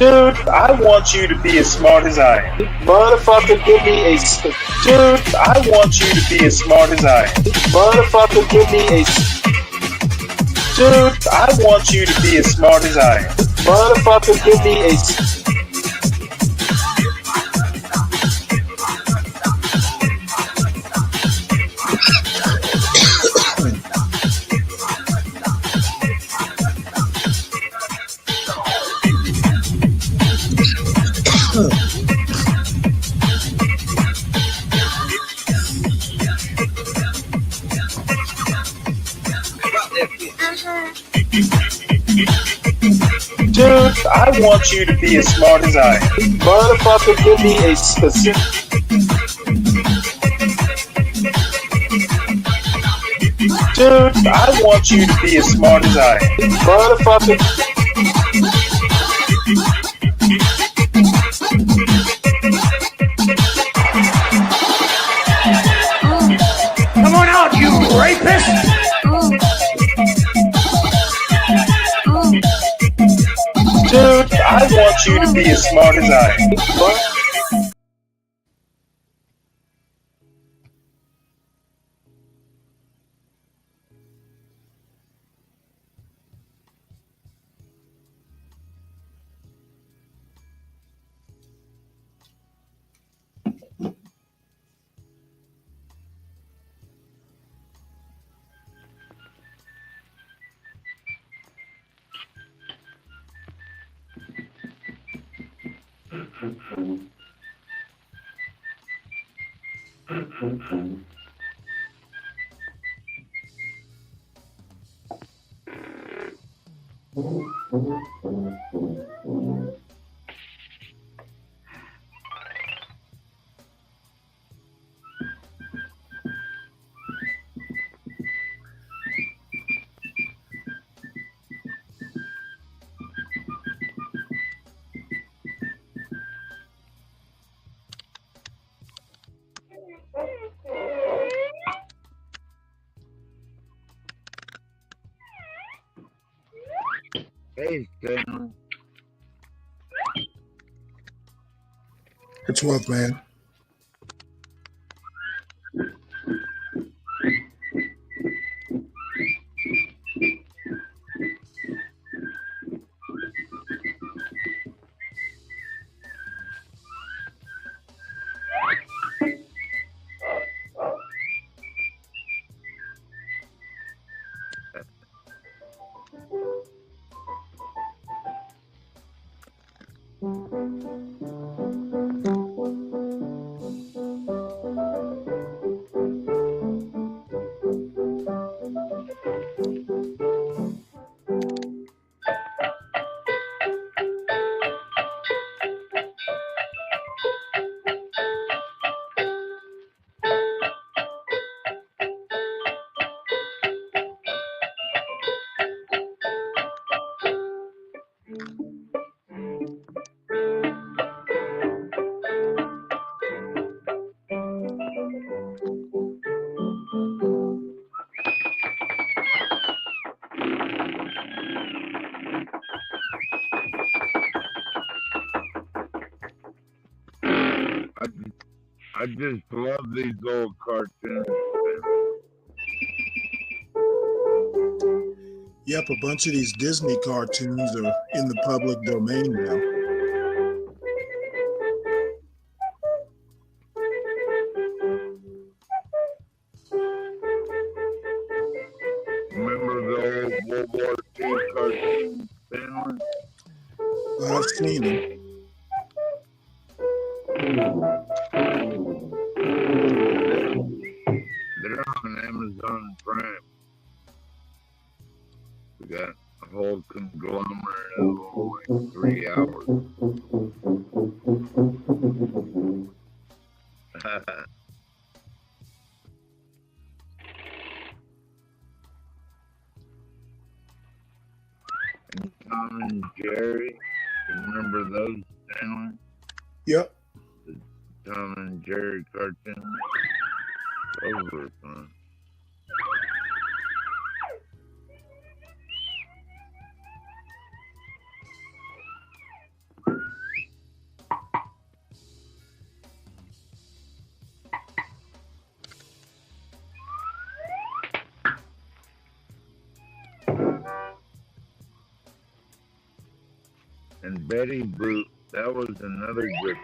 Dude, I want you to be as smart as I am. Motherfucker, give me a... Dude, I want you to be as smart as I am. Motherfucker, give me a... Dude, I want you to be as smart as I am. Motherfucker, give me a... Dude, I want you to be as smart as I am. Motherfucker, give me a specific... Dude, I want you to be as smart as I am. Motherfucker... Come on out, you rapist! Dude, I want you to be as smart as I am. Hey, Stanley. It's what, man? I just love these old cartoons. Yep, a bunch of these Disney cartoons are in the public domain now. Remember the old World War II cartoons, Stanley? I've seen them. They're on Amazon Prime. We got a whole conglomerate of them, like 3 hours. And Tom and Jerry, remember those, Stanley? Yep. The Tom and Jerry cartoons? Those were fun. And Betty Boop, that was another good.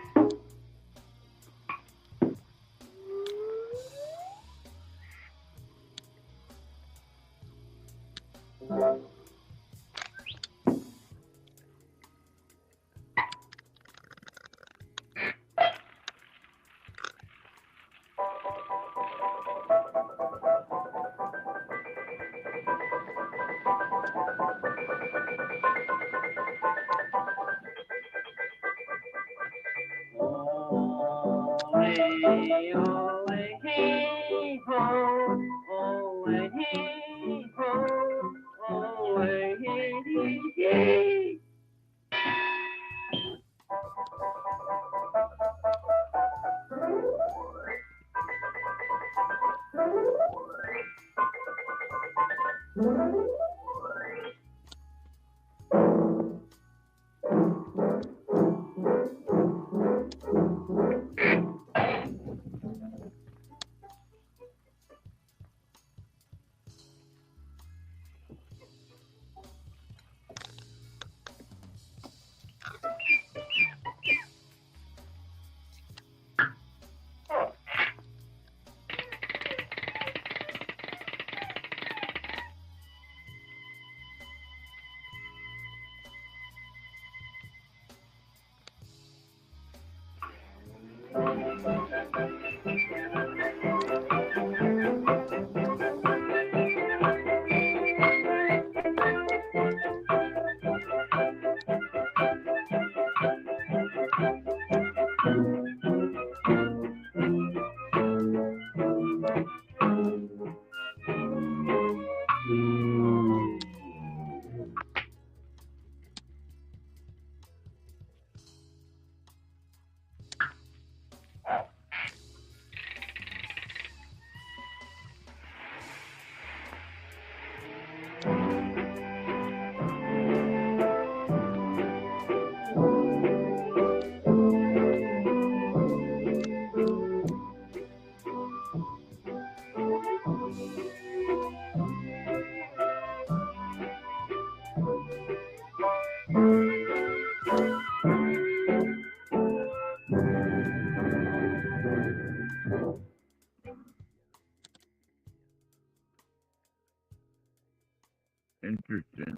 Interesting.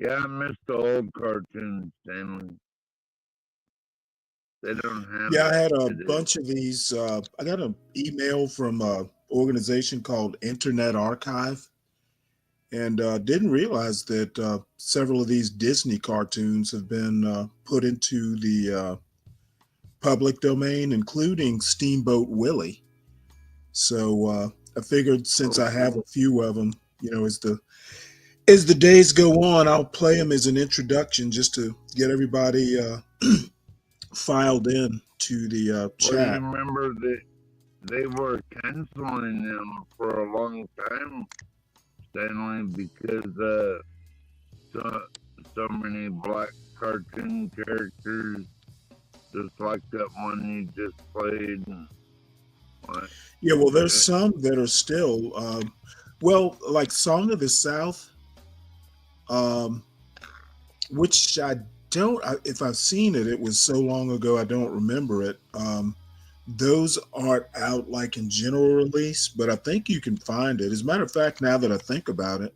Yeah, I miss the old cartoons, Stanley. They don't have Yeah, I that had a today. bunch of these. I got an email from an organization called Internet Archive, and didn't realize that several of these Disney cartoons have been put into the public domain, including Steamboat Willie. So I figured since I have a few of them, as the days go on, I'll play them as an introduction just to get everybody filed in to the Well, you chat. remember that they were canceling them for a long time, Stanley, because so many black cartoon characters, just like that one you just played. Like, Yeah, well, there's some that are still, like Song of the South, um, which if I've seen it, it was so long ago, I don't remember it. Those aren't out like in general release, but I think you can find it. As a matter of fact, now that I think about it,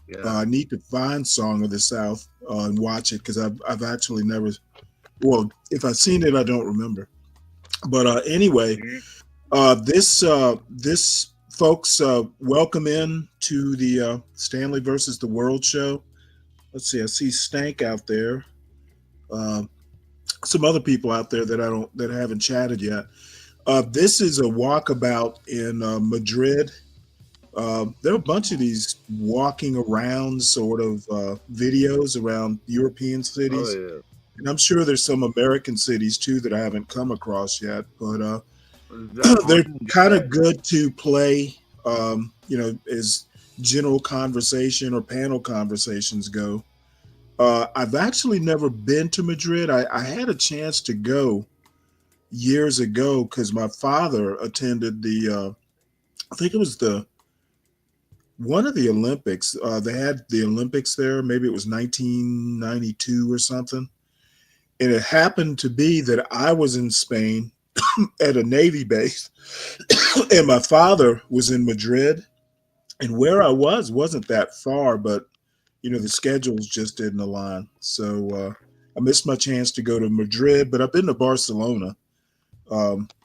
yeah. I need to find Song of the South and watch it because I've actually never, well, if I've seen it, I don't remember. But anyway, this folks, welcome in to the Stanley versus the World show. Let's see, I see Stank out there. Some other people out there that I haven't chatted yet. This is a walkabout in Madrid. There are a bunch of these walking around sort of videos around European cities. Oh, yeah. And I'm sure there's some American cities too that I haven't come across yet, but they're kind of good to play, as general conversation or panel conversations go. I've actually never been to Madrid. I had a chance to go years ago because my father attended I think it was the one of the Olympics, they had the Olympics there. Maybe it was 1992 or something. And it happened to be that I was in Spain at a Navy base, and my father was in Madrid. And where I wasn't that far, but the schedules just didn't align. So I missed my chance to go to Madrid, but I've been to Barcelona.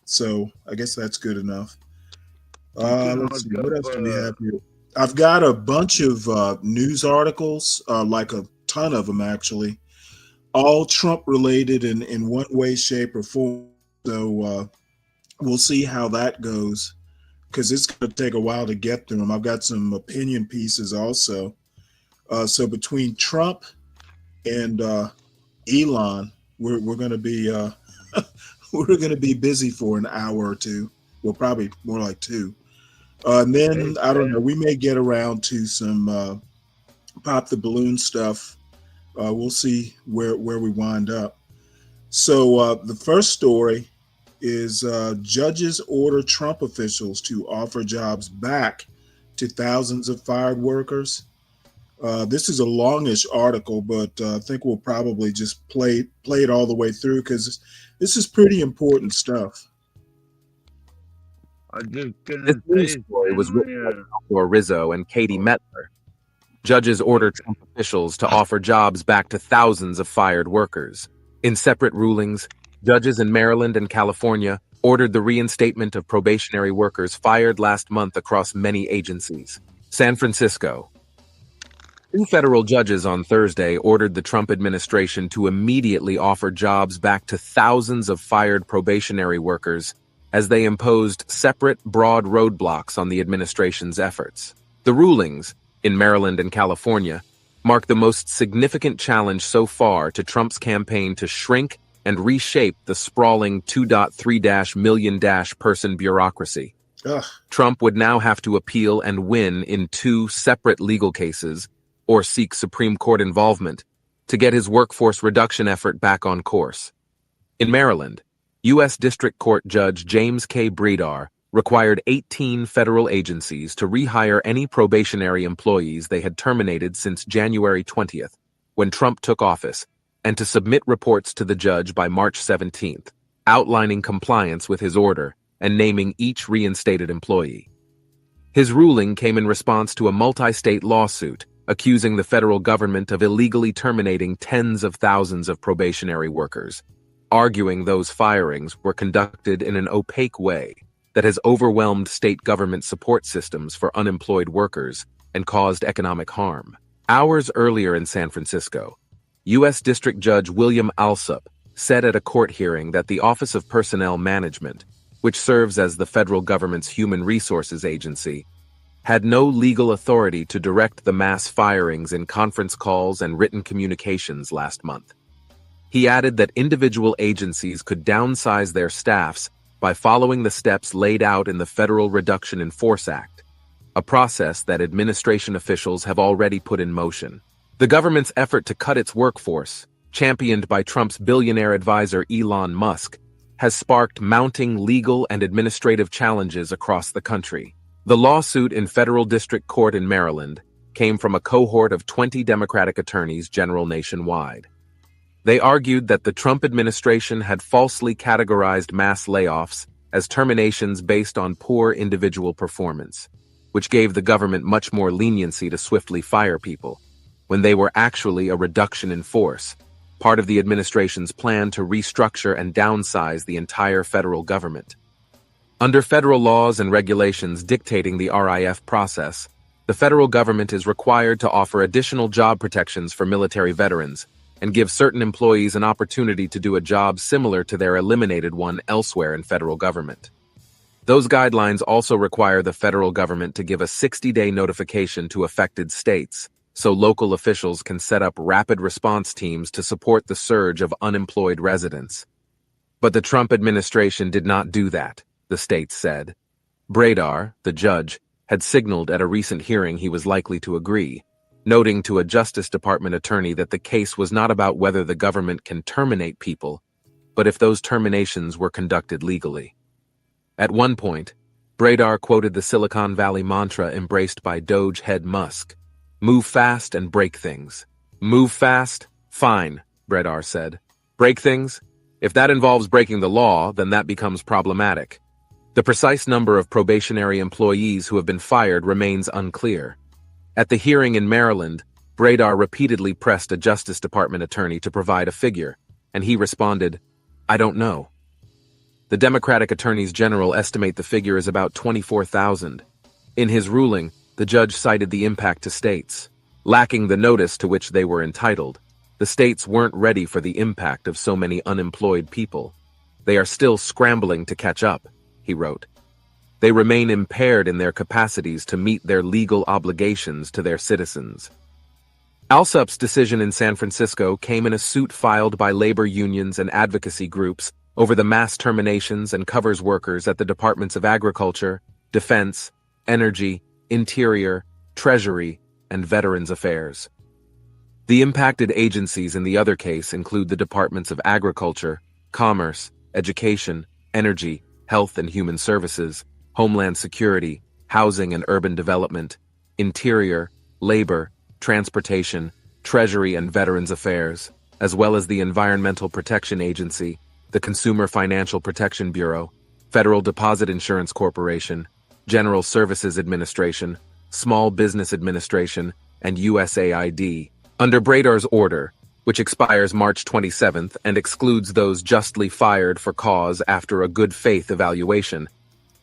So I guess that's good enough. Let's see, what else do we have here? I've got a bunch of news articles, like a ton of them actually, all Trump related in one way, shape, or form. So we'll see how that goes, because it's going to take a while to get through them. I've got some opinion pieces also. So between Trump and Elon, we're going to be we're going to be busy for an hour or two. Well, probably more like two. And then I don't know. We may get around to some pop the balloon stuff. We'll see where we wind up. So the first story is judges order Trump officials to offer jobs back to thousands of fired workers. This is a longish article, but I think we'll probably just play it all the way through, because this is pretty important stuff. This news story was written by Alvaro Rizzo and Katie Mettler. Judges order Trump officials to offer jobs back to thousands of fired workers. In separate rulings, judges in Maryland and California ordered the reinstatement of probationary workers fired last month across many agencies. San Francisco. 2 federal judges on Thursday ordered the Trump administration to immediately offer jobs back to thousands of fired probationary workers as they imposed separate, broad roadblocks on the administration's efforts. The rulings, in Maryland and California, mark the most significant challenge so far to Trump's campaign to shrink and reshape the sprawling 2.3 million person bureaucracy. Ugh. Trump would now have to appeal and win in 2 separate legal cases or seek Supreme Court involvement to get his workforce reduction effort back on course. In Maryland, U.S. District Court Judge James K. Bredar required 18 federal agencies to rehire any probationary employees they had terminated since January 20th, when Trump took office, and to submit reports to the judge by March 17th, outlining compliance with his order and naming each reinstated employee. His ruling came in response to a multi-state lawsuit accusing the federal government of illegally terminating tens of thousands of probationary workers, arguing those firings were conducted in an opaque way that has overwhelmed state government support systems for unemployed workers and caused economic harm. Hours earlier in San Francisco, U.S. District Judge William Alsup said at a court hearing that the Office of Personnel Management, which serves as the federal government's human resources agency, had no legal authority to direct the mass firings in conference calls and written communications last month. He added that individual agencies could downsize their staffs by following the steps laid out in the Federal Reduction in Force Act, a process that administration officials have already put in motion. The government's effort to cut its workforce, championed by Trump's billionaire advisor Elon Musk, has sparked mounting legal and administrative challenges across the country. The lawsuit in federal district court in Maryland came from a cohort of 20 Democratic attorneys general nationwide. They argued that the Trump administration had falsely categorized mass layoffs as terminations based on poor individual performance, which gave the government much more leniency to swiftly fire people, when they were actually a reduction in force, part of the administration's plan to restructure and downsize the entire federal government. Under federal laws and regulations dictating the RIF process, the federal government is required to offer additional job protections for military veterans and give certain employees an opportunity to do a job similar to their eliminated one elsewhere in federal government. Those guidelines also require the federal government to give a 60-day notification to affected states, so local officials can set up rapid response teams to support the surge of unemployed residents. But the Trump administration did not do that, the states said. Bredar, the judge, had signaled at a recent hearing he was likely to agree, noting to a Justice Department attorney that the case was not about whether the government can terminate people, but if those terminations were conducted legally. At one point, Bradar quoted the Silicon Valley mantra embraced by Doge head Musk. Move fast and break things. Move fast? Fine, Bradar said. Break things? If that involves breaking the law, then that becomes problematic. The precise number of probationary employees who have been fired remains unclear. At the hearing in Maryland, Bradar repeatedly pressed a Justice Department attorney to provide a figure, and he responded, "I don't know." The Democratic attorneys general estimate the figure is about 24,000. In his ruling, the judge cited the impact to states. Lacking the notice to which they were entitled, the states weren't ready for the impact of so many unemployed people. They are still scrambling to catch up, he wrote. They remain impaired in their capacities to meet their legal obligations to their citizens. Alsup's decision in San Francisco came in a suit filed by labor unions and advocacy groups over the mass terminations and covers workers at the Departments of Agriculture, Defense, Energy, Interior, Treasury, and Veterans Affairs. The impacted agencies in the other case include the Departments of Agriculture, Commerce, Education, Energy, Health and Human Services, Homeland Security, Housing and Urban Development, Interior, Labor, Transportation, Treasury and Veterans Affairs, as well as the Environmental Protection Agency, the Consumer Financial Protection Bureau, Federal Deposit Insurance Corporation, General Services Administration, Small Business Administration, and USAID. Under Bradar's order, which expires March 27th and excludes those justly fired for cause after a good faith evaluation,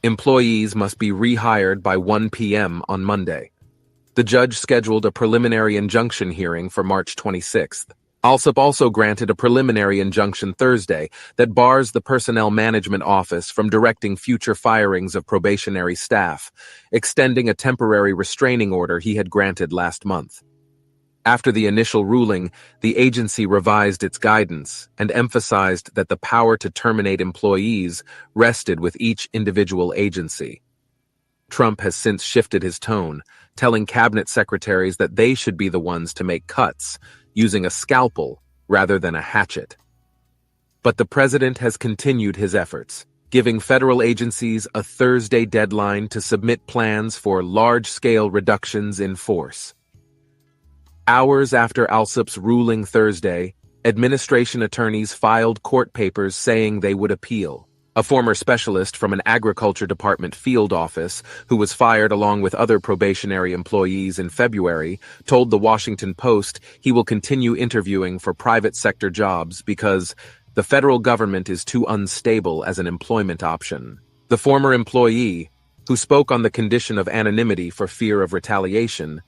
employees must be rehired by 1 p.m. on Monday. The judge scheduled a preliminary injunction hearing for March 26th. Alsup also granted a preliminary injunction Thursday that bars the Personnel Management Office from directing future firings of probationary staff, extending a temporary restraining order he had granted last month. After the initial ruling, the agency revised its guidance and emphasized that the power to terminate employees rested with each individual agency. Trump has since shifted his tone, telling cabinet secretaries that they should be the ones to make cuts, using a scalpel rather than a hatchet. But the president has continued his efforts, giving federal agencies a Thursday deadline to submit plans for large-scale reductions in force. Hours after Alsup's ruling Thursday, administration attorneys filed court papers saying they would appeal. A former specialist from an Agriculture Department field office, who was fired along with other probationary employees in February, told The Washington Post he will continue interviewing for private sector jobs because the federal government is too unstable as an employment option. The former employee, who spoke on the condition of anonymity for fear of retaliation,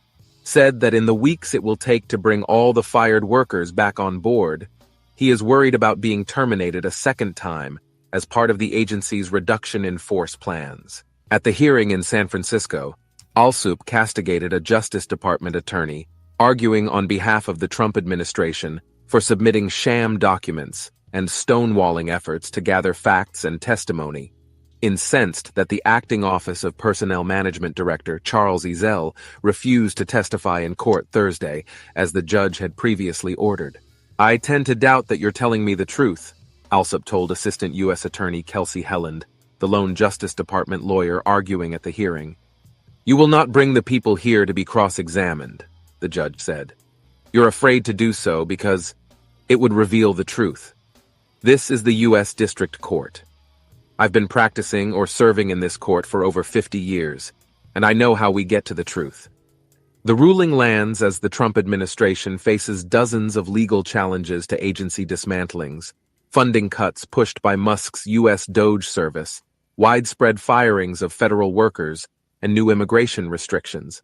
said that in the weeks it will take to bring all the fired workers back on board, he is worried about being terminated a second time as part of the agency's reduction in force plans. At the hearing in San Francisco, Alsup castigated a Justice Department attorney, arguing on behalf of the Trump administration for submitting sham documents and stonewalling efforts to gather facts and testimony. Incensed that the acting office of Personnel Management Director Charles Ezell refused to testify in court Thursday, as the judge had previously ordered. "I tend to doubt that you're telling me the truth," Alsup told Assistant U.S. Attorney Kelsey Helland, the lone Justice Department lawyer arguing at the hearing. "You will not bring the people here to be cross-examined," the judge said. "You're afraid to do so because it would reveal the truth. This is the U.S. District Court. I've been practicing or serving in this court for over 50 years, and I know how we get to the truth." The ruling lands as the Trump administration faces dozens of legal challenges to agency dismantlings, funding cuts pushed by Musk's U.S. Doge service, widespread firings of federal workers, and new immigration restrictions.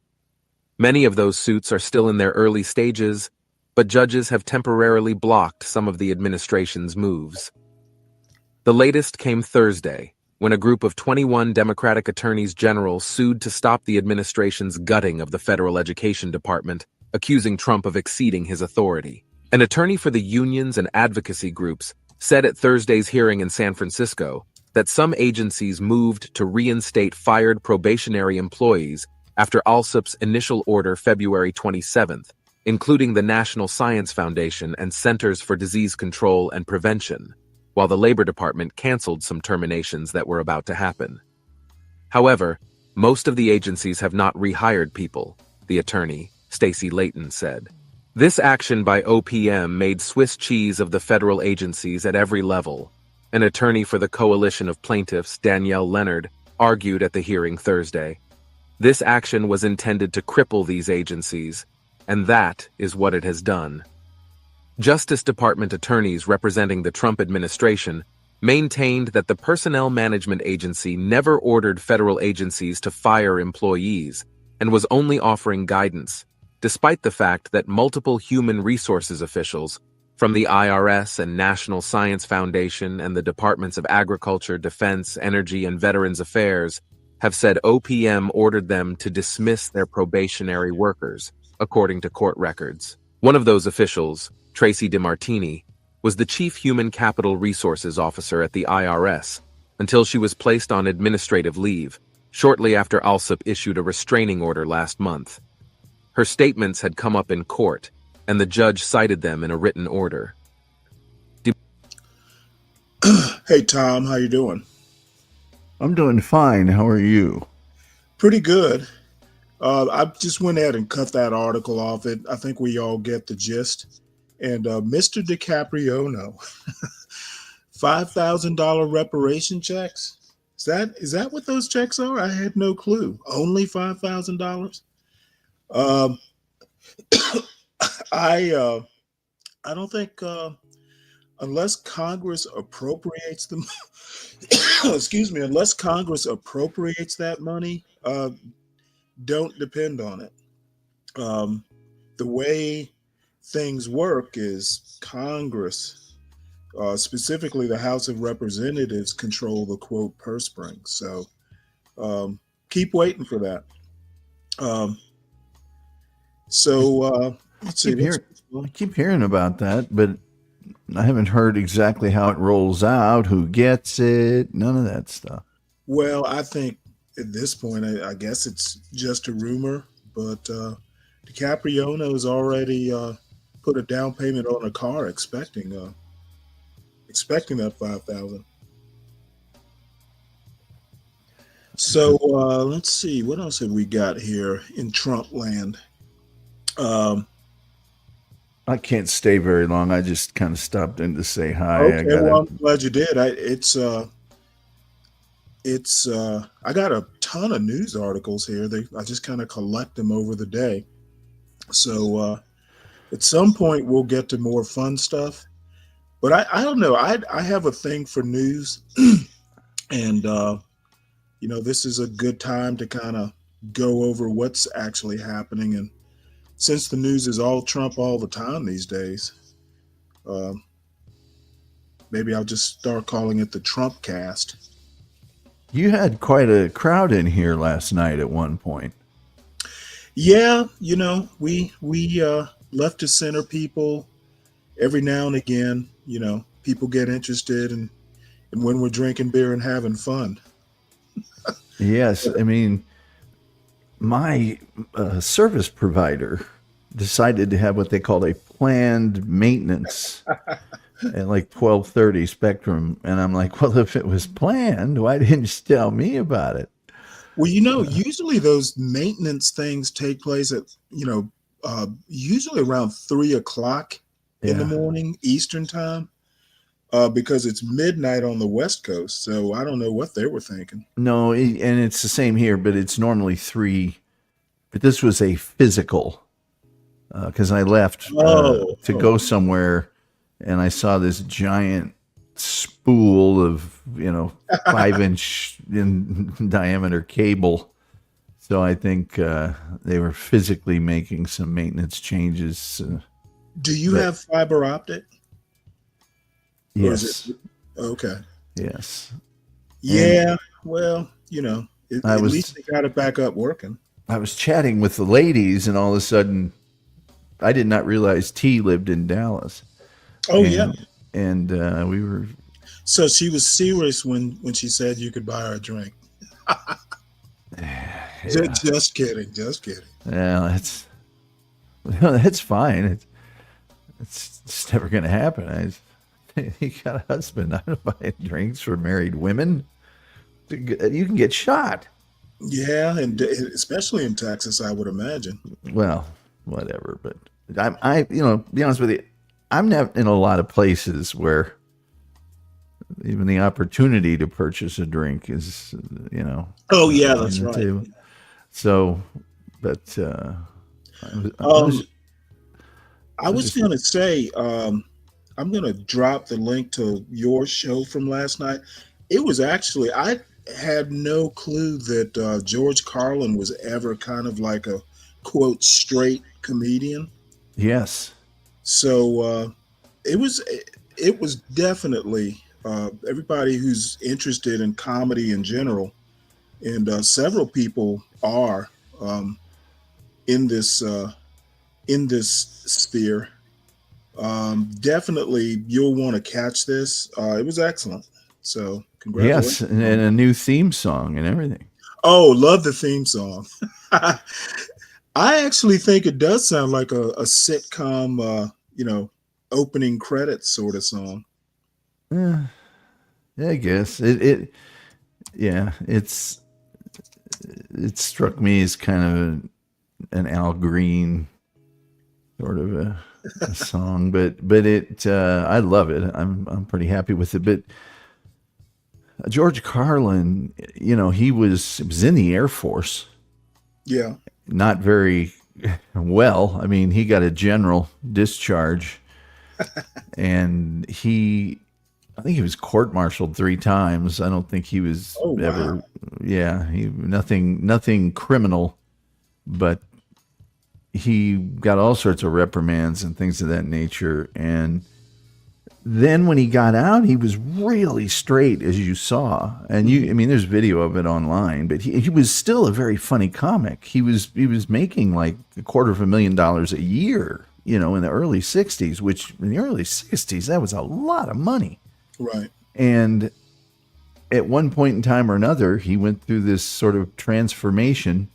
Many of those suits are still in their early stages, but judges have temporarily blocked some of the administration's moves. The latest came Thursday, when a group of 21 Democratic attorneys general sued to stop the administration's gutting of the Federal Education Department, accusing Trump of exceeding his authority. An attorney for the unions and advocacy groups said at Thursday's hearing in San Francisco that some agencies moved to reinstate fired probationary employees after Alsup's initial order February 27th, including the National Science Foundation and Centers for Disease Control and Prevention, while the Labor Department canceled some terminations that were about to happen. However, most of the agencies have not rehired people, the attorney, Stacey Layton, said. This action by OPM made Swiss cheese of the federal agencies at every level. An attorney for the coalition of plaintiffs, Danielle Leonard, argued at the hearing Thursday. This action was intended to cripple these agencies, and that is what it has done. Justice Department attorneys representing the Trump administration maintained that the Personnel Management Agency never ordered federal agencies to fire employees and was only offering guidance, despite the fact that multiple human resources officials from the IRS and National Science Foundation and the Departments of Agriculture, Defense, Energy, and Veterans Affairs have said OPM ordered them to dismiss their probationary workers, according to court records. One of those officials, Tracy DeMartini, was the Chief Human Capital Resources Officer at the IRS until she was placed on administrative leave, shortly after Alsup issued a restraining order last month. Her statements had come up in court, and the judge cited them in a written order. Hey, Tom, how you doing? I'm doing fine. How are you? Pretty good. I just went ahead and cut that article off. I think we all get the gist. And Mr. DiCaprio, $5,000 reparation checks. Is that what those checks are? I had no clue. Only $5,000. I don't think unless Congress appropriates them. Excuse me. Unless Congress appropriates that money, don't depend on it. The way things work is Congress, specifically the House of Representatives, control the quote purse strings. So keep waiting for that. Let's see. I keep hearing about that, but I haven't heard exactly how it rolls out, who gets it, none of that stuff. Well, I think at this point, I guess it's just a rumor, but DiCaprio has already put a down payment on a car, expecting that $5,000. So let's see, what else have we got here in Trump land? I can't stay very long. I just kind of stopped in to say hi. Okay, well, I'm glad you did. I got a ton of news articles here. I just kind of collect them over the day. So at some point we'll get to more fun stuff. But I don't know. I have a thing for news, and this is a good time to kind of go over what's actually happening. And since the news is all Trump all the time these days, maybe I'll just start calling it the Trump cast. You had quite a crowd in here last night at one point. Yeah, we left to center people every now and again. People get interested in when we're drinking beer and having fun. Yes, I mean, my service provider decided to have what they called a planned maintenance at like 12:30 Spectrum, and I'm like, well, if it was planned, why didn't you tell me about it? Well, usually those maintenance things take place at usually around 3:00 in the morning Eastern time, because it's midnight on the West Coast. So I don't know what they were thinking. No, and it's the same here, but it's normally 3. But this was a physical, because I left to go somewhere, and I saw this giant spool of 5-inch in diameter cable. So I think they were physically making some maintenance changes. Do you have fiber optic? Yes. Okay. Yes. Yeah. And well, at least they got it back up working. I was chatting with the ladies, and all of a sudden, I did not realize T lived in Dallas. Oh, yeah. And we were. So she was serious when she said you could buy her a drink. Yeah. Just kidding. Yeah, that's fine. It's just never going to happen. You got a husband. I don't buy drinks for married women. You can get shot. Yeah, and especially in Texas, I would imagine. Well, whatever. But be honest with you, I'm not in a lot of places where even the opportunity to purchase a drink is, Oh yeah, on that's the right. table. So, but I was going to say, I'm going to drop the link to your show from last night. It was actually, I had no clue that George Carlin was ever kind of like a quote straight comedian. yes, So it was definitely everybody who's interested in comedy in general, and several people are in this sphere. Definitely, you'll want to catch this. It was excellent. So, yes, congratulations. and a new theme song and everything. Oh, love the theme song. I actually think it does sound like a sitcom, opening credits sort of song. Yeah, I guess it. Yeah, it struck me as kind of an Al Green sort of a song, but it I love it. I'm pretty happy with it. But George Carlin, he was in the Air Force. Yeah. Not very well. I mean, he got a general discharge, and I think he was court-martialed 3 times. I don't think he was ever. Yeah, nothing criminal, but he got all sorts of reprimands and things of that nature. And then when he got out, he was really straight, as you saw. And there's video of it online, but he was still a very funny comic. He was making like $250,000 a year, in the early 60s, which in the early 60s, that was a lot of money. Right. And at one point in time or another, he went through this sort of transformation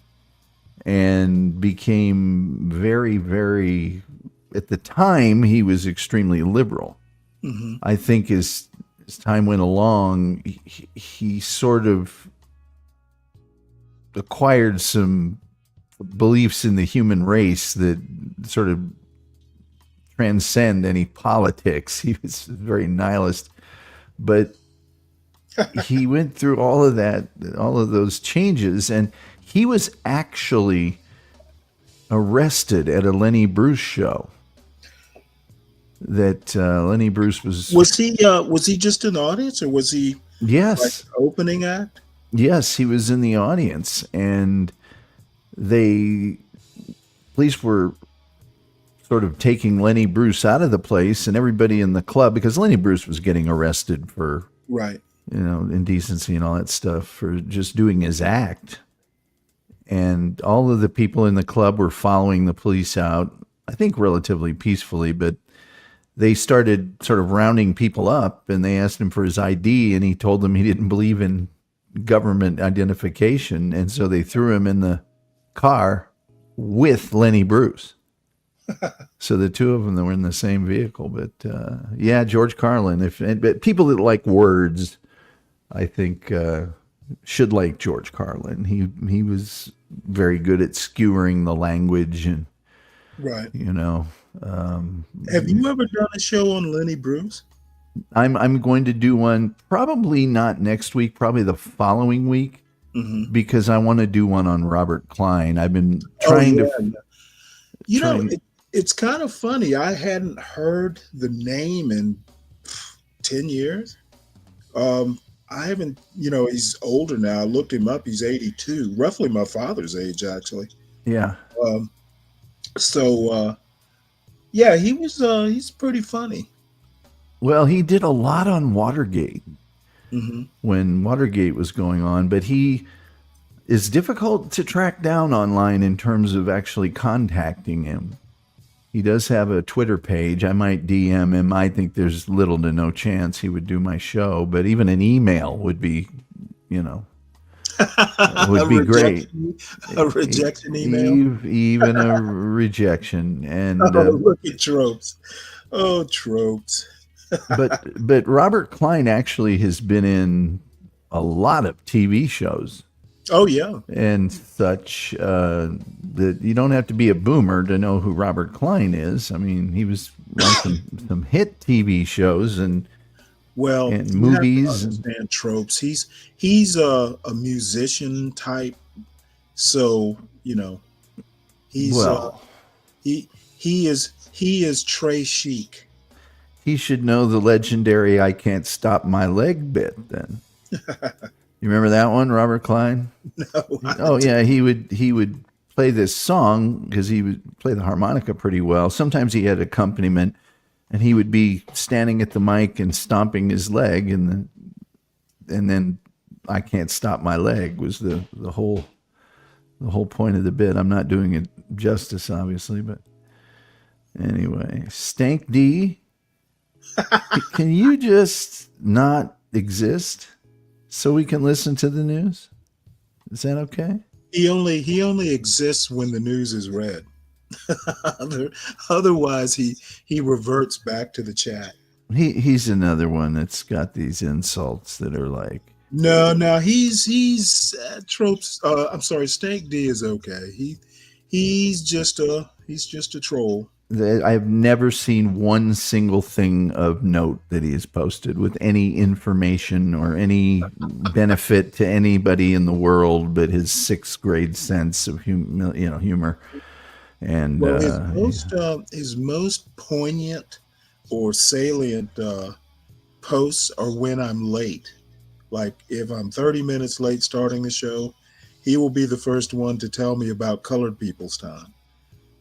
and became very, very, at the time, he was extremely liberal. Mm-hmm. I think as time went along, he sort of acquired some beliefs in the human race that sort of transcend any politics. He was very nihilist, but he went through all of that, all of those changes, and he was actually arrested at a Lenny Bruce show. That Lenny Bruce was he just in the audience, or was he like opening act? Yes, he was in the audience, and police were sort of taking Lenny Bruce out of the place, and everybody in the club, because Lenny Bruce was getting arrested for indecency and all that stuff, for just doing his act. And all of the people in the club were following the police out, I think relatively peacefully, but they started sort of rounding people up, and they asked him for his ID, and he told them he didn't believe in government identification. And so they threw him in the car with Lenny Bruce. So the two of them that were in the same vehicle. But George Carlin, but people that like words, I think should like George Carlin. He was very good at skewering the language, and right. Have you ever done a show on Lenny Bruce? I'm going to do one, probably not next week, probably the following week, because I want to do one on Robert Klein. I've been trying to. It's kind of funny. I hadn't heard the name in 10 years. I haven't, he's older now. I looked him up. He's 82, roughly my father's age, actually. Yeah. He's pretty funny. Well, he did a lot on Watergate when Watergate was going on, but he is difficult to track down online in terms of actually contacting him. He does have a Twitter page. I might DM him. I think there's little to no chance he would do my show, but even an email would be, would be great. A rejection email? Even a rejection. And look at tropes. Oh, tropes. but Robert Klein actually has been in a lot of TV shows. Oh yeah. and such. That you don't have to be a boomer to know who Robert Klein is. I mean, he was on some hit TV shows and Well, you have to movies. understand tropes. He's a musician type, so you know he's Well, he is Trey Chic. he should know the legendary "I Can't Stop My Leg" bit. Then you remember that one, Robert Klein? Oh yeah, he would play this song because he would play the harmonica pretty well. Sometimes he had accompaniment, and he would be standing at the mic and stomping his leg, and then "I Can't Stop My Leg" was the whole point of the bit. I'm not doing it justice, obviously, but anyway, Stank D, can you just not exist so we can listen to the news? Is that okay? He only exists when the news is read. Otherwise, he reverts back to the chat. He's another one that's got these insults that are like, No, he's tropes. I'm sorry, Stank D is okay. He's just a troll. I've never seen one single thing of note that he has posted with any information or any benefit to anybody in the world but his sixth grade sense of humor. And well, his most poignant or salient posts are when I'm late. Like if I'm 30 minutes late starting the show, he will be the first one to tell me about colored people's time.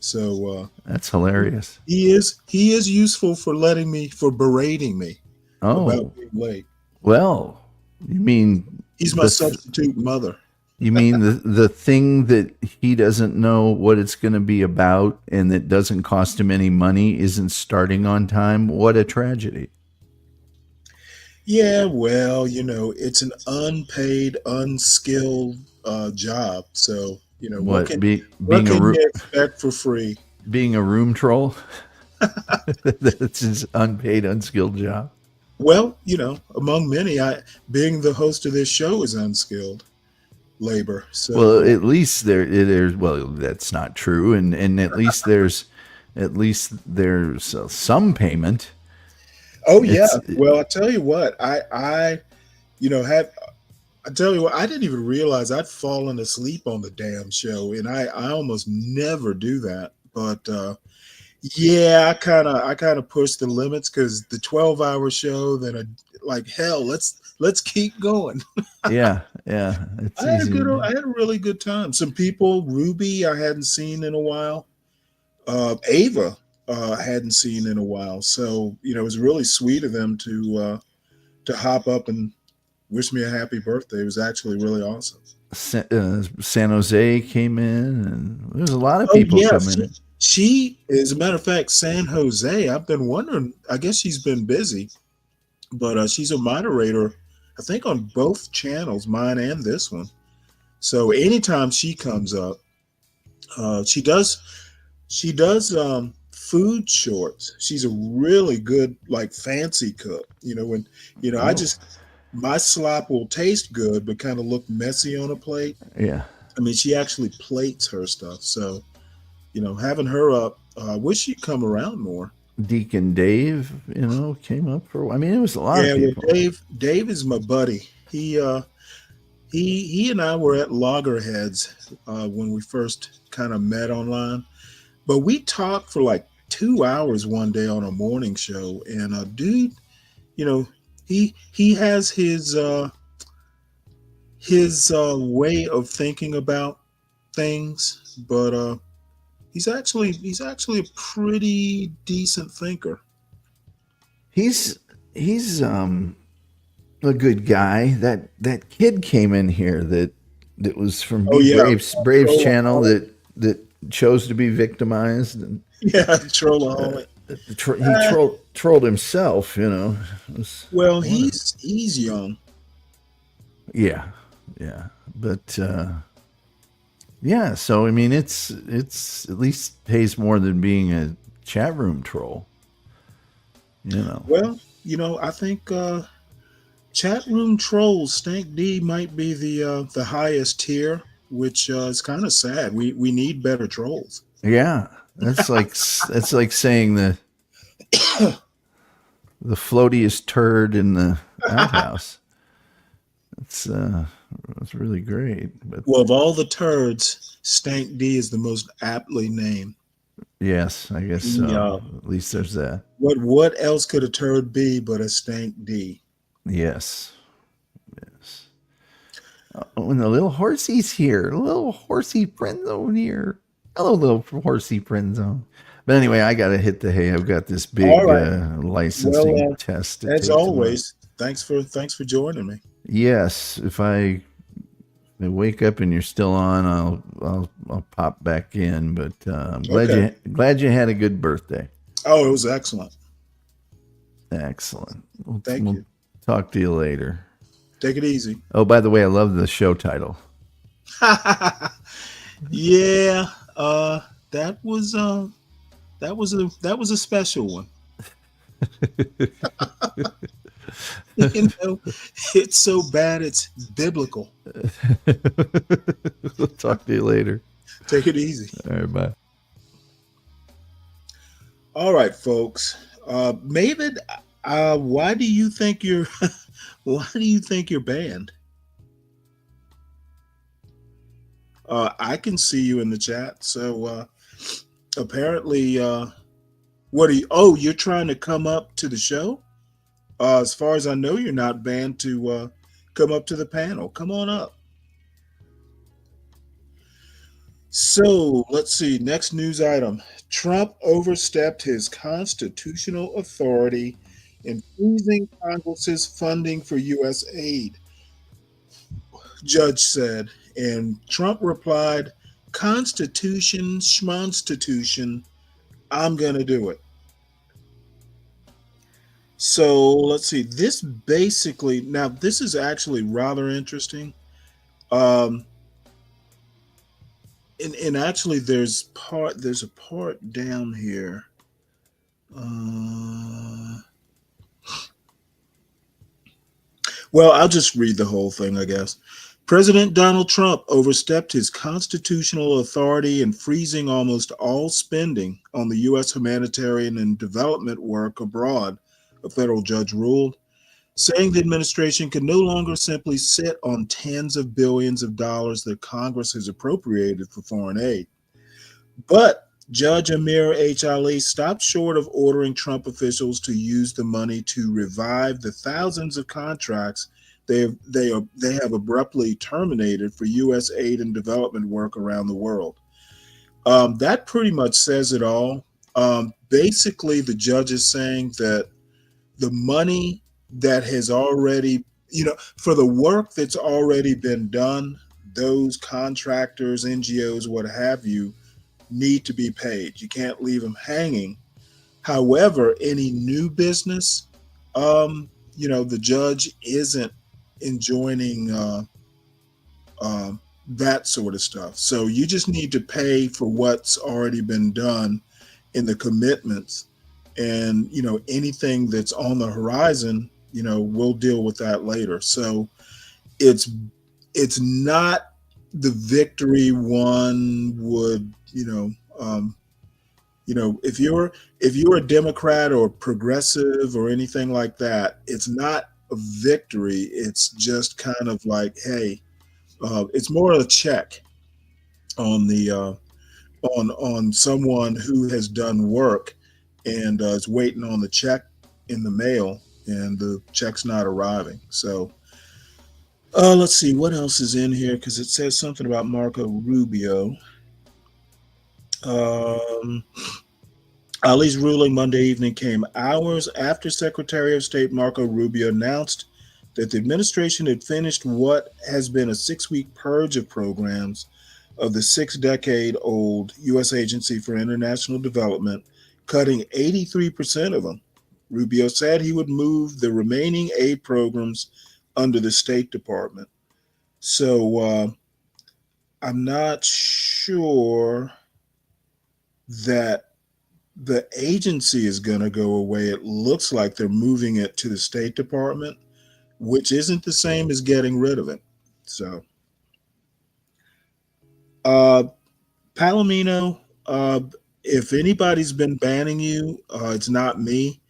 So that's hilarious. He is useful for berating me about being late. Well, you mean he's my substitute mother. You mean the thing that he doesn't know what it's going to be about and that doesn't cost him any money isn't starting on time? What a tragedy. Yeah, well, it's an unpaid, unskilled job. So, what can you expect for free? Being a room troll? That's his unpaid, unskilled job. Well, among many, being the host of this show is unskilled labor. So, well, at least there's well, that's not true, and at least there's some payment. Oh yeah. Well, I tell you what, I didn't even realize I'd fallen asleep on the damn show, and I almost never do that. But yeah, I kind of pushed the limits because the 12-hour show. Then hell, let's keep going. yeah. I had a really good time. Some people, Ruby, I hadn't seen in a while. Ava, hadn't seen in a while. So it was really sweet of them to hop up and wish me a happy birthday. It was actually really awesome. San Jose came in, and there's a lot of people coming in. She, as a matter of fact, San Jose, I've been wondering, I guess she's been busy, but she's a moderator, I think, on both channels, mine and this one. So anytime she comes up, she does food shorts. She's a really good, fancy cook. My slop will taste good, but kind of look messy on a plate. Yeah. I mean, she actually plates her stuff. So, having her up, I wish she'd come around more. Deacon Dave, came up for. I mean, it was a lot of people. Well, Dave is my buddy. He and I were at Loggerheads when we first kind of met online, but we talked for 2 hours one day on a morning show. And dude, he has his way of thinking about things, but he's actually a pretty decent thinker. He's a good guy. That kid came in here that was from Braves channel that chose to be victimized. And trollaholic. He trolled himself, Well, he's young. Yeah, but yeah. So I mean, it's at least pays more than being a chat room troll. Well, I think Chat room trolls. Stank D might be the highest tier, which is kind of sad. We need better trolls. Yeah, that's like saying the floatiest turd in the outhouse. It's really great. But Well, of all the turds, Stank D is the most aptly named. yes, I guess so. Yeah. At least there's that. What else could a turd be but a Stank D? Yes. Yes. Oh, and the little horsey's here. Little horsey friend zone here. Hello, little horsey friend zone. But anyway, I got to hit the hay. I've got this big All right. licensing Well, test to as take always, thanks for joining me. Yes, if I wake up and you're still on, I'll pop back in. But I'm glad you had a good birthday. Oh, it was excellent. Excellent. Thank you. Talk to you later. Take it easy. Oh, by the way, I love the show title. Yeah, that was a special one. You know, it's so bad it's biblical. We'll talk to you later. Take it easy. All right, bye. All right, folks. Mavid, why do you think you're banned? I can see you in the chat. So apparently, what are you? Oh, you're trying to come up to the show? As far as I know, you're not banned to come up to the panel. Come on up. So let's see. Next news item. Trump overstepped his constitutional authority in freezing Congress's funding for U.S. aid, judge said. And Trump replied, Constitution, schmonstitution, I'm going to do it. So let's see. This basically, now this is actually rather interesting. And actually there's a part down here. Well, I'll just read the whole thing, I guess. President Donald Trump overstepped his constitutional authority in freezing almost all spending on the U.S. humanitarian and development work abroad, a federal judge ruled, saying the administration can no longer simply sit on tens of billions of dollars that Congress has appropriated for foreign aid. But Judge Amir H. Ali stopped short of ordering Trump officials to use the money to revive the thousands of contracts they have abruptly terminated for U.S. aid and development work around the world. That pretty much says it all. Basically, the judge is saying that the money that has already, for the work that's already been done, those contractors, NGOs, what have you, need to be paid. You can't leave them hanging. However, any new business, the judge isn't enjoining that sort of stuff. So you just need to pay for what's already been done in the commitments, and anything that's on the horizon, we'll deal with that later. So it's not the victory one would, if you're a Democrat or progressive or anything like that, it's not a victory. It's just kind of like, hey, it's more of a check on the on someone who has done work and is waiting on the check in the mail, and the check's not arriving. So let's see what else is in here, because it says something about Marco Rubio. Ali's ruling Monday evening came hours after Secretary of State Marco Rubio announced that the administration had finished what has been a 6-week purge of programs of the 6-decade-old U.S. Agency for International Development, cutting 83% of them. Rubio said he would move the remaining aid programs under the State Department. So I'm not sure that the agency is going to go away. It looks like they're moving it to the State Department. which isn't the same as getting rid of it. So, Palomino, if anybody's been banning you, it's not me.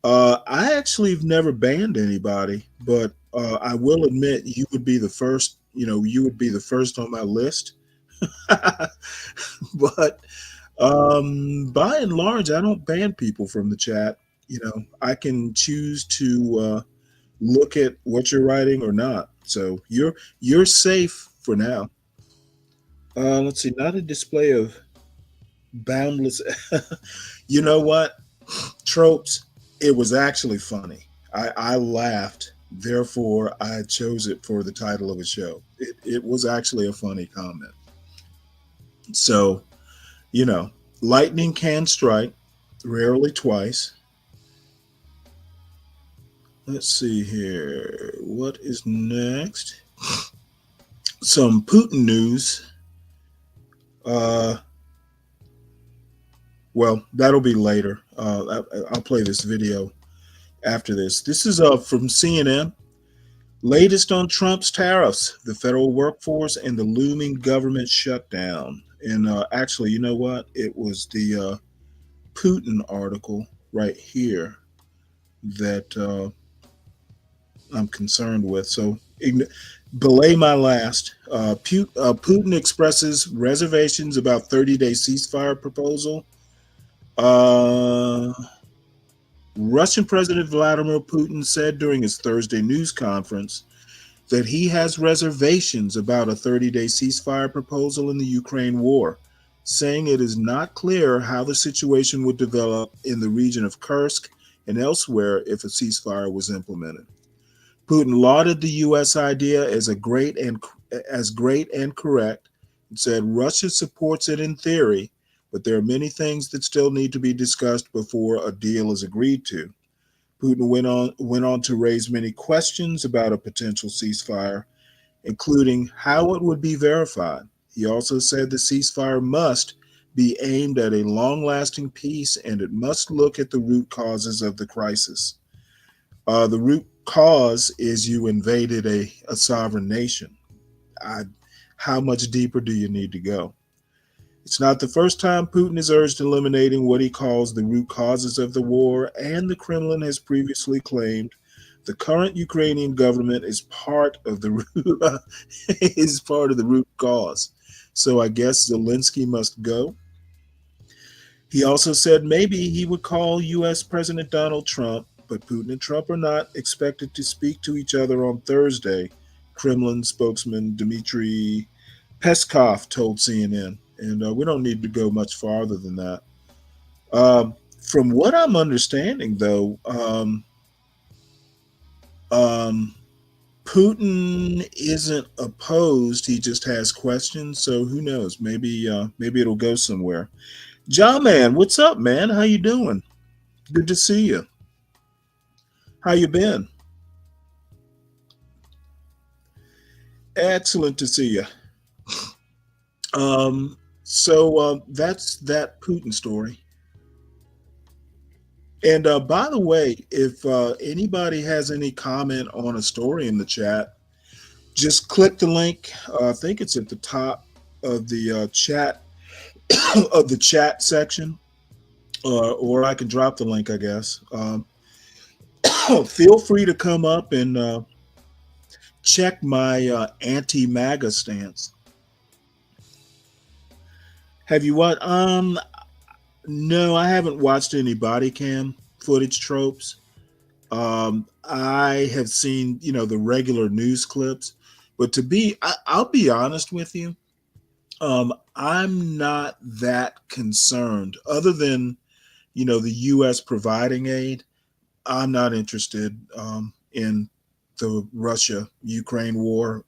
I actually have never banned anybody, but I will admit you would be the first. You would be the first on my list. But by and large, I don't ban people from the chat. I can choose to look at what you're writing or not. So you're safe for now. Let's see, not a display of boundless. You know what? Tropes. It was actually funny. I laughed. Therefore, I chose it for the title of a show. It was actually a funny comment. So, lightning can strike, rarely twice. Let's see here. What is next? Some Putin news. Well, that'll be later. I'll play this video after this. This is from CNN. Latest on Trump's tariffs, the federal workforce, and the looming government shutdown. And actually, you know what? It was the Putin article right here that I'm concerned with. So belay my last. Putin expresses reservations about 30-day ceasefire proposal. Russian President Vladimir Putin said during his Thursday news conference that he has reservations about a 30-day ceasefire proposal in the Ukraine war, saying it is not clear how the situation would develop in the region of Kursk and elsewhere if a ceasefire was implemented. Putin lauded the U.S. idea as great and correct, and said Russia supports it in theory, but there are many things that still need to be discussed before a deal is agreed to. Putin went on to raise many questions about a potential ceasefire, including how it would be verified. He also said the ceasefire must be aimed at a long-lasting peace, and it must look at the root causes of the crisis. The root cause is you invaded a sovereign nation. How much deeper do you need to go? It's not the first time Putin has urged eliminating what he calls the root causes of the war, and the Kremlin has previously claimed the current Ukrainian government is part of the root cause. So I guess Zelensky must go. He also said maybe he would call U.S. President Donald Trump, but Putin and Trump are not expected to speak to each other on Thursday, Kremlin spokesman Dmitry Peskov told CNN. And we don't need to go much farther than that. From what I'm understanding, though, Putin isn't opposed. He just has questions. So who knows? Maybe it'll go somewhere. John, man, what's up, man? How you doing? Good to see you. How you been? Excellent to see you. So that's that Putin story. And by the way, if anybody has any comment on a story in the chat, just click the link. I think it's at the top of the chat of the chat section, or I can drop the link, I guess. Feel free to come up and check my anti-MAGA stance. Have you what? No, I haven't watched any body cam footage tropes. I have seen, the regular news clips, but I'll be honest with you. I'm not that concerned. Other than, the U.S. providing aid, I'm not interested in the Russia-Ukraine war.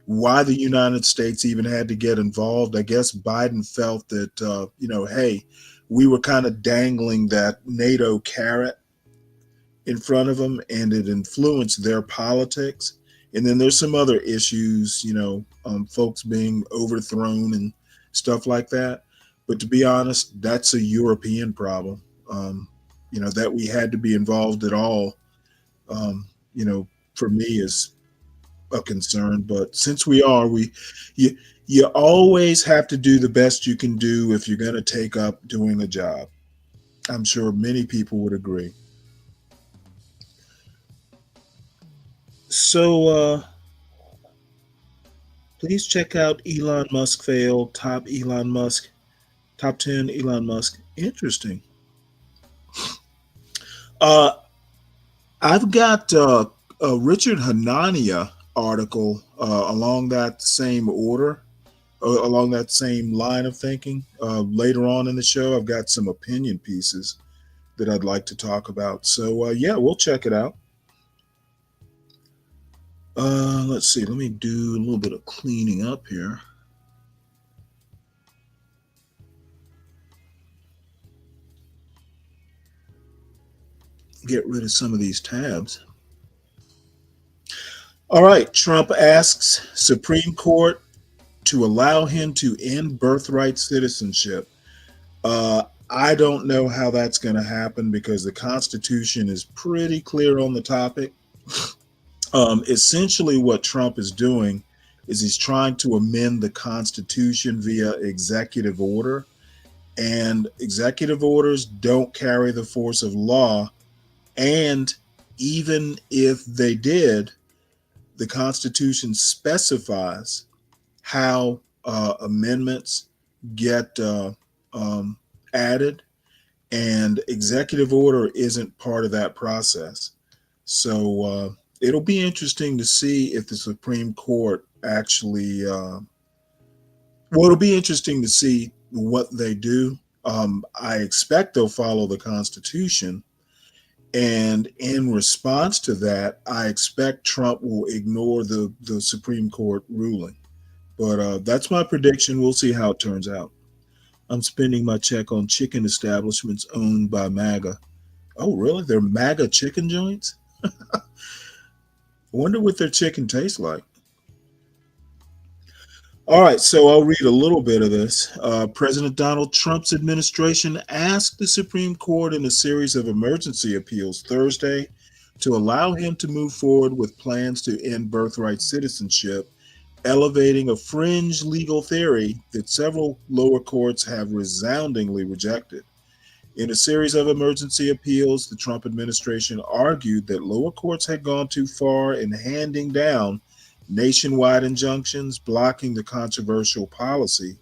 Why the United States even had to get involved, I guess Biden felt that, hey, we were kind of dangling that NATO carrot in front of them, and it influenced their politics. And then there's some other issues, folks being overthrown and stuff like that. But to be honest, that's a European problem, that we had to be involved at all. for me is a concern. But since we are, you always have to do the best you can do if you're going to take up doing a job. I'm sure many people would agree. So please check out Elon Musk fail, top 10 Elon Musk. Interesting. Uh, I've got a Richard Hanania article along that same order, along that same line of thinking. Later on in the show, I've got some opinion pieces that I'd like to talk about. So yeah, we'll check it out. Let's see. Let me do a little bit of cleaning up here. Get rid of some of these tabs. All right. Trump asks Supreme Court to allow him to end birthright citizenship. I don't know how that's going to happen because the Constitution is pretty clear on the topic. Essentially, what Trump is doing is he's trying to amend the Constitution via executive order, and executive orders don't carry the force of law. And even if they did, the Constitution specifies how amendments get added, and executive order isn't part of that process. So it'll be interesting to see if the Supreme Court actually, it'll be interesting to see what they do. I expect they'll follow the Constitution. And in response to that, I expect Trump will ignore the Supreme Court ruling. But that's my prediction. We'll see how it turns out. I'm spending my check on chicken establishments owned by MAGA. Oh, really? They're MAGA chicken joints? I wonder what their chicken tastes like. All right, so I'll read a little bit of this. President Donald Trump's administration asked the Supreme Court in a series of emergency appeals Thursday to allow him to move forward with plans to end birthright citizenship, elevating a fringe legal theory that several lower courts have resoundingly rejected. In a series of emergency appeals, the Trump administration argued that lower courts had gone too far in handing down nationwide injunctions blocking the controversial policy,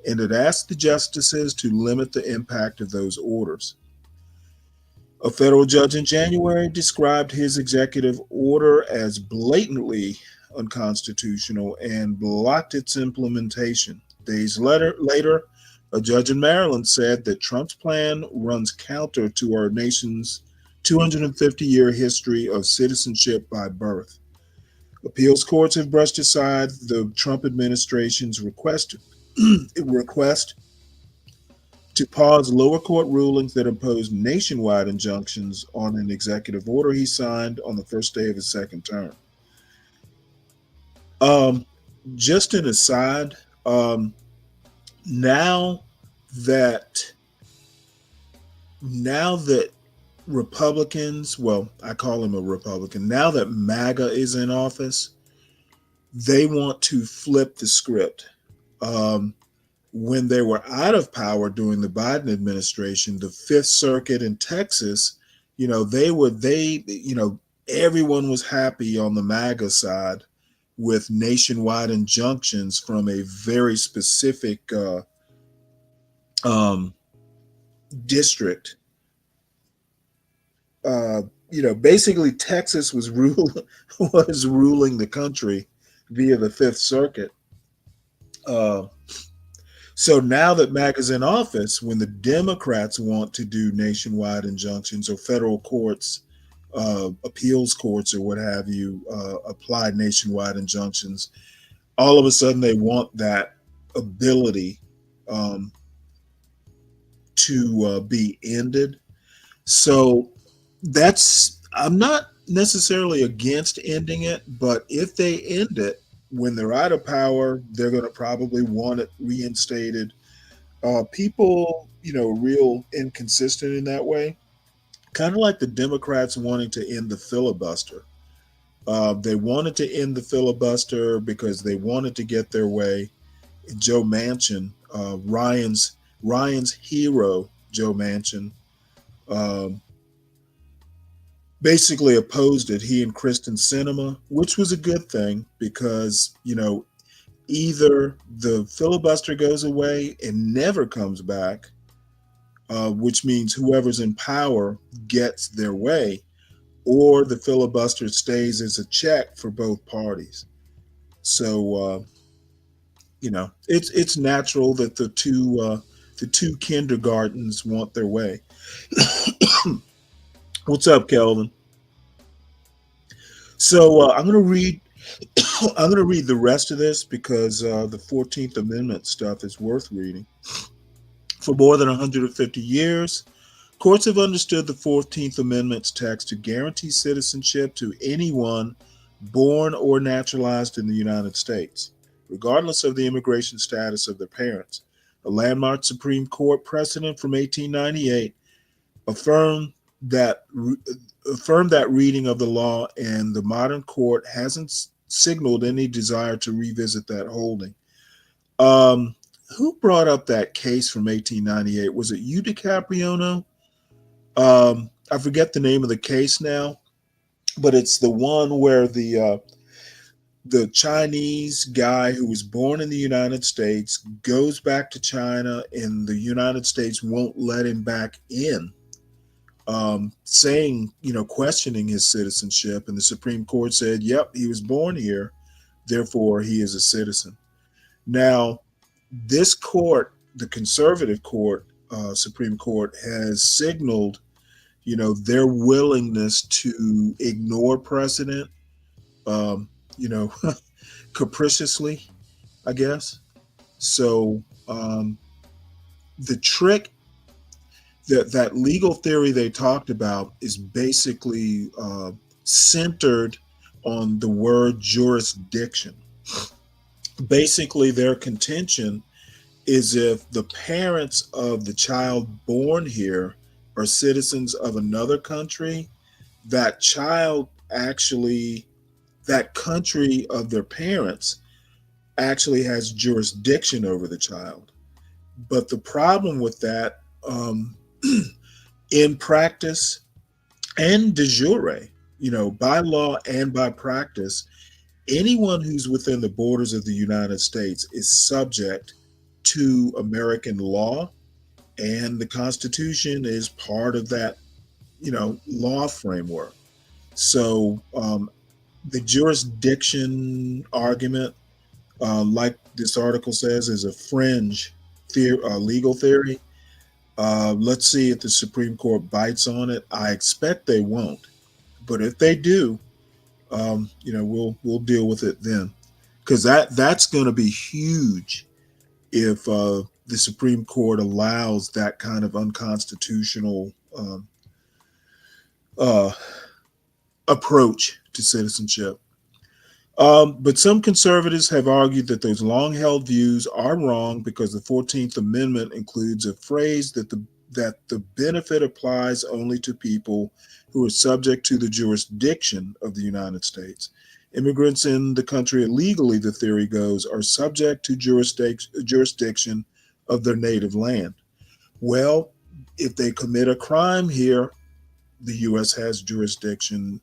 and it asked the justices to limit the impact of those orders. A federal judge in January described his executive order as blatantly unconstitutional and blocked its implementation. Days later, a judge in Maryland said that Trump's plan runs counter to our nation's 250-year history of citizenship by birth. Appeals courts have brushed aside the Trump administration's request to pause lower court rulings that impose nationwide injunctions on an executive order he signed on the first day of his second term. Just an aside, now that Republicans, well, I call him a Republican, now that MAGA is in office, they want to flip the script. When they were out of power during the Biden administration, the Fifth Circuit in Texas, everyone was happy on the MAGA side with nationwide injunctions from a very specific district. Basically Texas was ruling the country via the Fifth Circuit. So now that MAGA's in office, when the Democrats want to do nationwide injunctions or federal courts, appeals courts or what have you, apply nationwide injunctions, all of a sudden they want that ability to be ended. So I'm not necessarily against ending it, but if they end it when they're out of power, they're going to probably want it reinstated. People, real inconsistent in that way, kind of like the Democrats wanting to end the filibuster. They wanted to end the filibuster because they wanted to get their way. Joe Manchin, Ryan's hero, Joe Manchin, um, basically opposed it. He and Kristen Sinema, which was a good thing because, either the filibuster goes away and never comes back, which means whoever's in power gets their way, or the filibuster stays as a check for both parties. So, it's natural that the two kindergartens want their way. What's up, Kelvin? So I'm going to read. I'm going to read the rest of this because the 14th Amendment stuff is worth reading. For more than 150 years, courts have understood the 14th Amendment's text to guarantee citizenship to anyone born or naturalized in the United States, regardless of the immigration status of their parents. A landmark Supreme Court precedent from 1898 affirmed that reading of the law, and the modern court hasn't signaled any desire to revisit that holding. Who brought up that case from 1898? Was it you, DiCapriono? I forget the name of the case now, but it's the one where the Chinese guy who was born in the United States goes back to China, and the United States won't let him back in, saying, questioning his citizenship. And the Supreme Court said, yep, he was born here, therefore he is a citizen. Now, this court, the conservative court, Supreme Court, has signaled, their willingness to ignore precedent, capriciously, I guess. So the trick, that legal theory they talked about is basically centered on the word jurisdiction. Basically, their contention is if the parents of the child born here are citizens of another country, that country of their parents actually has jurisdiction over the child. But the problem with that, in practice and de jure, by law and by practice, anyone who's within the borders of the United States is subject to American law, and the Constitution is part of that, law framework. So the jurisdiction argument, like this article says, is a fringe legal theory. Let's see if the Supreme Court bites on it. I expect they won't, but if they do, we'll deal with it then, because that's going to be huge if the Supreme Court allows that kind of unconstitutional approach to citizenship. But some conservatives have argued that those long-held views are wrong because the 14th Amendment includes a phrase that the benefit applies only to people who are subject to the jurisdiction of the United States. Immigrants in the country illegally, the theory goes, are subject to jurisdiction of their native land. Well, if they commit a crime here, the U.S. has jurisdiction.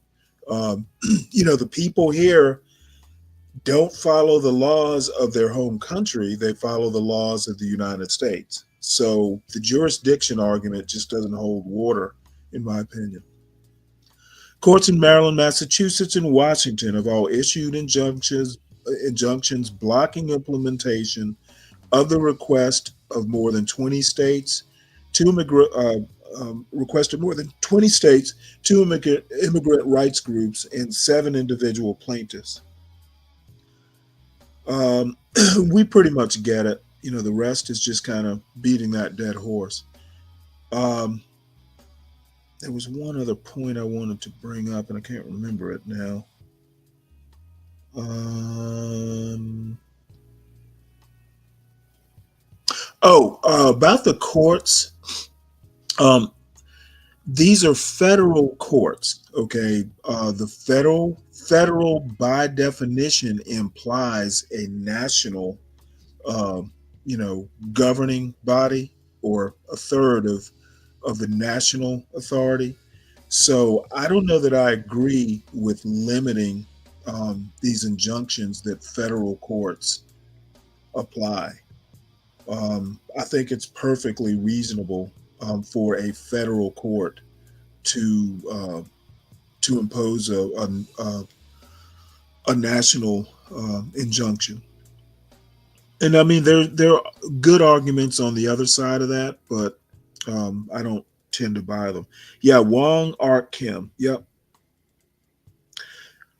The people here don't follow the laws of their home country. They follow the laws of the United States. So the jurisdiction argument just doesn't hold water, in my opinion. Courts in Maryland, Massachusetts, and Washington have all issued injunctions blocking implementation of the request of more than 20 states, requested more than 20 states, 2 immigrant rights groups, and 7 individual plaintiffs. We pretty much get it. The rest is just kind of beating that dead horse. There was one other point I wanted to bring up, and I can't remember it now. About the courts. these are federal courts. Okay, the federal by definition implies a national, uh, governing body, or a third of the national authority. So I don't know that I agree with limiting these injunctions that federal courts apply. I think it's perfectly reasonable for a federal court to impose a national injunction. And I mean, there are good arguments on the other side of that, but I don't tend to buy them. Yeah, Wong Art Kim. Yep.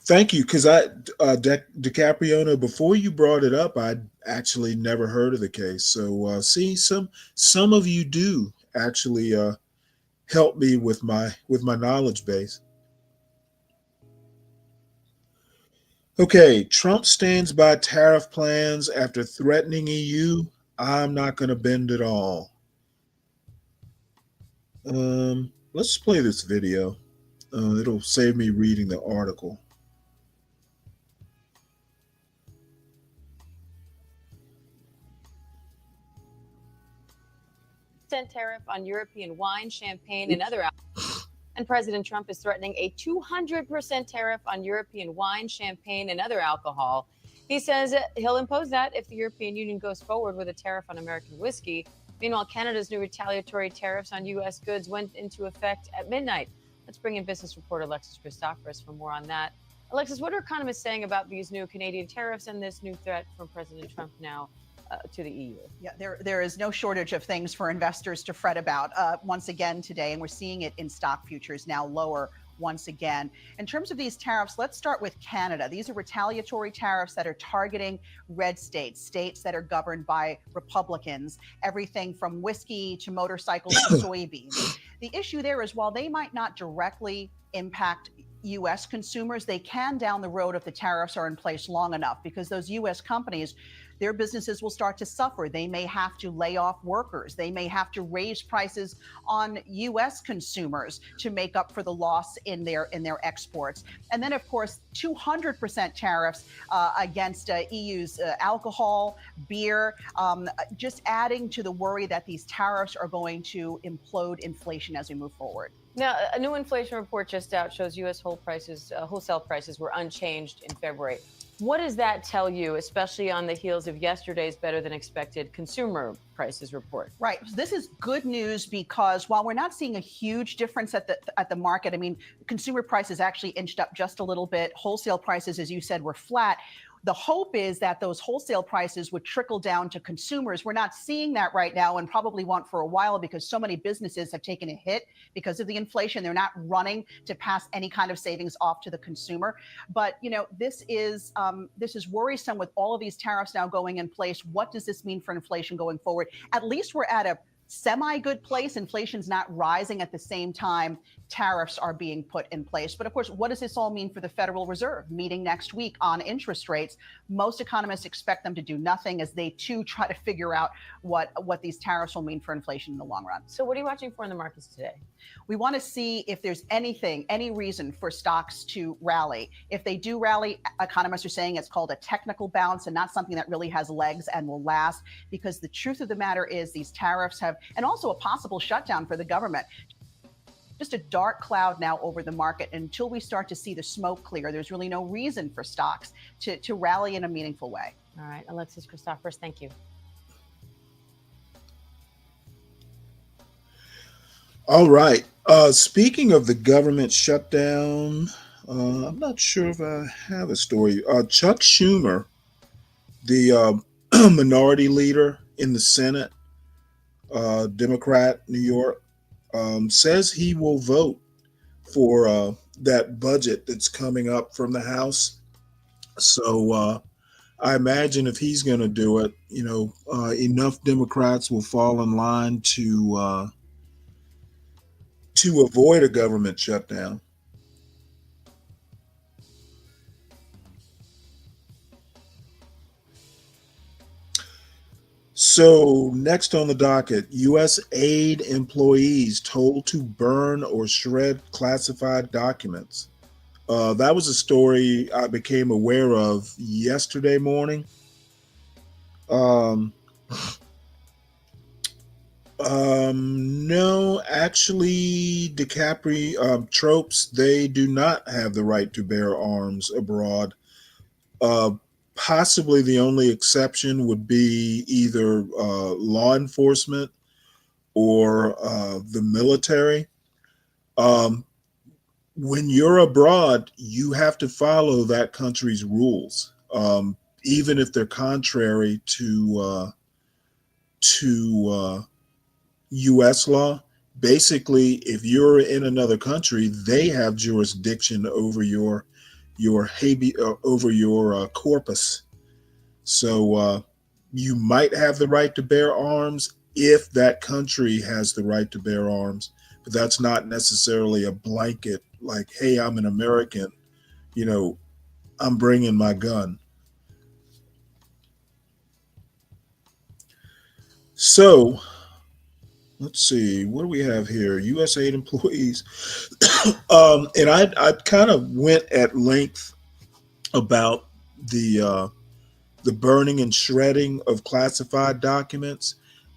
Thank you, because DiCapriano, before you brought it up, I'd actually never heard of the case. So see, some of you do actually help me with my knowledge base. Okay, Trump stands by tariff plans after threatening EU. I'm not going to bend at all. Let's play this video. It'll save me reading the article. Tariff on European wine, champagne, and other alcohol. And President Trump is threatening a 200% tariff on European wine, champagne, and other alcohol. He says he'll impose that if the European Union goes forward with a tariff on American whiskey. Meanwhile, Canada's new retaliatory tariffs on U.S. goods went into effect at midnight. Let's bring in business reporter Alexis Christoforous for more on that. Alexis, what are economists saying about these new Canadian tariffs and this new threat from President Trump now to the EU? Yeah, there is no shortage of things for investors to fret about once again today, and we're seeing it in stock futures now lower once again. In terms of these tariffs, let's start with Canada. These are retaliatory tariffs that are targeting red states that are governed by Republicans, everything from whiskey to motorcycles to soybeans. The issue there is, while they might not directly impact U.S. consumers, they can down the road if the tariffs are in place long enough, because those U.S. companies, their businesses will start to suffer. They may have to lay off workers. They may have to raise prices on U.S. consumers to make up for the loss in their exports. And then, of course, 200% tariffs against EU's alcohol, beer, just adding to the worry that these tariffs are going to implode inflation as we move forward. Now, a new inflation report just out shows U.S. wholesale prices were unchanged in February. What does that tell you, especially on the heels of yesterday's better than expected consumer prices report? Right. This is good news, because while we're not seeing a huge difference at the market, I mean, consumer prices actually inched up just a little bit. Wholesale prices, as you said, were flat. The hope is that those wholesale prices would trickle down to consumers. We're not seeing that right now, and probably won't for a while, because so many businesses have taken a hit because of the inflation. They're not running to pass any kind of savings off to the consumer. But, you know, this is worrisome with all of these tariffs now going in place. What does this mean for inflation going forward? At least we're at a semi-good place. Inflation's not rising at the same time tariffs are being put in place. But of course, what does this all mean for the Federal Reserve meeting next week on interest rates? Most economists expect them to do nothing, as they too try to figure out what these tariffs will mean for inflation in the long run. So what are you watching for in the markets today? We want to see if there's any reason for stocks to rally. If they do rally, economists are saying it's called a technical bounce and not something that really has legs and will last, because the truth of the matter is these tariffs have, and also a possible shutdown for the government, just a dark cloud now over the market. Until we start to see the smoke clear, there's really no reason for stocks to rally in a meaningful way. All right, Alexis Christoforous, thank you. All right. Speaking of the government shutdown, I'm not sure if I have a story. Chuck Schumer, the minority leader in the Senate, Democrat, New York, says he will vote for that budget that's coming up from the House. So I imagine if he's going to do it, enough Democrats will fall in line to avoid a government shutdown. So next on the docket, U.S. aid employees told to burn or shred classified documents. That was a story I became aware of yesterday morning. No, actually, tropes, they do not have the right to bear arms abroad. Uh, Possibly the only exception would be either law enforcement or the military. Um, when you're abroad, you have to follow that country's rules, even if they're contrary to U.S. law. Basically, if you're in another country, they have jurisdiction over over your corpus. So you might have the right to bear arms if that country has the right to bear arms, but that's not necessarily a blanket like, hey, I'm an American, I'm bringing my gun. So let's see, what do we have here? U.S. aid employees. And I kind of went at length about the burning and shredding of classified documents.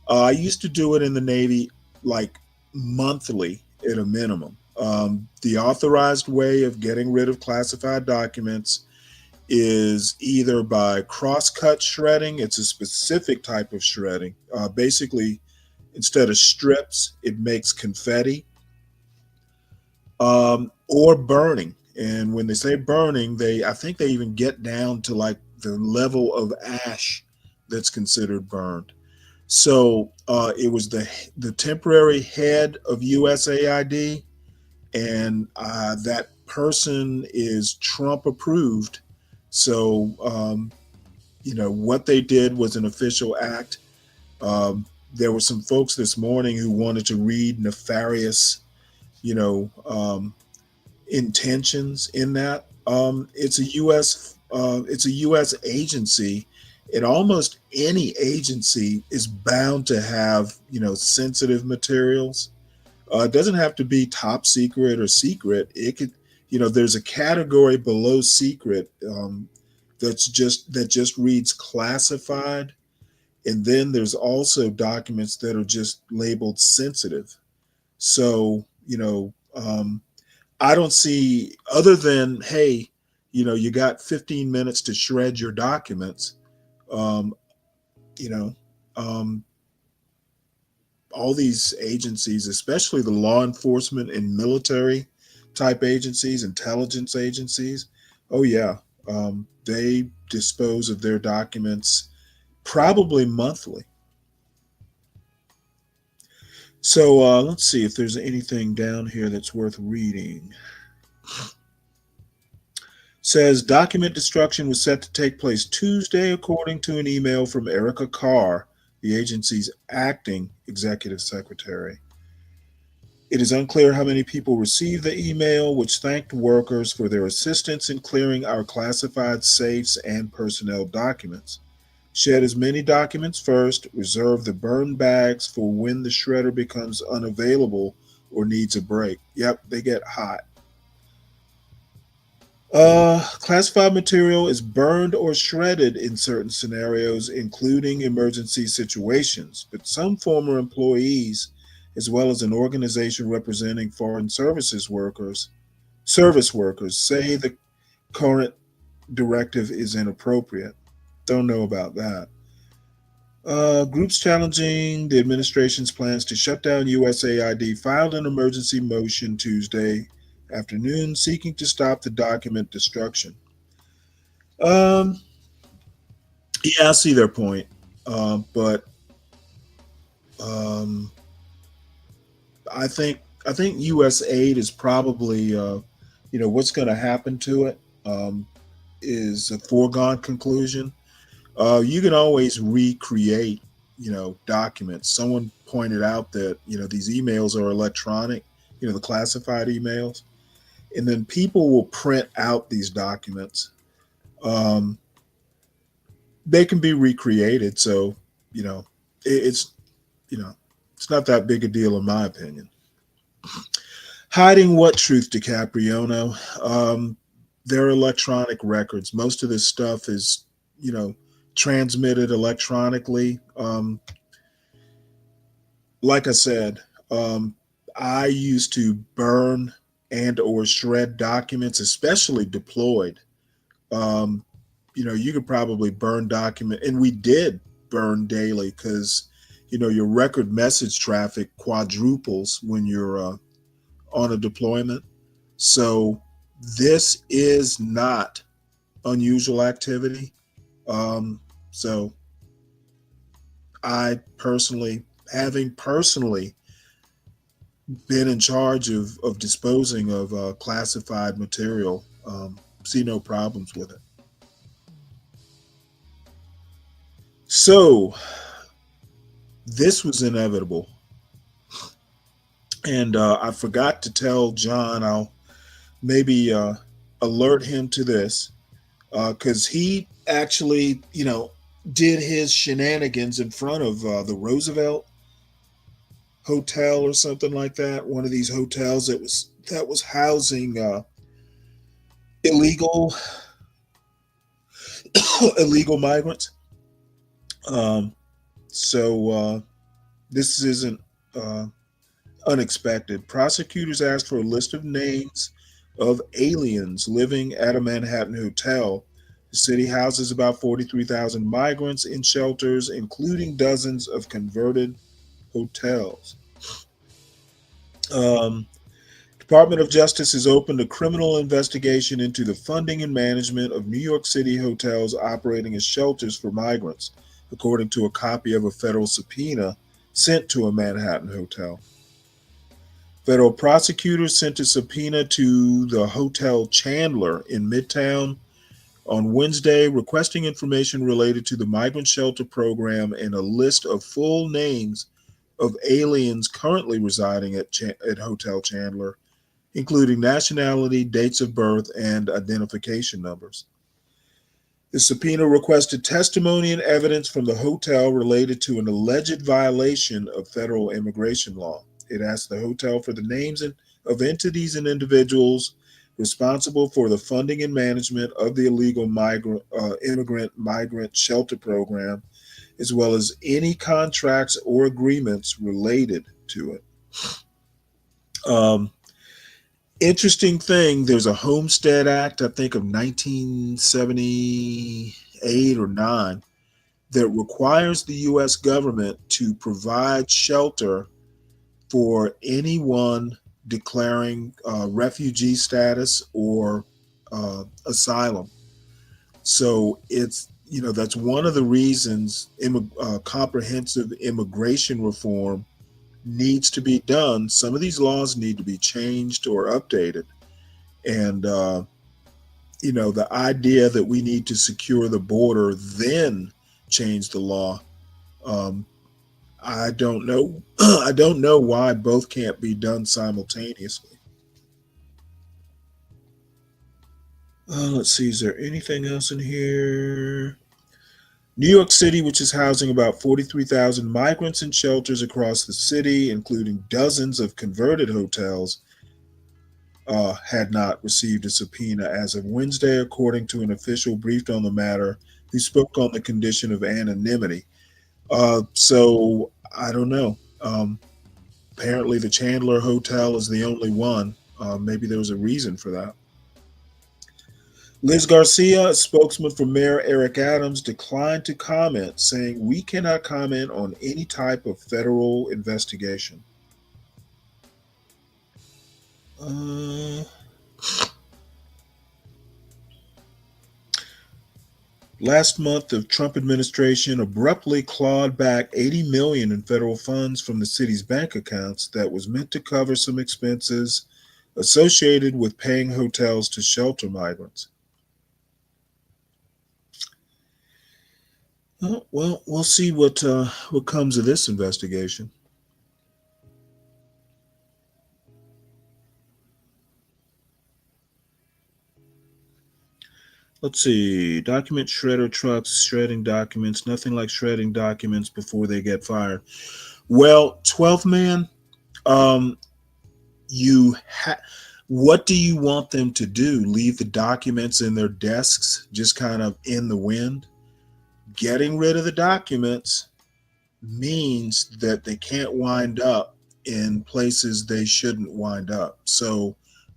I used to do it in the Navy like monthly at a minimum. The authorized way of getting rid of classified documents is either by cross-cut shredding. It's a specific type of shredding. Basically, instead of strips, it makes confetti, or burning. And when they say burning, I think they even get down to like the level of ash that's considered burned. So it was the temporary head of USAID, and that person is Trump approved. So what they did was an official act. There were some folks this morning who wanted to read nefarious, intentions in that. It's a U.S. agency, and almost any agency is bound to have sensitive materials. It doesn't have to be top secret or secret. It could, there's a category below secret that just reads classified, and then there's also documents that are just labeled sensitive. So I don't see, other than, hey, you got 15 minutes to shred your documents. Um, you know, um, all these agencies, especially the law enforcement and military type agencies, intelligence agencies, oh yeah, they dispose of their documents probably monthly. So let's see if there's anything down here that's worth reading. Says document destruction was set to take place Tuesday, according to an email from Erica Carr, the agency's acting executive secretary. It is unclear how many people received the email, which thanked workers for their assistance in clearing our classified safes and personnel documents. Shed as many documents first, reserve the burn bags for when the shredder becomes unavailable or needs a break. Yep, they get hot. Classified material is burned or shredded in certain scenarios, including emergency situations, but some former employees, as well as an organization representing foreign service workers, say the current directive is inappropriate. Don't know about that. Groups challenging the administration's plans to shut down USAID filed an emergency motion Tuesday afternoon seeking to stop the document destruction. Yeah, I see their point, but I think U.S. aid is probably what's going to happen to it is a foregone conclusion. You can always recreate documents. Someone pointed out that these emails are electronic, the classified emails, and then people will print out these documents. They can be recreated, so it's, it's not that big a deal in my opinion. Hiding what truth, DiCapriono? Their electronic records. Most of this stuff is, transmitted electronically. Like I said, I used to burn and or shred documents, especially deployed. Um, you could probably burn document, and we did burn daily because, your record message traffic quadruples when you're on a deployment. So this is not unusual activity. So I personally, having personally been in charge of disposing of classified material, see no problems with it. So this was inevitable. And I forgot to tell John, I'll maybe alert him to this because he actually, did his shenanigans in front of the Roosevelt Hotel or something like that. One of these hotels that was housing illegal illegal migrants. So this isn't unexpected. Prosecutors asked for a list of names of aliens living at a Manhattan hotel. The city houses about 43,000 migrants in shelters, including dozens of converted hotels. Department of Justice has opened a criminal investigation into the funding and management of New York City hotels operating as shelters for migrants, according to a copy of a federal subpoena sent to a Manhattan hotel. Federal prosecutors sent a subpoena to the Hotel Chandler in Midtown on Wednesday, requesting information related to the migrant shelter program and a list of full names of aliens currently residing at Hotel Chandler, including nationality, dates of birth, and identification numbers. The subpoena requested testimony and evidence from the hotel related to an alleged violation of federal immigration law. It asked the hotel for the names of entities and individuals responsible for the funding and management of the illegal migrant shelter program, as well as any contracts or agreements related to it. Interesting thing, there's a Homestead Act, I think of 1978 or 9, that requires the U.S. government to provide shelter for anyone declaring refugee status or asylum. So it's, that's one of the reasons comprehensive immigration reform needs to be done. Some of these laws need to be changed or updated. And, the idea that we need to secure the border, then change the law. I don't know. I don't know why both can't be done simultaneously. Let's see. Is there anything else in here? New York City, which is housing about 43,000 migrants in shelters across the city, including dozens of converted hotels, had not received a subpoena as of Wednesday, according to an official briefed on the matter who spoke on the condition of anonymity. So I don't know. Apparently the Chandler Hotel is the only one. Maybe there was a reason for that. Liz Garcia, a spokesman for Mayor Eric Adams, declined to comment, saying, "We cannot comment on any type of federal investigation." Last month, the Trump administration abruptly clawed back $80 million in federal funds from the city's bank accounts that was meant to cover some expenses associated with paying hotels to shelter migrants. Well, we'll see what comes of this investigation. Let's see. Document shredder trucks shredding documents. Nothing like shredding documents before they get fired. Well, 12th man, um, what do you want them to do? Leave the documents in their desks, just kind of in the wind? Getting rid of the documents means that they can't wind up in places they shouldn't wind up. So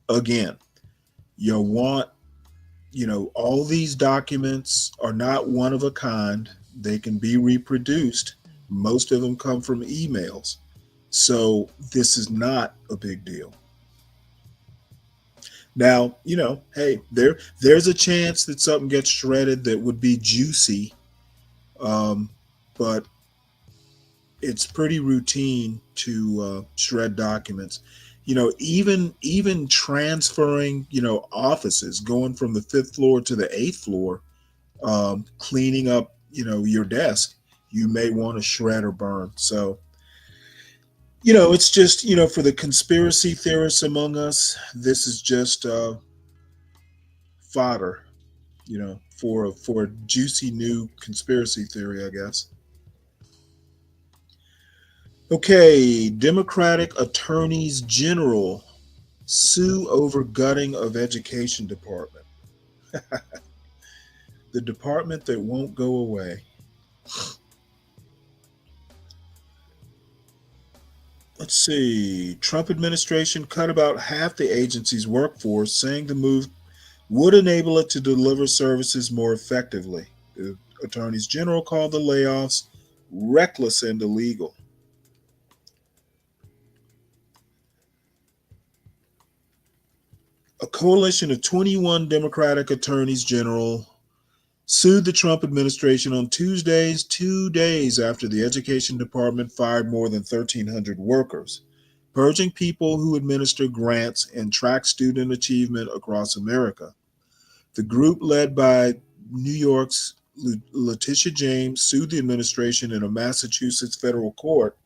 again, you want, all these documents are not one of a kind. They can be reproduced. Most of them come from emails. So this is not a big deal. Now, hey, there's a chance that something gets shredded that would be juicy, but it's pretty routine to shred documents. Even transferring, offices, going from the 5th floor to the 8th floor, cleaning up, your desk, you may want to shred or burn. So, it's just, for the conspiracy theorists among us, this is just fodder, for a juicy new conspiracy theory, I guess. Okay, Democratic attorneys general sue over gutting of education department. The department that won't go away. Let's see. Trump administration cut about half the agency's workforce, saying the move would enable it to deliver services more effectively. The attorneys general called the layoffs reckless and illegal. A coalition of 21 Democratic attorneys general sued the Trump administration on Tuesdays, 2 days after the Education Department fired more than 1,300 workers, purging people who administer grants and track student achievement across America. The group, led by New York's Letitia James, sued the administration in a Massachusetts federal court,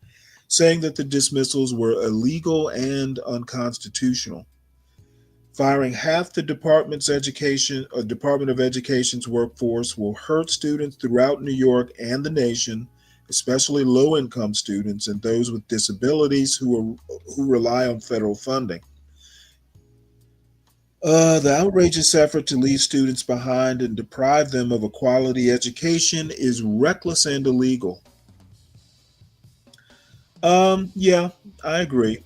saying that the dismissals were illegal and unconstitutional. Firing half the Department of Education's workforce will hurt students throughout New York and the nation, especially low-income students and those with disabilities who rely on federal funding. The outrageous effort to leave students behind and deprive them of a quality education is reckless and illegal. Yeah, I agree.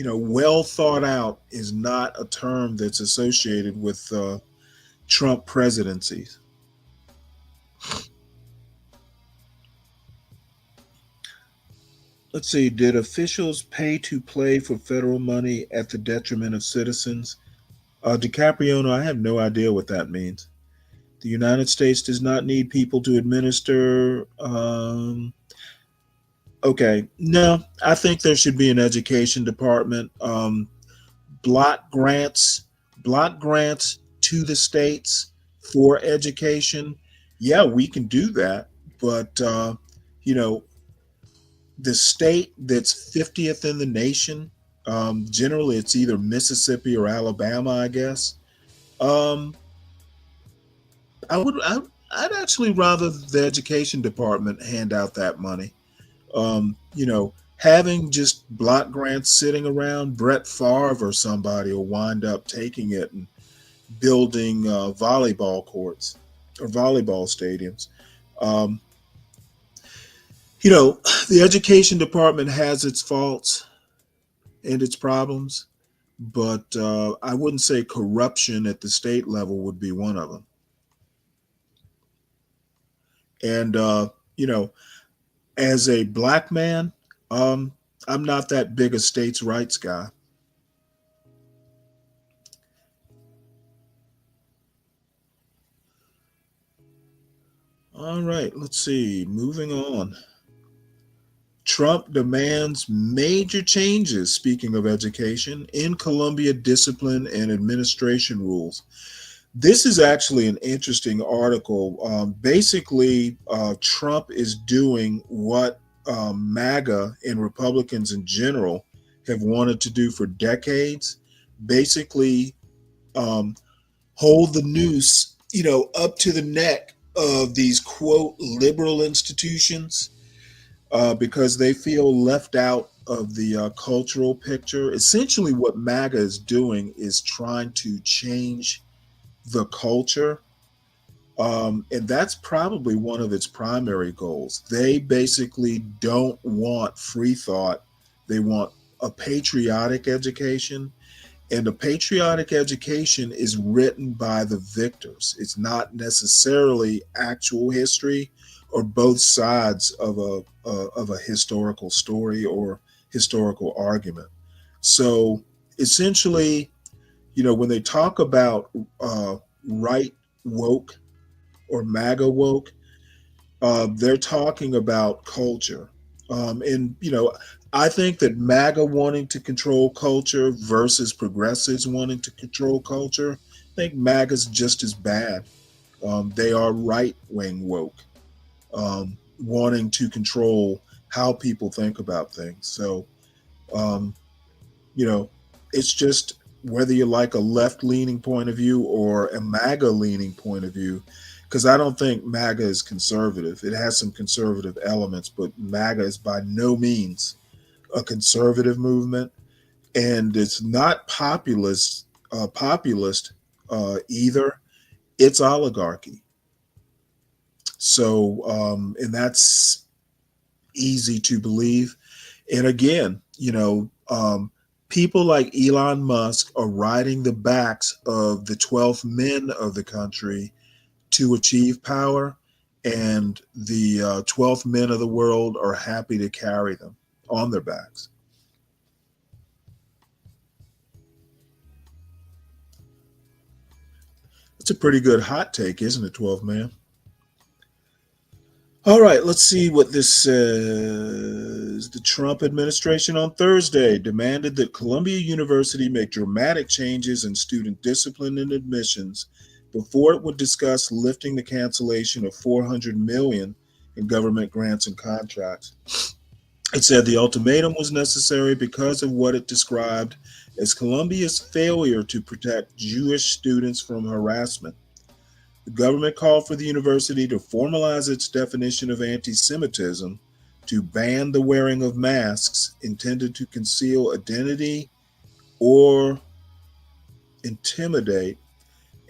Well thought out is not a term that's associated with Trump presidencies. Let's see. Did officials pay to play for federal money at the detriment of citizens? DiCapriono, I have no idea what that means. The United States does not need people to administer. Okay, no, I think there should be an education department. Block grants to the states for education. Yeah, we can do that, but the state that's 50th in the nation, generally it's either Mississippi or Alabama, I guess. I'd actually rather the education department hand out that money. Having just block grants sitting around, Brett Favre or somebody will wind up taking it and building volleyball courts or volleyball stadiums. The education department has its faults and its problems, but I wouldn't say corruption at the state level would be one of them. And, as a black man, I'm not that big a states' rights guy. All right, let's see. Moving on. Trump demands major changes, speaking of education, in Columbia discipline and administration rules. This is actually an interesting article. Basically, Trump is doing what MAGA and Republicans in general have wanted to do for decades. Basically, hold the noose, up to the neck of these quote liberal institutions because they feel left out of the cultural picture. Essentially, what MAGA is doing is trying to change the culture. And that's probably one of its primary goals. They basically don't want free thought. They want a patriotic education. And a patriotic education is written by the victors. It's not necessarily actual history or both sides of a historical story or historical argument. So essentially, when they talk about right woke or MAGA woke, they're talking about culture. And, I think that MAGA wanting to control culture versus progressives wanting to control culture, I think MAGA's just as bad. They are right wing woke, wanting to control how people think about things. So, it's just whether you like a left leaning point of view or a MAGA leaning point of view, because I don't think MAGA is conservative. It has some conservative elements, but MAGA is by no means a conservative movement, and it's not populist either. It's oligarchy. So, and that's easy to believe. And again, people like Elon Musk are riding the backs of the 12th men of the country to achieve power, and the 12th men of the world are happy to carry them on their backs. It's a pretty good hot take, isn't it, 12 man? All right, let's see what this says. The Trump administration on Thursday demanded that Columbia University make dramatic changes in student discipline and admissions before it would discuss lifting the cancellation of $400 million in government grants and contracts. It said the ultimatum was necessary because of what it described as Columbia's failure to protect Jewish students from harassment. The government called for the university to formalize its definition of anti-Semitism, to ban the wearing of masks intended to conceal identity or intimidate,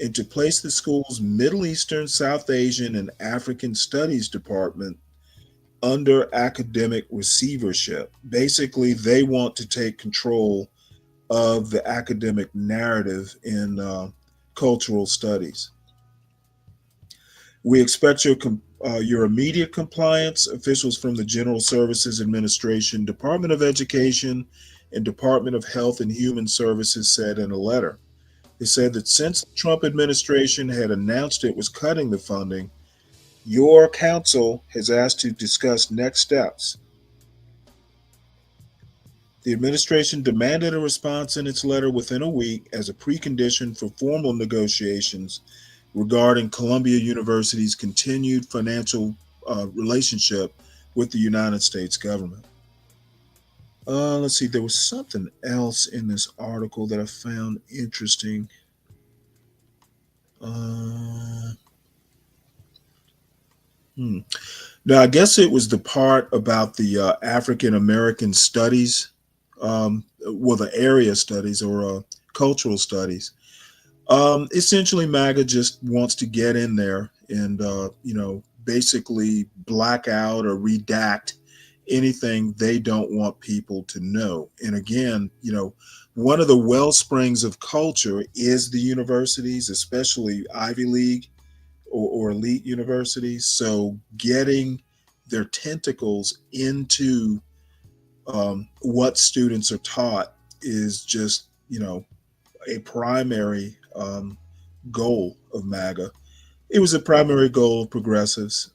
and to place the school's Middle Eastern, South Asian, and African Studies department under academic receivership. Basically, they want to take control of the academic narrative in cultural studies. We expect your immediate compliance. Officials from the General Services Administration, Department of Education, and Department of Health and Human Services said in a letter. They said that since the Trump administration had announced it was cutting the funding, your council has asked to discuss next steps. The administration demanded a response in its letter within a week as a precondition for formal negotiations regarding Columbia University's continued financial relationship with the United States government. Let's see, there was something else in this article that I found interesting. Now, I guess it was the part about the African American studies, the area studies or cultural studies. Essentially, MAGA just wants to get in there and, basically black out or redact anything they don't want people to know. And again, one of the well springs of culture is the universities, especially Ivy League or elite universities. So getting their tentacles into what students are taught is just, a primary goal of MAGA. It was a primary goal of progressives.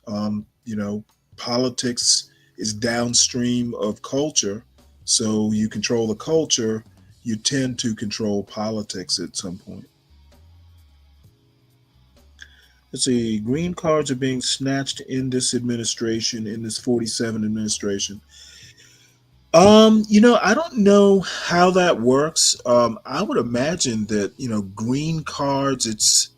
Politics is downstream of culture. So you control the culture, you tend to control politics at some point. Let's see, green cards are being snatched in this administration, in this 47 administration. I don't know how that works. I would imagine that, green cards,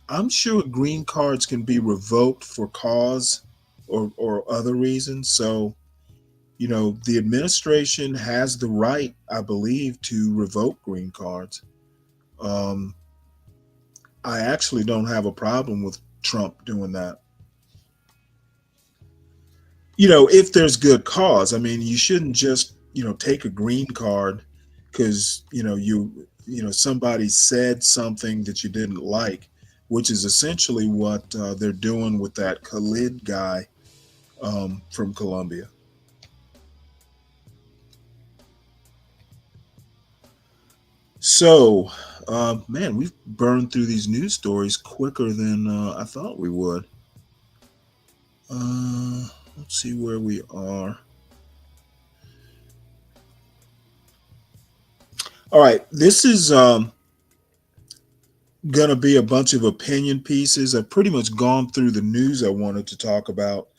I'm sure green cards can be revoked for cause or other reasons. So, the administration has the right, I believe, to revoke green cards. I actually don't have a problem with Trump doing that. If there's good cause. I mean, you shouldn't just, take a green card because, somebody said something that you didn't like, which is essentially what they're doing with that Khalid guy from Colombia. So, man, we've burned through these news stories quicker than I thought we would. Let's see where we are. All right, this is going to be a bunch of opinion pieces. I've pretty much gone through the news I wanted to talk about.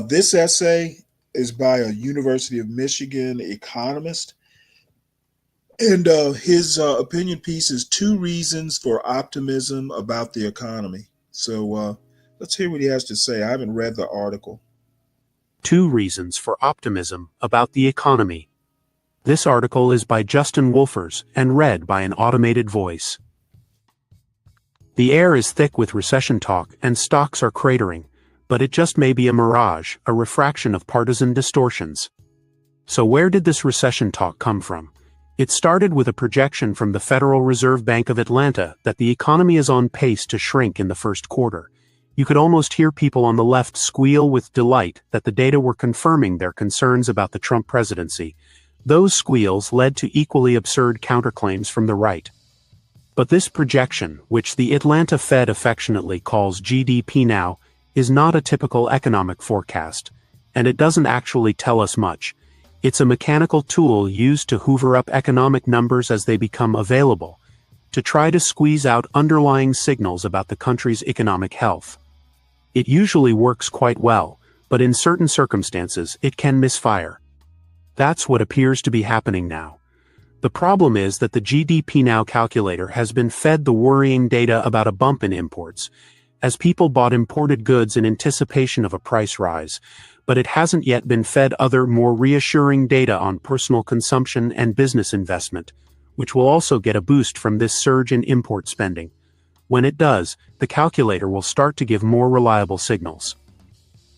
This essay is by a University of Michigan economist. And his opinion piece is 2 reasons for optimism about the economy. So let's hear what he has to say. I haven't read the article. 2 reasons for optimism about the economy. This article is by Justin Wolfers and read by an automated voice. The air is thick with recession talk and stocks are cratering, but it just may be a mirage, a refraction of partisan distortions. So where did this recession talk come from? It started with a projection from the Federal Reserve Bank of Atlanta that the economy is on pace to shrink in the first quarter. You could almost hear people on the left squeal with delight that the data were confirming their concerns about the Trump presidency. Those squeals led to equally absurd counterclaims from the right. But this projection, which the Atlanta Fed affectionately calls GDP now, is not a typical economic forecast, and it doesn't actually tell us much. It's a mechanical tool used to hoover up economic numbers as they become available, to try to squeeze out underlying signals about the country's economic health. It usually works quite well, but in certain circumstances it can misfire. That's what appears to be happening now. The problem is that the GDP Now calculator has been fed the worrying data about a bump in imports, as people bought imported goods in anticipation of a price rise, but it hasn't yet been fed other more reassuring data on personal consumption and business investment, which will also get a boost from this surge in import spending. When it does, the calculator will start to give more reliable signals.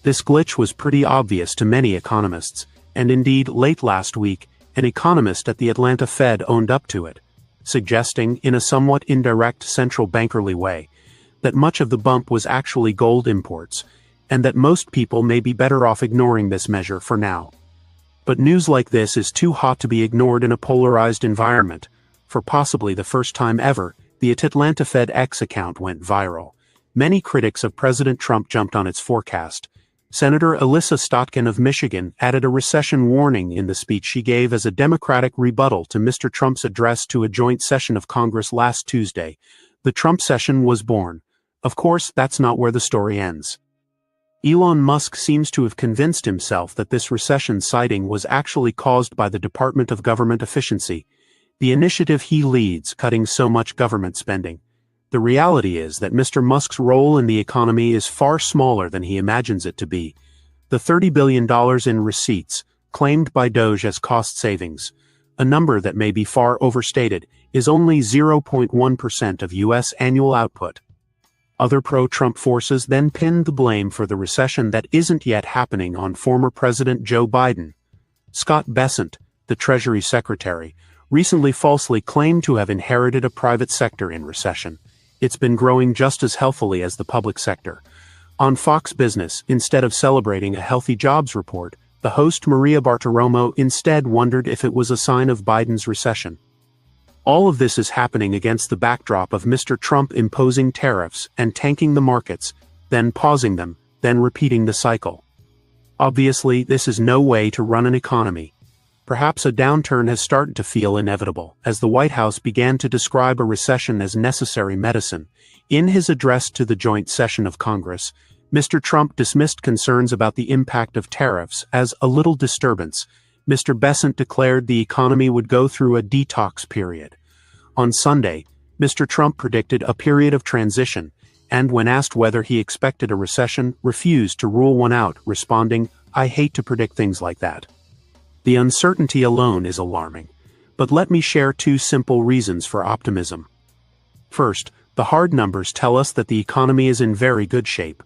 This glitch was pretty obvious to many economists, and indeed late last week, an economist at the Atlanta Fed owned up to it, suggesting, in a somewhat indirect central bankerly way, that much of the bump was actually gold imports, and that most people may be better off ignoring this measure for now. But news like this is too hot to be ignored in a polarized environment. For possibly the first time ever, the Atlanta Fed X account went viral. Many critics of President Trump jumped on its forecast. Senator Alyssa Stotkin of Michigan added a recession warning in the speech she gave as a Democratic rebuttal to Mr. Trump's address to a joint session of Congress last Tuesday. The Trump session was born. Of course, that's not where the story ends. Elon Musk seems to have convinced himself that this recession sighting was actually caused by the Department of Government Efficiency, the initiative he leads cutting so much government spending. The reality is that Mr. Musk's role in the economy is far smaller than he imagines it to be. The $30 billion in receipts, claimed by Doge as cost savings, a number that may be far overstated, is only 0.1% of U.S. annual output. Other pro-Trump forces then pinned the blame for the recession that isn't yet happening on former President Joe Biden. Scott Bessent, the Treasury Secretary, recently falsely claimed to have inherited a private sector in recession. It's been growing just as healthily as the public sector. On Fox Business, instead of celebrating a healthy jobs report, the host Maria Bartiromo instead wondered if it was a sign of Biden's recession. All of this is happening against the backdrop of Mr. Trump imposing tariffs and tanking the markets, then pausing them, then repeating the cycle. Obviously, this is no way to run an economy. Perhaps a downturn has started to feel inevitable, as the White House began to describe a recession as necessary medicine. In his address to the joint session of Congress, Mr. Trump dismissed concerns about the impact of tariffs as a little disturbance, Mr. Besant declared the economy would go through a detox period. On Sunday, Mr. Trump predicted a period of transition, and when asked whether he expected a recession, refused to rule one out, responding, "I hate to predict things like that." The uncertainty alone is alarming. But let me share two simple reasons for optimism. First, the hard numbers tell us that the economy is in very good shape.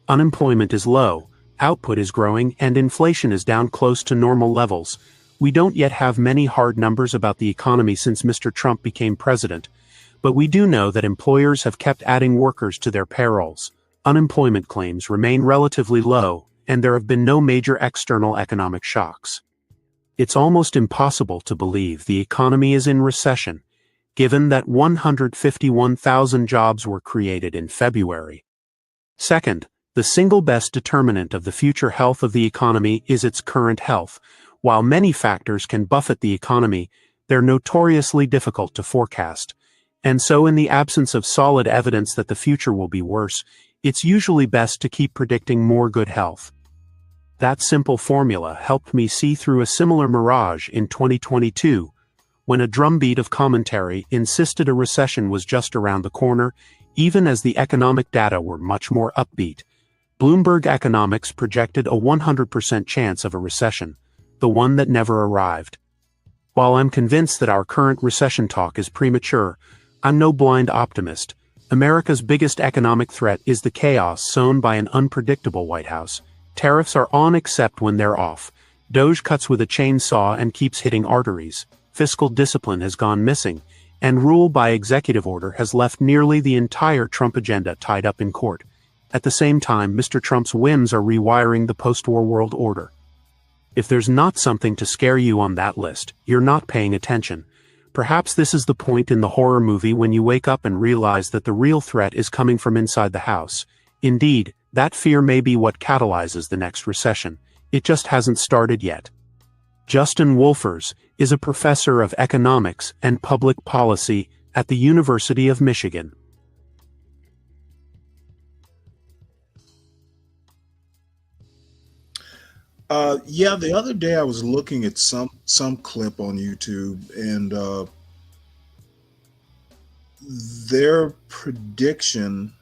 Unemployment is low, output is growing, and inflation is down close to normal levels. We don't yet have many hard numbers about the economy since Mr. Trump became president, but we do know that employers have kept adding workers to their payrolls. Unemployment claims remain relatively low, and there have been no major external economic shocks. It's almost impossible to believe the economy is in recession, given that 151,000 jobs were created in February. Second, the single best determinant of the future health of the economy is its current health. While many factors can buffet the economy, they're notoriously difficult to forecast. And so in the absence of solid evidence that the future will be worse, it's usually best to keep predicting more good health. That simple formula helped me see through a similar mirage in 2022, when a drumbeat of commentary insisted a recession was just around the corner, even as the economic data were much more upbeat. Bloomberg Economics projected a 100% chance of a recession, the one that never arrived. While I'm convinced that our current recession talk is premature, I'm no blind optimist. America's biggest economic threat is the chaos sown by an unpredictable White House. Tariffs are on except when they're off. Doge cuts with a chainsaw and keeps hitting arteries. Fiscal discipline has gone missing, and rule by executive order has left nearly the entire Trump agenda tied up in court. At the same time, Mr. Trump's whims are rewiring the post-war world order. If there's not something to scare you on that list, you're not paying attention. Perhaps this is the point in the horror movie when you wake up and realize that the real threat is coming from inside the house. Indeed, that fear may be what catalyzes the next recession. It just hasn't started yet. Justin Wolfers is a professor of economics and public policy at the University of Michigan. Yeah, the other day I was looking at some clip on YouTube, and their prediction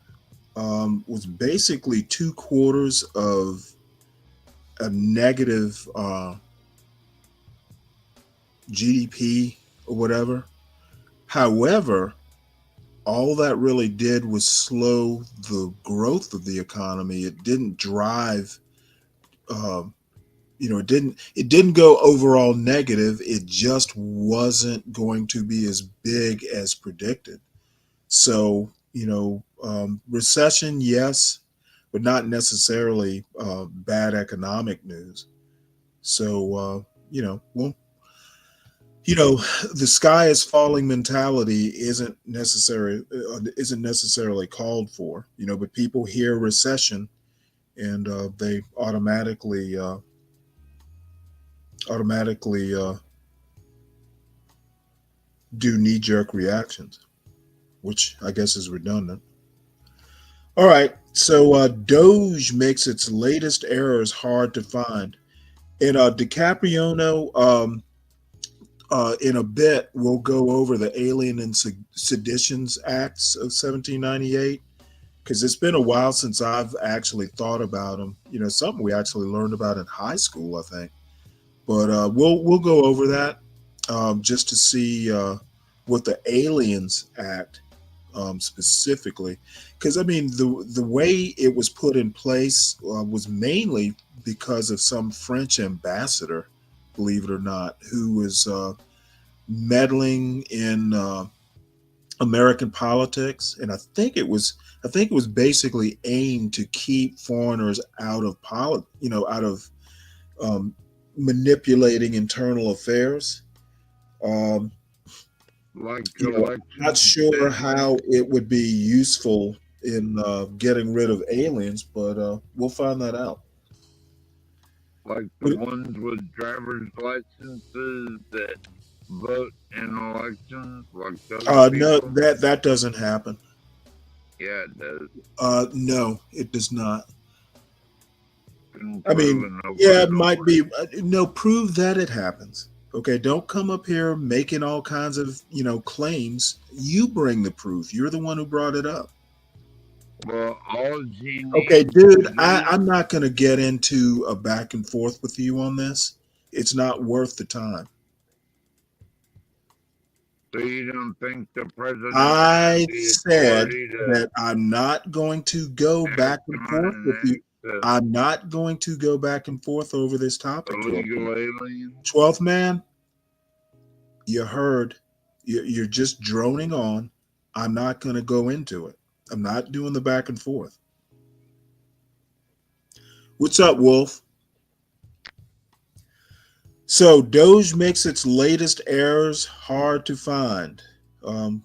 was basically 2 quarters of a negative GDP or whatever. However, all that really did was slow the growth of the economy. It didn't drive, it didn't go overall negative. It just wasn't going to be as big as predicted. So, recession, yes, but not necessarily bad economic news. So, the sky is falling mentality isn't necessarily called for, but people hear recession and they automatically do knee-jerk reactions, which I guess is redundant. All right, so Doge makes its latest errors hard to find. And DiCaprio, in a bit, we'll go over the Alien and Seditions Acts of 1798, because it's been a while since I've actually thought about them. Something we actually learned about in high school, I think. But we'll go over that just to see what the Aliens Act specifically, because the way it was put in place was mainly because of some French ambassador, believe it or not, who was meddling in American politics, and I think it was basically aimed to keep foreigners out of manipulating internal affairs. I'm not sure how it would be useful in getting rid of aliens, but we'll find that out. Like the ones with driver's licenses that vote in elections, like those no, people? that doesn't happen. Yeah, it does. No, it does not. can I prove mean, and nobody yeah, it will might believe be. No, prove that it happens. Okay, don't come up here making all kinds of claims. You bring the proof. You're the one who brought it up. Well, all she Okay, needs dude, to I'm not going to get into a back and forth with you on this. It's not worth the time. so you don't think the president has I the said authority to that I'm not going to go back act and on forth with an you. act I'm not going to go back and forth over this topic. 12th illegal alien? 12th man, you heard. You're just droning on. I'm not going to go into it. I'm not doing the back and forth. What's up, Wolf? So Doge makes its latest errors hard to find. I'm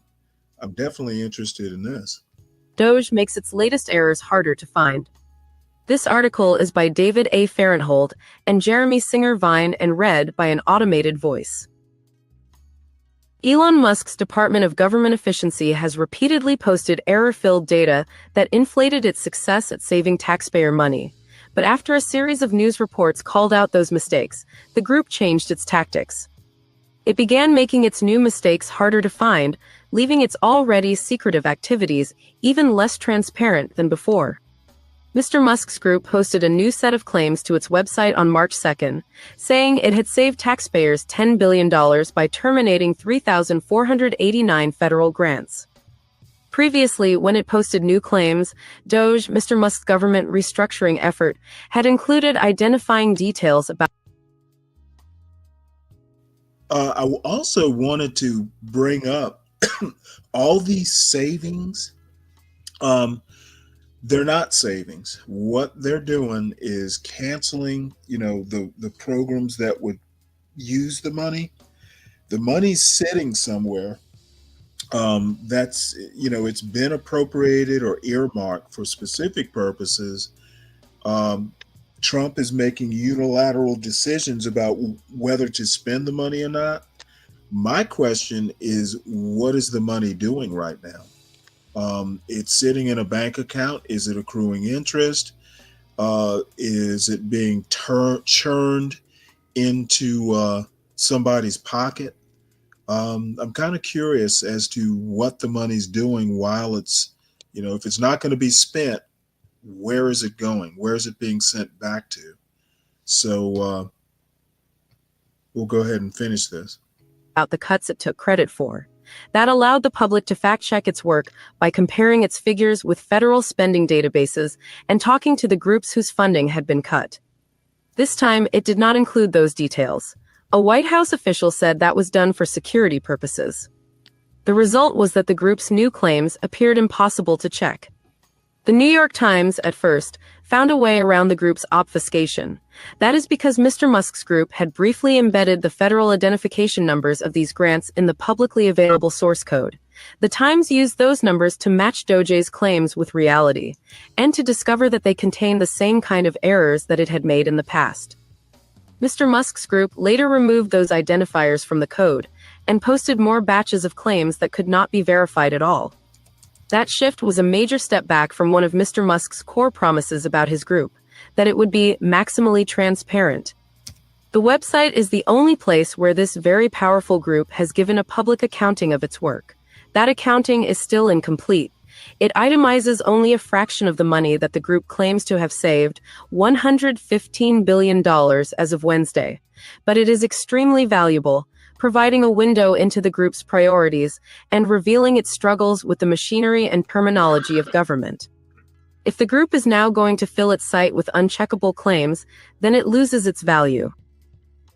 definitely interested in this. Doge makes its latest errors harder to find. This article is by David A. Farenthold and Jeremy Singer Vine and read by an automated voice. Elon Musk's Department of Government Efficiency has repeatedly posted error-filled data that inflated its success at saving taxpayer money. But after a series of news reports called out those mistakes, the group changed its tactics. It began making its new mistakes harder to find, leaving its already secretive activities even less transparent than before. Mr. Musk's group posted a new set of claims to its website on March 2nd, saying it had saved taxpayers $10 billion by terminating 3,489 federal grants. Previously, when it posted new claims, Doge, Mr. Musk's government restructuring effort, had included identifying details about. I also wanted to bring up all these savings. They're not savings. What they're doing is canceling, the programs that would use the money. The money's sitting somewhere. That's, it's been appropriated or earmarked for specific purposes. Trump is making unilateral decisions about whether to spend the money or not. My question is, what is the money doing right now? It's sitting in a bank account. Is it accruing interest? Is it being churned into somebody's pocket? I'm kind of curious as to what the money's doing while it's, if it's not going to be spent, where is it going? Where is it being sent back to? So we'll go ahead and finish this. About the cuts it took credit for. That allowed the public to fact-check its work by comparing its figures with federal spending databases and talking to the groups whose funding had been cut. This time, it did not include those details. A White House official said that was done for security purposes. The result was that the group's new claims appeared impossible to check. The New York Times, at first, found a way around the group's obfuscation. That is because Mr. Musk's group had briefly embedded the federal identification numbers of these grants in the publicly available source code. The Times used those numbers to match Doge's claims with reality, and to discover that they contained the same kind of errors that it had made in the past. Mr. Musk's group later removed those identifiers from the code, and posted more batches of claims that could not be verified at all. That shift was a major step back from one of Mr. Musk's core promises about his group, that it would be maximally transparent. The website is the only place where this very powerful group has given a public accounting of its work. That accounting is still incomplete. It itemizes only a fraction of the money that the group claims to have saved, $115 billion as of Wednesday. But it is extremely valuable, providing a window into the group's priorities and revealing its struggles with the machinery and terminology of government. If the group is now going to fill its site with uncheckable claims, then it loses its value.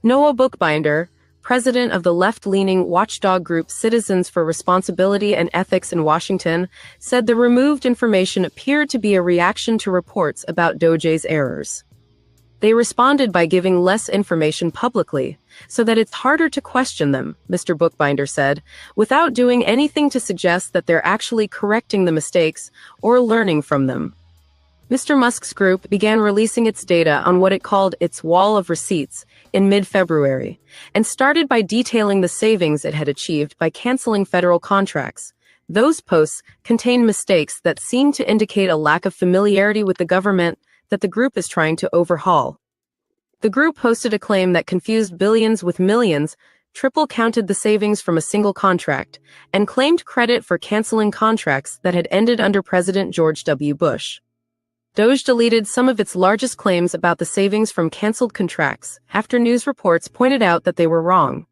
Noah Bookbinder, president of the left-leaning watchdog group Citizens for Responsibility and Ethics in Washington, said the removed information appeared to be a reaction to reports about Doge's errors. They responded by giving less information publicly, so that it's harder to question them, Mr. Bookbinder said, without doing anything to suggest that they're actually correcting the mistakes or learning from them. Mr. Musk's group began releasing its data on what it called its wall of receipts in mid-February, and started by detailing the savings it had achieved by canceling federal contracts. Those posts contained mistakes that seemed to indicate a lack of familiarity with the government, that the group is trying to overhaul. The group posted a claim that confused billions with millions, triple counted the savings from a single contract, and claimed credit for canceling contracts that had ended under President George W. Bush. Doge deleted some of its largest claims about the savings from canceled contracts after news reports pointed out that they were wrong.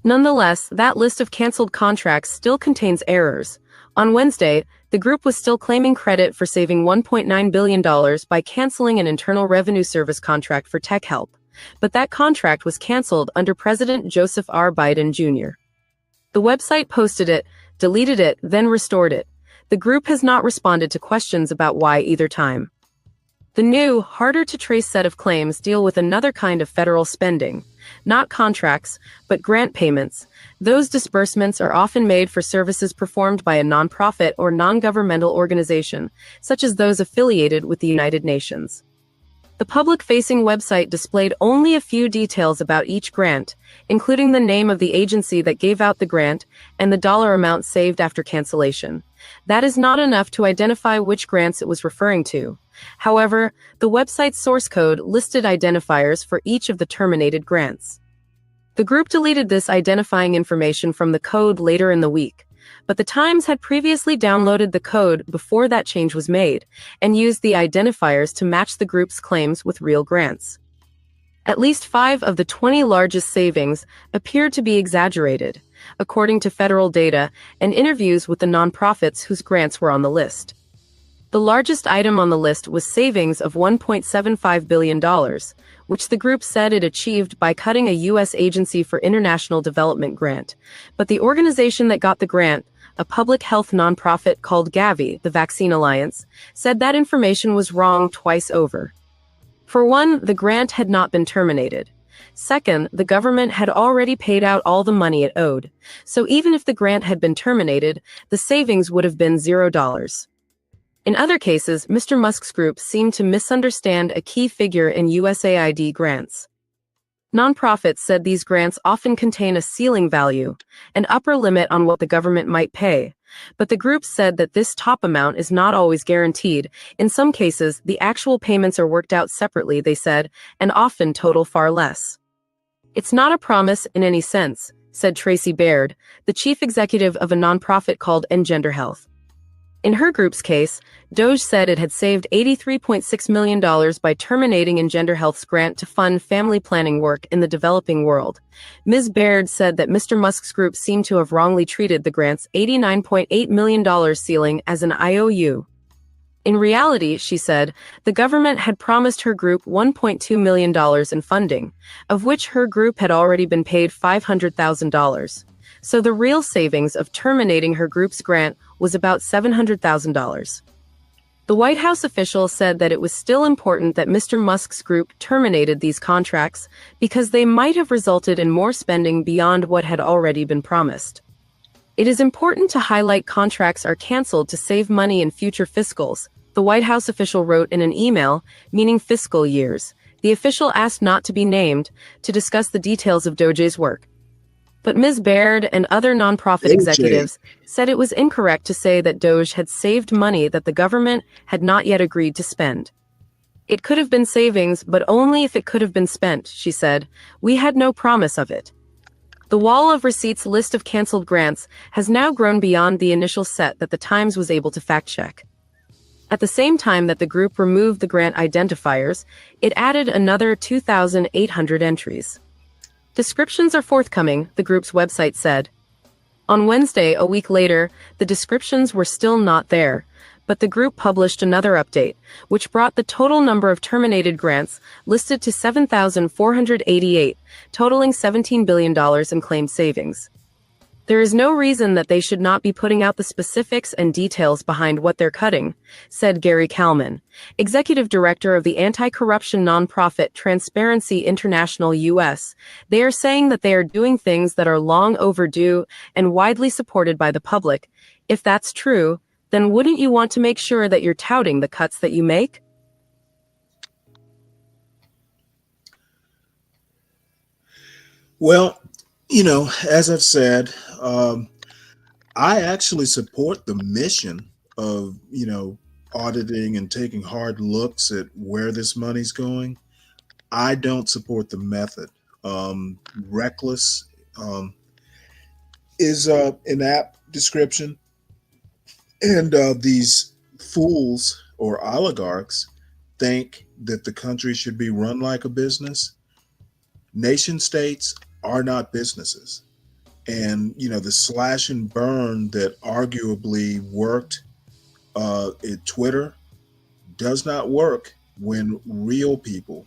Nonetheless, that list of canceled contracts still contains errors. On Wednesday, the group was still claiming credit for saving $1.9 billion by canceling an Internal Revenue Service contract for tech help, but that contract was canceled under President Joseph R. Biden Jr. The website posted it, deleted it, then restored it. The group has not responded to questions about why either time. The new, harder-to-trace set of claims deal with another kind of federal spending, not contracts, but grant payments. Those disbursements are often made for services performed by a nonprofit or non-governmental organization, such as those affiliated with the United Nations. The public-facing website displayed only a few details about each grant, including the name of the agency that gave out the grant and the dollar amount saved after cancellation. That is not enough to identify which grants it was referring to. However, the website's source code listed identifiers for each of the terminated grants. The group deleted this identifying information from the code later in the week, but the Times had previously downloaded the code before that change was made and used the identifiers to match the group's claims with real grants. At least 5 of the 20 largest savings appeared to be exaggerated, according to federal data and interviews with the nonprofits whose grants were on the list. The largest item on the list was savings of $1.75 billion, which the group said it achieved by cutting a U.S. Agency for International Development grant. But the organization that got the grant, a public health nonprofit called Gavi, the Vaccine Alliance, said that information was wrong twice over. For one, the grant had not been terminated. Second, the government had already paid out all the money it owed. So even if the grant had been terminated, the savings would have been $0. In other cases, Mr. Musk's group seemed to misunderstand a key figure in USAID grants. Nonprofits said these grants often contain a ceiling value, an upper limit on what the government might pay, but the group said that this top amount is not always guaranteed. In some cases, the actual payments are worked out separately, they said, and often total far less. It's not a promise in any sense, said Tracy Baird, the chief executive of a nonprofit called Engender Health. In her group's case, Doge said it had saved $83.6 million by terminating Engender Health's grant to fund family planning work in the developing world. Ms. Baird said that Mr. Musk's group seemed to have wrongly treated the grant's $89.8 million ceiling as an IOU. In reality, she said, the government had promised her group $1.2 million in funding, of which her group had already been paid $500,000. So the real savings of terminating her group's grant was about $700,000. The White House official said that it was still important that Mr. Musk's group terminated these contracts because they might have resulted in more spending beyond what had already been promised. It is important to highlight contracts are canceled to save money in future fiscals, the White House official wrote in an email, meaning fiscal years. The official asked not to be named to discuss the details of Doge's work. But Ms. Baird and other nonprofit executives said it was incorrect to say that Doge had saved money that the government had not yet agreed to spend. It could have been savings, but only if it could have been spent, she said. We had no promise of it. The wall of receipts list of canceled grants has now grown beyond the initial set that the Times was able to fact-check. At the same time that the group removed the grant identifiers, it added another 2,800 entries. Descriptions are forthcoming, the group's website said. On Wednesday, a week later, the descriptions were still not there, but the group published another update, which brought the total number of terminated grants listed to 7,488, totaling $17 billion in claimed savings. There is no reason that they should not be putting out the specifics and details behind what they're cutting, said Gary Kalman, executive director of the anti-corruption nonprofit Transparency International US. They are saying that they are doing things that are long overdue and widely supported by the public. If that's true, then wouldn't you want to make sure that you're touting the cuts that you make? Well, you know, as I've said, I actually support the mission of, auditing and taking hard looks at where this money's going. I don't support the method. Reckless is an apt description. And these fools or oligarchs think that the country should be run like a business. Nation states are not businesses. And, the slash and burn that arguably worked at Twitter does not work when real people,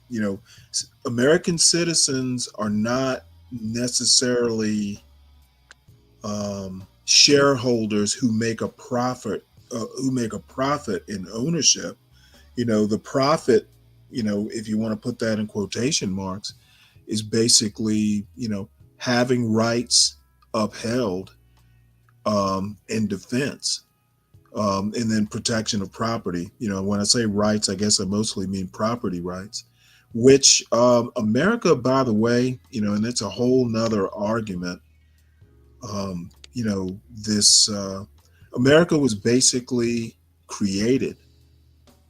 American citizens are not necessarily shareholders who make a profit in ownership. The profit, if you want to put that in quotation marks, is basically, having rights upheld in defense, and then protection of property. When I say rights, I guess I mostly mean property rights, which America, by the way, and it's a whole nother argument. This America was basically created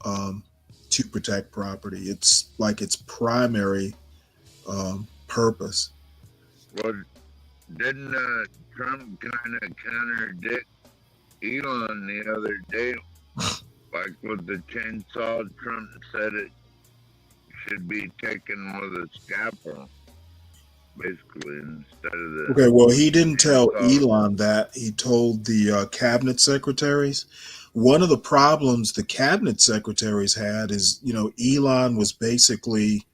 to protect property. It's like its primary purpose. Well, didn't Trump kind of contradict Elon the other day? Like with the chainsaw, Trump said it should be taken with a scalpel, basically, instead of the... Okay, well, he didn't tell Elon that. He told the cabinet secretaries. One of the problems the cabinet secretaries had is, Elon was basically,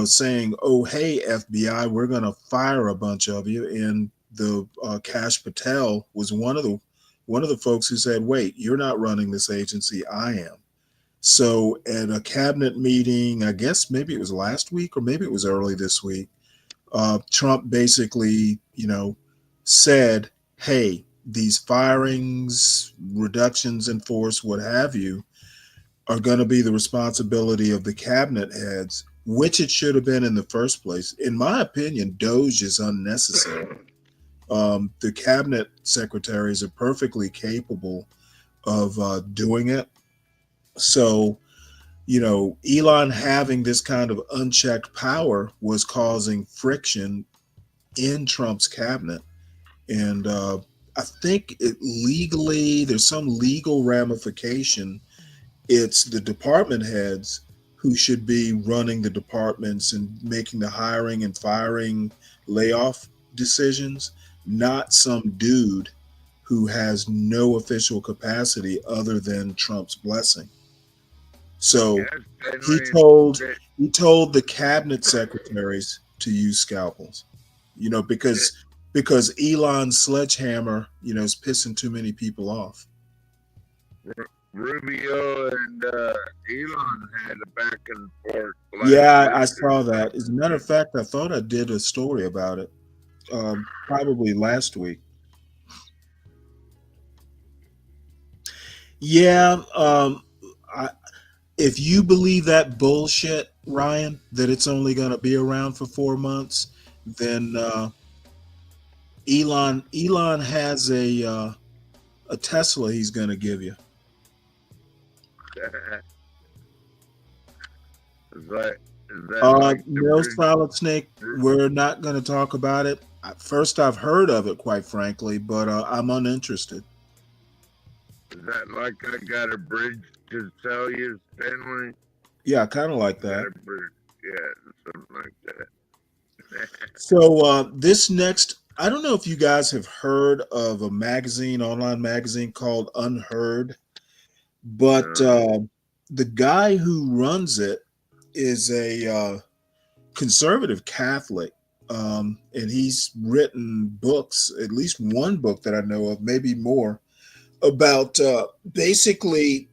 saying, oh, hey, FBI, we're going to fire a bunch of you. And the Kash Patel was one of the folks who said, wait, you're not running this agency, I am. So at a cabinet meeting, I guess maybe it was last week or maybe it was early this week, Trump basically, said, hey, these firings, reductions in force, what have you, are going to be the responsibility of the cabinet heads, which it should have been in the first place. In my opinion, Doge is unnecessary. The cabinet secretaries are perfectly capable of doing it. So, Elon having this kind of unchecked power was causing friction in Trump's cabinet. And I think there's some legal ramification. It's the department heads who should be running the departments and making the hiring and firing layoff decisions, not some dude who has no official capacity other than Trump's blessing. So he told the cabinet secretaries to use scalpels, because Elon's sledgehammer, is pissing too many people off. Rubio and Elon had a back and forth. Yeah, I saw that. As a matter of fact, I thought I did a story about it, probably last week. Yeah, if you believe that bullshit, Ryan, that it's only going to be around for 4 months, then Elon has a Tesla he's going to give you. Is that no, Solid Snake, we're not going to talk about it. First, I've heard of it, quite frankly, but I'm uninterested. Is that like I got a bridge to sell you, Stanley? Yeah, kind of like that. Yeah, something like that. So this next, I don't know if you guys have heard of a online magazine called Unheard, but the guy who runs it is a conservative Catholic, and he's written books, at least one book that I know of, maybe more, about basically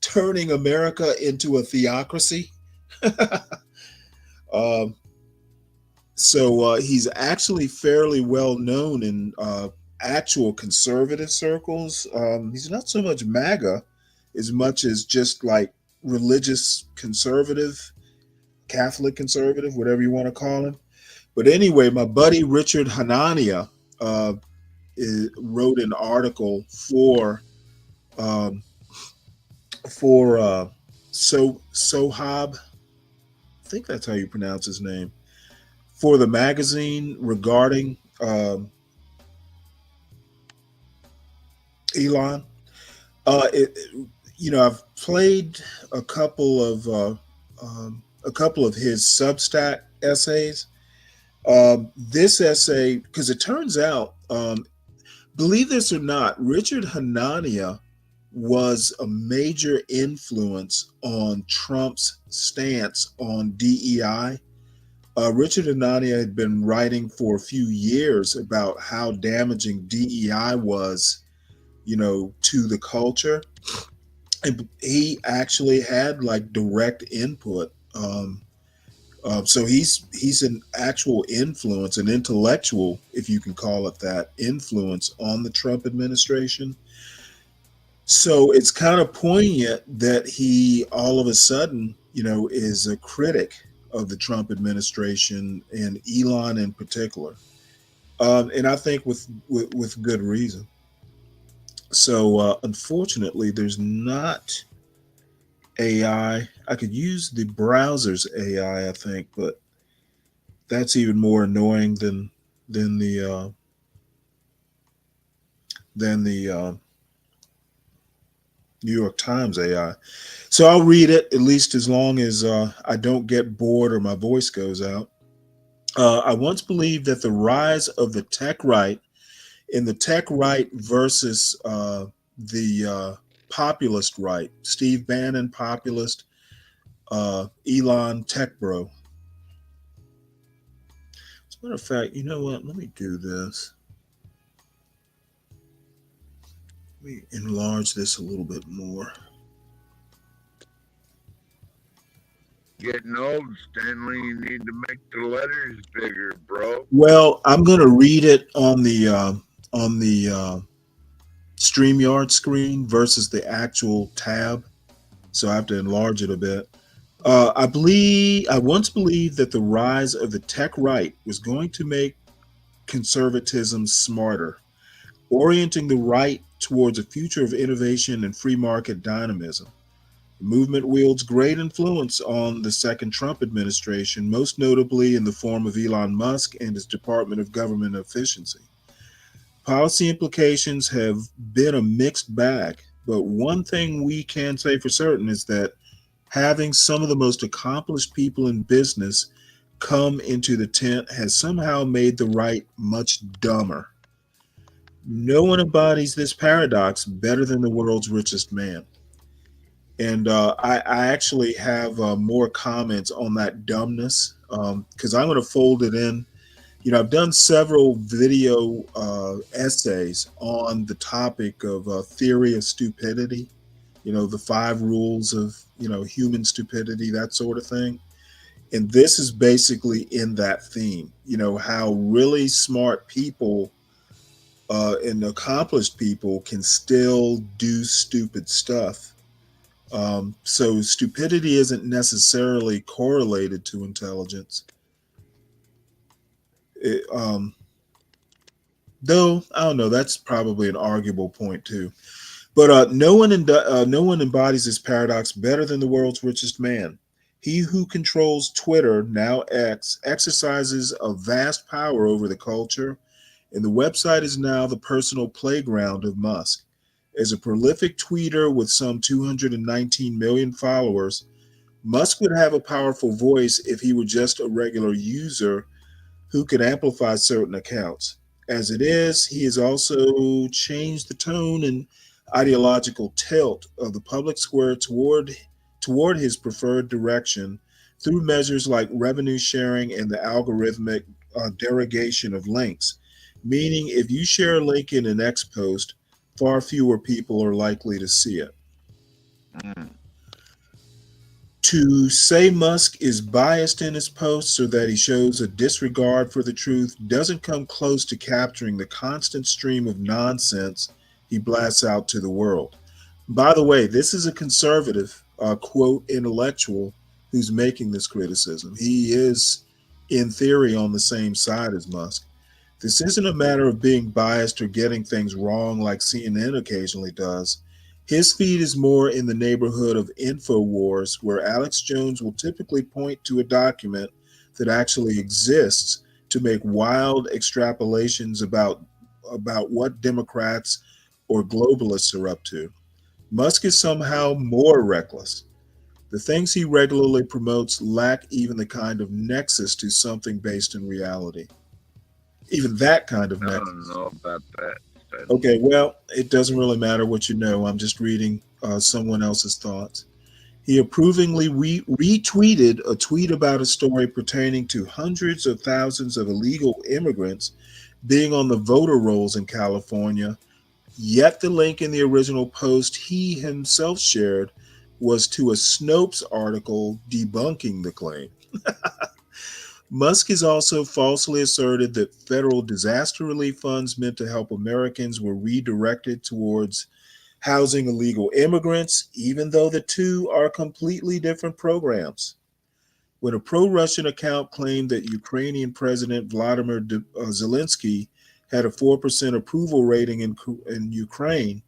turning America into a theocracy. So he's actually fairly well known in actual conservative circles. He's not so much MAGA as much as just like religious conservative, Catholic conservative, whatever you want to call him. But anyway, my buddy Richard Hanania wrote an article for um, for Sohab, I think that's how you pronounce his name, for the magazine regarding Elon. I've played a couple of his Substack essays. This essay, because it turns out, believe this or not, Richard Hanania was a major influence on Trump's stance on DEI. Richard Hanania had been writing for a few years about how damaging DEI was, to the culture. And he actually had like direct input. So he's an actual influence, an intellectual, if you can call it that, influence on the Trump administration. So it's kind of poignant that he all of a sudden, is a critic of the Trump administration and Elon in particular, and I think with good reason. So unfortunately, there's not AI. I could use the browser's AI, I think, but that's even more annoying than the New York Times AI. So I'll read it at least as long as I don't get bored or my voice goes out. I once believed that the rise of the tech right in the tech right versus the populist right, Steve Bannon, populist, Elon, tech bro. As a matter of fact, you know what? Let me do this. Let me enlarge this a little bit more. Getting old, Stanley. You need to make the letters bigger, bro. Well, I'm going to read it on the StreamYard screen versus the actual tab, so I have to enlarge it a bit. I once believed that the rise of the tech right was going to make conservatism smarter, orienting the right towards a future of innovation and free market dynamism. The movement wields great influence on the second Trump administration, most notably in the form of Elon Musk and his Department of Government Efficiency. Policy implications have been a mixed bag, but one thing we can say for certain is that having some of the most accomplished people in business come into the tent has somehow made the right much dumber. No one embodies this paradox better than the world's richest man. And I actually have more comments on that dumbness because I'm going to fold it in. I've done several video essays on the topic of theory of stupidity, the 5 rules of, human stupidity, that sort of thing. And this is basically in that theme, how really smart people and accomplished people can still do stupid stuff. So stupidity isn't necessarily correlated to intelligence. Though I don't know, that's probably an arguable point too. But no one embodies this paradox better than the world's richest man. He who controls Twitter, now X, exercises a vast power over the culture, and the website is now the personal playground of Musk. As a prolific tweeter with some 219 million followers, Musk would have a powerful voice if he were just a regular user who could amplify certain accounts. As it is, he has also changed the tone and ideological tilt of the public square toward his preferred direction through measures like revenue sharing and the algorithmic derogation of links, meaning if you share a link in an X post, far fewer people are likely to see it. To say Musk is biased in his posts or that he shows a disregard for the truth doesn't come close to capturing the constant stream of nonsense he blasts out to the world. By the way, this is a conservative, quote, intellectual who's making this criticism. He is, in theory, on the same side as Musk. This isn't a matter of being biased or getting things wrong like CNN occasionally does. His feed is more in the neighborhood of InfoWars, where Alex Jones will typically point to a document that actually exists to make wild extrapolations about what Democrats or globalists are up to. Musk is somehow more reckless. The things he regularly promotes lack even the kind of nexus to something based in reality. Even that kind of I nexus. don't know about that. Okay, well, it doesn't really matter what you know. I'm just reading someone else's thoughts. He approvingly retweeted a tweet about a story pertaining to hundreds of thousands of illegal immigrants being on the voter rolls in California. Yet the link in the original post he himself shared was to a Snopes article debunking the claim. Musk has also falsely asserted that federal disaster relief funds meant to help Americans were redirected towards housing illegal immigrants, even though the two are completely different programs. When a pro Russian account claimed that Ukrainian President Vladimir Zelensky had a 4% approval rating in Ukraine,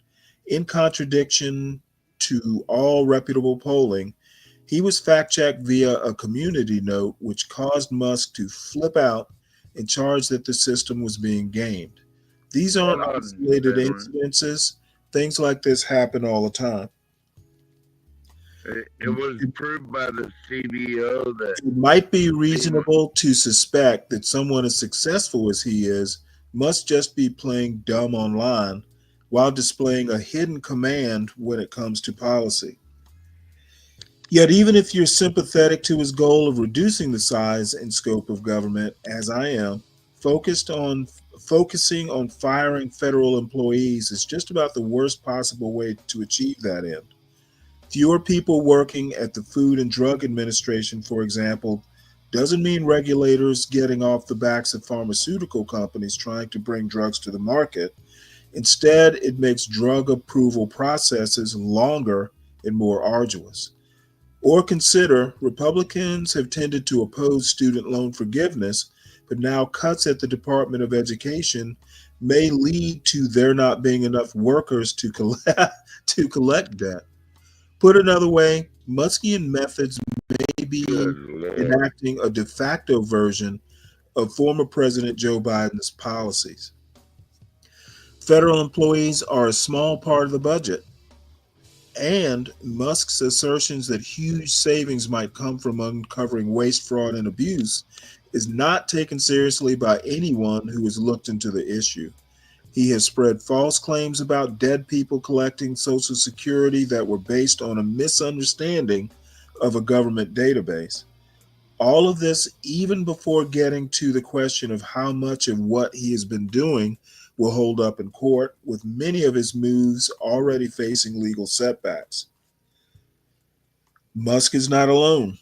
in contradiction to all reputable polling, he was fact checked via a community note, which caused Musk to flip out and charge that the system was being gamed. These aren't Hold on, isolated Stanley. incidences. Things like this happen all the time. It was proved by the CBO that It might be reasonable to suspect that someone as successful as he is must just be playing dumb online while displaying a hidden command when it comes to policy. Yet, even if you're sympathetic to his goal of reducing the size and scope of government, as I am, focusing on firing federal employees is just about the worst possible way to achieve that end. Fewer people working at the Food and Drug Administration, for example, doesn't mean regulators getting off the backs of pharmaceutical companies trying to bring drugs to the market. Instead, it makes drug approval processes longer and more arduous. Or consider Republicans have tended to oppose student loan forgiveness, but now cuts at the Department of Education may lead to there not being enough workers to collect debt. Put another way, Muskian methods may be enacting a de facto version of former President Joe Biden's policies. Federal employees are a small part of the budget, and Musk's assertions that huge savings might come from uncovering waste, fraud, and abuse is not taken seriously by anyone who has looked into the issue. He has spread false claims about dead people collecting Social Security that were based on a misunderstanding of a government database. All of this, even before getting to the question of how much of what he has been doing will hold up in court, with many of his moves already facing legal setbacks. Musk is not alone.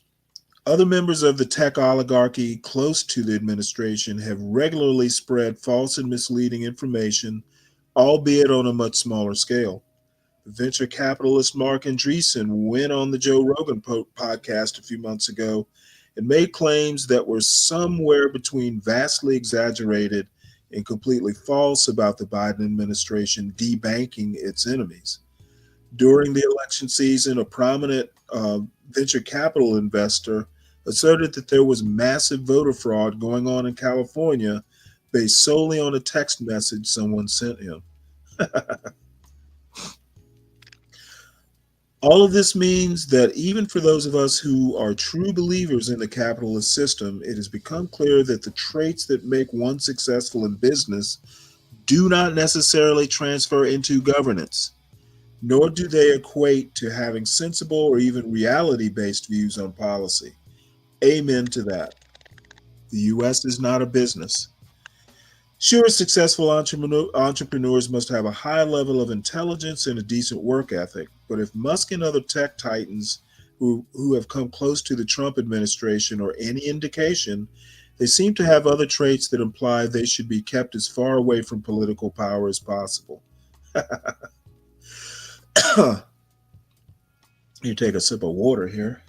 Other members of the tech oligarchy close to the administration have regularly spread false and misleading information, albeit on a much smaller scale. The venture capitalist Mark Andreessen went on the Joe Rogan podcast a few months ago and made claims that were somewhere between vastly exaggerated and completely false about the Biden administration debanking its enemies. During the election season, a prominent venture capital investor asserted that there was massive voter fraud going on in California based solely on a text message someone sent him. All of this means that even for those of us who are true believers in the capitalist system, it has become clear that the traits that make one successful in business do not necessarily transfer into governance, nor do they equate to having sensible or even reality-based views on policy. Amen to that. The U.S. is not a business. Sure, successful entrepreneurs must have a high level of intelligence and a decent work ethic, but if Musk and other tech titans who have come close to the Trump administration are any indication, they seem to have other traits that imply they should be kept as far away from political power as possible. You take a sip of water here.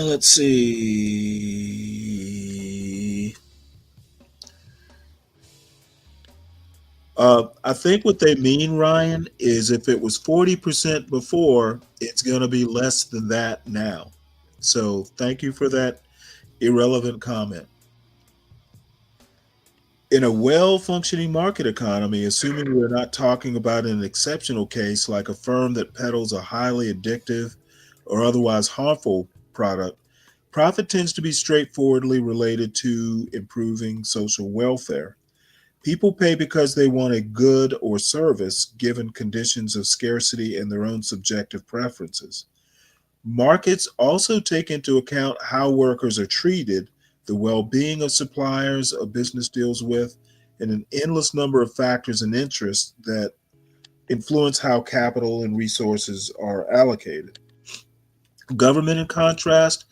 Let's see. I think what they mean, Ryan, is if it was 40% before, it's going to be less than that now. So thank you for that irrelevant comment. In a well-functioning market economy, assuming we're not talking about an exceptional case like a firm that peddles a highly addictive or otherwise harmful product, profit tends to be straightforwardly related to improving social welfare. People pay because they want a good or service given conditions of scarcity and their own subjective preferences. Markets also take into account how workers are treated, the well being of suppliers a business deals with, and an endless number of factors and interests that influence how capital and resources are allocated. Government, in contrast,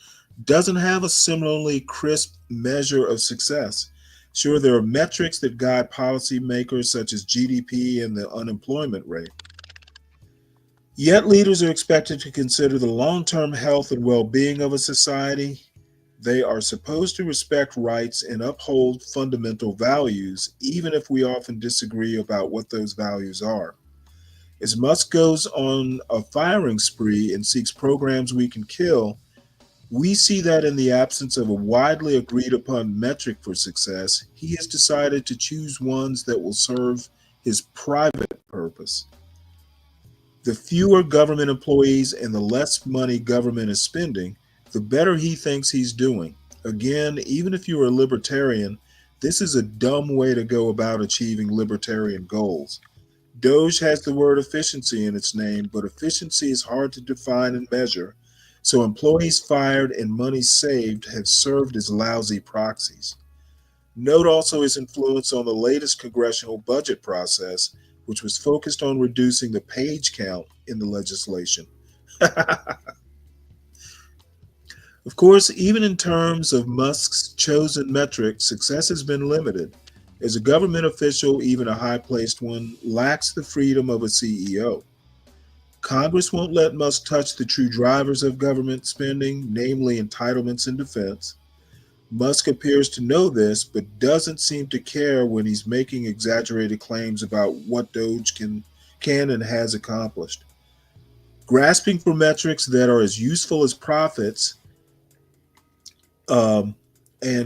doesn't have a similarly crisp measure of success. Sure, there are metrics that guide policymakers, such as GDP and the unemployment rate. Yet, leaders are expected to consider the long term health and well being of a society. They are supposed to respect rights and uphold fundamental values, even if we often disagree about what those values are. As Musk goes on a firing spree and seeks programs we can kill, we see that in the absence of a widely agreed upon metric for success, he has decided to choose ones that will serve his private purpose. The fewer government employees and the less money government is spending, the better he thinks he's doing. Again, even if you're a libertarian, this is a dumb way to go about achieving libertarian goals. Doge has the word efficiency in its name, but efficiency is hard to define and measure, so employees fired and money saved have served as lousy proxies. Note also his influence on the latest congressional budget process, which was focused on reducing the page count in the legislation. Of course, even in terms of Musk's chosen metric, success has been limited. As a government official, even a high-placed one, lacks the freedom of a CEO. Congress won't let Musk touch the true drivers of government spending, namely entitlements and defense. Musk appears to know this, but doesn't seem to care when he's making exaggerated claims about what Doge can and has accomplished. Grasping for metrics that are as useful as profits and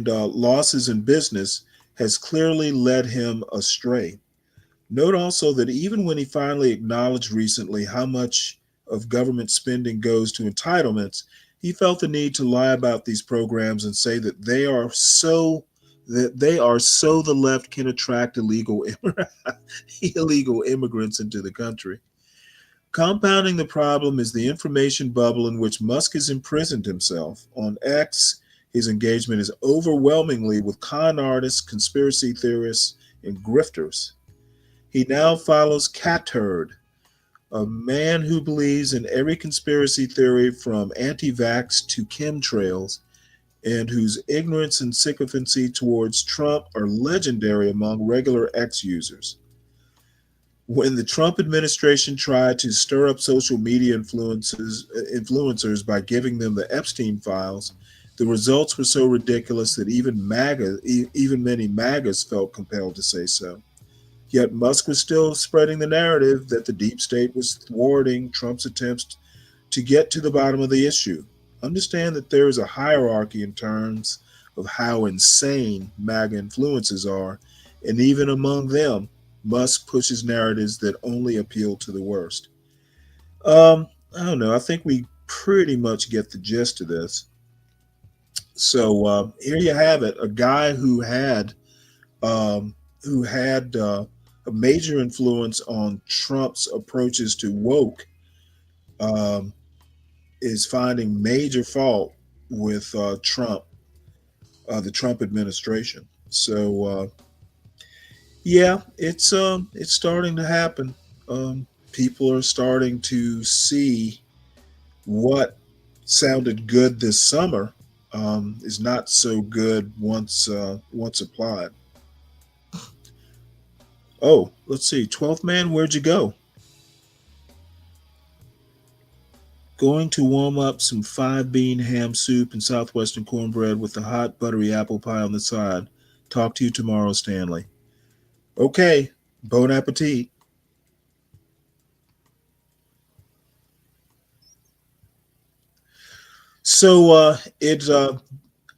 losses in business has clearly led him astray. Note also that even when he finally acknowledged recently how much of government spending goes to entitlements, he felt the need to lie about these programs and say that they are so the left can attract illegal immigrants into the country. Compounding the problem is the information bubble in which Musk has imprisoned himself. On X, his engagement is overwhelmingly with con artists, conspiracy theorists, and grifters. He now follows Cathurd, a man who believes in every conspiracy theory from anti-vax to chemtrails, and whose ignorance and sycophancy towards Trump are legendary among regular X users. When the Trump administration tried to stir up social media influencers by giving them the Epstein files, the results were so ridiculous that even many MAGAs felt compelled to say so. Yet Musk was still spreading the narrative that the deep state was thwarting Trump's attempts to get to the bottom of the issue. Understand that there is a hierarchy in terms of how insane MAGA influences are, and even among them, Musk pushes narratives that only appeal to the worst. I don't know. I think we pretty much get the gist of this. So here you have it. A guy who had a major influence on Trump's approaches to woke is finding major fault with Trump, the Trump administration. So yeah, it's starting to happen. People are starting to see what sounded good this summer is not so good once applied. Oh, let's see. 12th man, where'd you go? Going to warm up some 5-bean ham soup and southwestern cornbread with a hot buttery apple pie on the side. Talk to you tomorrow, Stanley. Okay, Bon appetit. So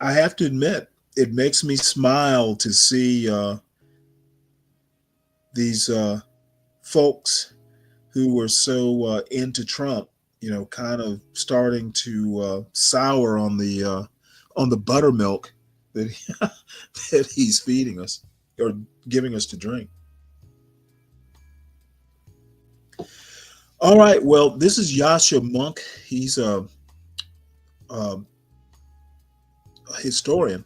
I have to admit, it makes me smile to see these folks who were so into Trump, kind of starting to sour on the buttermilk that that he's feeding us or giving us to drink. All right, well, this is Yasha Monk. He's a historian.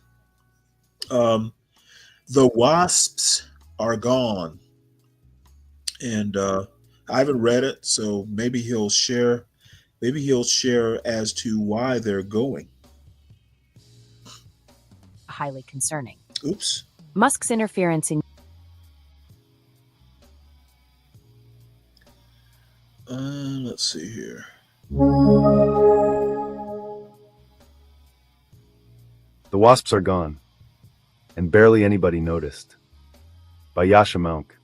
The wasps are gone, and I haven't read it, so maybe he'll share. Maybe he'll share as to why they're going. Highly concerning. Oops. Musk's interference in Let's see here. The wasps are gone, and barely anybody noticed. By Yasha Monk.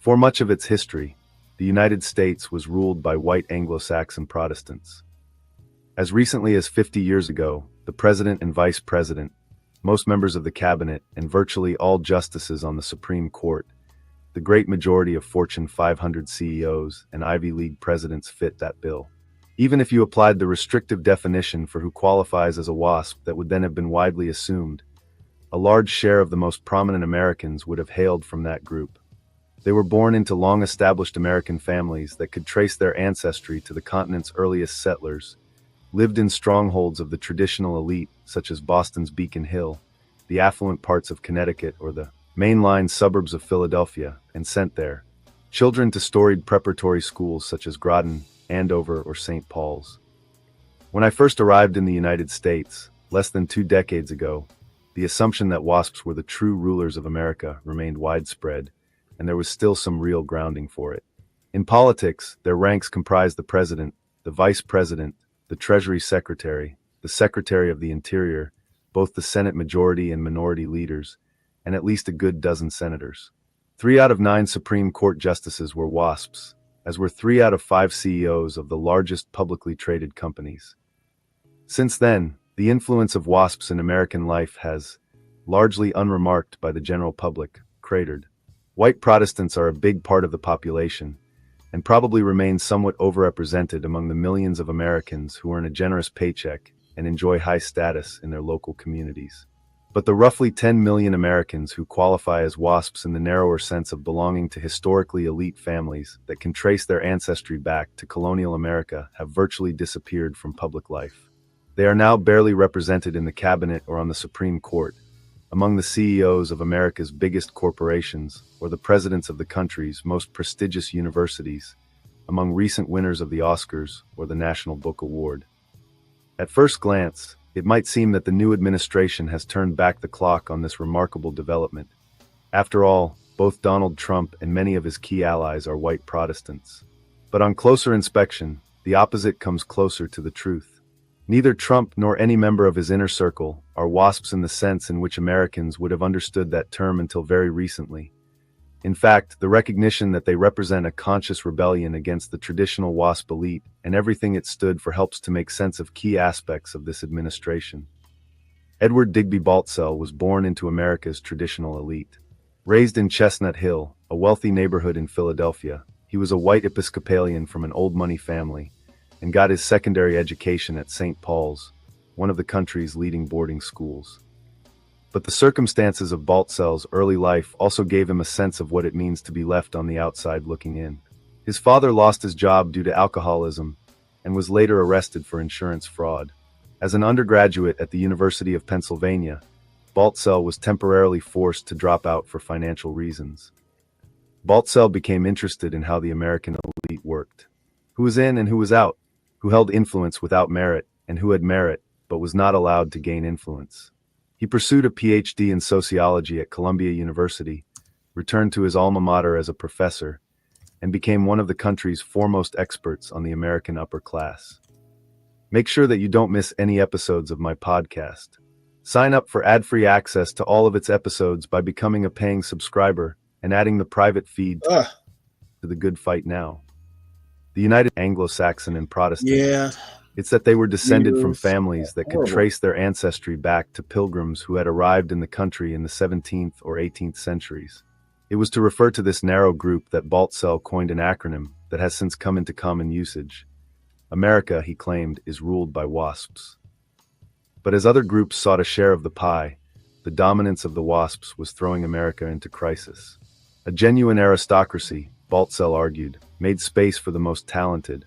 For much of its history, the United States was ruled by white Anglo-Saxon Protestants. As recently as 50 years ago, the president and vice president, most members of the cabinet, and virtually all justices on the Supreme Court, the great majority of Fortune 500 CEOs and Ivy League presidents fit that bill. Even if you applied the restrictive definition for who qualifies as a WASP that would then have been widely assumed, a large share of the most prominent Americans would have hailed from that group. They were born into long-established American families that could trace their ancestry to the continent's earliest settlers, lived in strongholds of the traditional elite such as Boston's Beacon Hill, the affluent parts of Connecticut, or the mainline suburbs of Philadelphia, and sent there children to storied preparatory schools such as Groton, Andover, or St. Paul's. When I first arrived in the United States, less than 2 decades ago, the assumption that WASPs were the true rulers of America remained widespread, and there was still some real grounding for it. In politics, their ranks comprised the president, the vice president, the Treasury Secretary, the Secretary of the Interior, both the Senate majority and minority leaders, and at least a good dozen senators. 3 out of 9 Supreme Court justices were WASPs, as were 3 out of 5 CEOs of the largest publicly traded companies. Since then, the influence of WASPs in American life has, largely unremarked by the general public, cratered. White Protestants are a big part of the population, and probably remain somewhat overrepresented among the millions of Americans who earn a generous paycheck and enjoy high status in their local communities. But the roughly 10 million Americans who qualify as WASPs in the narrower sense of belonging to historically elite families that can trace their ancestry back to colonial America have virtually disappeared from public life. They are now barely represented in the cabinet or on the Supreme Court, among the CEOs of America's biggest corporations, or the presidents of the country's most prestigious universities, among recent winners of the Oscars or the National Book Award. At first glance, it might seem that the new administration has turned back the clock on this remarkable development. After all, both Donald Trump and many of his key allies are white Protestants. But on closer inspection, the opposite comes closer to the truth. Neither Trump nor any member of his inner circle are WASPs in the sense in which Americans would have understood that term until very recently. In fact, the recognition that they represent a conscious rebellion against the traditional WASP elite and everything it stood for helps to make sense of key aspects of this administration. Edward Digby Baltzell was born into America's traditional elite. Raised in Chestnut Hill, a wealthy neighborhood in Philadelphia, he was a white Episcopalian from an old money family, and got his secondary education at St. Paul's, one of the country's leading boarding schools. But the circumstances of Baltzell's early life also gave him a sense of what it means to be left on the outside looking in. His father lost his job due to alcoholism and was later arrested for insurance fraud. As an undergraduate at the University of Pennsylvania, Baltzell was temporarily forced to drop out for financial reasons. Baltzell became interested in how the American elite worked. Who was in and who was out, who held influence without merit, and who had merit but was not allowed to gain influence. He pursued a PhD in sociology at Columbia University, returned to his alma mater as a professor, and became one of the country's foremost experts on the American upper class. Make sure that you don't miss any episodes of my podcast. Sign up for ad-free access to all of its episodes by becoming a paying subscriber and adding the private feed to the good fight now. The United Anglo-Saxon and Protestant. Yeah. It's that they were descended from Years. families that could Horrible. trace their ancestry back to pilgrims who had arrived in the country in the 17th or 18th centuries. It was to refer to this narrow group that Baltzell coined an acronym that has since come into common usage. America, he claimed, is ruled by WASPs. But as other groups sought a share of the pie, the dominance of the WASPs was throwing America into crisis. A genuine aristocracy, Baltzell argued, made space for the most talented,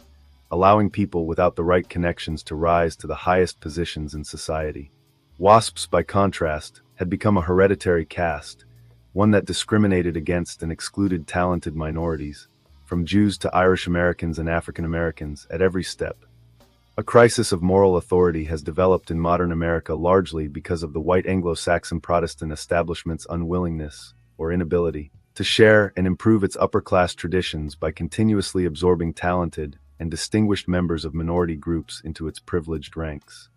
allowing people without the right connections to rise to the highest positions in society. WASPs, by contrast, had become a hereditary caste, one that discriminated against and excluded talented minorities, from Jews to Irish Americans and African Americans, at every step. A crisis of moral authority has developed in modern America largely because of the white Anglo-Saxon Protestant establishment's unwillingness, or inability, to share and improve its upper-class traditions by continuously absorbing talented and distinguished members of minority groups into its privileged ranks.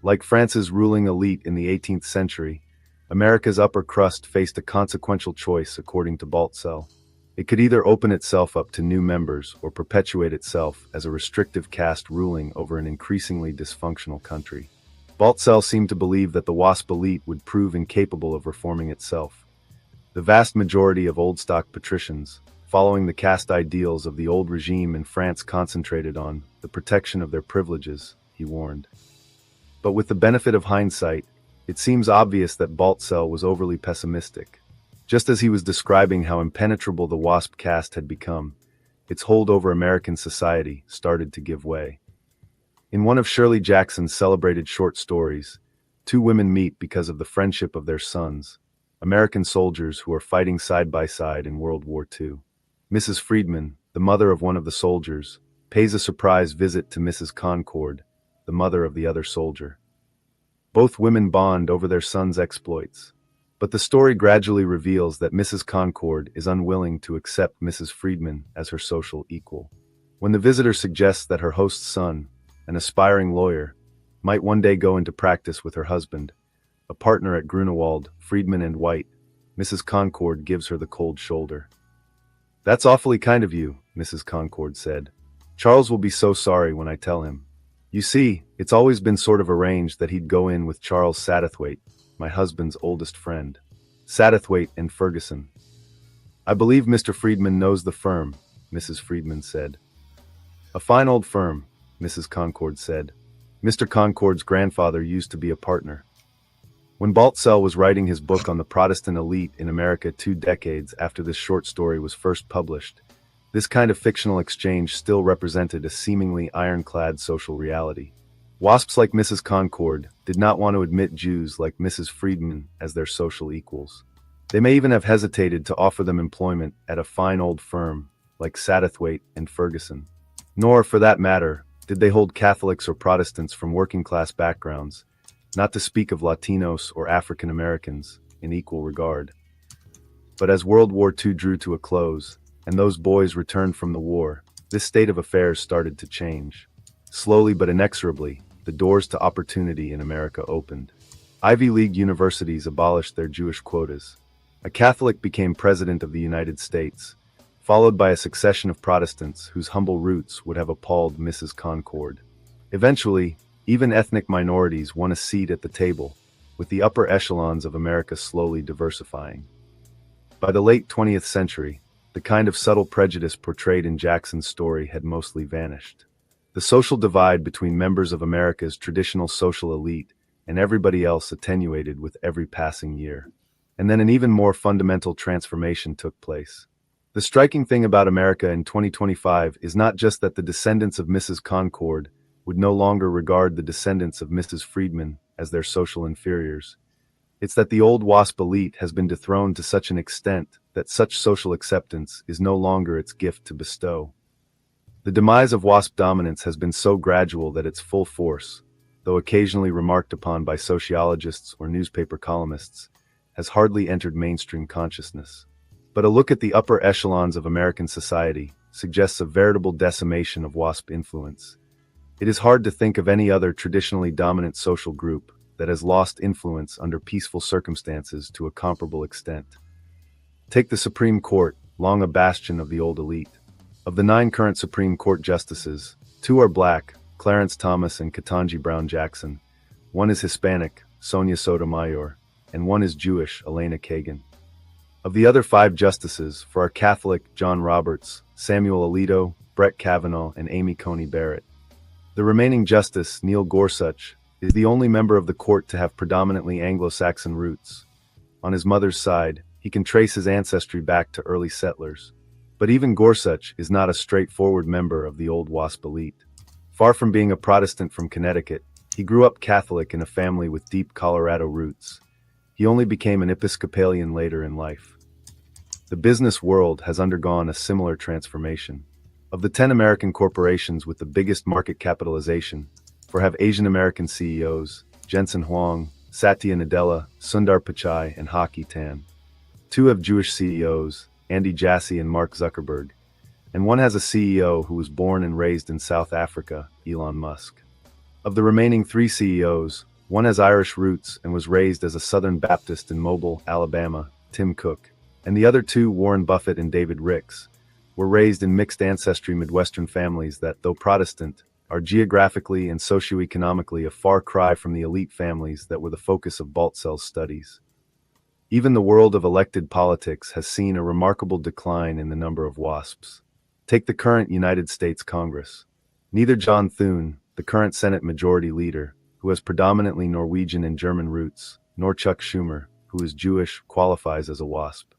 Like France's ruling elite in the 18th century, America's upper crust faced a consequential choice, according to Baltzell. It could either open itself up to new members or perpetuate itself as a restrictive caste ruling over an increasingly dysfunctional country. Baltzell seemed to believe that the WASP elite would prove incapable of reforming itself. The vast majority of old-stock patricians, following the caste ideals of the old regime in France, concentrated on the protection of their privileges, he warned. But with the benefit of hindsight, it seems obvious that Baltzell was overly pessimistic. Just as he was describing how impenetrable the WASP caste had become, its hold over American society started to give way. In one of Shirley Jackson's celebrated short stories, two women meet because of the friendship of their sons, American soldiers who are fighting side by side in World War II. Mrs. Friedman, the mother of one of the soldiers, pays a surprise visit to Mrs. Concord, the mother of the other soldier. Both women bond over their son's exploits. But the story gradually reveals that Mrs. Concord is unwilling to accept Mrs. Friedman as her social equal. When the visitor suggests that her host's son, an aspiring lawyer, might one day go into practice with her husband, a partner at Grunewald, Friedman and White, Mrs. Concord gives her the cold shoulder. "That's awfully kind of you," Mrs. Concord said. "Charles will be so sorry when I tell him. You see, it's always been sort of arranged that he'd go in with Charles Satterthwaite, my husband's oldest friend. Satterthwaite and Ferguson. I believe Mr. Friedman knows the firm," Mrs. Friedman said. "A fine old firm," Mrs. Concord said. "Mr. Concord's grandfather used to be a partner." When Baltzell was writing his book on the Protestant elite in America 2 decades after this short story was first published, this kind of fictional exchange still represented a seemingly ironclad social reality. WASPs like Mrs. Concord did not want to admit Jews like Mrs. Friedman as their social equals. They may even have hesitated to offer them employment at a fine old firm like Satterthwaite and Ferguson. Nor, for that matter, did they hold Catholics or Protestants from working-class backgrounds, not to speak of Latinos or African Americans, in equal regard. But as World War II drew to a close, and those boys returned from the war, this state of affairs started to change. Slowly but inexorably, the doors to opportunity in America opened. Ivy League universities abolished their Jewish quotas. A Catholic became president of the United States, followed by a succession of Protestants whose humble roots would have appalled Mrs. Concord. Eventually, even ethnic minorities won a seat at the table, with the upper echelons of America slowly diversifying. By the late 20th century, the kind of subtle prejudice portrayed in Jackson's story had mostly vanished. The social divide between members of America's traditional social elite and everybody else attenuated with every passing year. And then an even more fundamental transformation took place. The striking thing about America in 2025 is not just that the descendants of Mrs. Concord would no longer regard the descendants of Mrs. Friedman as their social inferiors. It's that the old WASP elite has been dethroned to such an extent that such social acceptance is no longer its gift to bestow. The demise of WASP dominance has been so gradual that its full force, though occasionally remarked upon by sociologists or newspaper columnists, has hardly entered mainstream consciousness. But a look at the upper echelons of American society suggests a veritable decimation of WASP influence. It is hard to think of any other traditionally dominant social group that has lost influence under peaceful circumstances to a comparable extent. Take the Supreme Court, long a bastion of the old elite. Of the 9 current Supreme Court justices, 2 are black, Clarence Thomas and Ketanji Brown Jackson. 1 is Hispanic, Sonia Sotomayor, and 1 is Jewish, Elena Kagan. Of the other 5 justices, 4 are Catholic, John Roberts, Samuel Alito, Brett Kavanaugh, and Amy Coney Barrett. The remaining justice, Neil Gorsuch, is the only member of the court to have predominantly Anglo-Saxon roots. On his mother's side, he can trace his ancestry back to early settlers. But even Gorsuch is not a straightforward member of the old WASP elite. Far from being a Protestant from Connecticut, he grew up Catholic in a family with deep Colorado roots. He only became an Episcopalian later in life. The business world has undergone a similar transformation. Of the 10 American corporations with the biggest market capitalization, 4 have Asian American CEOs, Jensen Huang, Satya Nadella, Sundar Pichai, and Hockey Tan. 2 have Jewish CEOs, Andy Jassy and Mark Zuckerberg, and 1 has a CEO who was born and raised in South Africa, Elon Musk. Of the remaining 3 CEOs, 1 has Irish roots and was raised as a Southern Baptist in Mobile, Alabama, Tim Cook, and the other 2, Warren Buffett and David Ricks, were raised in mixed ancestry Midwestern families that, though Protestant, are geographically and socioeconomically a far cry from the elite families that were the focus of Baltzell's studies. Even the world of elected politics has seen a remarkable decline in the number of WASPs. Take the current United States Congress. Neither John Thune, the current Senate Majority Leader, who has predominantly Norwegian and German roots, nor Chuck Schumer, who is Jewish, qualifies as a WASP.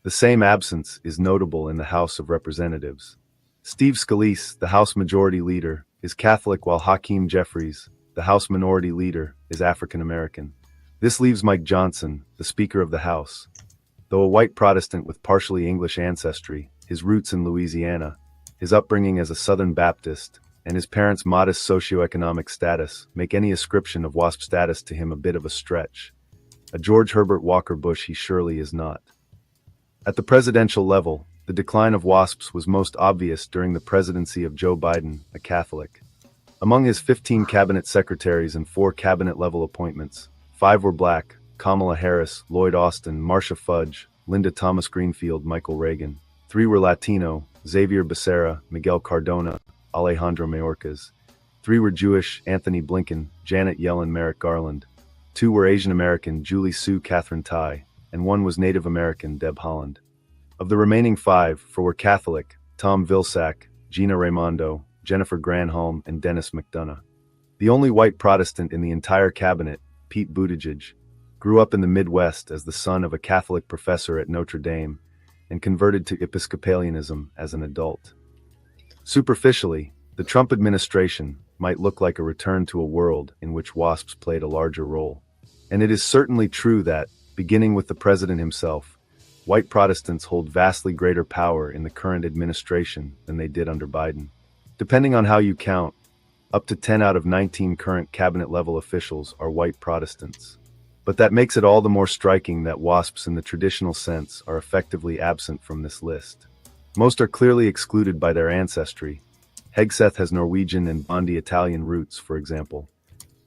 The same absence is notable in the House of Representatives. Steve Scalise, the House Majority Leader, is Catholic, while Hakeem Jeffries, the House Minority Leader, is African American. This leaves Mike Johnson, the Speaker of the House. Though a white Protestant with partially English ancestry, his roots in Louisiana, his upbringing as a Southern Baptist, and his parents' modest socioeconomic status make any ascription of WASP status to him a bit of a stretch. A George Herbert Walker Bush he surely is not. At the presidential level, the decline of WASPs was most obvious during the presidency of Joe Biden, a Catholic. Among his 15 cabinet secretaries and 4 cabinet-level appointments, 5 were black: Kamala Harris, Lloyd Austin, Marcia Fudge, Linda Thomas Greenfield, Michael Reagan. 3 were Latino: Xavier Becerra, Miguel Cardona, Alejandro Mayorkas. 3 were Jewish: Anthony Blinken, Janet Yellen, Merrick Garland. 2 were Asian American: Julie Sue Catherine Tai, and 1 was Native American: Deb Haaland. Of the remaining 5, 4 were Catholic: Tom Vilsack, Gina Raimondo, Jennifer Granholm, and Dennis McDonough. The only white Protestant in the entire cabinet, Pete Buttigieg, grew up in the Midwest as the son of a Catholic professor at Notre Dame and converted to Episcopalianism as an adult. Superficially, the Trump administration might look like a return to a world in which WASPs played a larger role. And it is certainly true that, beginning with the president himself, white Protestants hold vastly greater power in the current administration than they did under Biden. Depending on how you count, up to 10 out of 19 current cabinet-level officials are white Protestants. But that makes it all the more striking that WASPs in the traditional sense are effectively absent from this list. Most are clearly excluded by their ancestry. Hegseth has Norwegian and Bondi Italian roots, for example.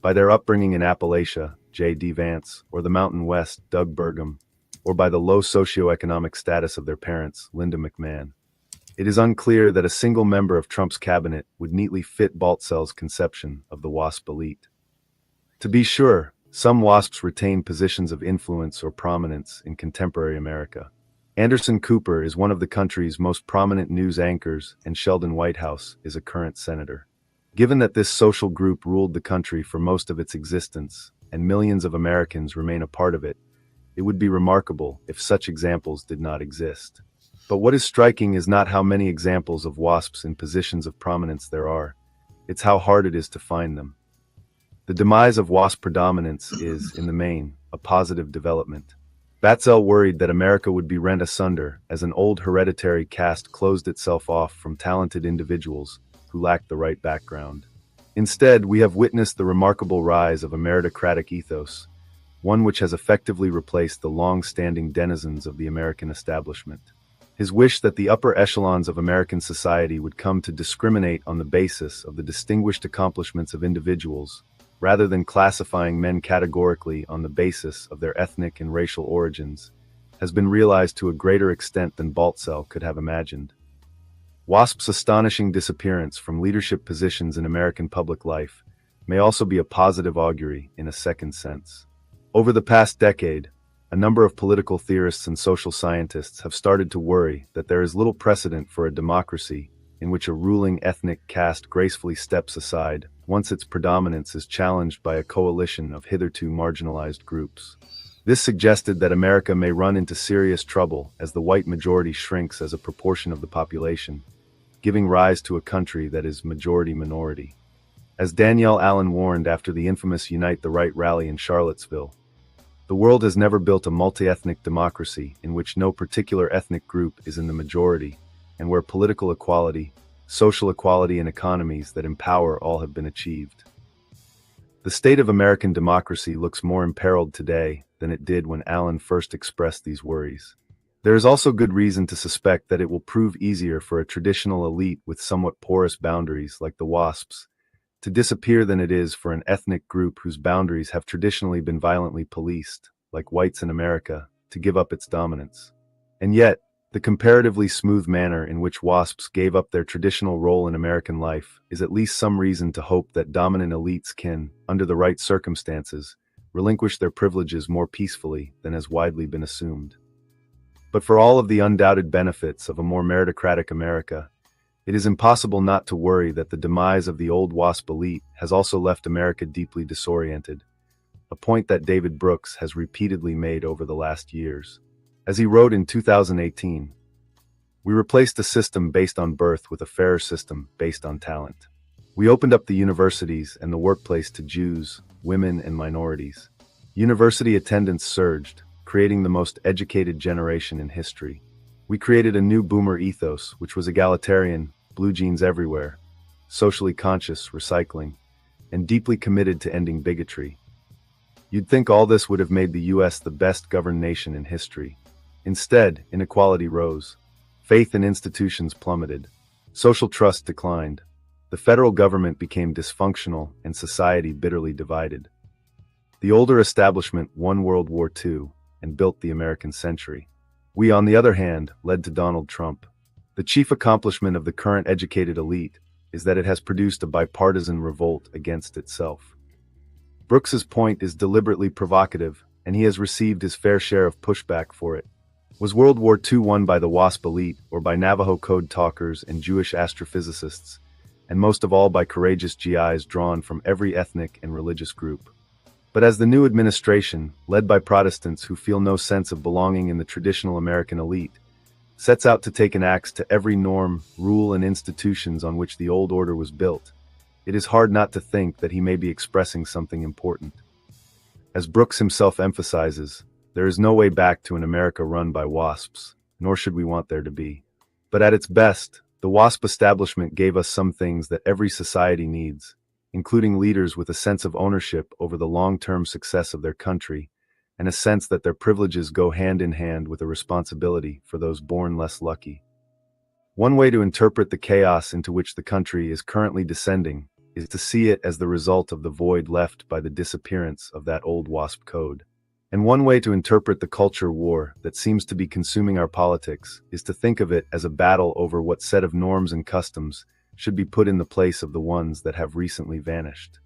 By their upbringing in Appalachia, J.D. Vance, or the Mountain West, Doug Burgum, or by the low socioeconomic status of their parents, Linda McMahon. It is unclear that a single member of Trump's cabinet would neatly fit Baltzell's conception of the WASP elite. To be sure, some WASPs retain positions of influence or prominence in contemporary America. Anderson Cooper is one of the country's most prominent news anchors, and Sheldon Whitehouse is a current senator. Given that this social group ruled the country for most of its existence, and millions of Americans remain a part of it, it would be remarkable if such examples did not exist. But what is striking is not how many examples of WASPs in positions of prominence there are, it's how hard it is to find them. The demise of WASP predominance is, in the main, a positive development. Baltzell worried that America would be rent asunder as an old hereditary caste closed itself off from talented individuals who lacked the right background. Instead, we have witnessed the remarkable rise of a meritocratic ethos, one which has effectively replaced the long-standing denizens of the American establishment. His wish that the upper echelons of American society would come to discriminate on the basis of the distinguished accomplishments of individuals, rather than classifying men categorically on the basis of their ethnic and racial origins, has been realized to a greater extent than Baltzell could have imagined. WASP's astonishing disappearance from leadership positions in American public life may also be a positive augury in a second sense. Over the past decade, a number of political theorists and social scientists have started to worry that there is little precedent for a democracy in which a ruling ethnic caste gracefully steps aside once its predominance is challenged by a coalition of hitherto marginalized groups. This suggested that America may run into serious trouble as the white majority shrinks as a proportion of the population, giving rise to a country that is majority-minority. As Danielle Allen warned after the infamous Unite the Right rally in Charlottesville, the world has never built a multi-ethnic democracy in which no particular ethnic group is in the majority, and where political equality, social equality, and economies that empower all have been achieved. The state of American democracy looks more imperiled today than it did when Allen first expressed these worries. There is also good reason to suspect that it will prove easier for a traditional elite with somewhat porous boundaries like the WASPs to disappear than it is for an ethnic group whose boundaries have traditionally been violently policed, like whites in America, to give up its dominance. And yet, the comparatively smooth manner in which WASPs gave up their traditional role in American life is at least some reason to hope that dominant elites can, under the right circumstances, relinquish their privileges more peacefully than has widely been assumed. But for all of the undoubted benefits of a more meritocratic America, it is impossible not to worry that the demise of the old WASP elite has also left America deeply disoriented, a point that David Brooks has repeatedly made over the last years. As he wrote in 2018, "We replaced a system based on birth with a fairer system based on talent. We opened up the universities and the workplace to Jews, women, and minorities. University attendance surged, creating the most educated generation in history. We created a new boomer ethos, which was egalitarian, blue jeans everywhere, socially conscious, recycling, and deeply committed to ending bigotry. You'd think all this would have made the US the best governed nation in history. Instead, inequality rose, faith in institutions plummeted, social trust declined, the federal government became dysfunctional, and society bitterly divided. The older establishment won World War II and built the American century. We, on the other hand, led to Donald Trump. The chief accomplishment of the current educated elite is that it has produced a bipartisan revolt against itself." Brooks's point is deliberately provocative, and he has received his fair share of pushback for it. Was World War II won by the WASP elite or by Navajo code talkers and Jewish astrophysicists, and most of all by courageous GIs drawn from every ethnic and religious group? But as the new administration, led by Protestants who feel no sense of belonging in the traditional American elite, sets out to take an axe to every norm, rule, and institutions on which the old order was built, it is hard not to think that he may be expressing something important. As Brooks himself emphasizes, there is no way back to an America run by WASPs, nor should we want there to be. But at its best, the WASP establishment gave us some things that every society needs, including leaders with a sense of ownership over the long-term success of their country, and a sense that their privileges go hand in hand with a responsibility for those born less lucky. One way to interpret the chaos into which the country is currently descending is to see it as the result of the void left by the disappearance of that old WASP code. And one way to interpret the culture war that seems to be consuming our politics is to think of it as a battle over what set of norms and customs should be put in the place of the ones that have recently vanished.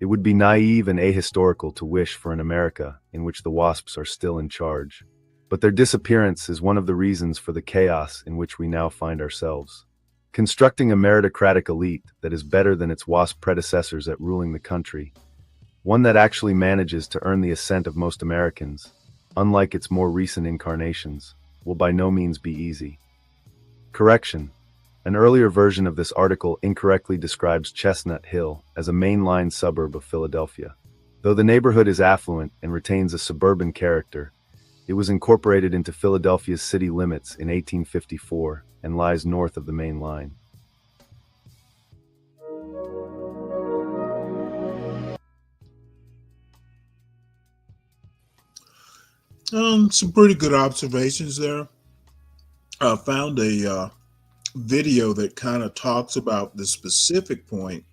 It would be naive and ahistorical to wish for an America in which the WASPs are still in charge. But their disappearance is one of the reasons for the chaos in which we now find ourselves. Constructing a meritocratic elite that is better than its WASP predecessors at ruling the country, one that actually manages to earn the assent of most Americans, unlike its more recent incarnations, will by no means be easy. Correction. An earlier version of this article incorrectly describes Chestnut Hill as a mainline suburb of Philadelphia. Though the neighborhood is affluent and retains a suburban character, it was incorporated into Philadelphia's city limits in 1854 and lies north of the main line. Some pretty good observations there. I found a video that kind of talks about the specific point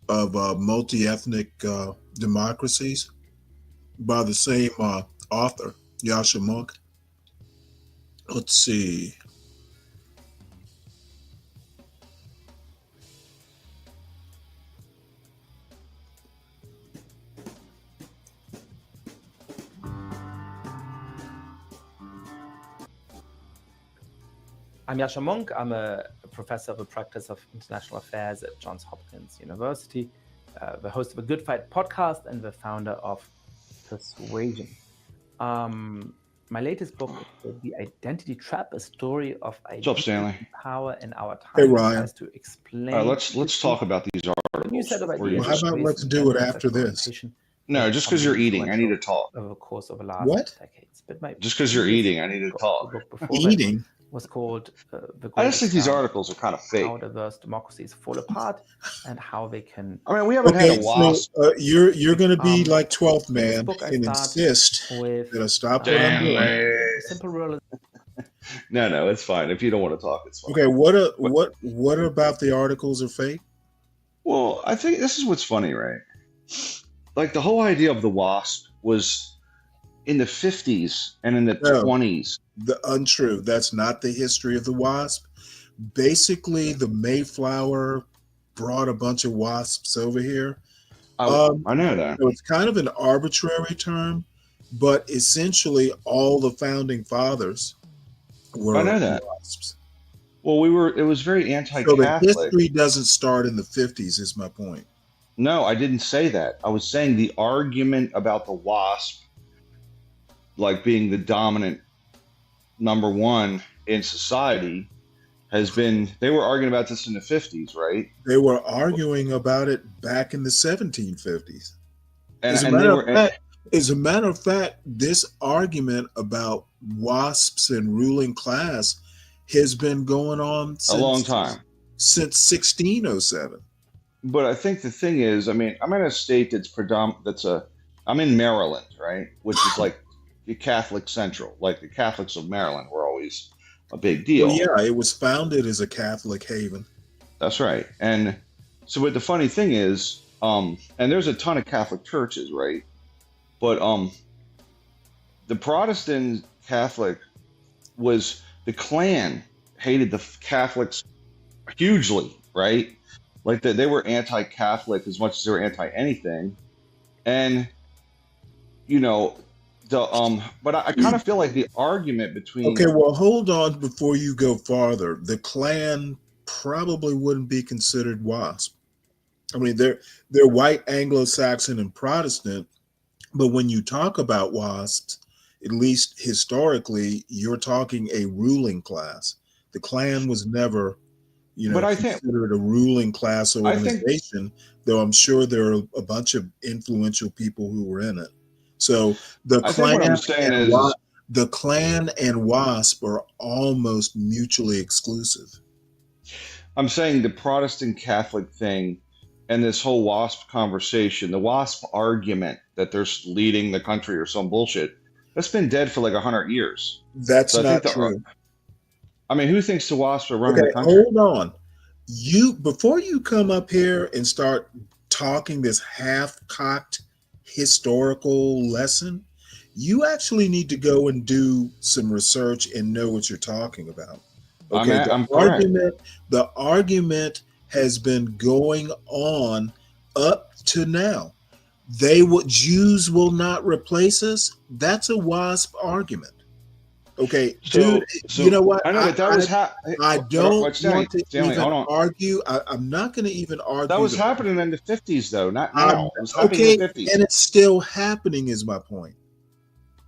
of multi-ethnic democracies by the same author, Yasha Monk. Let's see. I'm Yasha Monk. I'm a professor of the practice of international affairs at Johns Hopkins University, the host of a Good Fight podcast, and the founder of Persuasion. My latest book is called The Identity Trap, a story of identity Stanley? power in our time. Hey, Ryan. Tries to explain. Let's talk about these a new set of articles. ideas. Well, how about let's do it after this? No, just because you're eating, I need to talk. Over the course of the last What? decades. But my Just because you're eating, I need to talk. book before that Eating? was called The I just think these Great articles are kind of fake. How diverse democracies fall apart and how they can. I mean, we haven't Okay, had a WASP. so you're going to be like 12th in this man book I and start insist with, that I stop what I'm doing. the simple realization. No, it's fine. If you don't want to talk, it's fine. Okay, what about the articles are fake? Well, I think this is what's funny, right? Like the whole idea of the WASP was in the 50s and in the No. 20s. The untrue. That's not the history of the WASP. Basically, the Mayflower brought a bunch of wasps over here. I know that. So it's kind of an arbitrary term, but essentially all the founding fathers were I know that. wasps. Well, it was very So the anti-Catholic. history doesn't start in the 50s, is my point. No, I didn't say that. I was saying the argument about the WASP, like being the dominant number one in society, has been, they were arguing about this in the 50s, right? They were arguing about it back in the 1750s. And, As a and they matter were, of fact, as a matter of fact, this argument about wasps and ruling class has been going on a long time. since 1607. But I think the thing is, I mean, I'm in a state that's I'm in Maryland, right? Which is like the Catholic Central. Like the Catholics of Maryland were always a big deal. Well, yeah, it was founded as a Catholic haven. That's right. And so, but the funny thing is, and there's a ton of Catholic churches, right? But the Protestant Catholic was, the Klan hated the Catholics hugely, right? Like they were anti-Catholic as much as they were anti-anything. And, you know, but I kind of feel like the argument between... Okay, well, hold on before you go farther. The Klan probably wouldn't be considered WASP. I mean, they're white, Anglo-Saxon, and Protestant, but when you talk about WASPs, at least historically, you're talking a ruling class. The Klan was never, But I think- considered a ruling class organization, though I'm sure there are a bunch of influential people who were in it. So the Klan and WASP are almost mutually exclusive. I'm saying the Protestant Catholic thing and this whole WASP conversation, the WASP argument that they're leading the country or some bullshit, that's been dead for like 100 years. That's not true. I mean, who thinks the WASP are running the country? Hold on. Before you come up here and start talking this half-cocked historical lesson, you actually need to go and do some research and know what you're talking about. Okay, the argument has been going on up to now. Jews will not replace us. That's a WASP argument. Okay, dude, you know what? I know that was I don't want to Stanley, even hold on. argue. I'm not going to even argue. That was happening in the 50s, though, not now. It was happening Okay, in the 50s. and it's still happening, is my point.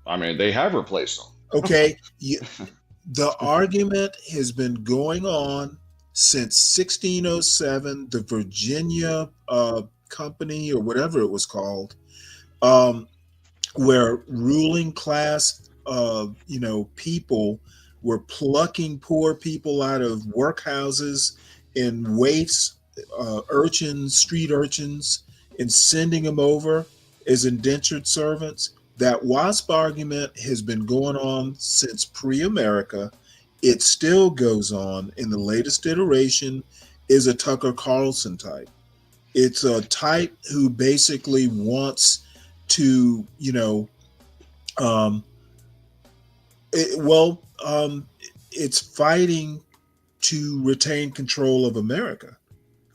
I mean, they have replaced them. Okay, the argument has been going on since 1607, the Virginia Company or whatever it was called, where ruling class people were plucking poor people out of workhouses and waifs, street urchins, and sending them over as indentured servants. That WASP argument has been going on since pre-America. It still goes on, and the latest iteration is a Tucker Carlson type. It's a type who basically wants to, It's fighting to retain control of America.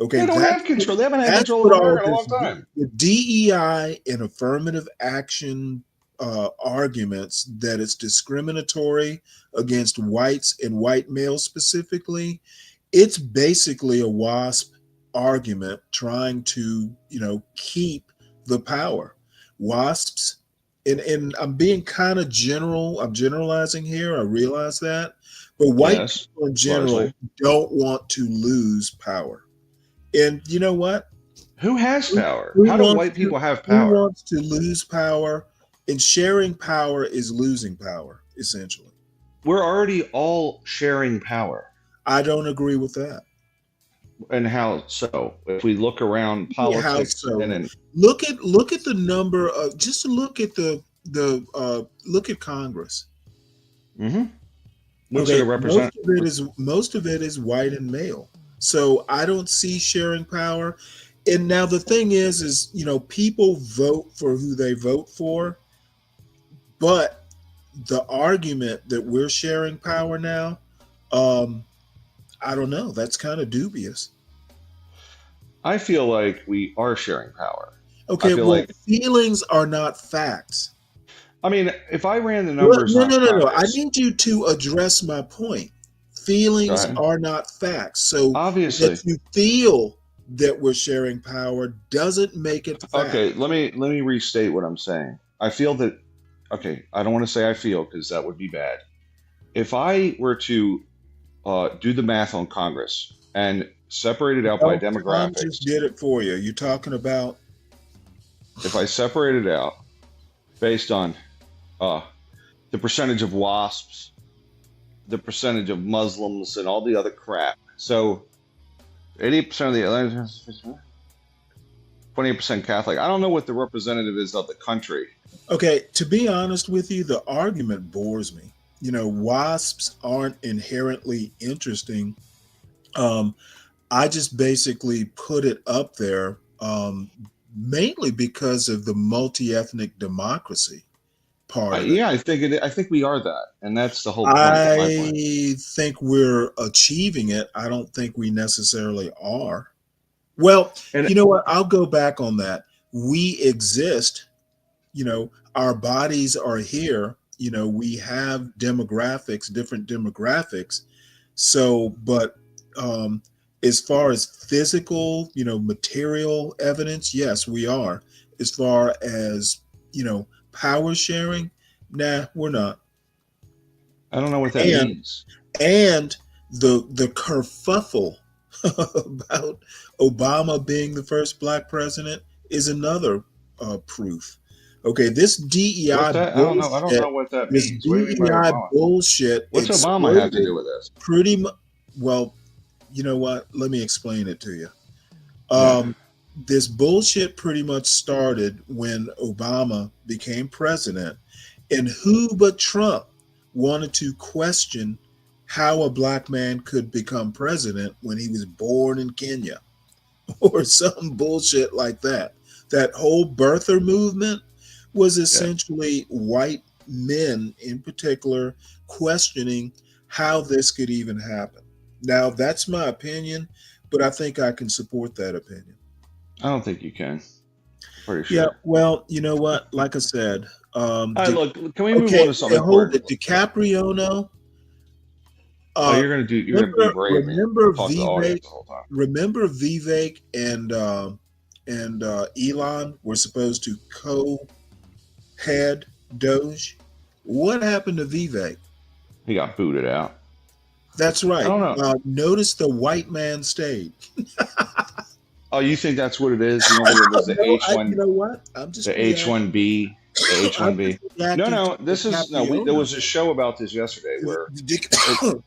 Okay, they don't have control. They haven't had that's control what of all America in a long this, time. the DEI and affirmative action arguments that it's discriminatory against whites and white males specifically. It's basically a WASP argument trying to, keep the power. WASPs, and I'm being kind of general. I'm generalizing here. I realize that. But white Yes, people in general largely. don't want to lose power. And you know what? Who has power? Who How do wants white people to, have who power? wants to lose power? And sharing power is losing power, essentially. We're already all sharing power. I don't agree with that. And how so? If we look around How politics so? and then Look at the number of, just look at look at Congress. what's it represent? Most of it is white and male. So I don't see sharing power. And now the thing is people vote for who they vote for, but the argument that we're sharing power now, I don't know. That's kind of dubious. I feel like we are sharing power. Okay, well, feelings are not facts. I mean, if I ran the numbers No. I Congress, need you to address my point. Feelings are not facts. So obviously, that you feel that we're sharing power doesn't make it fact. okay, let me restate what I'm saying. I feel that, okay, I don't want to say I feel because that would be bad. If I were to do the math on Congress and separate it out by demographics. I just did it for you. You're talking about? If I separate it out based on the percentage of WASPs, the percentage of Muslims, and all the other crap. So 80% of the 28% Catholic. I don't know what the representative is of the country. Okay, to be honest with you, the argument bores me. WASPs aren't inherently interesting. I just basically put it up there mainly because of the multi-ethnic democracy part of it. Yeah, I think we are that, and that's the whole point. I think we're achieving it. I don't think we necessarily are. Well, you know what? I'll go back on that. We exist. Our bodies are here. We have demographics, different demographics. So, but as far as physical, material evidence, yes, we are. As far as, power sharing, nah, we're not. I don't know what that means. And the kerfuffle about Obama being the first black president is another proof. Okay, this DEI bullshit. I don't know what that means. What do you mean by Obama? Bullshit. What's Obama have to do with this? Pretty much. Well, you know what? Let me explain it to you. This bullshit pretty much started when Obama became president, and who but Trump wanted to question how a black man could become president when he was born in Kenya or some bullshit like that. That whole birther movement was essentially white men in particular questioning how this could even happen. Now, that's my opinion, but I think I can support that opinion. I don't think you can. Pretty sure. Yeah, well, you know what? Like I said, look, can we move on to something hold it. DiCaprio, you're gonna be brave. Remember Vivek and Elon were supposed to co-head Doge. What happened to Vivek? He got booted out. That's right. I don't know. Notice the white man stayed. Oh, you think that's what it is? You know what it was? The H1. You know what? I'm just the H1B. The H1B. No. This is there was a show about this yesterday where DiCaprio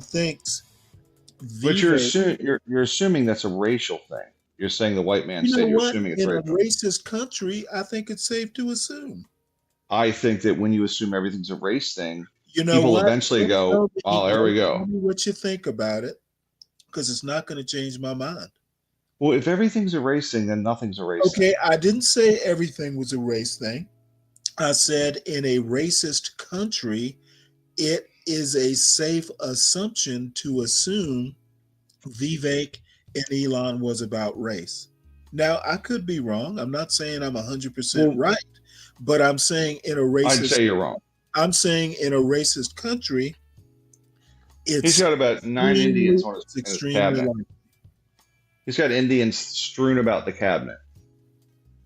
thinks. But you're assuming that's a racial thing. You're saying the white man said you're assuming it's racial. In a racist country, I think it's safe to assume. I think that when you assume everything's a race thing, people what? Eventually go, "Oh, there we go." Tell me what you think about it, because it's not going to change my mind. Well, if everything's a race thing, then nothing's a race thing. Okay, I didn't say everything was a race thing. I said in a racist country, it is a safe assumption to assume Vivek and Elon was about race. Now, I could be wrong. I'm not saying I'm 100% Well, right, but I'm saying in a I'd racist say you're wrong. I'm saying in a racist country, He's it's got about 9 extremely, Indians on it's in his extremely cabinet. likely. He's got Indians strewn about the cabinet.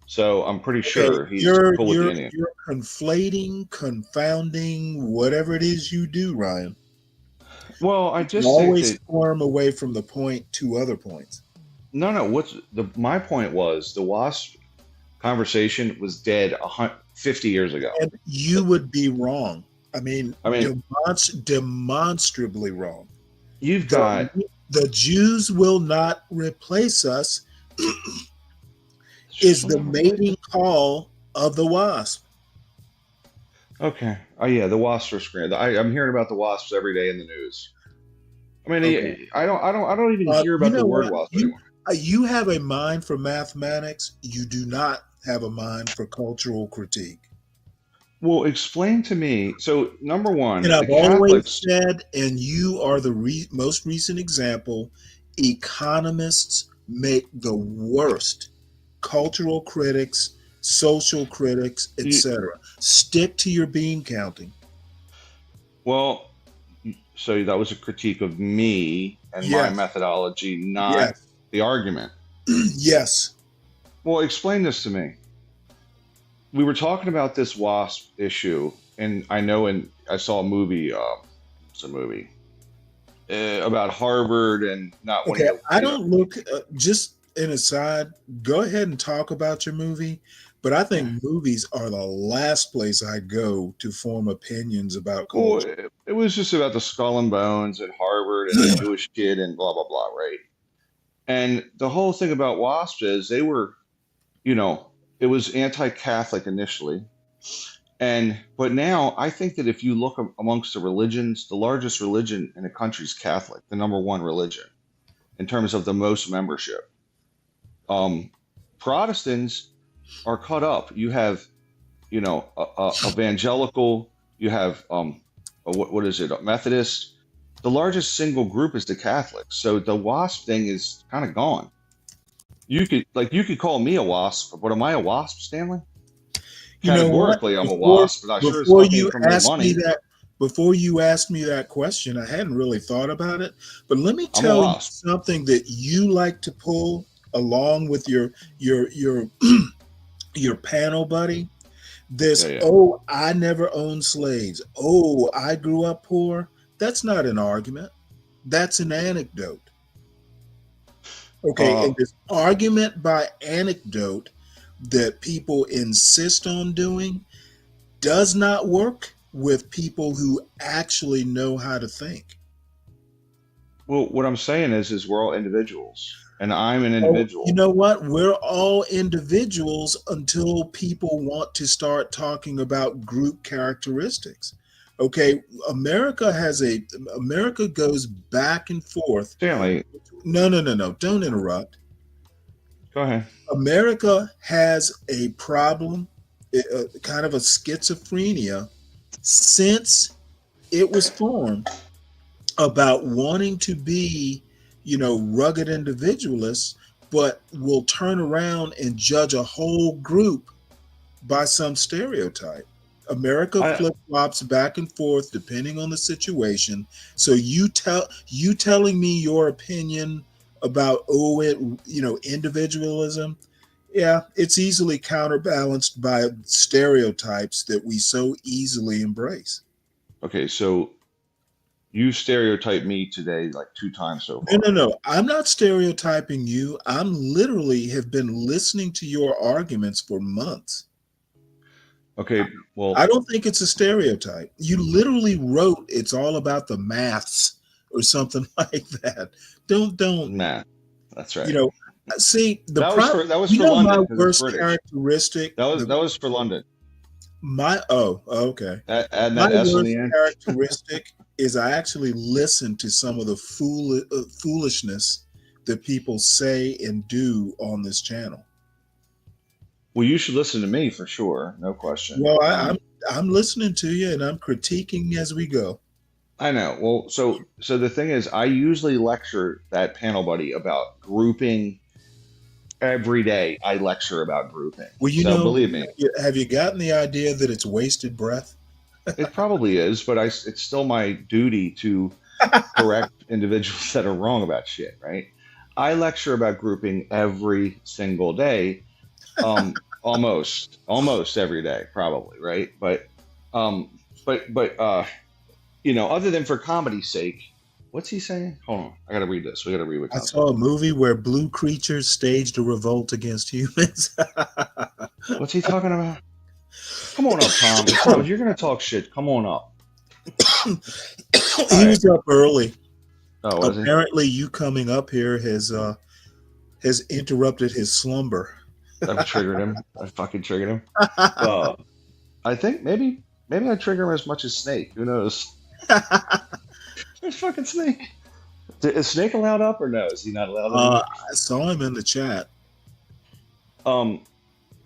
So I'm pretty Okay, sure he's cool with the Indians. you're conflating, confounding, whatever it is you do, Ryan. Well, I You just think always that squirm away from the point to other points. no. My point was the WASP conversation was dead 50 years ago. And you would be wrong. I mean, I mean, demonstrably wrong. You've got the Jews will not replace us is the mating call of the WASP. Okay. Oh yeah, the wasps are screaming. I'm hearing about the wasps every day in the news. I mean, Okay. I don't even hear about the word wasp anymore. You have a mind for mathematics. You do not have a mind for cultural critique. Well, explain to me. So, number one, And the I've always Catholics. said, and you are the most recent example, economists make the worst cultural critics, social critics, etc. Stick to your bean counting. Well, so that was a critique of me and my methodology, not the argument. Yes. Well, explain this to me. We were talking about this WASP issue, and I know, and I saw a movie. It's a movie about Harvard and not Okay, wanting to. I don't look. Just an aside. Go ahead and talk about your movie, but I think movies are the last place I go to form opinions about culture. Well, it was just about the skull and bones at Harvard and the Jewish kid and blah blah blah, right? And the whole thing about WASP is they were, it was anti-Catholic initially, but now I think that if you look amongst the religions, the largest religion in the country is Catholic, the number one religion in terms of the most membership. Protestants are cut up. You have, evangelical. You have what is it? Methodist. The largest single group is the Catholics. So the WASP thing is kind of gone. You could call me a WASP, but am I a WASP, Stanley? Categorically, I'm a WASP, but I sure as fuck ain't from the money. Before you asked me that question, I hadn't really thought about it. But let me tell you something that you like to pull along with your panel buddy. Oh, I never owned slaves. Oh, I grew up poor. That's not an argument. That's an anecdote. Okay, and this argument by anecdote that people insist on doing does not work with people who actually know how to think. Well, what I'm saying is we're all individuals, and I'm an individual. You know what? We're all individuals until people want to start talking about group characteristics. Okay, America goes back and forth. Stanley. No. Don't interrupt. Go ahead. America has a problem, kind of a schizophrenia, since it was formed, about wanting to be, rugged individualists, but will turn around and judge a whole group by some stereotype. America flip-flops back and forth depending on the situation. So you telling me your opinion about individualism, yeah, it's easily counterbalanced by stereotypes that we so easily embrace. Okay, so you stereotyped me today like 2 times so far. No. I'm not stereotyping you. I'm literally have been listening to your arguments for months. Okay, well, I don't think it's a stereotype. You literally wrote it's all about the maths or something like that. Don't math. That's right. See, that was for London. My worst characteristic. That was for London. Okay. Add my that S worst on the end. characteristic is I actually listen to some of the foolishness that people say and do on this channel. Well, you should listen to me for sure, no question. Well, I'm listening to you and I'm critiquing as we go. I know. Well, so the thing is, I usually lecture that panel buddy about grouping. Every day I lecture about grouping. Well, believe me. Have you gotten the idea that it's wasted breath? It probably is, but it's still my duty to correct individuals that are wrong about shit, right? I lecture about grouping every single day, almost every day, probably, right? But other than for comedy's sake, what's he saying? Hold on, I gotta read this. We gotta read what I saw a movie where blue creatures staged a revolt against humans. What's he talking about? Come on up, Tom. Tom, if you're gonna talk shit, come on up. He was up early. Oh, was apparently, you coming up here has interrupted his slumber. I've triggered him. I fucking triggered him. I think maybe I trigger him as much as Snake. Who knows? There's fucking Snake. Is Snake allowed up or no? Is he not allowed up? I saw him in the chat. All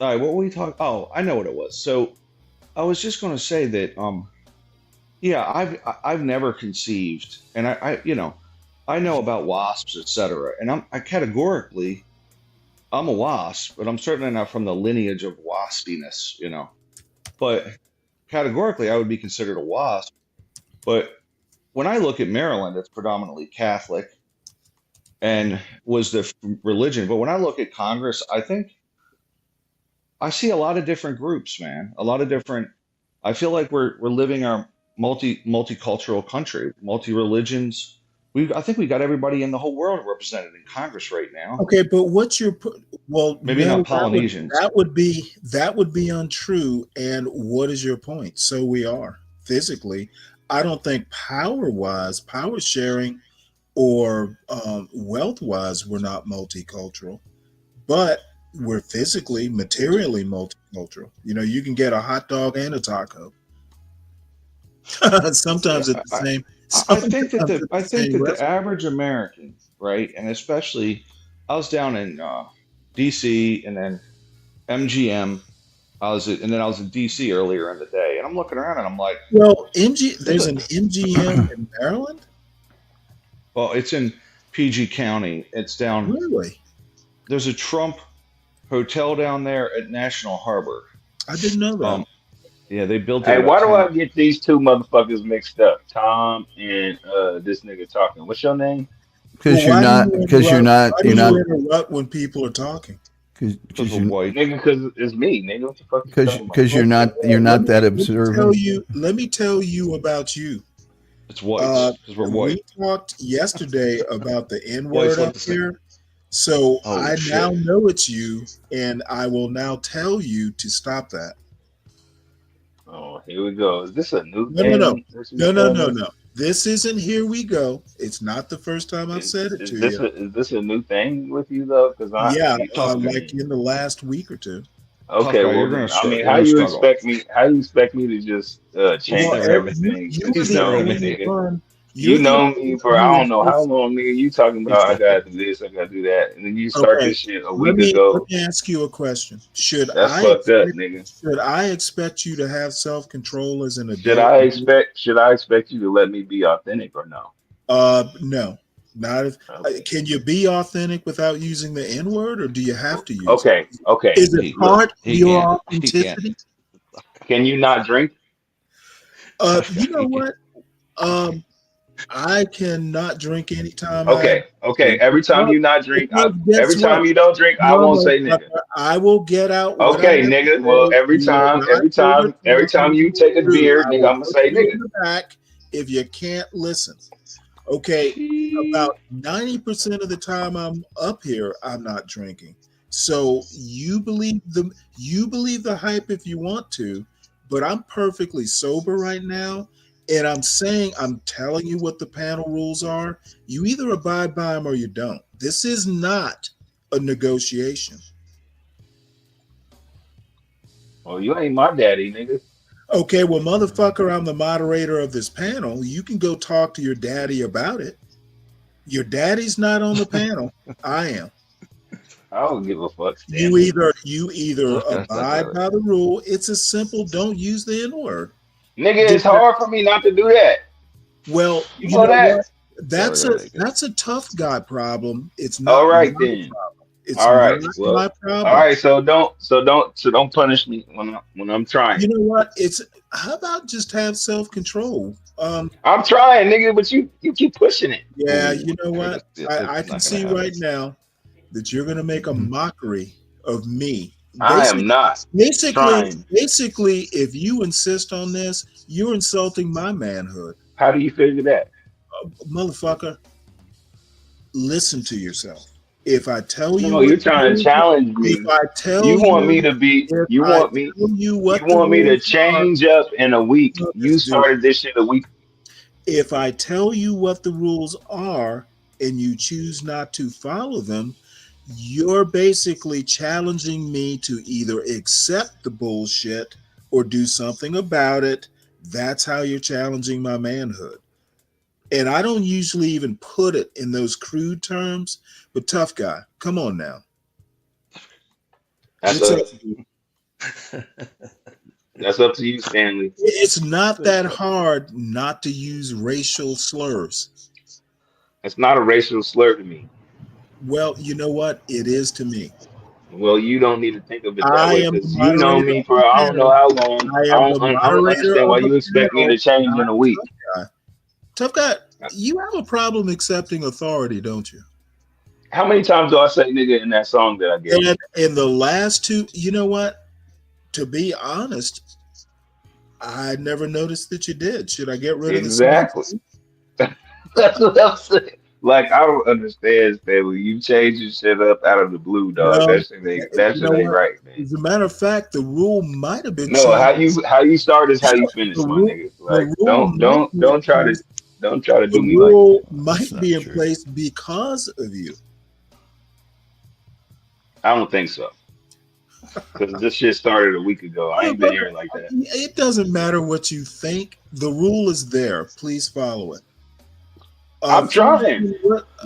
right, what were we talking? Oh, I know what it was. So I was just going to say that, I've never conceived, and I know about wasps, etc. And I'm a wasp, but I'm certainly not from the lineage of waspiness, But categorically, I would be considered a wasp. But when I look at Maryland, it's predominantly Catholic and was the religion. But when I look at Congress, I think I see a lot of different groups, man. A lot of different. I feel like we're living our multicultural country, multi-religions. I think we got everybody in the whole world represented in Congress right now. Okay, but what's your maybe not Polynesians. That would be untrue. And what is your point? So we are physically. I don't think power sharing, or wealth-wise, we're not multicultural, but we're physically, materially multicultural. You can get a hot dog and a taco. Sometimes it's the same. I think that the average American, right, and especially, I was down in DC and then MGM. I was in DC earlier in the day, and I'm looking around and I'm like, well, there's an MGM in Maryland. Well, it's in PG County. It's down. Really? There's a Trump hotel down there at National Harbor. I didn't know that. Yeah, they built it. Hey, why do I get these two motherfuckers mixed up? Tom and this nigga talking. What's your name? Because you're not interrupt when people are talking. Because you're white. Nigga, because it's me, nigga. What the fuck? Because you're not that observant. Let me tell you about you. It's white. Because we're white. We talked yesterday about the N-word up here. So now know it's you, and I will now tell you to stop that. Oh, here we go. Is this a new thing? No. This isn't here we go. It's not the first time I've said it to you. Is this a new thing with you though? Because like in the last week or two. Okay, well, I mean, how you expect me to just change everything? You know me for I don't know how long, nigga. You talking about I gotta do this, I gotta do that, and then you start this shit a week ago. Let me ask you a question. Should fucked up, nigga. Should I expect you to have self-control as an adult? Should I expect you to let me be authentic or no? No. Not if. Can you be authentic without using the N-word, or do you have to use it? Okay. Is it part of your authenticity? Can you not drink? You know what? I cannot drink anytime. Okay. Every time you not drink, every time you don't drink, I won't say nigga. I will get out. Okay, nigga. Well, every time you take a beer, nigga, I'm gonna say nigga. Back if you can't listen. Okay, about 90% of the time I'm up here, I'm not drinking. So you believe the hype if you want to, but I'm perfectly sober right now. And I'm telling you what the panel rules are. You either abide by them or you don't. This is not a negotiation. Well, you ain't my daddy, nigga. Okay, well, motherfucker, I'm the moderator of this panel. You can go talk to your daddy about it. Your daddy's not on the panel. I am. I don't give a fuck, You Stanley. either abide by the rule. It's a simple don't use the N-word. Nigga, it's hard for me not to do that. Well, You you know know that? what? That's a tough guy problem. It's All not right my then. problem. It's All right. not Well, my all problem. right. So don't punish me when I'm trying. You know what? How about just have self-control? I'm trying, nigga, but you keep pushing it. Yeah, you know what? I can see right now that you're gonna make a mockery of me. I am not trying. Basically, if you insist on this, you're insulting my manhood. How do you figure that? Motherfucker, listen to yourself. If I tell you No, what you're the trying to rules, challenge me. if I tell You want me you, to be. if You I want me. tell you You what the want me to rules are, change up in a week. no, You this dude. started this shit a week. If I tell you what the rules are and you choose not to follow them, you're basically challenging me to either accept the bullshit or do something about it. That's how you're challenging my manhood. And I don't usually even put it in those crude terms, but tough guy, come on now. That's up to you, Stanley. It's not that hard not to use racial slurs. It's not a racial slur to me. Well, you know what? It is to me. Well, you don't need to think of it that I way am the because you know moderator me of for the I don't know panel. how long. I am the I don't moderator understand why of the you expect me panel, to change in not a week. tough guy. Tough guy, you have a problem accepting authority, don't you? How many times do I say nigga in that song that I gave? And in the last two, you know what? To be honest, I never noticed that you did. Should I get rid of the Exactly. That's what I'm saying. Like I don't understand, Stanley. You change your shit up out of the blue, dog. No, That shit ain't right, man. as a matter of fact, the rule might have been No, changed. how you start is how you finish, The my rule, nigga. Like the rule might be in don't try place. to The do me like rule that. might be in place because of you. I don't think so. Because this shit started a week ago. I ain't been here like that. It doesn't matter what you think. The rule is there. Please follow it. I'm trying,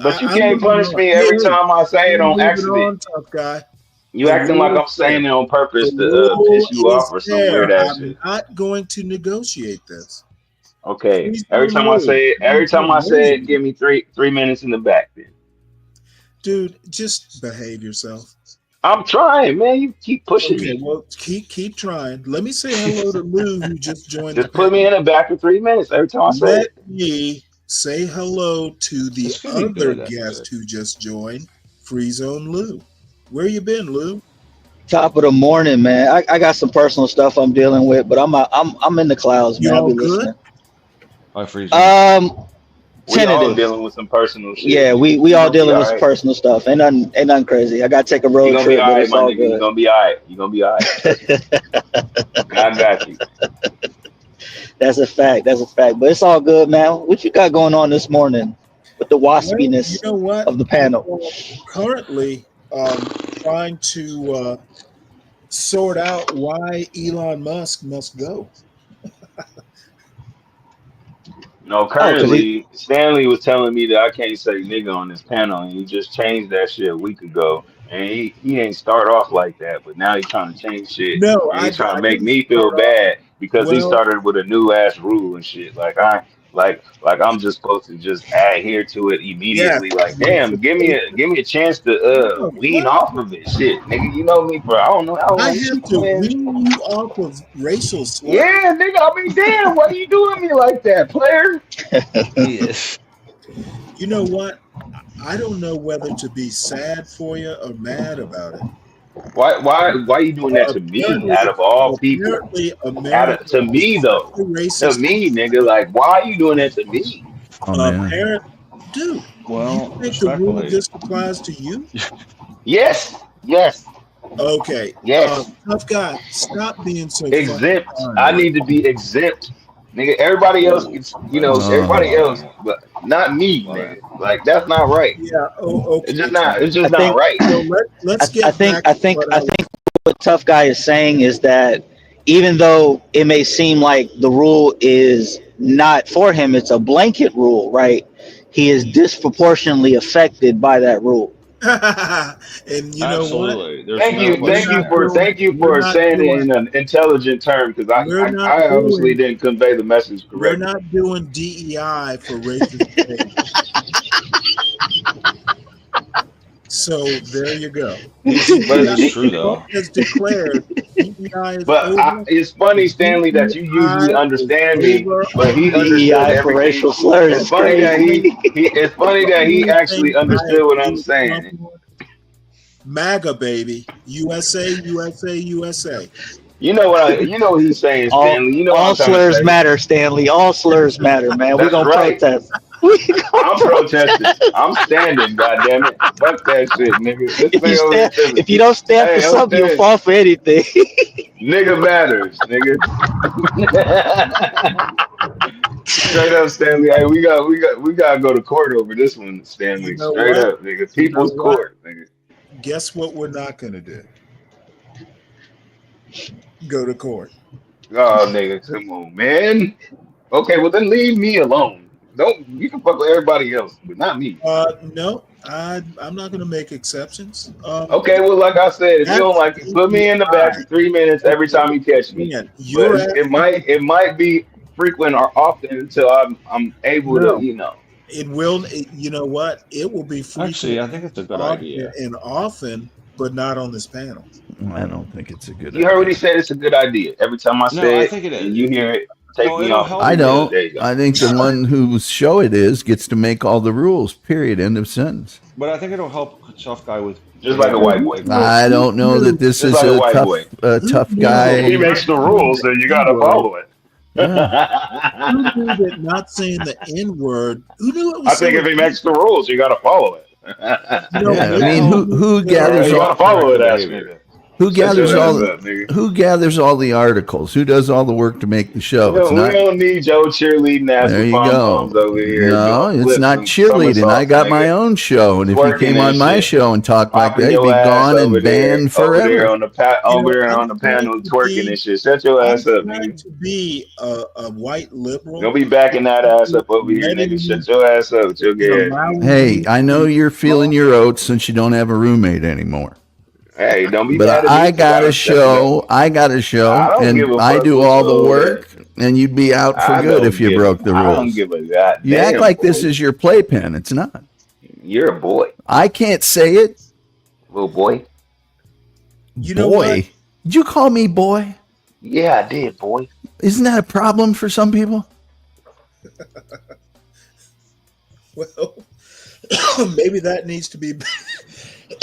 but you can't punish me every time I say it on accident. Tough guy. You acting like I'm saying it on purpose to piss you off or some weird ass shit. I'm not going to negotiate this. Okay. Every time I say it, give me three minutes in the back then. Dude, just behave yourself. I'm trying, man. You keep pushing me. Okay, well, keep trying. Let me say hello to Lou, who just joined. Just put me in the back for 3 minutes every time I say it. Let me say hello to the other guest who just joined, Free Zone Lou. Where you been, Lou? Top of the morning, man. I got some personal stuff I'm dealing with, but I'm in the clouds, man. I'll be listening. Hi, Free Zone. We all Tentative. dealing with some personal shit. Yeah, we all dealing with some right. personal stuff. Ain't nothing crazy. I gotta take a road You're gonna trip, be all but right, it's my all nigga. good. You're gonna be all right. You're gonna be all right. I got you. That's a fact. That's a fact. But it's all good, man. What you got going on this morning with the waspiness of the panel? Currently, trying to sort out why Elon Musk must go. No, currently, Stanley was telling me that I can't say nigga on this panel, and he just changed that shit a week ago. And he ain't start off like that, but now he's trying to change shit. No, And he's trying to I make didn't me feel start off. bad because he Well, started with a new ass rule and shit. Like I'm just supposed to just adhere to it yes, immediately. Like, damn, give me a chance to wean off of it. Shit, nigga, you know me for I don't know how I long. have to wean you off of racial slurs. Yeah, nigga, I mean, damn, why you doing me like that, player? Yes. You know what? I don't know whether to be sad for you or mad about it. Why you doing that to me out of all people? To me though, to me, nigga, like why are you doing that to me? Dude, well, you think the rule just applies to you? Yes. Okay. Yes. Tough guy, stop being so exempt. fucking I need to be exempt, nigga. Everybody else gets, everybody else, but not me, nigga. Like that's not right. Yeah. Oh, okay. It's just not. It's just not right. So let's get. I think what Tough Guy is saying is that even though it may seem like the rule is not for him, it's a blanket rule, right? He is disproportionately affected by that rule. And you know Absolutely. what? There's Thank you, We're thank you not for doing. thank you We're for not saying it doing. in an intelligent term because We're not I obviously doing. didn't convey the message We're correctly. not doing DEI for racist behavior. So there you go. But That's true though. Trump has declared DEI is but over. it's funny, Stanley, that you usually DEI is understand me, over but on he race. understood DEI for everything. racial slurs It's is funny that crazy. it's funny that he Only actually thing I understood what agree I'm with Trump saying. on, MAGA baby, USA, USA, USA. You know what he's saying, Stanley. You know what All I'm trying to slurs say. matter, Stanley. All slurs matter, man. We That's gonna right. protest. We gonna I'm protesting. protest. I'm standing, goddammit. Fuck that shit, nigga. This If you thing over here stand, says, if you don't stand for hey, I'm something, you'll standing. fall for anything. Nigga matters, nigga. Straight up, Stanley. Hey, we gotta go to court over this one, You Stanley. know Straight what? up, nigga. You know People's what? court, nigga. Guess what we're not going to do? Go to court. Oh, nigga, come on, man. Okay, well then leave me alone. Don't you can fuck with everybody else, but not me. No, I'm not going to make exceptions. Okay, well, like I said, if you don't That's like it, put me in the back for 3 minutes every time you catch me. again, But you're it might be frequent or often until I'm able to, no. It will. You know what? It will be frequent. Actually, I think it's a good idea. And often, but not on this panel. I don't think it's a good You heard what he said. It's a good idea. Every time I say I it, think it and is. you hear it, take me it'll off. help. I don't. There you go. I think the one whose show it is gets to make all the rules. Period. End of sentence. But I think it'll help a tough guy with Just like a white boy. I don't know that this Just is like a a white tough, boy. tough If guy. he makes the rules, then you gotta follow it. Who knew that not saying the N word? Who knew it was? I think if he makes the rules, you gotta follow it. Yeah, I mean, who gathers You all? gotta follow it, ass nigga. Who gathers Shut your all? ass up, nigga. Who gathers all the articles? Who does all the work to make the show? It's We not. don't need Joe cheerleading ass There you pom-poms go. over here. No, doing it's flips not and cheerleading. I got somersaults, my nigga. own show, and if you Twerking came on and my shit. show and talked like Popping that, you'd be your ass gone and over there, banned over there forever. on the over there on the panel twerking and shit. Shut your ass up, trying nigga. to be a white liberal. Don't be backing that ass up over here, nigga. Shut your ass up with your gay ass. Nigga. Hey, I know you're feeling your oats since you don't have a roommate anymore. Hey, don't be But mad at me. I got a Step it show. up. I got a show, I don't give and a I fuck do what all the show work, and you'd be out for I good don't if you give- broke the I don't rules. give a goddamn. You act like this boy. is your playpen. It's not. You're a boy, I can't say it. little boy. You know Boy, what? did you call me boy? Yeah, I did, boy. Isn't that a problem for some people? Well, maybe that needs to be.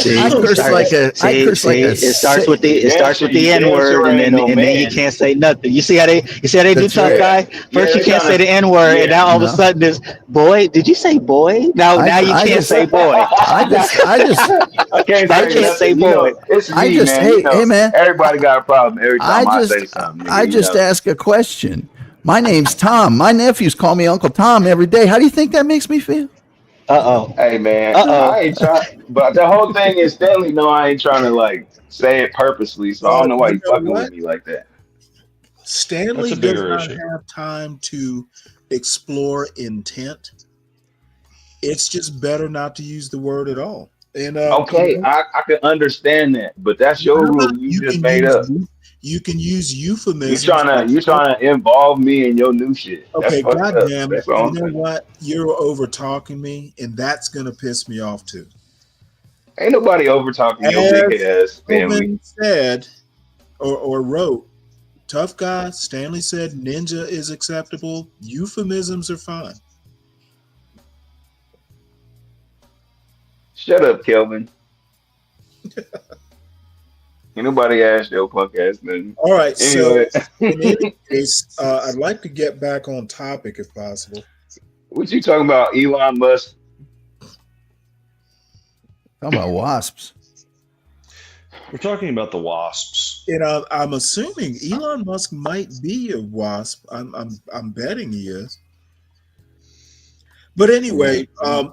I curse like a. I curse like a. It starts with the N word, and then you can't say nothing. You see how they do, That's tough right. guy. First you can't say the N word, and now all of a sudden it's boy. Did you say boy? Now you can't say boy. I can't say boy. It's me, I just man. hey man. Everybody got a problem every time I say something. I just ask a question. My name's Tom. My nephews call me Uncle Tom every day. How do you think that makes me feel? Hey man, I ain't trying. But the whole thing is, Stanley, no, I ain't trying to like say it purposely. So I don't know why you fucking with me like that. Stanley That's a does bigger not issue. have time to explore intent. It's just better not to use the word at all. And Okay, I can understand that, but that's your rule you just made up. You can use euphemisms. You trying to involve me in your new shit. Okay, That's fucked up. goddamn it! That's all You I'm know saying. what? You're over talking me, and that's gonna piss me off too. Ain't nobody over talking your big ass, Stanley. Tobin said or wrote, tough guy. Stanley said ninja is acceptable. Euphemisms are fine. Shut up, Kelvin. Ain't nobody asked your punk ass nothing. All right, Anyway. so in any case, I'd like to get back on topic if possible. What you talking about, Elon Musk? Talking about wasps. We're talking about the wasps. And I'm assuming Elon Musk might be a wasp. I'm betting he is. But anyway,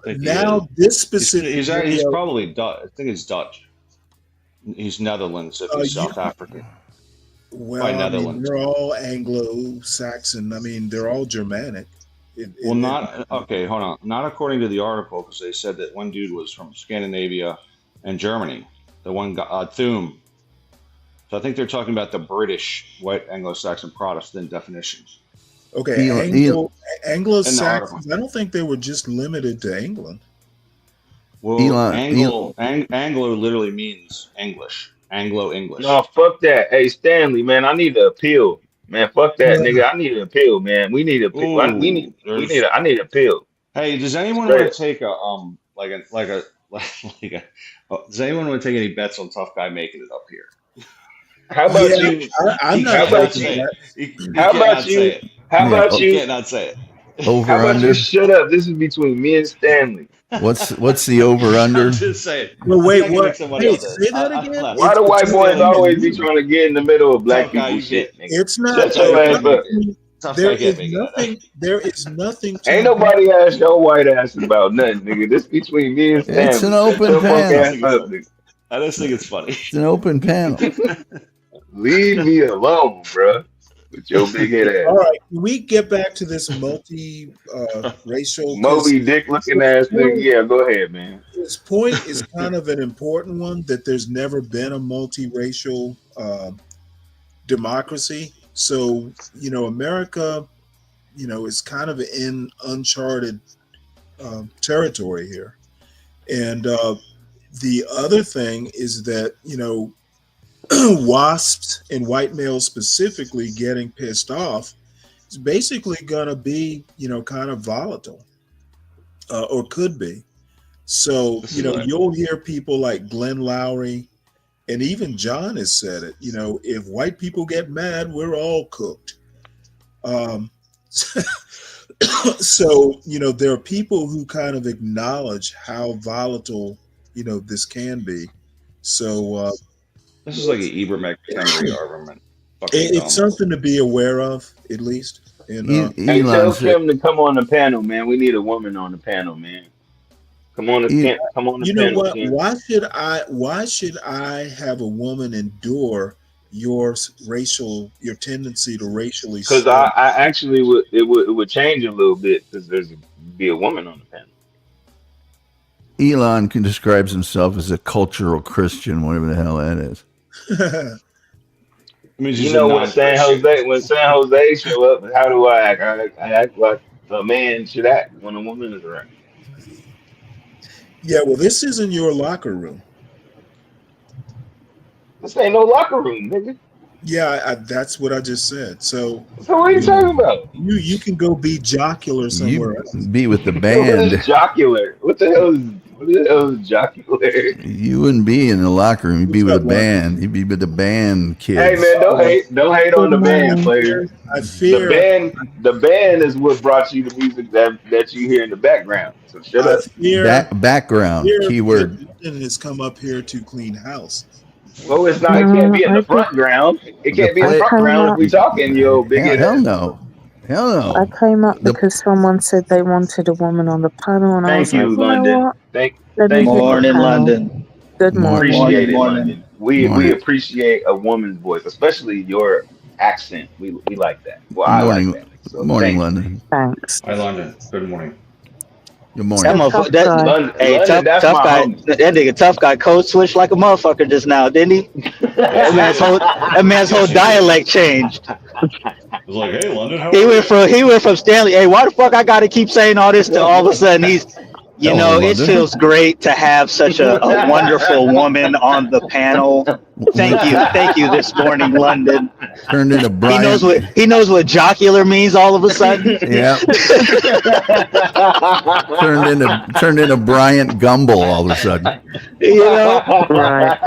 now this specific he's video, probably Dutch. I think he's Dutch. He's Netherlands if he's South African. well, By I mean, Netherlands. they're all Anglo-Saxon. I mean, they're all Germanic. Well, not okay. Hold on. Not according to the article, because they said that one dude was from Scandinavia and Germany. The one Thum. So I think they're talking about the British white Anglo-Saxon Protestant definition. Okay, Anglo-Saxons. I don't think they were just limited to England. Well, Anglo literally means English. Anglo-English. No, fuck that. Hey, Stanley, man, I need to appeal. Man, fuck that, nigga. I need an appeal, man. We need a appeal. I need an appeal. Hey, does anyone want to take does anyone want to take any bets on Tough Guy making it up here? How about you? I'm not. How about you? How about you? How about you? You cannot say it. Over How about under? you shut up? This is between me and Stanley. What's the over under? I'm just saying. Well, wait, what? Hey, say that again. Why do white boys always be trying to get in the middle of black people shit? Nigga? It's not. Shut your ass up. There is nothing. There is nothing. Ain't nobody asked your white ass about nothing, nigga. This between me and Stanley. It's an open panel. I just think it's funny. It's an open panel. Leave me alone, bro. With your big head ass. All right, can we get back to this multi-racial Moby Dick looking ass nigga? Yeah, go ahead, man. His point is kind of an important one, that there's never been a multiracial democracy. So, America, is kind of in uncharted territory here. And the other thing is that, WASPs and white males specifically getting pissed off is basically going to be, kind of volatile or could be. So, you'll hear people like Glenn Lowry and even John has said it, if white people get mad, we're all cooked. So, there are people who kind of acknowledge how volatile, this can be. So, this is like an Ibrahim Henry argument. It's something to be aware of, at least. And, hey, tell Kim to come on the panel, man. We need a woman on the panel, man. Come on, come on the panel. You know what? Kim. Why should I have a woman endure your tendency to racially? Because I actually would. It would change a little bit because there's be a woman on the panel. Elon describes himself as a cultural Christian, whatever the hell that is. You know, when San Jose show up, how do I act? I act like a man should act when a woman is around. Yeah, well, this isn't your locker room. This ain't no locker room, nigga. Yeah, that's what I just said. So what are you talking about? You can go be jocular somewhere else. Be with the band. Jocular. What the hell is jocular? You wouldn't be in the locker room. You'd be with a band. You'd be with the band kids. Hey man, don't hate on the band players. I fear the band is what brought you the music that you hear in the background. So shut up. Background keyword. And has come up here to clean house. Well, it's not. It can't be in the front ground. It can't be in the front ground if we talking, yo, big head. Hell no. Hell no. I came up because someone said they wanted a woman on the panel, and I was like, London. Thank morning, London. Good morning. Appreciate it, London. We appreciate a woman's voice, especially your accent. We like that. Well, I like that. So morning, London. Thanks. Hi, London. Good morning. Good morning. Tough guy. That nigga tough guy code switched like a motherfucker just now, didn't he? that man's whole dialect changed. It was like, hey, London, how He went from Stanley, hey, why the fuck I gotta keep saying all this, to all of a sudden he's, it feels great to have such a wonderful woman on the panel. Thank you this morning, London. Turned into Brian. He knows what jocular means all of a sudden. Yeah. turned into Bryant Gumbel all of a sudden. Right.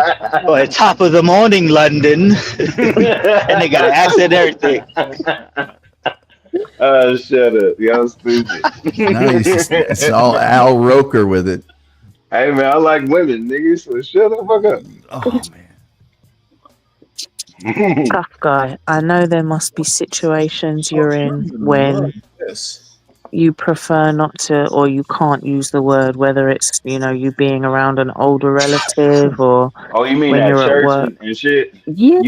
Well, top of the morning, London. And they got an accent and everything. Shut up. Y'all stupid. It's all Al Roker with it. Hey, man, I like women, nigga, so shut the fuck up. Oh, man. Tough guy. I know there must be situations you're in when you prefer not to, or you can't use the word, whether it's, you being around an older relative or you mean when at you're church at work. and shit? Yeah.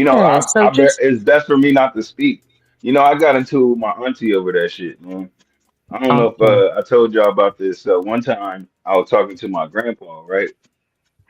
It's best for me not to speak. I got into my auntie over that shit, man. I don't know if I told y'all about this. One time I was talking to my grandpa, right?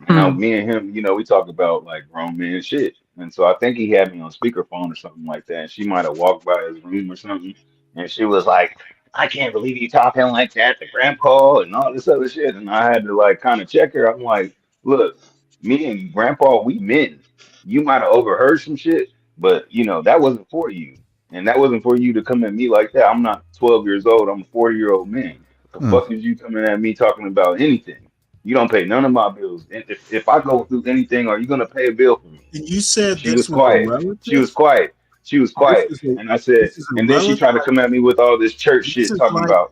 And me and him, we talk about like grown man shit. And so I think he had me on speakerphone or something like that. And she might have walked by his room or something. And she was like, I can't believe you talking like that to grandpa and all this other shit. And I had to like kind of check her. I'm like, look, me and grandpa, we men. You might have overheard some shit, but that wasn't for you. And that wasn't for you to come at me like that. I'm not 12 years old. I'm a 40-year-old man. What the fuck is you coming at me talking about anything? You don't pay none of my bills. If I go through anything, are you gonna pay a bill for me? And you said She this was was a quiet. relative? She was quiet. She was quiet. And I said, and then she tried to come at me with all this church shit, talking about,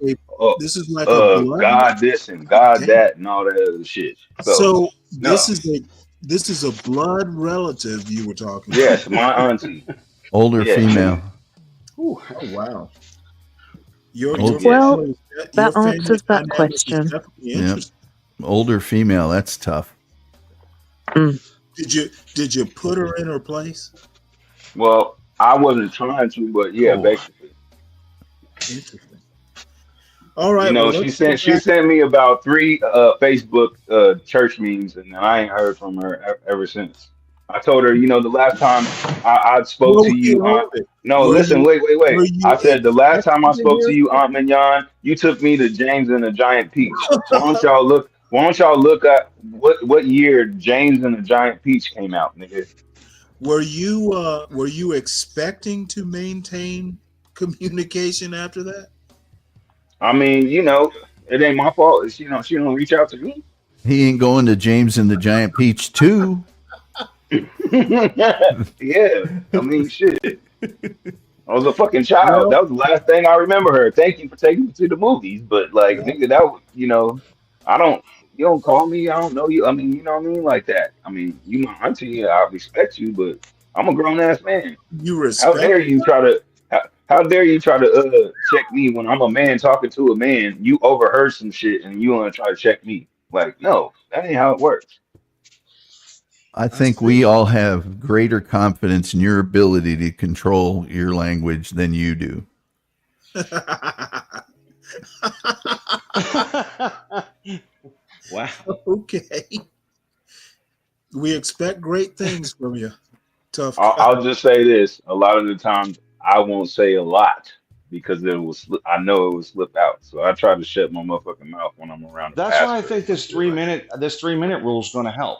this is like a blood God this and God that and all that other shit. So no. this is a blood relative you were talking Yes, about. my auntie. Older Yeah. female. Ooh, oh wow. Your that family answers that dynamic is question. definitely interesting. Older female. That's tough. Did you put her in her place? Well, I wasn't trying to, but yeah, basically. Interesting. All right. She sent me about 3 Facebook church memes, and I ain't heard from her ever since. I told her, the last time I spoke to you, wait. I said the last time I spoke to you, Aunt Mignon, you took me to James and the Giant Peach. So why don't y'all look at what year James and the Giant Peach came out, nigga? Were you expecting to maintain communication after that? I mean, it ain't my fault. She don't reach out to me. He ain't going to James and the Giant Peach 2. Yeah, I mean, shit. I was a fucking child. That was the last thing I remember her. Thank you for taking me to the movies, but like, nigga, that was, you don't call me. I don't know you. I mean, you know what I mean, like that. I mean, you my auntie. I respect you, but I'm a grown ass man. You respect? How dare you try to? How dare you try to check me when I'm a man talking to a man? You overheard some shit and you want to try to check me? Like, no, that ain't how it works. I think we all have greater confidence in your ability to control your language than you do. Wow. Okay. We expect great things from you. Tough. I'll just say this: a lot of the times, I won't say a lot because I know it will slip out. So I try to shut my motherfucking mouth when I'm around. That's why I think this 3-minute rule is going to help.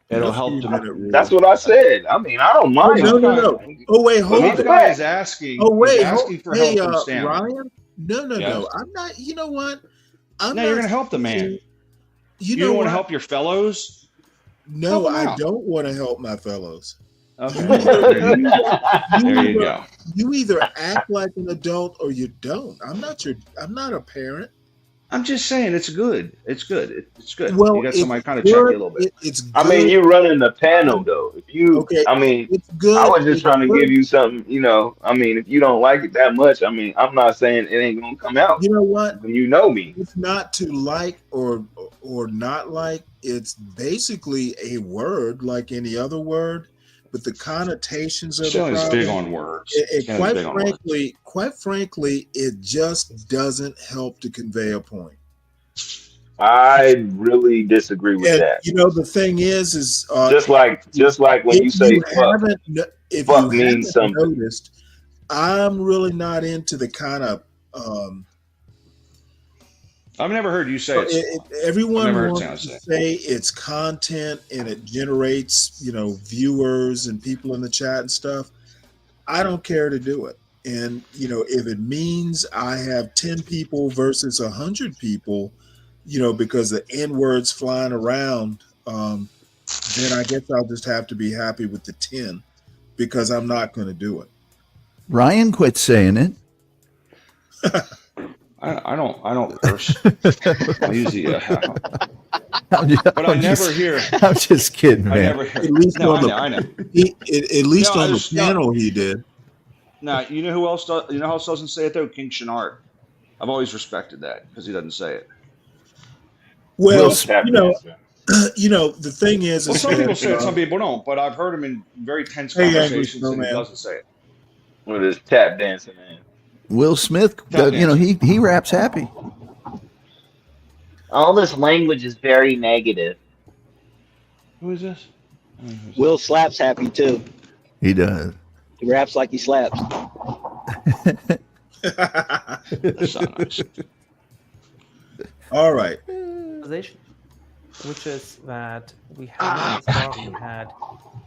It'll help to. That's what I said. I mean, I don't mind. No. Oh wait, hold on. This guy is asking. Oh wait, he's asking for help from Stanley. Ryan. No. I'm not. You know what? You're going to help the man. You don't want to help your fellows. No, I don't want to help my fellows. Okay. There you go. You either act like an adult or you don't. I'm not a parent. I'm just saying it's good. It's good. It's good. Well, you got somebody kind of check you a little bit. It's good. I mean, you're running the panel though. If you, okay, I mean, it's good. I was just trying to give you something. I mean, if you don't like it that much, I mean, I'm not saying it ain't gonna come out. You know what? When you know me, it's not to like or not like. It's basically a word like any other word, but the connotations of Stanley's big on words. Quite frankly, it just doesn't help to convey a point. I really disagree with that. The thing is just like when you say fuck, if fuck you means haven't something. Noticed, I'm really not into the kind of. I've never heard you say it. Everyone wants to say it's content and it generates, viewers and people in the chat and stuff. I don't care to do it. And, if it means I have 10 people versus 100 people, because the N-word's flying around, then I guess I'll just have to be happy with the 10 because I'm not going to do it. Ryan quit saying it. I don't curse. I usually, but I never hear. I'm just kidding, man. I never hear. At least no, on I know. At least on the panel, he did. Now, you know who else? You know who else doesn't say it though? King Shinard. I've always respected that because he doesn't say it. Well, the thing is, some people say it, some people don't. But I've heard him in very tense conversations, and he doesn't say it. With his tap dancing in. Will Smith, he raps happy. All this language is very negative. Who is this? Will slaps happy too. He does. He raps like he slaps. That's not nice. All right. Which is that we had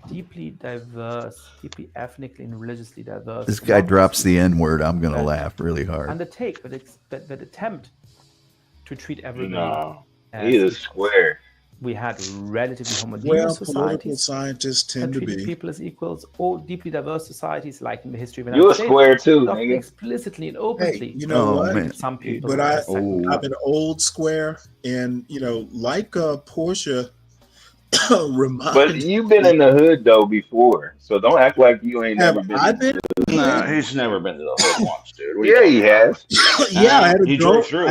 deeply diverse, deeply ethnically and religiously diverse. This guy drops the N word. I'm gonna laugh really hard. Undertake, but attempt to treat everybody. No, as he is square. We had relatively homogeneous Well, political societies. scientists tend to treated be. people as equals, or deeply diverse societies, like in the history of the You a United States, square too, often nigga. explicitly and openly. Hey, you know what? man. Some people, But are second I'm an old square, and like Portia reminds. But you've been in the hood though before, so don't act like you ain't Have never been. I in the been? hood. Nah, he's never been to the hood once, dude. What are you Yeah, talking he about? has. Yeah, I had a He girl. drove through.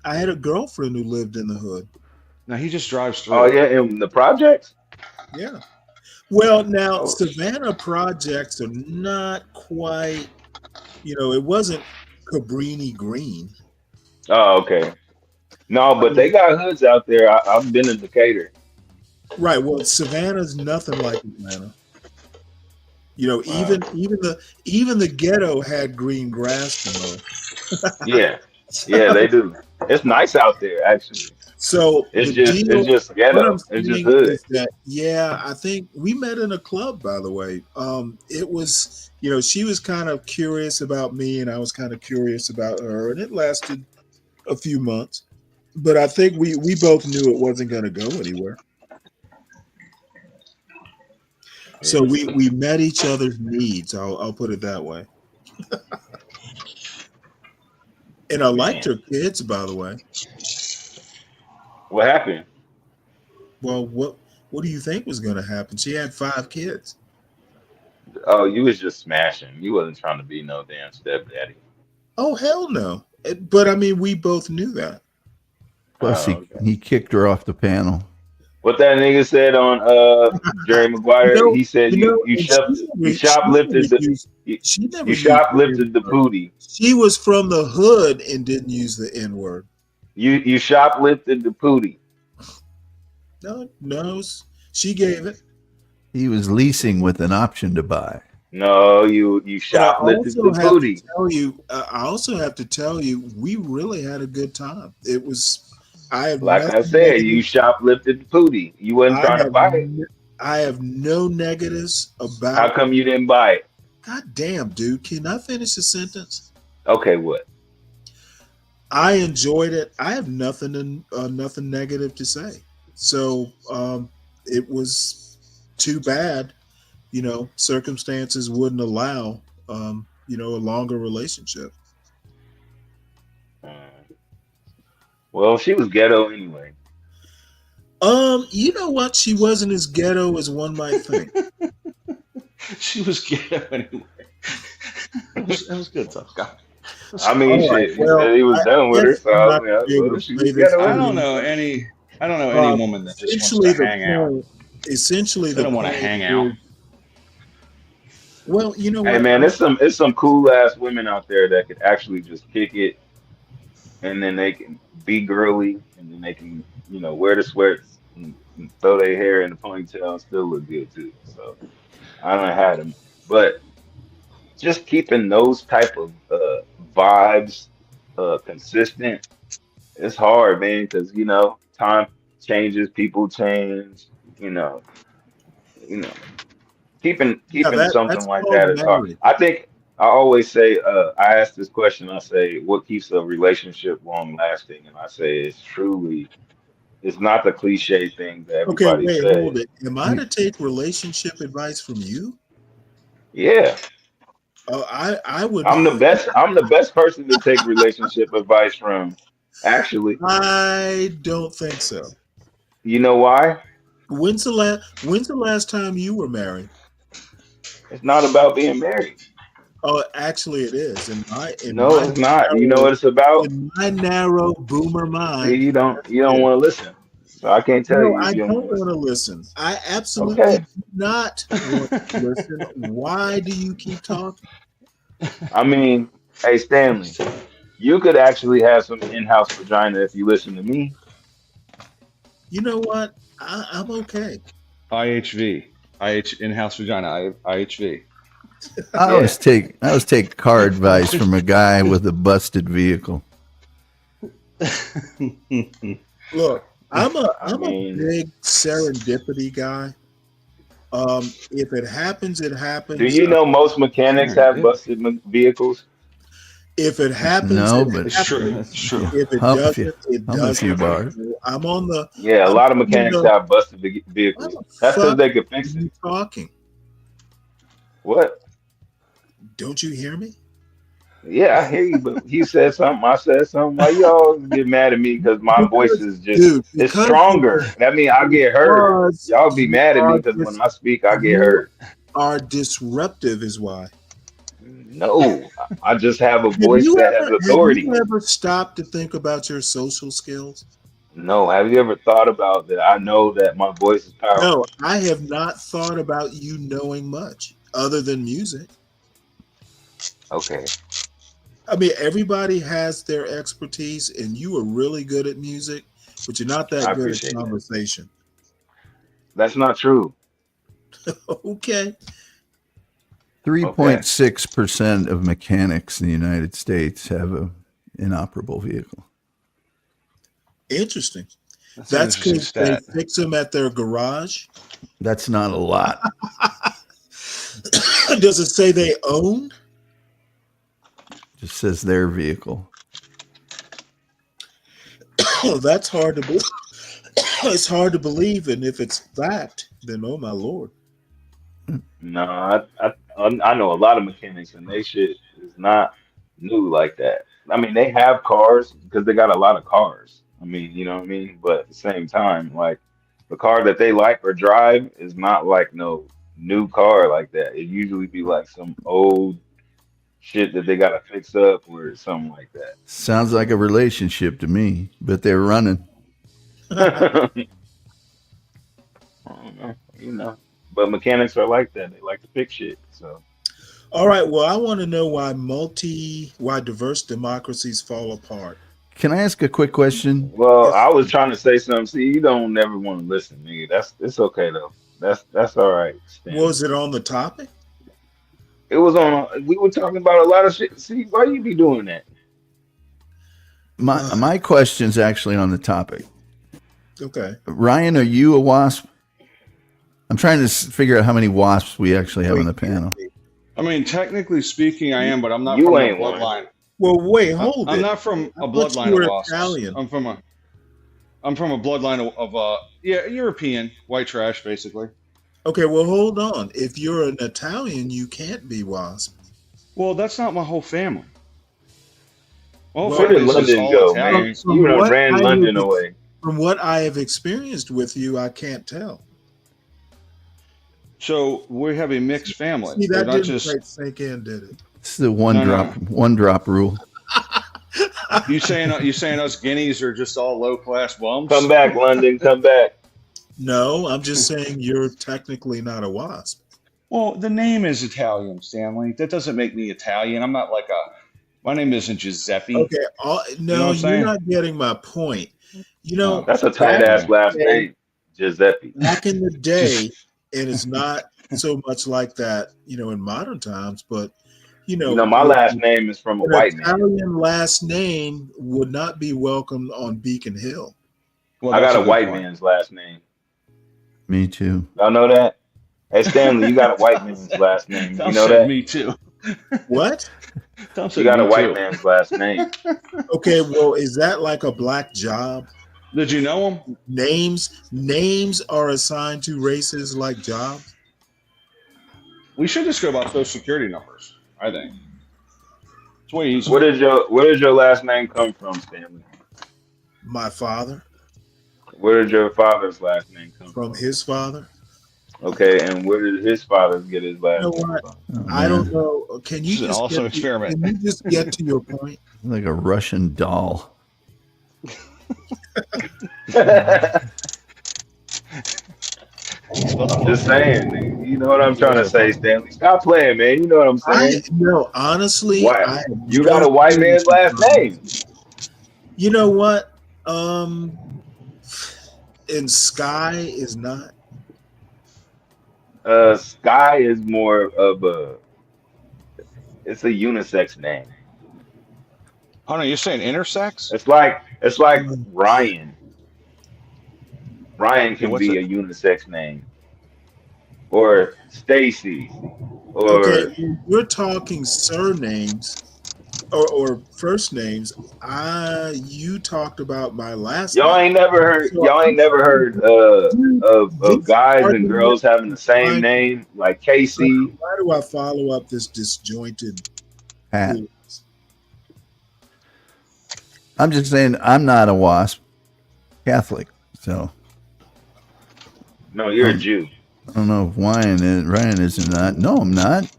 I had a girlfriend who lived in the hood. No, he just drives through. Oh yeah, in the projects. Yeah. Well, now Oh. Savannah projects are not quite. It wasn't Cabrini Green. Oh, okay. No, but they got hoods out there. I've been in Decatur. Right. Well, Savannah's nothing like Atlanta. Even the ghetto had green grass to mow. Yeah, they do. It's nice out there, actually. So It's the just deal- it's just what ghetto. I'm It's just saying hood. is that, I think we met in a club, by the way. It was, she was kind of curious about me, and I was kind of curious about her, and it lasted a few months. But I think we both knew it wasn't going to go anywhere. So we met each other's needs. I'll put it that way. And I liked her kids, by the way. What happened? Well, what do you think was going to happen? She had 5 kids. Oh, you was just smashing. You wasn't trying to be no damn stepdaddy. Oh, hell no. But I mean, we both knew that. Plus, he kicked her off the panel. What that nigga said on Jerry Maguire, he said you shoplifted the booty. She was from the hood and didn't use the N word. You shoplifted the booty. No, she gave it. He was leasing with an option to buy. No, you shoplifted the booty. I also have to tell you, we really had a good time. It was. Like I said, you shoplifted the booty. You wasn't trying to buy it. I have no negatives about. How come you didn't buy it? God damn, dude! Can I finish the sentence? Okay, what? I enjoyed it. I have nothing negative to say. So it was too bad, circumstances wouldn't allow, a longer relationship. Well, she was ghetto anyway. You know what? She wasn't as ghetto as one might think. She was ghetto anyway. It was good though. I mean, shit. He said he was done with her, so I was like, she was ghetto. I don't know any woman that just wants to hang out. Essentially, they don't want to hang out. Well, you know what? Hey man, it's some cool ass women out there that could actually just kick it, and then they can be girly, and then they can, wear the sweats and throw their hair in a ponytail and still look good too. So I don't have them, but just keeping those type of vibes consistent, it's hard, man, because time changes, people change, keeping something like that is hard. I think I always say, I ask this question, I say, what keeps a relationship long lasting? And I say it's not the cliche thing that everybody says. Hold it. Am I to take relationship advice from you? Yeah. I would. I'm the best person to take relationship advice from, actually. I don't think so. You know why? When's the last time you were married? It's not about being married. Oh, actually, it is. It's not. You know what it's about? In my narrow boomer mind. See, you don't want to listen. So I can't tell you. I don't want to listen. I absolutely do not want to listen. Why do you keep talking? I mean, hey, Stanley, you could actually have some in-house vagina if you listen to me. You know what? I'm okay. IHV, in-house vagina, IHV. I always take car advice from a guy with a busted vehicle. Look, I'm a big serendipity guy. If it happens, it happens. Do you know most mechanics have busted vehicles? If it happens, No, it but happens. True. If it doesn't, it doesn't. bars. I'm on the. Yeah, a lot of mechanics have busted vehicles. That's because fuck they could fix are you it. talking? What? Don't you hear me? Yeah, I hear you, but he said something, I said something. Why y'all get mad at me because my voice is just it's stronger? That means I get heard. Y'all be mad at me because when I speak, I get heard. Are disruptive is why. No, I just have a voice that has authority. Have you ever stopped to think about your social skills? No, have you ever thought about that? I know that my voice is powerful. No, I have not thought about you knowing much other than music. Okay. I mean, everybody has their expertise, and you are really good at music, but you're not that good at conversation. That's not true. Okay. 3.6% of mechanics in the United States have an inoperable vehicle. Interesting. That's because they fix them at their garage. That's not a lot. Does it say they own? Just says their vehicle. That's hard to believe. It's hard to believe, and if it's fact, then oh my Lord. No, I know a lot of mechanics, and they shit is not new like that. I mean, they have cars because they got a lot of cars. I mean, you know what I mean? But at the same time, like the car that they like or drive is not like no new car like that. It usually be like some old shit that they gotta fix up or something like that. Sounds like a relationship to me, but they're running. I don't know, you know. But mechanics are like that. They like to fix shit. So all right, well, I want to know why diverse democracies fall apart. Can I ask a quick question? well, I was trying to say something. See, you don't never want to listen, nigga. It's okay though. That's all right. Stanley. Was it on the topic? It was on. We were talking about a lot of shit. See, why you be doing that? My question's actually on the topic. Okay. Ryan, are you a WASP? I'm trying to figure out how many WASPs we actually have on the panel. I mean, technically speaking, I am, but I'm not You from a ain't one. bloodline. Well, wait, hold it. I'm not from a I thought bloodline you were of wasps. Italian. I'm from a bloodline of European white trash, basically. Okay, well, hold on. If you're an Italian, you can't be WASP. Well, that's not my whole family. Well, Where did London go, man? You done ran London away. From what I have experienced with you, I can't tell. So we have a mixed family. See, that We're not didn't just quite sink in, did it? It's the one drop rule. you saying us guineas are just all low class bums? Come back, London. Come back. No, I'm just saying you're technically not a WASP. Well, the name is Italian, Stanley. That doesn't make me Italian. I'm not like my name isn't Giuseppe. Okay, no, you know you're not getting my point. You know, That's a tight ass last name, Giuseppe. back in the day, and it's not so much like that, in modern times, but my last name is from a white man. Italian last name would not be welcomed on Beacon Hill. Well, I got a white man's last name. Me too. Y'all know that? Hey, Stanley, you got a white man's last name. You know that? Me too. What? You got a white man's last name. Okay, well, is that like a black job? Did you know him? Names are assigned to races like jobs. We should just go about social security numbers. I think it's way easier. Where does your last name come from, Stanley? My father. Where did your father's last name come from? His father. Okay, and where did his father get his last name from? I don't know. Can you just also experiment? Can you just get to your point? Like a Russian doll. Just saying, nigga. You know what I'm trying to say, Stanley. Stop playing, man. You know what I'm saying? No, honestly, Why? You got a white man's last name. You know what? And Sky is not. Sky is more of it's a unisex name. Oh no, you're saying intersex? It's like Ryan. Ryan Yeah, can what's be it? a unisex name, or Stacy, Okay, or we're talking surnames or first names. You talked about my last y'all name. ain't never heard. So Y'all ain't never heard of this guys and argument girls having the is same trying to, name, like Casey. why do I follow up this disjointed Pat. clue? I'm just saying I'm not a WASP Catholic, so No, you're a Jew. I don't know if Ryan is or not. No, I'm not.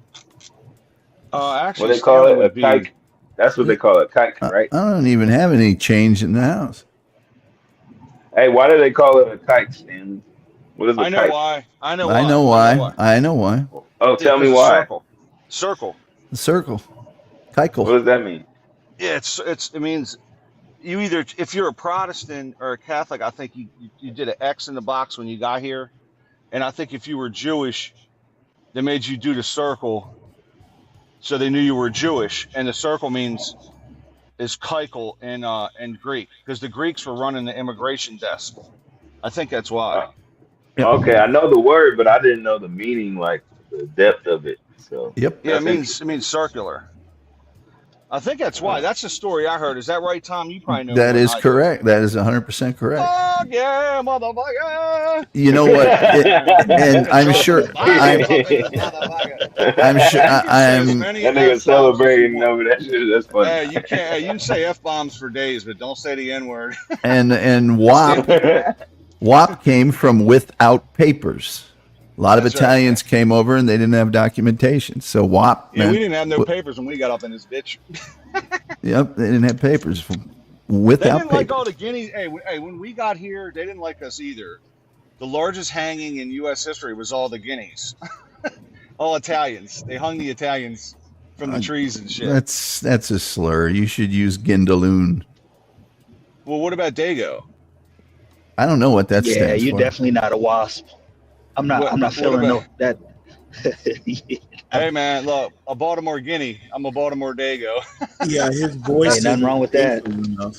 What Actually, they call Stanley it, a would be. kike. That's what they call it, kike, I right? don't even have any change in the house. Hey, why do they call it a kike, Stanley? What is a I know kike? why. I know I why. know I know why. why. I know why. Oh, Yeah, tell me because it's why. circle. Circle. The circle. What Keikel. does that mean? Yeah, it means you either, if you're a Protestant or a Catholic, I think you did an X in the box when you got here, and I think if you were Jewish, they made you do the circle, so they knew you were Jewish, and the circle is keikel in Greek, because the Greeks were running the immigration desk. I think that's why. Okay, I know the word, but I didn't know the meaning, like the depth of it. So Yep. Yeah, that's it interesting. means circular. I think that's why. That's the story I heard. Is that right, Tom? You probably know That more than is I do. correct. That is 100% correct. Fuck yeah, motherfucker! You know what? And I'm sure I'm sure You can say as I'm many That nigga F bombs as you celebrating want. over that shit. That's funny. Hey, you can't. Hey, you can say F bombs for days, but don't say the N word. and WAP came from without papers. A lot of That's right. Italians came over and they didn't have documentation. So WAP Yeah, we meant, didn't have no papers when we got up in this bitch. yep, they didn't have papers. They Without didn't like papers. all the guineas. Hey, when we got here, they didn't like us either. The largest hanging in U.S. history was all the guineas. All Italians. They hung the Italians from the trees and shit. That's a slur. You should use Gindaloon. Well, what about Dago? I don't know what that Yeah, stands you're for. definitely not a WASP. I'm not feeling about, that. Hey man, look, a Baltimore Guinea. I'm a Baltimore Dago. Yeah, his voice. Hey, nothing wrong with that. Enough.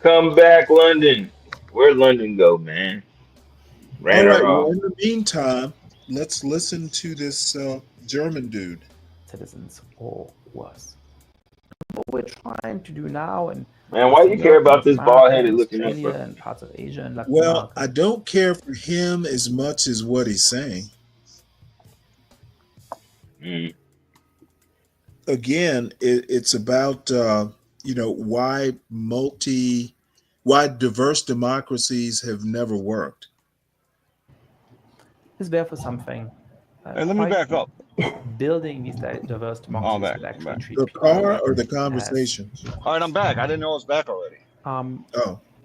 Come back, London. Where'd London go, man? Ran All right. her Well, off. in the meantime, let's listen to this German dude. Citizens or worse. What we're trying to do now, and Man, why you care about this bald-headed looking Australia motherfucker? and parts of Asia and Latin Well, America. I don't care for him as much as what he's saying. Again, it's about why diverse democracies have never worked. Is there for something? Hey, let me back up. Building these diverse democracies will actually treat The people car or the conversation? All right, I'm back. I didn't know I was back already.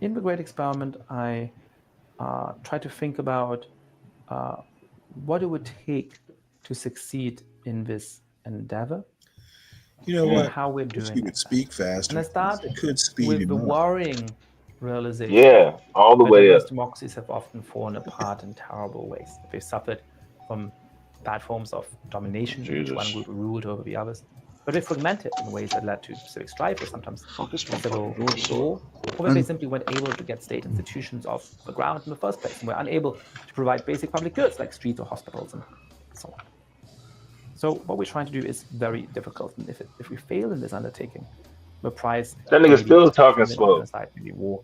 In the great experiment, I tried to think about what it would take to succeed in this endeavor. You know and what? how we're If doing you it. could speak faster. And I start could speed with him the up. worrying realization. Yeah, all the that way diverse up. democracies have often fallen apart in terrible ways. They've suffered from bad forms of domination, in which one group ruled over the others. But they fragmented in ways that led to civic strife or sometimes civil war, or where they simply weren't able to get state institutions off the ground in the first place and were unable to provide basic public goods like streets or hospitals and so on. So what we're trying to do is very difficult, and if we fail in this undertaking, the price That nigga still talking slow. genocide, maybe war,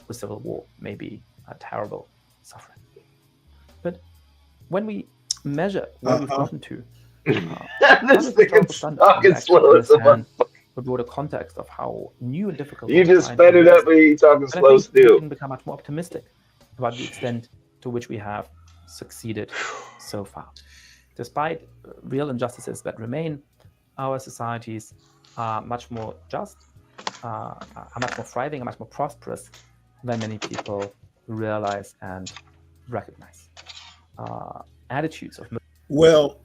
the civil war, may be a terrible suffering. But when we measure where we've gotten to, this nigga's talking slow as a motherfucker. the broader context of how new and difficult You just sped it up and you talking slow still. We can become much more optimistic about the extent to which we have succeeded so far. Despite real injustices that remain, our societies are much more just, are much more thriving, are much more prosperous than many people realize and recognize. Attitudes of... Well,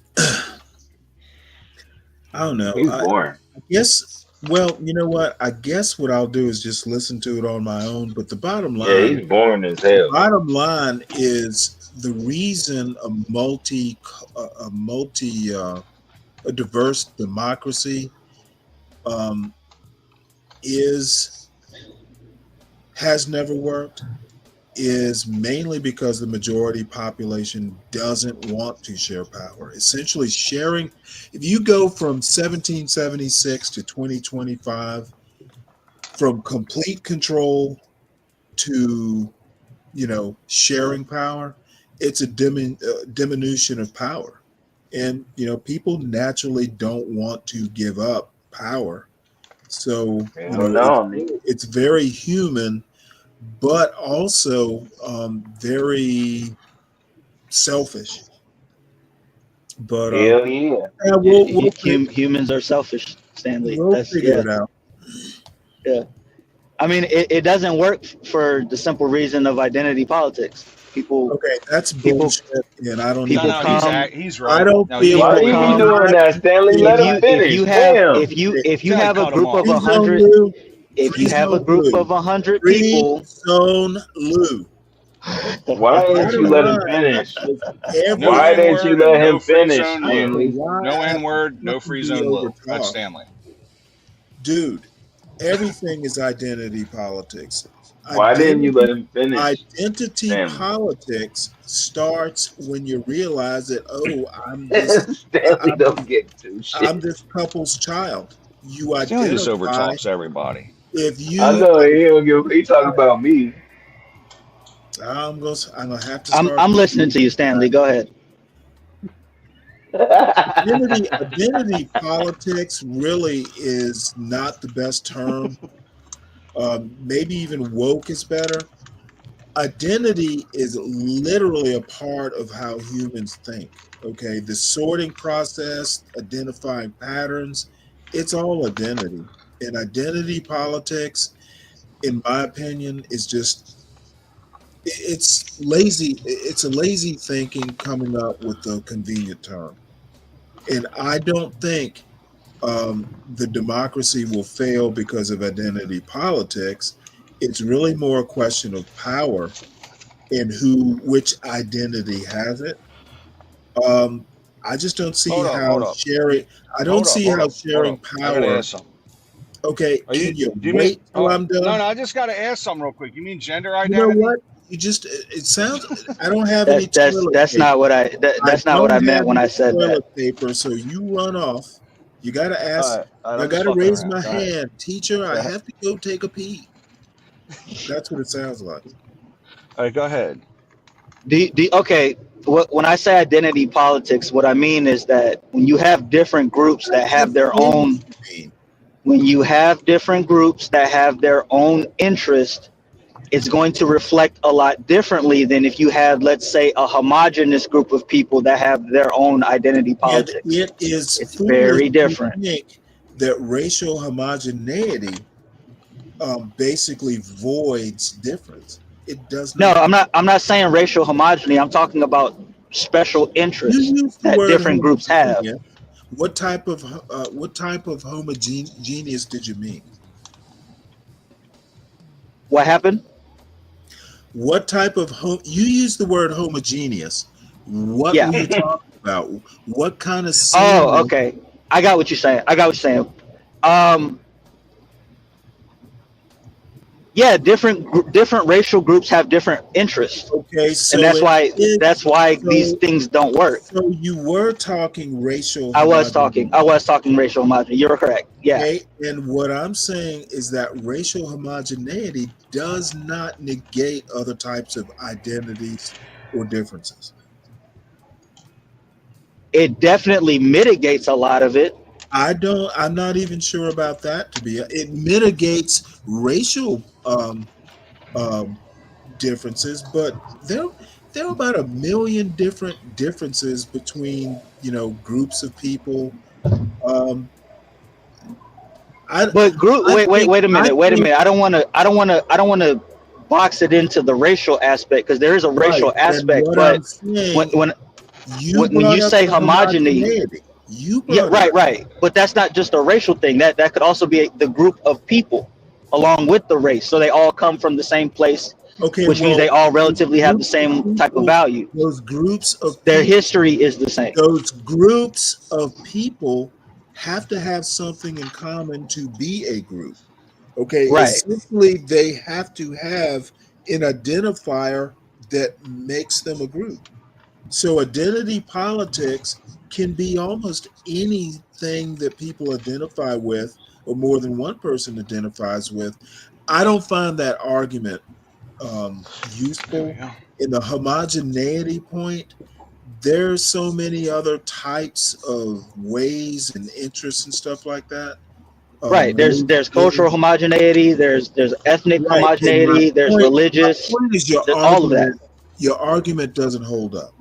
I don't know. He's boring. I guess Well, you know what? I guess what I'll do is just listen to it on my own. But the bottom Yeah, line, he's boring as hell. bottom line is the reason a diverse democracy has never worked is mainly because the majority population doesn't want to share power. Essentially, sharing, if you go from 1776 to 2025, from complete control to, sharing power, it's a diminution of power. And, people naturally don't want to give up power. So, it's very human, but also very selfish. But hell yeah, humans are selfish, Stanley. We'll figure it out. Yeah, I mean, it doesn't work for the simple reason of identity politics. People. Okay, that's bullshit, and I don't. People even come. He's right. I don't No, feel. Why are you doing that, Stanley? Let him finish. If you have a group of 100, if you have a group of 100 people, why didn't you let him finish? Why didn't you let him finish, Stanley? No N-word, no free zone Lou. That's Stanley. Dude, everything is identity politics. Why didn't you let him finish? Identity Stanley. politics starts when you realize that, I'm this, Stanley don't get to shit. I'm this couple's child. You Stanley just identify. overtalks everybody. If you, I know he talking about me. I'm gonna have to. I'm listening to you, Stanley. Go ahead. Identity politics really is not the best term. Maybe even woke is better. Identity is literally a part of how humans think. Okay, the sorting process, identifying patterns, it's all identity. And identity politics, in my opinion, is just it's lazy. It's a lazy thinking coming up with a convenient term. And I don't think the democracy will fail because of identity politics. It's really more a question of power and which identity has it. I just don't see how sharing. I don't see how sharing power. Okay, can you wait till I'm done? No, I just got to ask something real quick. You mean gender identity? You know what? It sounds. I don't have any. That's not what I. That's not what I meant when I said that. Paper, so you run off. You got to ask. I got to raise my hand, teacher. I have to go take a pee. That's what it sounds like. All right, go ahead. Okay. When I say identity politics, what I mean is that when you have different groups that have their own, interest, it's going to reflect a lot differently than if you have, let's say, a homogenous group of people that have their own identity politics. And it's very different. That racial homogeneity basically voids difference. It does not. No, I'm not saying racial homogeneity. I'm talking about special interests that different groups have. What type of homogeneous did you mean? What happened? What type of you used the word homogeneous? What were you talking about? What kind of? Oh, okay. I got what you're saying. Yeah, different racial groups have different interests. Okay, so and that's why these things don't work. So you were talking racial. I was talking racial homogeneity. You're correct. Yeah. Okay, and what I'm saying is that racial homogeneity does not negate other types of identities or differences. It definitely mitigates a lot of it. I'm not even sure about that. It mitigates racial differences, but there are about 1 million different differences between groups of people. Wait a minute. I don't want to box it into the racial aspect because there is a racial aspect. But when you say homogeneity, You Yeah, brought it right. But that's not just a racial thing. That could also be the group of people along with the race. So they all come from the same place, Okay, which means well, they all those relatively have the groups of same type of people, value. those groups of Their people, history is the same. those groups of people have to have something in common to be a group. Okay, Right. essentially, they have to have an identifier that makes them a group. So, identity politics can be almost anything that people identify with, or more than one person identifies with. I don't find that argument useful. In the homogeneity point, there's so many other types of ways and interests and stuff like that. Right. There's cultural homogeneity, there's ethnic Right, and homogeneity, there's my religious, point is your all of that. argument doesn't hold up.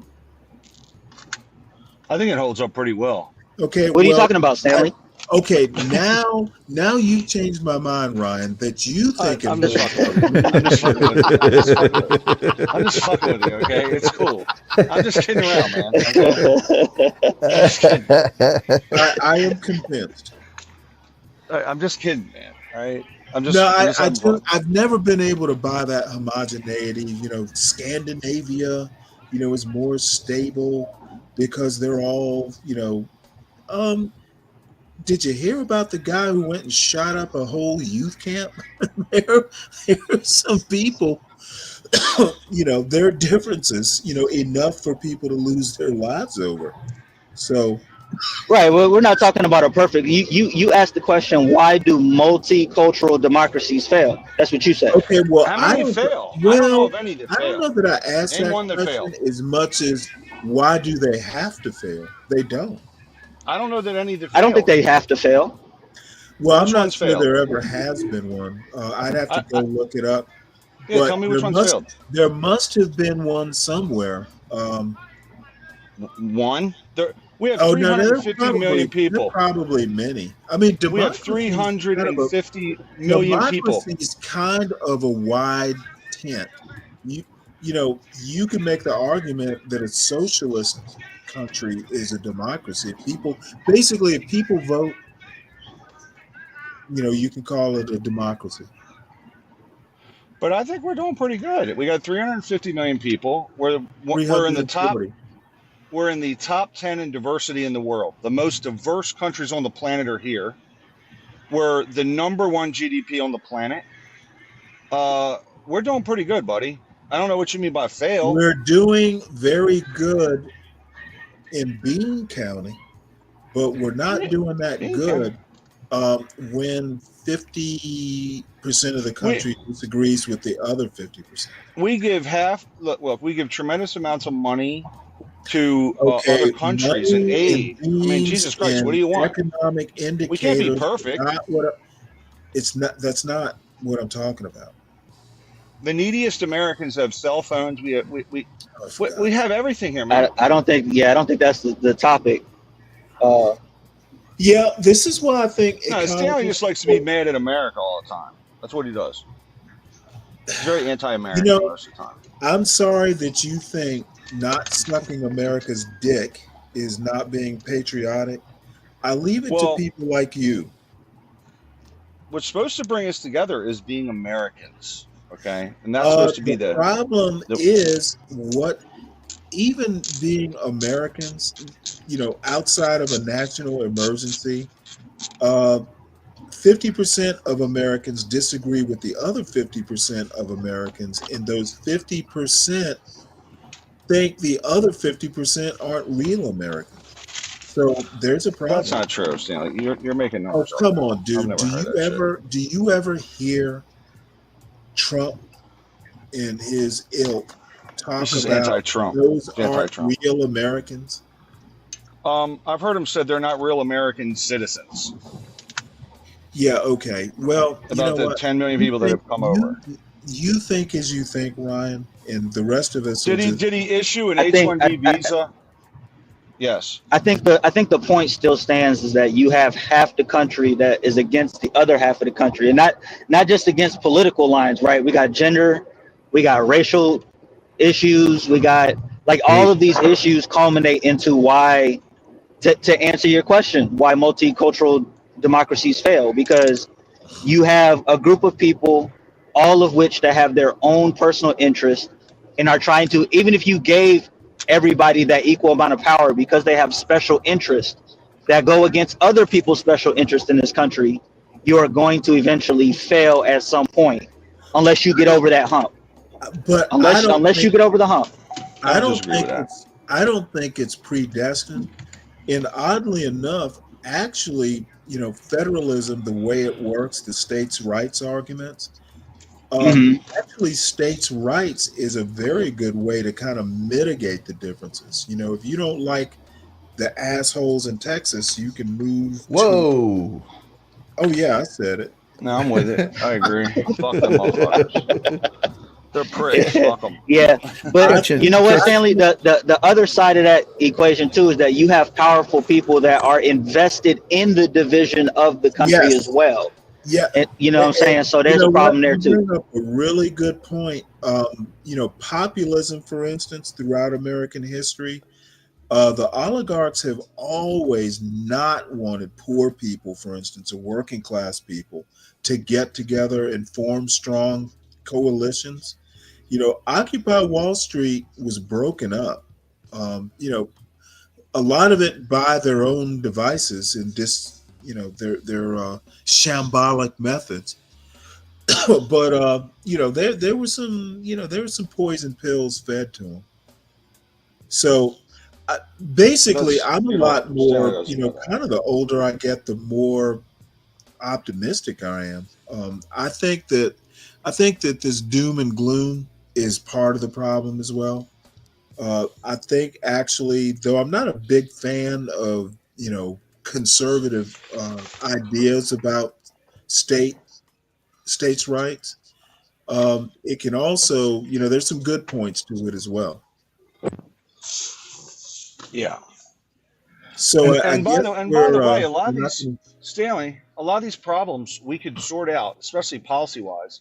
I think it holds up pretty well. Okay, What are you talking about, Stanley? Okay, now you changed my mind, Ryan. That you think I'm it just holds fucking up. with you. I'm just fucking with you. I'm just fucking with you. Okay, it's cool. I'm just kidding around, man. Okay? Just kidding. I am convinced. I'm just kidding, man. All right. I've never been able to buy that homogeneity. You know, Scandinavia, is more stable because they're all, did you hear about the guy who went and shot up a whole youth camp? there are some people, there are differences, enough for people to lose their lives over. So, right. Well, we're not talking about a perfect. You asked the question, why do multicultural democracies fail? That's what you said. Okay, well, How many fail? Well, I don't know of any that fail. I don't know that I asked Name that one that question failed. as much as why do they have to fail? They don't. I don't know that any that failed. I don't think they have to fail. Well, Which I'm not ones sure failed? there ever has been one. I'd have to go look it up. Yeah, But tell me which ones failed. There must have been one somewhere. One? We have Oh, 350 million people. There are probably many. I mean, We have democracy 350 million people. Democracy is kind of a wide tent. You can make the argument that a socialist country is a democracy. If people vote, you can call it a democracy. But I think we're doing pretty good. We got 350 million people. We're in the top. We're in the top 10 in diversity in the world. The most diverse countries on the planet are here. We're the number one GDP on the planet. We're doing pretty good, buddy. I don't know what you mean by fail. We're doing very good in Bean County, but we're not doing that good when 50% of the country disagrees with the other 50%. We give tremendous amounts of money to other countries and aid. I mean, Jesus Christ, what do you want? Economic indicators. We can't be perfect. That's not what I'm talking about. The neediest Americans have cell phones. We have everything here, man. I don't think that's the topic. Yeah, this is why I think Stanley just likes to be mad at America all the time. That's what he does. He's very anti-American most of the time. I'm sorry that you think not sucking America's dick is not being patriotic. I leave it to people like you. What's supposed to bring us together is being Americans, okay? And that's supposed to be the problem. Is what even being Americans, outside of a national emergency, 50% of Americans disagree with the other 50% of Americans, and those 50% think the other 50% aren't real Americans. So there's a problem. That's not true, Stanley. You're making numbers. Oh, come on, dude. Do you ever hear Trump and his ilk talk about anti-Trump. Those aren't real Americans? I've heard him said they're not real American citizens. Yeah, okay. Well, about the 10 million people that have come over. You think as you think, Ryan, and the rest of us. Did he issue an H-1B visa? Yes. I think the point still stands is that you have half the country that is against the other half of the country, and not just against political lines, right? We got gender, we got racial issues, we got all of these issues culminate into why to answer your question, why multicultural democracies fail, because you have a group of people, all of which that have their own personal interest and are trying to, even if you gave everybody that equal amount of power, because they have special interests that go against other people's special interests in this country, you are going to eventually fail at some point, unless you get over that hump. But unless you get over the hump. I don't think it's predestined. And oddly enough, actually, federalism, the way it works, the states' rights arguments, actually states' rights is a very good way to kind of mitigate the differences. If you don't like the assholes in Texas, you can move. Whoa. Oh, yeah, I said it. No, I'm with it. I agree. Fuck them motherfuckers. They're pricks. Fuck them. Yeah, but you know what, Stanley? The other side of that equation too is that you have powerful people that are invested in the division of the country as well. Yeah, and, you know what I'm saying. So there's a problem there too. You bring up a really good point. Populism, for instance, throughout American history, the oligarchs have always not wanted poor people, for instance, or working class people, to get together and form strong coalitions. Occupy Wall Street was broken up, a lot of it by their own devices and their shambolic methods. But there were some poison pills fed to them. So basically, I'm a lot more, kind of the older I get, the more optimistic I am. I think that this doom and gloom is part of the problem as well. I think actually, though I'm not a big fan of, conservative ideas about states' rights, it can also, there's some good points to it as well. Yeah. So and by the way, a lot of these, Stanley, a lot of these problems we could sort out, especially policy-wise,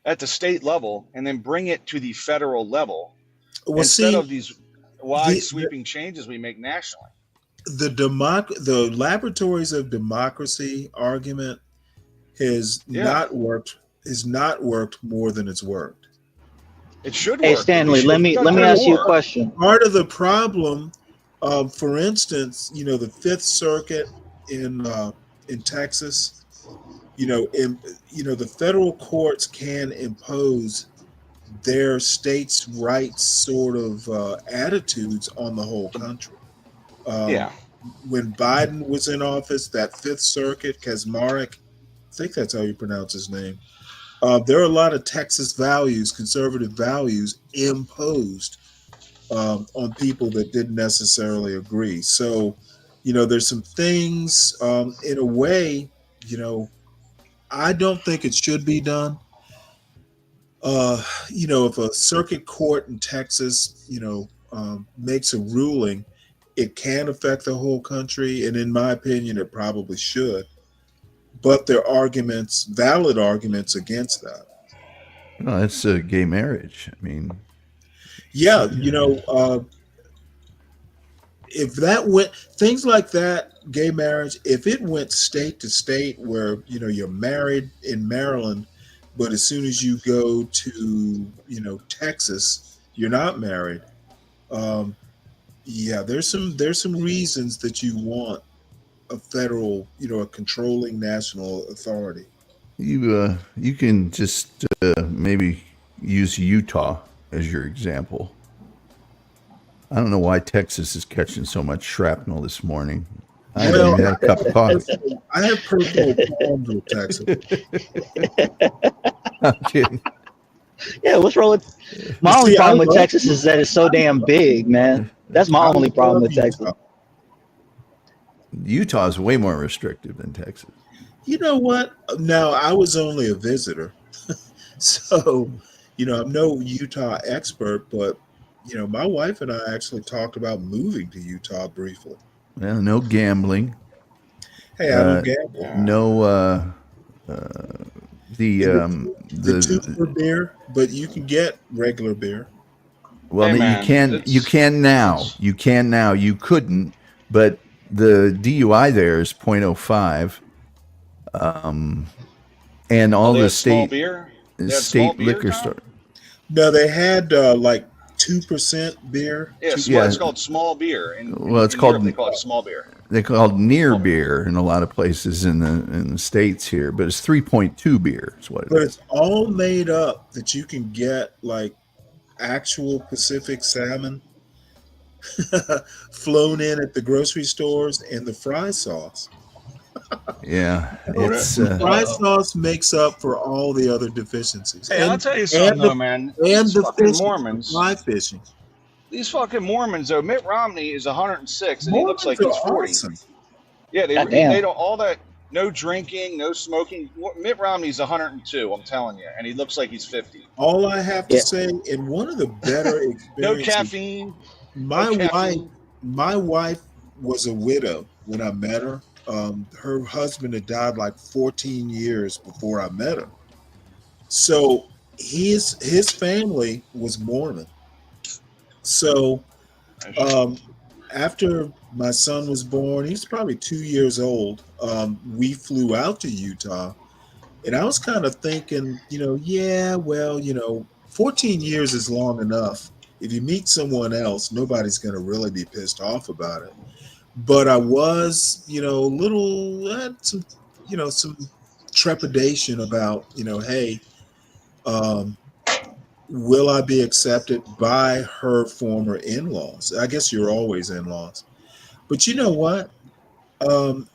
at the state level, and then bring it to the federal level instead of these wide sweeping changes we make nationally. The laboratories of democracy argument has not worked more than it's worked. It should work. Hey Stanley, let me ask you a question. Part of the problem, for instance, the Fifth Circuit in Texas, the federal courts can impose their states' rights sort of attitudes on the whole country. When Biden was in office, that Fifth Circuit, Kaczmarek, I think that's how you pronounce his name. There are a lot of Texas values, conservative values, imposed on people that didn't necessarily agree. So, there's some things, in a way, I don't think it should be done. If a circuit court in Texas, makes a ruling, it can affect the whole country. And in my opinion, it probably should. But there are valid arguments against that. No, that's gay marriage. I mean, yeah, if that went, things like that, gay marriage, if it went state to state where, you're married in Maryland, but as soon as you go to, Texas, you're not married. There's some reasons that you want a federal, a controlling national authority. You can just maybe use Utah as your example. I don't know why Texas is catching so much shrapnel this morning. I haven't had a cup of coffee. I have personal problems with Texas. I'm kidding. Yeah, what's wrong with my only problem with Texas is that it's so damn big, man. That's my only problem with Texas. Utah is way more restrictive than Texas. You know what? Now, I was only a visitor. So, I'm no Utah expert, but, my wife and I actually talked about moving to Utah briefly. Well, no gambling. Hey, I don't gamble. No, the tuber beer, but you can get regular beer. Well, you can now. You can now. You couldn't, but the DUI there is 0.05. And all they the had small state beer? They had small beer, liquor Tom? store. No, they had like 2% beer. Yeah, 2%. it's called small beer. In It's Europe, called they call it small beer. They called near beer in a lot of places in the States here, but it's 3.2 beer is what it But is. it's all made up that you can get like actual Pacific salmon flown in at the grocery stores and the fry sauce. Yeah, it's The fry sauce makes up for all the other deficiencies. Hey, I'll tell you something, though, man. And These the fucking fishing, Mormons. fly fishing. These fucking Mormons, though. Mitt Romney is 106, and he looks like Mormons he's are 40. awesome. Yeah, Goddamn. they don't all that. No drinking, no smoking. Mitt Romney's 102. I'm telling you, and he looks like he's 50. All I have to say, in one of the better No experiences, caffeine. My wife was a widow when I met her. Her husband had died like 14 years before I met her. So his family was Mormon. So after my son was born, he's probably 2 years old. We flew out to Utah, and I was kind of thinking, 14 years is long enough. If you meet someone else, nobody's going to really be pissed off about it. But I was, had some trepidation about, hey, will I be accepted by her former in-laws? I guess you're always in-laws. But you know what?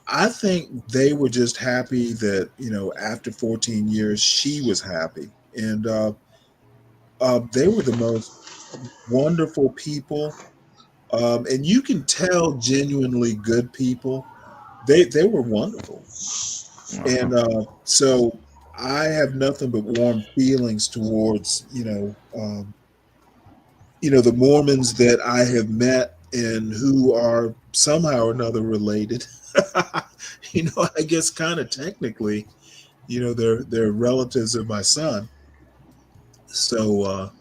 I think they were just happy that, after 14 years, she was happy. And they were the most wonderful people. And you can tell genuinely good people. They were wonderful. And so I have nothing but warm feelings towards, the Mormons that I have met and who are somehow or another related. I guess kind of technically, they're relatives of my son. So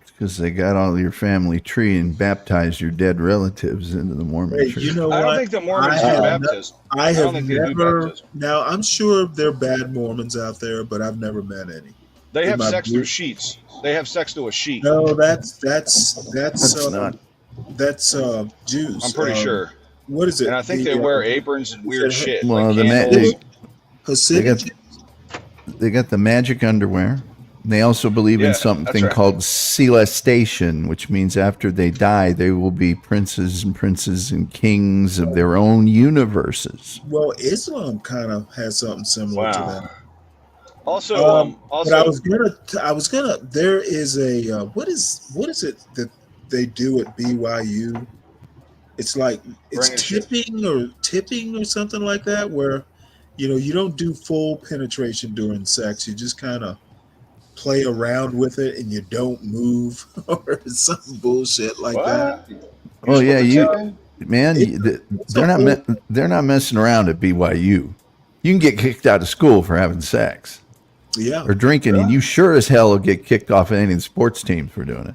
because they got all your family tree and baptized your dead relatives into the Mormon church. You know what? I don't think the Mormons do baptism. I don't have think they do never. baptism. Now I'm sure there are bad Mormons out there, but I've never met any. They In have my sex group- through sheets. They have sex through a sheet. No, that's not. That's Jews. I'm pretty sure. What is it? And I think they wear aprons and weird shit. Well, like the candles. they got the magic underwear. They also believe in Yeah, something that's right. called celestation, which means after they die, they will be princes and kings of their own universes. Well, Islam kind of has something similar to that. Also, but I was gonna. There is a what is it that they do at BYU? It's like it's tipping or something like that, where you don't do full penetration during sex. You just kind of play around with it and you don't move or some bullshit like that. Oh yeah, they're not messing around at BYU. You can get kicked out of school for having sex. Yeah. Or drinking, and you sure as hell will get kicked off of any of the sports teams for doing it.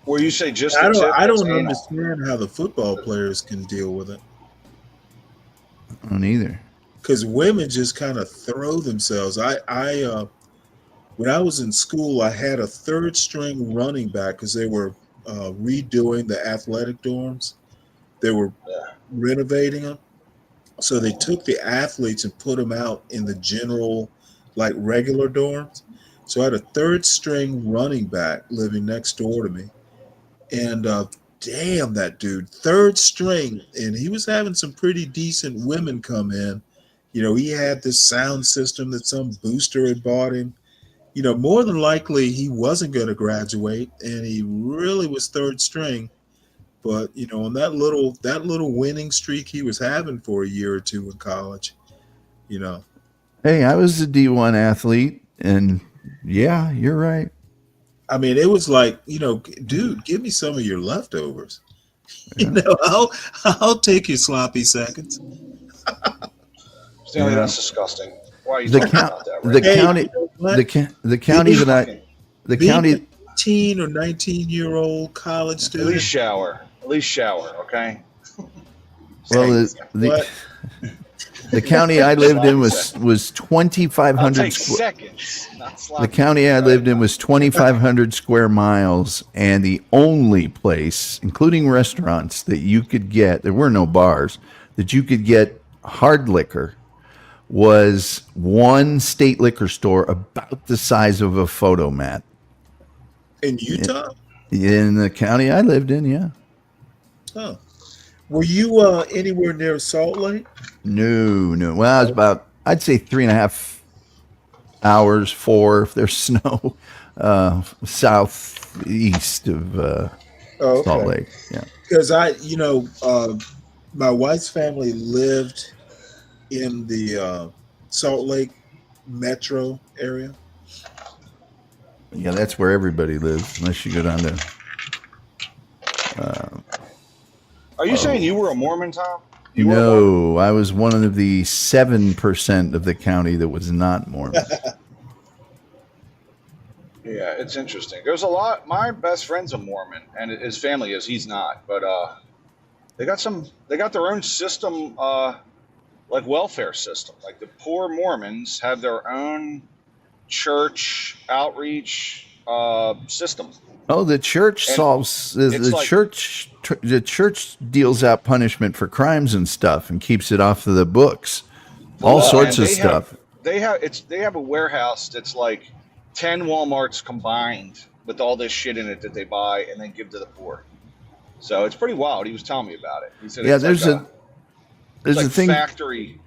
Where you say just I the tip, don't that's anal. understand how the football players can deal with it. I don't either. Because women just kind of throw themselves. When I was in school, I had a third string running back because they were redoing the athletic dorms. They were renovating them. So they took the athletes and put them out in the general, like regular dorms. So I had a third string running back living next door to me. And damn, that dude, third string. And he was having some pretty decent women come in. He had this sound system that some booster had bought him. More than likely he wasn't going to graduate, and he really was third string. But on that little winning streak he was having for a year or two in college, Hey, I was a D1 athlete, and yeah, you're right. I mean, it was like, dude, give me some of your leftovers. Yeah. I'll take your sloppy seconds. Stanley, that's disgusting. Why are you The talking count, about that? the Right? county, the county that I, the Being county. a 18 or 19-year-old college At student. least shower. Okay. Well, the county I lived in was 2,500 seconds. The county I lived in was 2,500 square miles, and the only place, including restaurants, that you could get, there were no bars, that you could get hard liquor was one state liquor store about the size of a photo mat. In Utah? In the county I lived in, yeah. Oh. Were you anywhere near Salt Lake? No. Well, I was about, I'd say 3.5 hours, 4 if there's snow, southeast of Salt Lake. Yeah. Because my wife's family lived in the Salt Lake metro area. Yeah, that's where everybody lives, unless you go down to. Are you saying you were a Mormon, Tom? No, I was one of the 7% of the county that was not Mormon. Yeah, it's interesting. There's a lot. My best friend's a Mormon, and his family is. He's not, but they got their own system, like welfare system. Like the poor Mormons have their own church outreach system. Oh, the church solves the church deals out punishment for crimes and stuff and keeps it off of the books. All sorts of stuff. They have a warehouse that's like 10 Walmarts combined with all this shit in it that they buy and then give to the poor. So it's pretty wild. He was telling me about it. He said there's a thing factory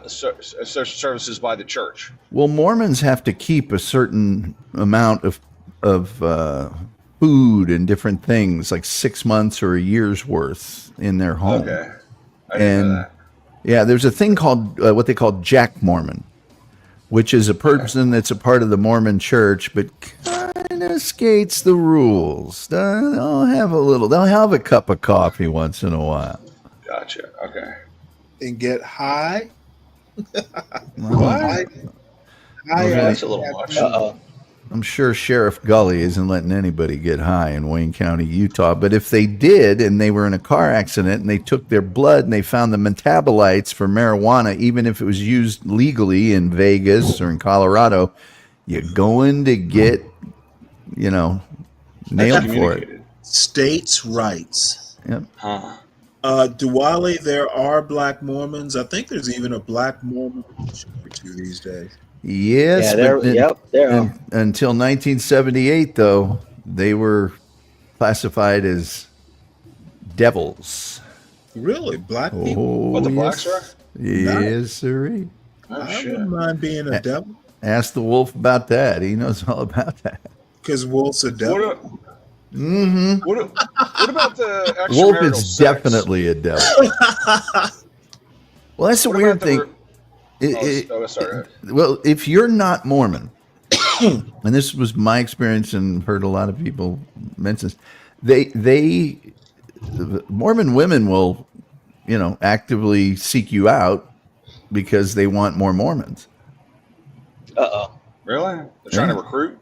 services by the church. Well, Mormons have to keep a certain amount of food and different things, like 6 months or a year's worth in their home. Okay. I didn't know that. Yeah, there's a thing called what they call Jack Mormon, which is a person that's a part of the Mormon church, but kind of skates the rules. They'll have a cup of coffee once in a while. Gotcha. Okay. And get high. What? That's a little much. I'm sure Sheriff Gully isn't letting anybody get high in Wayne County, Utah. But if they did, and they were in a car accident, and they took their blood, and they found the metabolites for marijuana, even if it was used legally in Vegas or in Colorado, you're going to get, nailed for it. States' rights. Yep. Diwali, there are black Mormons. I think there's even a black Mormon or two these days. Yes, there are. Until 1978, though, they were classified as devils. Really? Black people? Oh, What, the blacks are? Yes, sirree. I wouldn't mind being a devil. Ask the wolf about that. He knows all about that. Because Wolf's a devil. What about the extramarital Wolf is sex? definitely a devil. Well, that's a weird thing. Sorry. Well, if you're not Mormon, and this was my experience and heard a lot of people mention this, Mormon women will, actively seek you out because they want more Mormons. Really? They're trying to recruit?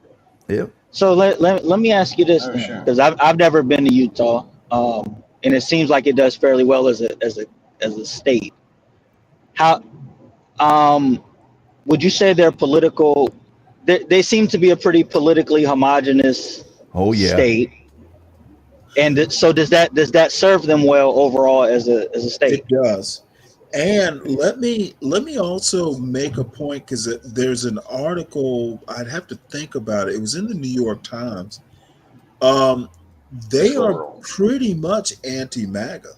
Yep. So let me ask you this, because I've never been to Utah, and it seems like it does fairly well as a state. How would you say they're political? They seem to be a pretty politically homogenous state. And so does that serve them well overall as a state? It does. And let me also make a point, because there's an article, I'd have to think about it. It was in the New York Times. They are pretty much anti-MAGA.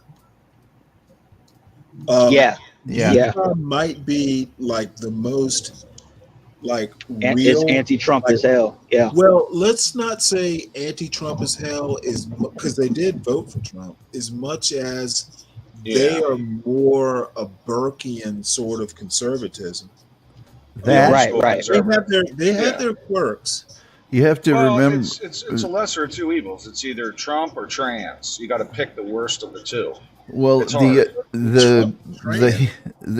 Utah might be like the most real. It's anti-Trump as hell. Yeah. Well, let's not say anti-Trump as hell, because they did vote for Trump, as much as they are more a Burkean sort of conservatism. Right. They have their quirks. You have to remember, it's a lesser of two evils. It's either Trump or trans. You got to pick the worst of the two. Well, It's hard.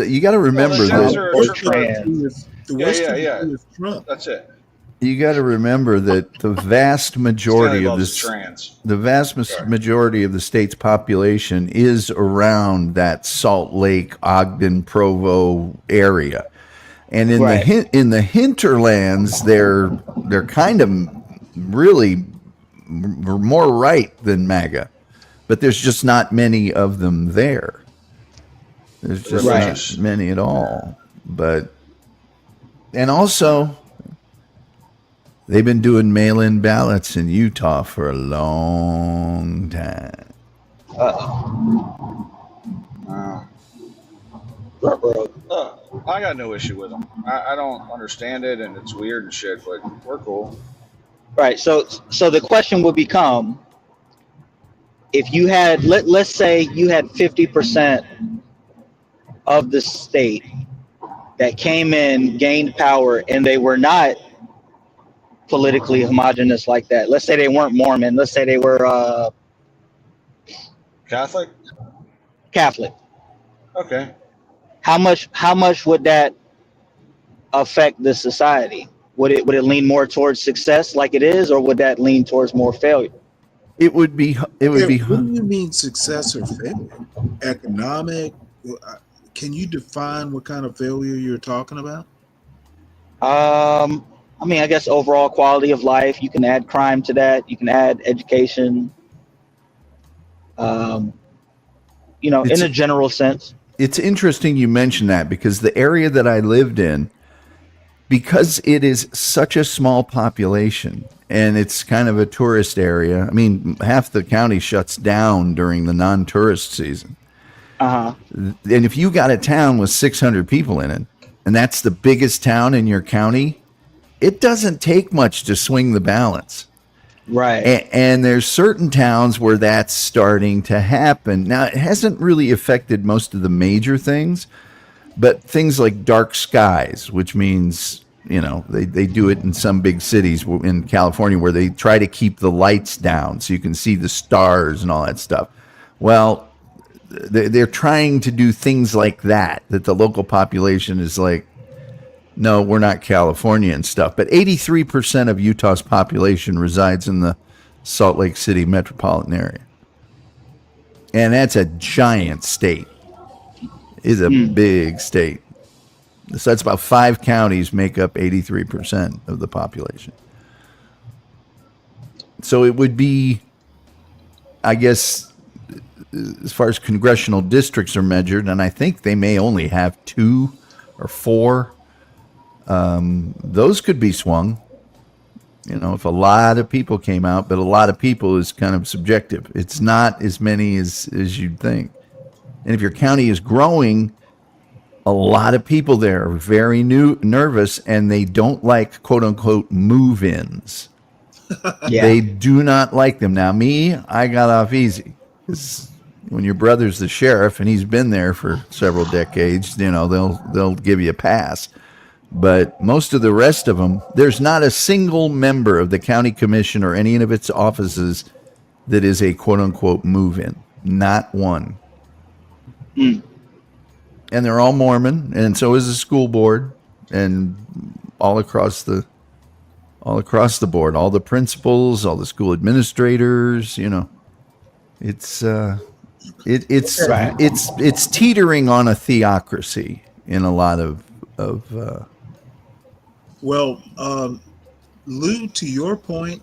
you got to remember Trans that. are The worst of the two is Trump. That's it. You got to remember that the vast majority of loves this, trans. the vast majority of the state's population is around that Salt Lake, Ogden, Provo area, and in the hinterlands, they're kind of really more right than MAGA, but there's just not many of them there. There's just not many at all. But and also, they've been doing mail-in ballots in Utah for a long time. I got no issue with them. I don't understand it, and it's weird and shit, but we're cool. Right. So the question would become, if you had, let's say you had 50% of the state that came in, gained power, and they were not politically homogenous like that. Let's say they weren't Mormon. Let's say they were Catholic. Okay. How much would that affect the society? Would it lean more towards success like it is, or would that lean towards more failure? It would be. What do you mean success or failure? Economic? Can you define what kind of failure you're talking about? I mean, I guess overall quality of life. You can add crime to that. You can add education. In a general sense. It's interesting you mention that, because the area that I lived in, because it is such a small population and it's kind of a tourist area. I mean, half the county shuts down during the non-tourist season. And if you got a town with 600 people in it, and that's the biggest town in your county, it doesn't take much to swing the balance. Right. And there's certain towns where that's starting to happen. Now, it hasn't really affected most of the major things, but things like dark skies, which means, they do it in some big cities in California where they try to keep the lights down so you can see the stars and all that stuff. Well, they're trying to do things like that the local population is like, no, we're not California and stuff. But 83% of Utah's population resides in the Salt Lake City metropolitan area. And that's a giant state. It's a big state. So that's about 5 counties make up 83% of the population. So it would be, I guess, as far as congressional districts are measured, and I think they may only have 2 or 4. Those could be swung, if a lot of people came out, but a lot of people is kind of subjective. It's not as many as you'd think. And if your county is growing, a lot of people there are very nervous, and they don't like quote unquote move-ins. They do not like them. Now, I got off easy, because when your brother's the sheriff and he's been there for several decades, they'll give you a pass. But most of the rest of them, there's not a single member of the county commission or any of its offices that is a quote-unquote move-in. Not one. And they're all Mormon, and so is the school board, and all across the board, all the principals, all the school administrators. It's it's teetering on a theocracy in a lot of. Well, Lou, to your point,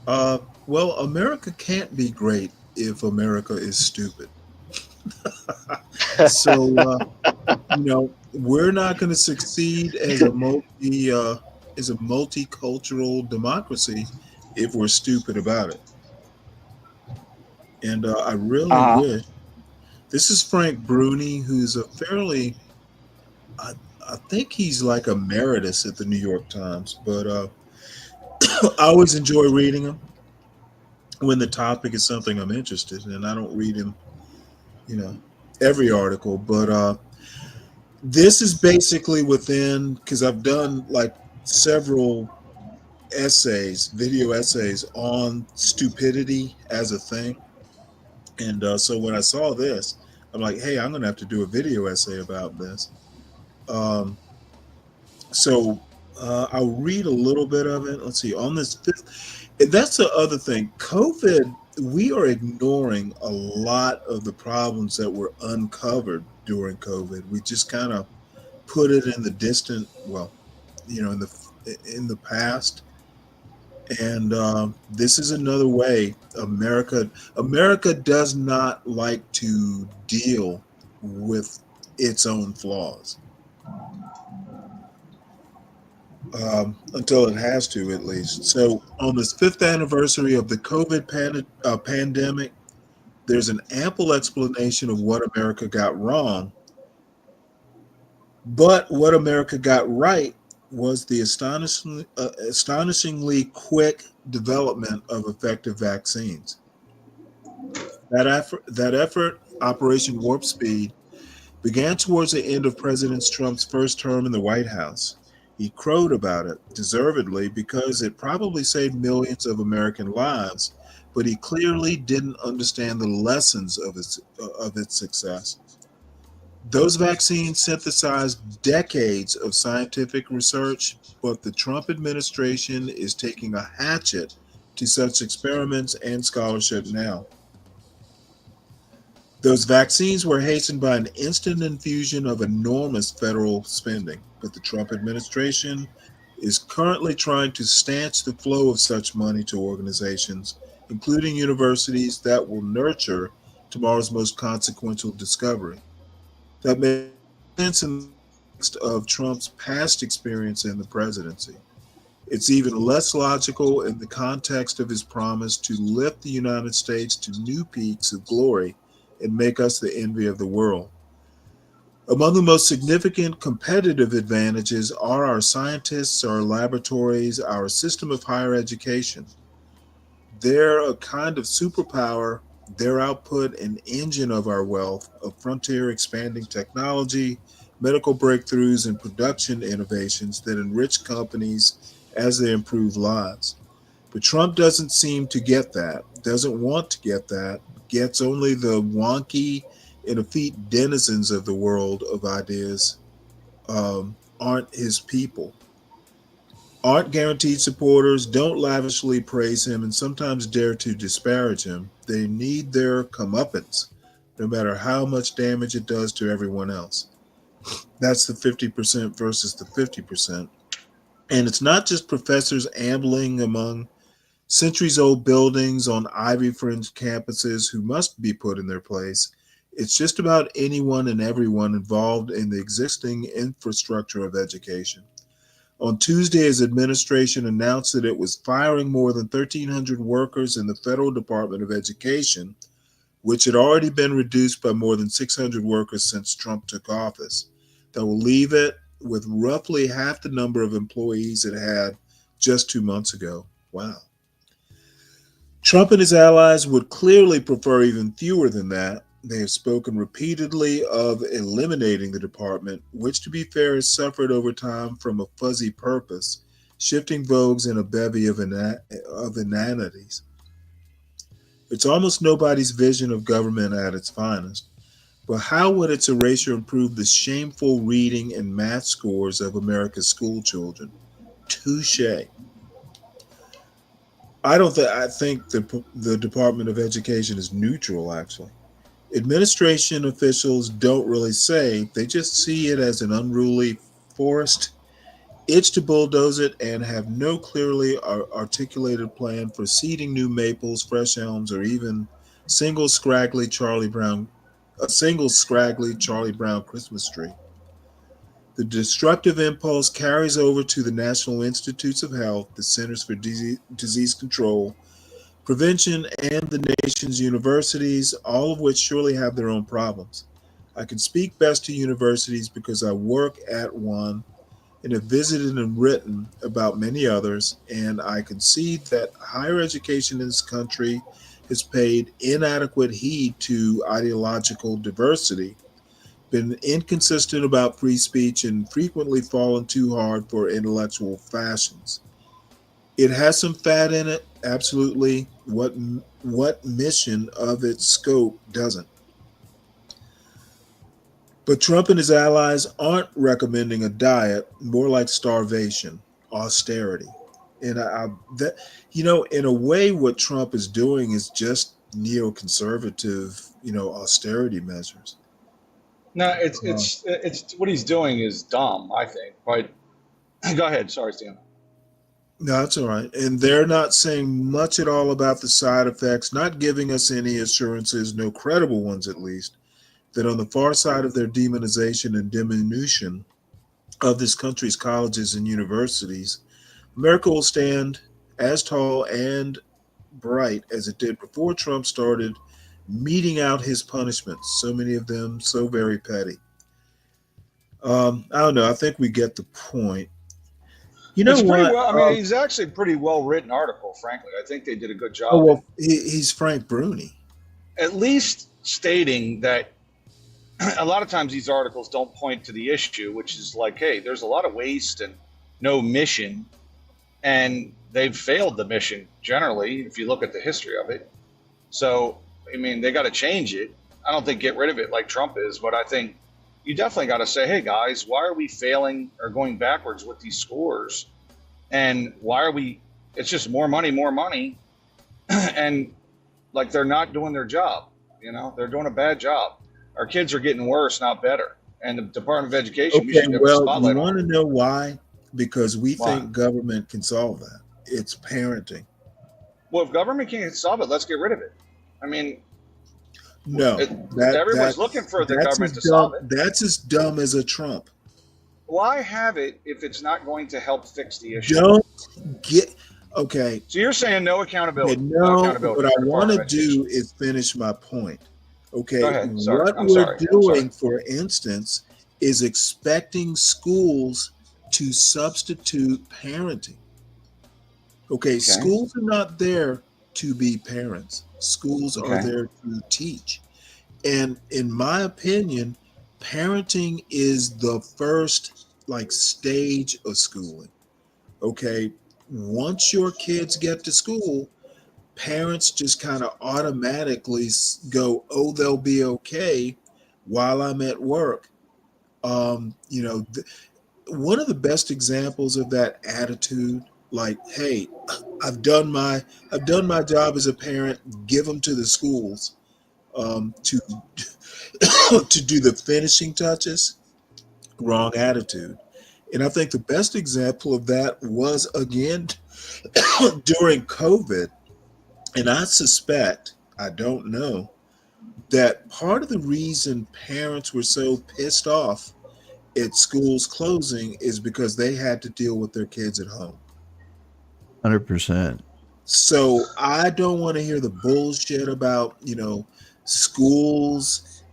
America can't be great if America is stupid. So, we're not going to succeed as a multicultural democracy if we're stupid about it. And I really wish. This is Frank Bruni, who's a fairly, I think he's like emeritus at the New York Times, but I always enjoy reading him when the topic is something I'm interested in. And I don't read him, every article, but this is basically within, because I've done like several video essays on stupidity as a thing. And so when I saw this, I'm like, hey, I'm going to have to do a video essay about this. So I'll read a little bit of it. Let's see. On this fifth, and that's the other thing. COVID, we are ignoring a lot of the problems that were uncovered during COVID. We just kind of put it in the distant, well, in the past. And this is another way America does not like to deal with its own flaws. Until it has to, at least. So, on this fifth anniversary of the pandemic, there's an ample explanation of what America got wrong. But what America got right was the astonishingly quick development of effective vaccines. That effort, Operation Warp Speed, began towards the end of President Trump's first term in the White House. He crowed about it, deservedly, because it probably saved millions of American lives, but he clearly didn't understand the lessons of its success. Those vaccines synthesized decades of scientific research, but the Trump administration is taking a hatchet to such experiments and scholarship now. Those vaccines were hastened by an instant infusion of enormous federal spending, but the Trump administration is currently trying to stanch the flow of such money to organizations, including universities that will nurture tomorrow's most consequential discovery. That makes sense in the context of Trump's past experience in the presidency. It's even less logical in the context of his promise to lift the United States to new peaks of glory and make us the envy of the world. Among the most significant competitive advantages are our scientists, our laboratories, our system of higher education. They're a kind of superpower, their output an engine of our wealth, of frontier expanding technology, medical breakthroughs, and production innovations that enrich companies as they improve lives. But Trump doesn't seem to get that, doesn't want to get that, gets only the wonky and effete denizens of the world of ideas aren't his people. Aren't guaranteed supporters, don't lavishly praise him, and sometimes dare to disparage him. They need their comeuppance, no matter how much damage it does to everyone else. That's the 50% versus the 50%. And it's not just professors ambling among centuries old buildings on ivy fringed campuses who must be put in their place. It's just about anyone and everyone involved in the existing infrastructure of education. On Tuesday, his administration announced that it was firing more than 1,300 workers in the Federal Department of Education, which had already been reduced by more than 600 workers since Trump took office. That will leave it with roughly half the number of employees it had just 2 months ago. Wow. Trump and his allies would clearly prefer even fewer than that. They have spoken repeatedly of eliminating the department, which, to be fair, has suffered over time from a fuzzy purpose, shifting vogues in a bevy of inanities. It's almost nobody's vision of government at its finest. But how would its erasure improve the shameful reading and math scores of America's school children? Touche. I think the Department of Education is neutral, actually. Administration officials don't really say, they just see it as an unruly forest, itch to bulldoze it, and have no clearly articulated plan for seeding new maples, fresh elms, or even a single scraggly Charlie Brown Christmas tree. The destructive impulse carries over to the National Institutes of Health, the Centers for Disease Control, Prevention, and the nation's universities, all of which surely have their own problems. I can speak best to universities because I work at one and have visited and written about many others, and I concede that higher education in this country has paid inadequate heed to ideological diversity, been inconsistent about free speech, and frequently fallen too hard for intellectual fashions. It has some fat in it, absolutely. What mission of its scope doesn't? But Trump and his allies aren't recommending a diet, more like starvation, austerity. And that, in a way, what Trump is doing is just neoconservative, austerity measures. No, it's what he's doing is dumb, I think. But go ahead. Sorry, Stan. No, that's all right. And they're not saying much at all about the side effects, not giving us any assurances, no credible ones at least, that on the far side of their demonization and diminution of this country's colleges and universities, America will stand as tall and bright as it did before Trump started meting out his punishments, so many of them so very petty. I don't know. I think we get the point. You know it's what? Pretty well, I mean, he's actually a pretty well-written article, frankly. I think they did a good job. Oh, well, he's Frank Bruni. At least stating that a lot of times these articles don't point to the issue, which is like, hey, there's a lot of waste and no mission, and they've failed the mission generally, if you look at the history of it. So, I mean, they got to change it. I don't think get rid of it like Trump is, but I think you definitely got to say, hey, guys, why are we failing or going backwards with these scores? And why are we – it's just more money, and like they're not doing their job. They're doing a bad job. Our kids are getting worse, not better. And the Department of Education, we should have a spotlight you on want to it. know why? Because we think government can solve that. It's parenting. Well, if government can't solve it, let's get rid of it. I mean, no, everyone's looking for the government to solve it. That's as dumb as a Trump. Why have it if it's not going to help fix the issue? Okay. So you're saying no accountability. No, accountability what I want to do is finish my point. Okay. Go ahead. What we're doing, for instance, is expecting schools to substitute parenting. Okay. Schools are not there to be parents. Schools are there to teach. And in my opinion, parenting is the first stage of schooling. Okay. Once your kids get to school, parents just kind of automatically go, oh, they'll be okay while I'm at work. One of the best examples of that attitude, hey, I've done my job as a parent, give them to the schools to do the finishing touches. Wrong attitude. And I think the best example of that was, again, during COVID. And I suspect, I don't know, that part of the reason parents were so pissed off at schools closing is because they had to deal with their kids at home. 100%. So I don't want to hear the bullshit about, schools,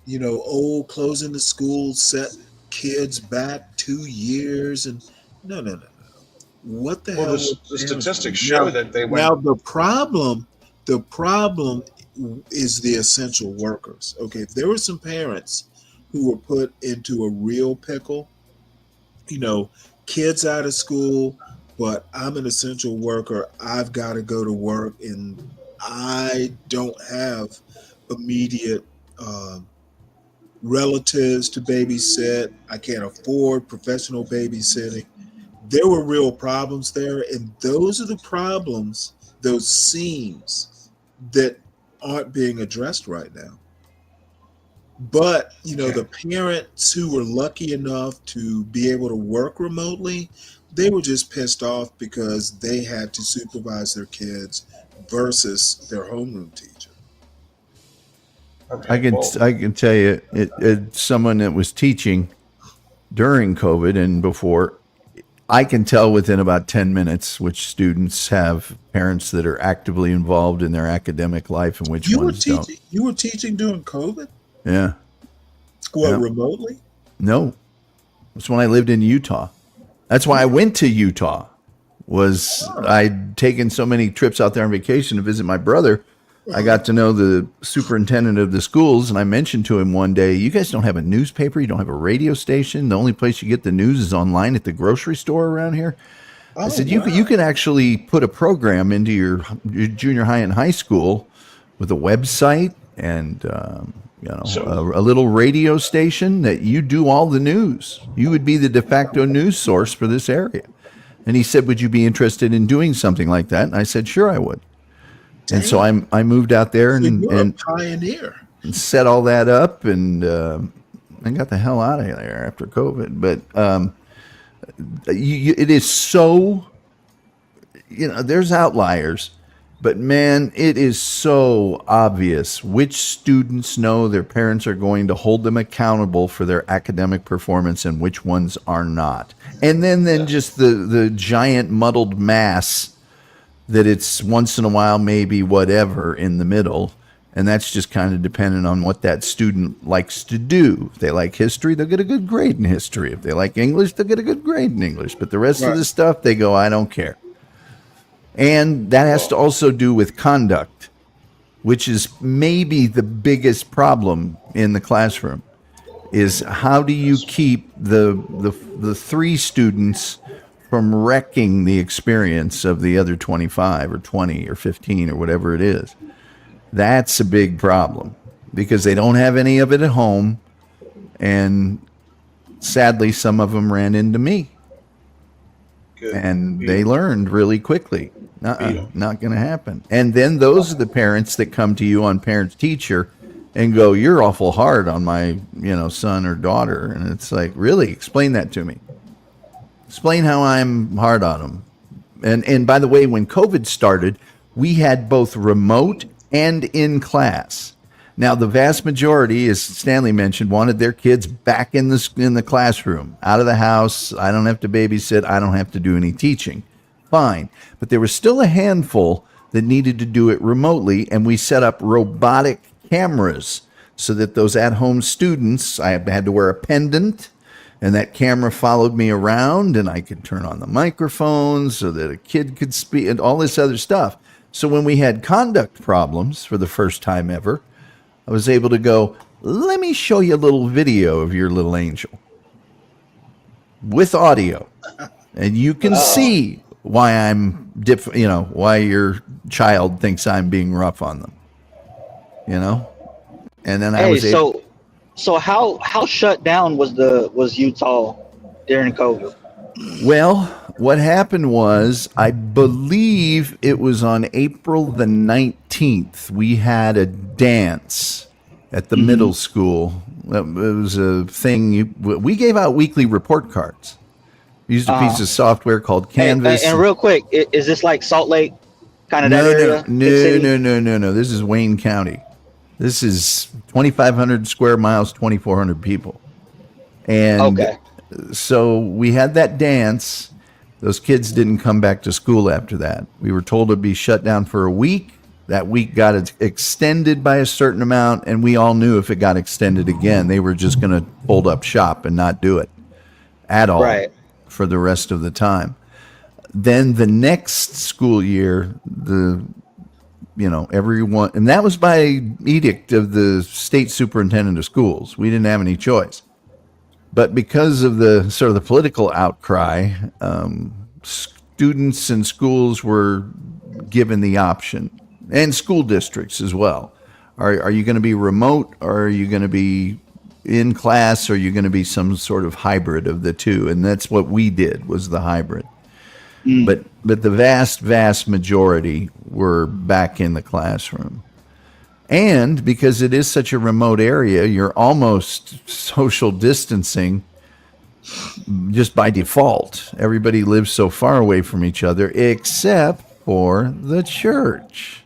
closing the schools, set kids back 2 years. And no. What the hell? The statistics show that they went. Now, the problem is the essential workers. Okay, if there were some parents who were put into a real pickle, kids out of school, but I'm an essential worker, I've got to go to work, and I don't have immediate relatives to babysit, I can't afford professional babysitting. There were real problems there, and those are the problems, those seams that aren't being addressed right now. But, the parents who were lucky enough to be able to work remotely, they were just pissed off because they had to supervise their kids versus their homeroom teacher. I can tell you, it's someone that was teaching during COVID and before, I can tell within about 10 minutes which students have parents that are actively involved in their academic life and which ones don't. You were teaching during COVID? Yeah. What, remotely? No. It's when I lived in Utah. That's why I went to Utah. I'd taken so many trips out there on vacation to visit my brother. I got to know the superintendent of the schools, and I mentioned to him one day, you guys don't have a newspaper, you don't have a radio station. The only place you get the news is online at the grocery store around here. I said, you can actually put a program into your junior high and high school with a website and a little radio station that you do all the news. You would be the de facto news source for this area. And he said, would you be interested in doing something like that? And I said, sure, I would. Dang. And so I moved out there and a pioneer. And set all that up, and I got the hell out of there after COVID. But it is so, there's outliers, but man, it is so obvious which students know their parents are going to hold them accountable for their academic performance and which ones are not. And then just the giant muddled mass that it's once in a while, maybe whatever in the middle. And that's just kind of dependent on what that student likes to do. If they like history, they'll get a good grade in history. If they like English, they'll get a good grade in English. But the rest of the stuff, they go, I don't care. And that has to also do with conduct, which is maybe the biggest problem in the classroom, is how do you keep the 3 students from wrecking the experience of the other 25 or 20 or 15 or whatever it is. That's a big problem because they don't have any of it at home. And sadly, some of them ran into me. Good. And they learned really quickly. Not going to happen. And then those are the parents that come to you on parent teacher and go, you're awful hard on my, son or daughter. And it's like, really? Explain that to me. Explain how I'm hard on them. And by the way, when COVID started, we had both remote and in class. Now, the vast majority, as Stanley mentioned, wanted their kids back in the classroom, out of the house. I don't have to babysit. I don't have to do any teaching. Fine. But there was still a handful that needed to do it remotely, and we set up robotic cameras so that those at-home students, I had to wear a pendant, and that camera followed me around, and I could turn on the microphones so that a kid could speak, and all this other stuff. So when we had conduct problems for the first time ever, I was able to go, let me show you a little video of your little angel with audio. And you can see why I'm why your child thinks I'm being rough on them. And then I was able. So how shut down was Utah during COVID? Well, what happened was, I believe it was on April the 19th, we had a dance at the middle school. It was a thing. We gave out weekly report cards. We used a piece of software called Canvas. And real quick, is this like Salt Lake kind of that area? No. This is Wayne County. This is 2,500 square miles, 2,400 people. And so we had that dance. Those kids didn't come back to school after that. We were told to be shut down for a week. That week got extended by a certain amount, and we all knew if it got extended again, they were just going to fold up shop and not do it at all for the rest of the time. Then the next school year, everyone, and that was by edict of the state superintendent of schools. We didn't have any choice. But because of the sort of the political outcry, students and schools were given the option, and school districts as well. Are you going to be remote, or are you going to be in class, or are you going to be some sort of hybrid of the two? And that's what we did, was the hybrid. But the vast majority were back in the classroom. And because it is such a remote area, you're almost social distancing just by default. Everybody lives so far away from each other, except for the church.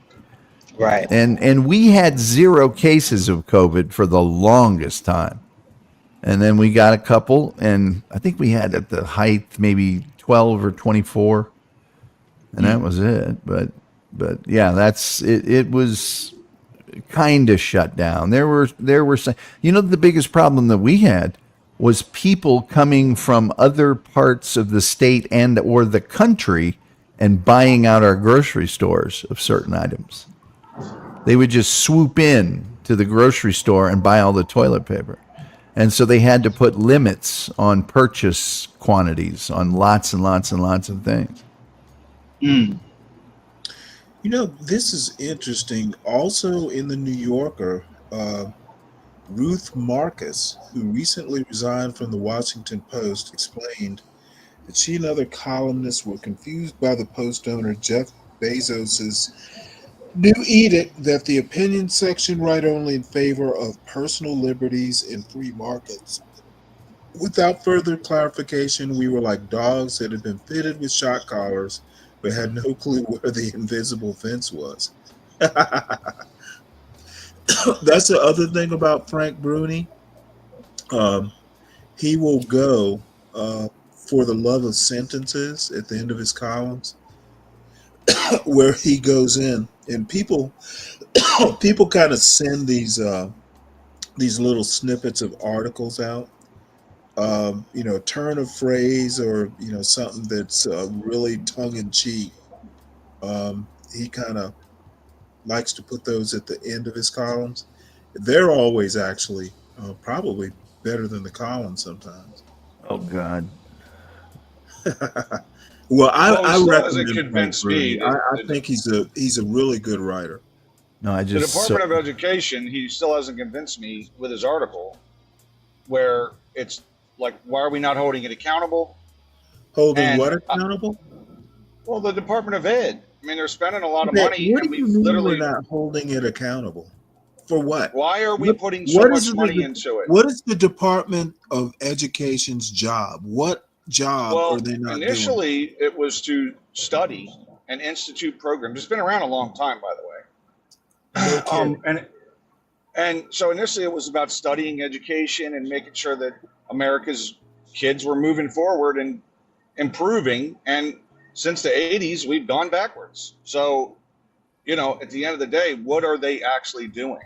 Right. And we had 0 cases of COVID for the longest time. And then we got a couple, and I think we had at the height maybe 12 or 24, and that was it. But yeah, that's it. It was kind of shut down. There were the biggest problem that we had was people coming from other parts of the state and or the country and buying out our grocery stores of certain items. They would just swoop in to the grocery store and buy all the toilet paper. And so they had to put limits on purchase quantities on lots and lots and lots of things. This is interesting. Also in the New Yorker, Ruth Marcus, who recently resigned from the Washington Post, explained that she and other columnists were confused by the Post owner Jeff Bezos's new edict that the opinion section write only in favor of personal liberties and free markets. Without further clarification, we were like dogs that had been fitted with shock collars but had no clue where the invisible fence was. That's the other thing about Frank Bruni. He will go for the love of sentences at the end of his columns, where he goes in and people kind of send these little snippets of articles out. A turn of phrase or something that's really tongue in cheek. He kind of likes to put those at the end of his columns. They're always actually probably better than the columns sometimes. Oh God. Well, I still recommend hasn't convinced me. I think he's a really good writer. No, The Department of Education, he still hasn't convinced me with his article, where it's like, why are we not holding it accountable? Holding what accountable? Well, the Department of Ed. I mean, they're spending a lot of Okay, money, what and do you we mean literally. we're not holding it accountable? For what? Why are we putting so what much is money into it? What is the Department of Education's job? What job Well, are they not doing? initially, it was to study and institute programs. It's been around a long time, by the way. And so initially, it was about studying education and making sure that America's kids were moving forward and improving. And since the 80s, we've gone backwards. So, at the end of the day, what are they actually doing?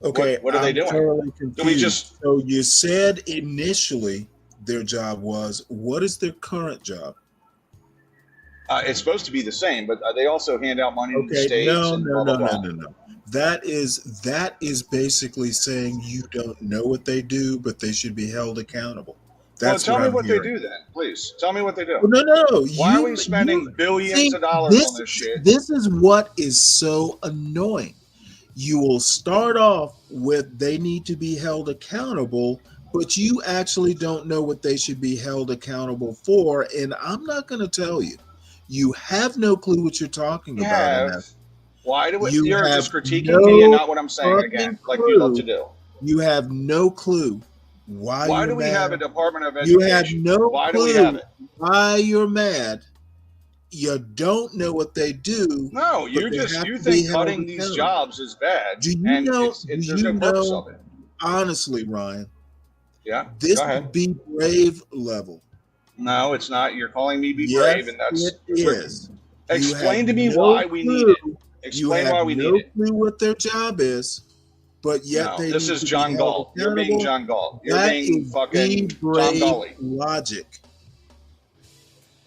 Okay, what are they doing? Totally confused. Do we just? So you said initially their job was. What is their current job? It's supposed to be the same, but they also hand out money to the Okay, states. no. That is basically saying you don't know what they do, but they should be held accountable. That's tell me I'm what hearing. they do then, please. Tell me what they do. Well, no. Why are we spending billions of dollars on this shit? This is what is so annoying. You will start off with they need to be held accountable, but you actually don't know what they should be held accountable for. And I'm not going to tell you. You have no clue what you're talking about. Why do it? You You're have just critiquing no me and not what I'm saying again, fucking like you love to clue. do. You have no clue why Why you're do we mad. have a Department of Education? You have no Why clue do we have it? why you're mad. You don't know what they do. No, but you they just have you to be think held cutting these accountable. jobs is bad. Do you and know? there's no purpose of it. Honestly, Ryan, Yeah. this Go ahead. would be brave level. No, it's not. You're calling me be Yes, brave, and that's it is. You Explain to have me no why we need clue. it. Explain you why have we no need it. clue what their job is, but yet No, they this need is to be John held Galt. You're being accountable. John Galt. You're That being is fucking the John brave Golly. logic.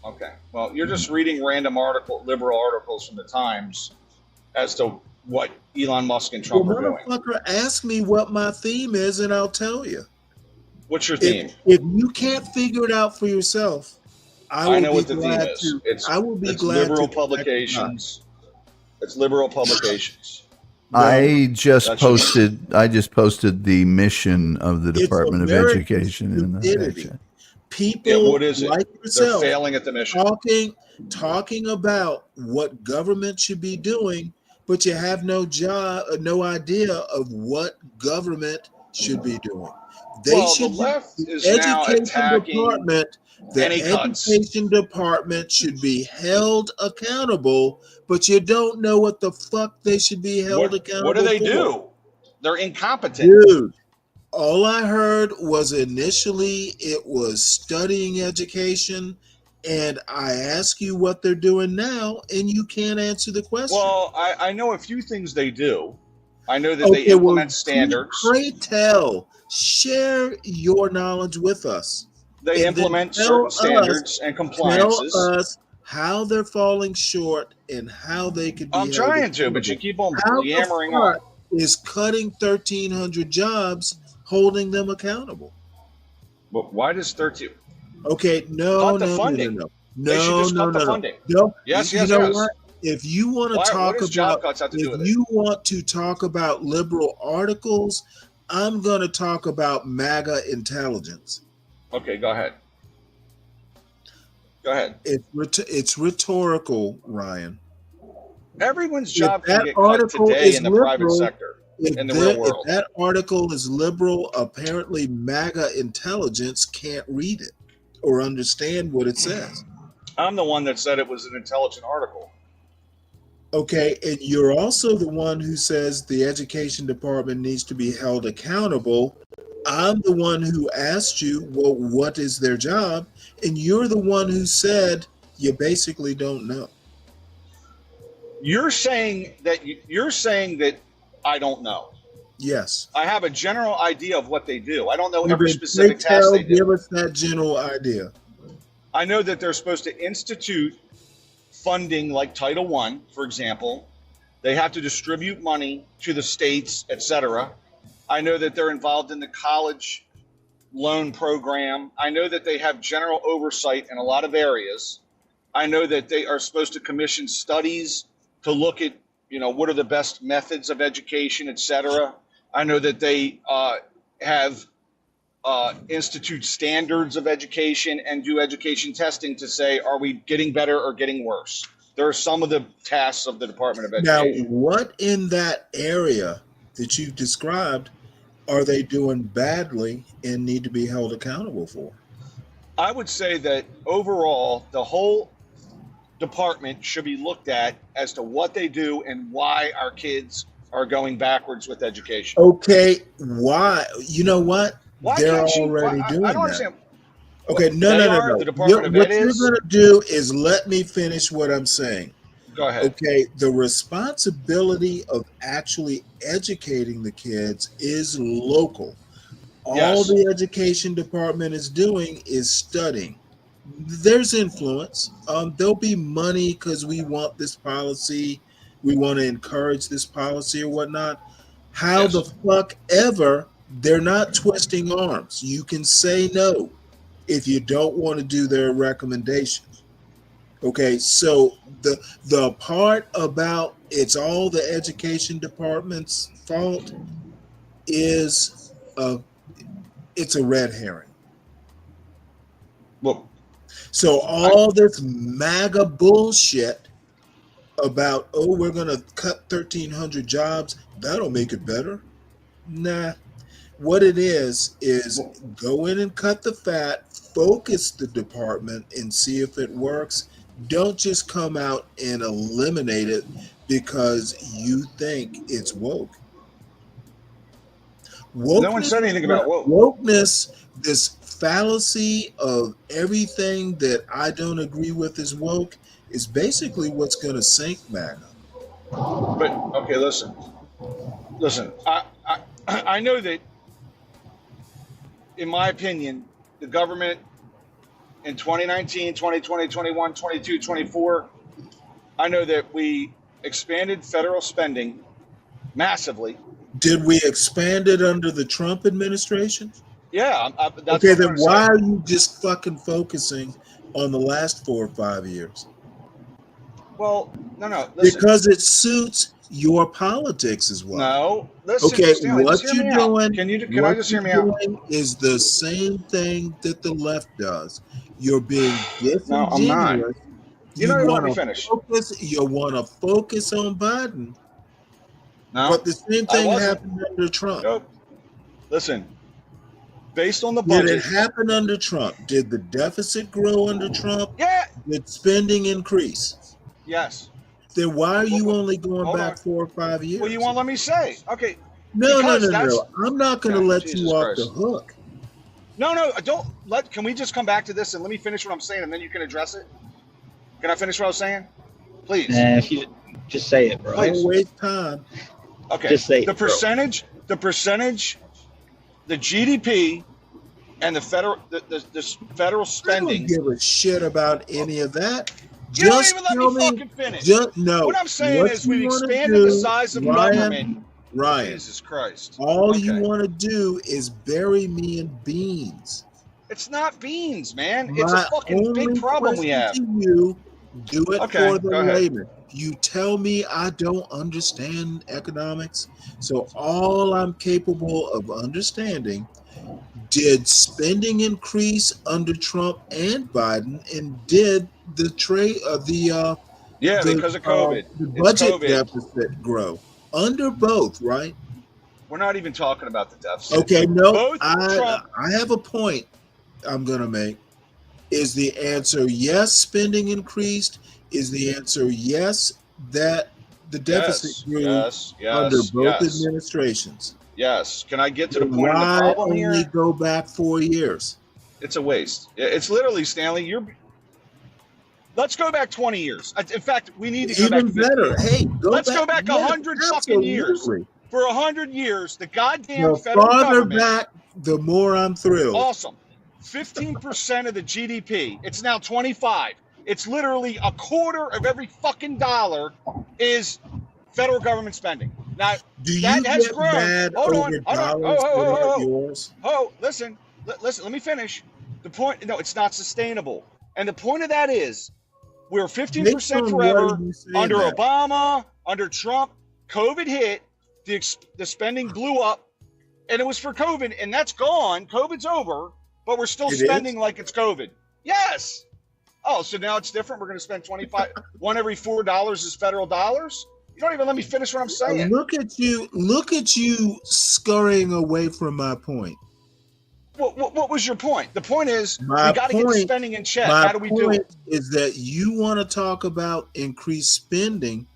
Okay. Well, you're just reading random liberal articles from the Times as to what Elon Musk and Trump Well, are doing. motherfucker, ask me what my theme is, and I'll tell you. What's your theme? If you can't figure it out for yourself, I know will what be the theme glad is. to. It's I will be it's glad liberal to publications. It's liberal publications. I just That's posted. I just posted the mission of the It's Department of American Education in the stupidity. section. People Yeah, what is it? like They're yourself failing at the mission. talking about what government should be doing, but you have no idea of what government should be doing. They Well, should the left the is now education attacking department. The any cuts. education department should be held accountable, but you don't know what the fuck they should be held accountable What do they for. do? They're incompetent. Dude, all I heard was initially it was studying education, and I ask you what they're doing now, and you can't answer the question. Well, I know a few things they do. I know that they implement standards. Pray tell, share your knowledge with us. They And then implement tell certain us- standards and compliances. Tell us how they're falling short and how they could be I'm held trying to, but you accountable. keep on How yammering the on. fuck is cutting 1,300 jobs holding them accountable? But why does 13? Okay, no, Cut the no, funding. no. They should just cut the funding. No, Yes, you yes, know yes. what? If you want to What talk does job about, cuts have to do if with it? you want to talk about liberal articles, I'm going to talk about MAGA intelligence. Okay, go ahead. Go ahead. It's rhetorical, Ryan. Everyone's job If can get cut today in the private liberal, sector, in the real world. If that article is liberal, apparently MAGA intelligence can't read it or understand what it says. I'm the one that said it was an intelligent article. Okay, and you're also the one who says the education department needs to be held accountable. I'm the one who asked you, well, what is their job? And you're the one who said you basically don't know. You're saying that I don't know. Yes. I have a general idea of what they do. I don't know every specific task they do. Give us that general idea. I know that they're supposed to institute funding like Title I, for example. They have to distribute money to the states, etc. I know that they're involved in the college loan program. I know that they have general oversight in a lot of areas. I know that they are supposed to commission studies to look at, what are the best methods of education, etc. I know that they have institute standards of education and do education testing to say, are we getting better or getting worse? There are some of the tasks of the Department of Education. Now, what in that area that you've described are they doing badly and need to be held accountable for? I would say that overall, the whole department should be looked at as to what they do and why our kids are going backwards with education. Okay, why? You know what? Why They're can't you? already doing I don't that. understand. Okay, no. The Department of What Ed you're is? going to do is let me finish what I'm saying. Go ahead. Okay, the responsibility of actually educating the kids is local. All Yes. the education department is doing is studying. There's influence. There'll be money because we want this policy. We want to encourage this policy or whatnot. How the fuck ever, they're not twisting arms. You can say no if you don't want to do their recommendations. Okay, so the part about it's all the education department's fault is it's a red herring. Well, so all this MAGA bullshit about, oh, we're going to cut 1,300 jobs, that'll make it better. Nah. What it is go in and cut the fat, focus the department and see if it works. Don't just come out and eliminate it because you think it's woke. No one said anything about woke. Wokeness, this fallacy of everything that I don't agree with is woke, is basically what's going to sink MAGA. But okay, listen. I know that, in my opinion, the government in 2019, 2020, 21, 22, 24, I know that we expanded federal spending massively. Did we expand it under the Trump administration? Yeah. That's okay, then why are you just fucking focusing on the last 4 or 5 years? Well, no. Listen. Because it suits your politics as well. No, listen. Okay, Stanley, what you're doing? Can I just hear me out? Is the same thing that the left does. You're being disingenuous. No, I'm not. You don't even let me finish. You want to focus on Biden. No, but the same thing happened under Trump. Nope. Listen, based on the budget. Did it happen under Trump? Did the deficit grow under Trump? Yeah. Did spending increase? Yes. Then why are you only going back 4 or 5 years? Well, you won't let me say. Okay. No. I'm not going to let you off the hook. No, don't let. Can we just come back to this and let me finish what I'm saying, and then you can address it? Can I finish what I was saying? Please. If you just say it, bro. Don't waste time. Okay. Just say the percentage, the GDP, and the federal spending. I don't give a shit about any of that. You don't even let me fucking finish. No. What I'm saying is we've expanded the size of government. Ryan, Jesus Christ. All you want to do is bury me in beans. It's not beans, man. It's a fucking big problem we have. To you Do it Okay, for the go ahead. layman. You tell me I don't understand economics, so all I'm capable of understanding, did spending increase under Trump and Biden, and did the Yeah, because of COVID. the It's budget COVID. deficit grow under both, right? We're not even talking about the deficit. Okay, no, Both Trump. I have a point I'm gonna make. Is the answer yes, spending increased? Is the answer yes, that the deficit grew under both administrations? Yes. Can I get to the Then point of the why problem only here? go back 4 years? It's a waste. It's literally, Stanley, let's go back 20 years. In fact, we need to go Even back 50 better. years. Hey, Let's back, go back yes, 100 fucking years. absolutely. For 100 years, the goddamn The federal farther government. back, the more I'm thrilled. Awesome. 15% of the GDP. It's now 25. It's literally a quarter of every fucking dollar is federal government spending. Now, Do that you has get grown. mad Hold over on. dollars that aren't yours? Listen, let me finish. The point, no, it's not sustainable. And the point of that is we're 15% forever under that? Obama, under Trump. COVID hit, the spending blew up, and it was for COVID, and that's gone. COVID's over, but we're still spending like it's COVID. Yes. Oh, so now it's different. We're going to spend 25. One every $4 is federal dollars. You don't even let me finish what I'm saying. Look at you scurrying away from my point. What was your point? The point is we My got to get the point- spending in check. My How do we do point it? is that you want to talk about increased spending,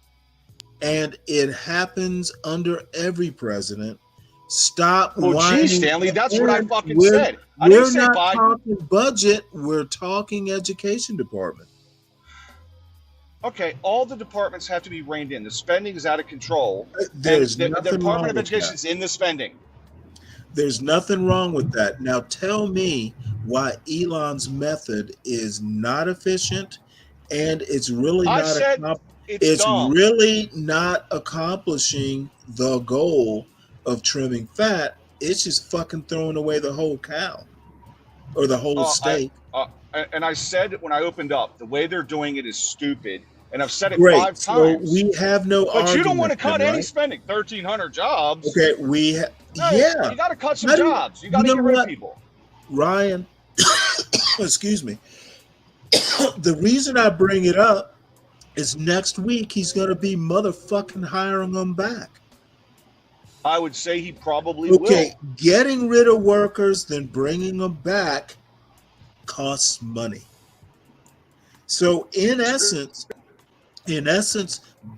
and it happens under every president. Stop Well, whining. geez, Stanley, that's what I fucking We're- said. I didn't We're say not Biden. talking budget. We're talking education department. Okay, all the departments have to be reined in. The spending is out of control. There's and the nothing wrong Department of with Education that. is in the spending. There's nothing wrong with that. Now tell me why Elon's method is not efficient, and it's really I not. said it's dumb. really not accomplishing the goal of trimming fat. It's just fucking throwing away the whole cow or the whole steak. And I said when I opened up, the way they're doing it is stupid. And I've said it Great. 5 So times. we have no But you don't want to argument cut then, any right? spending. 1,300 jobs. Okay, yeah. You got to cut some How do you- jobs. You got to you get know rid what? of people. Ryan, excuse me. The reason I bring it up is next week he's going to be motherfucking hiring them back. I would say he probably Okay, will. getting rid of workers, then bringing them back costs money. So in essence,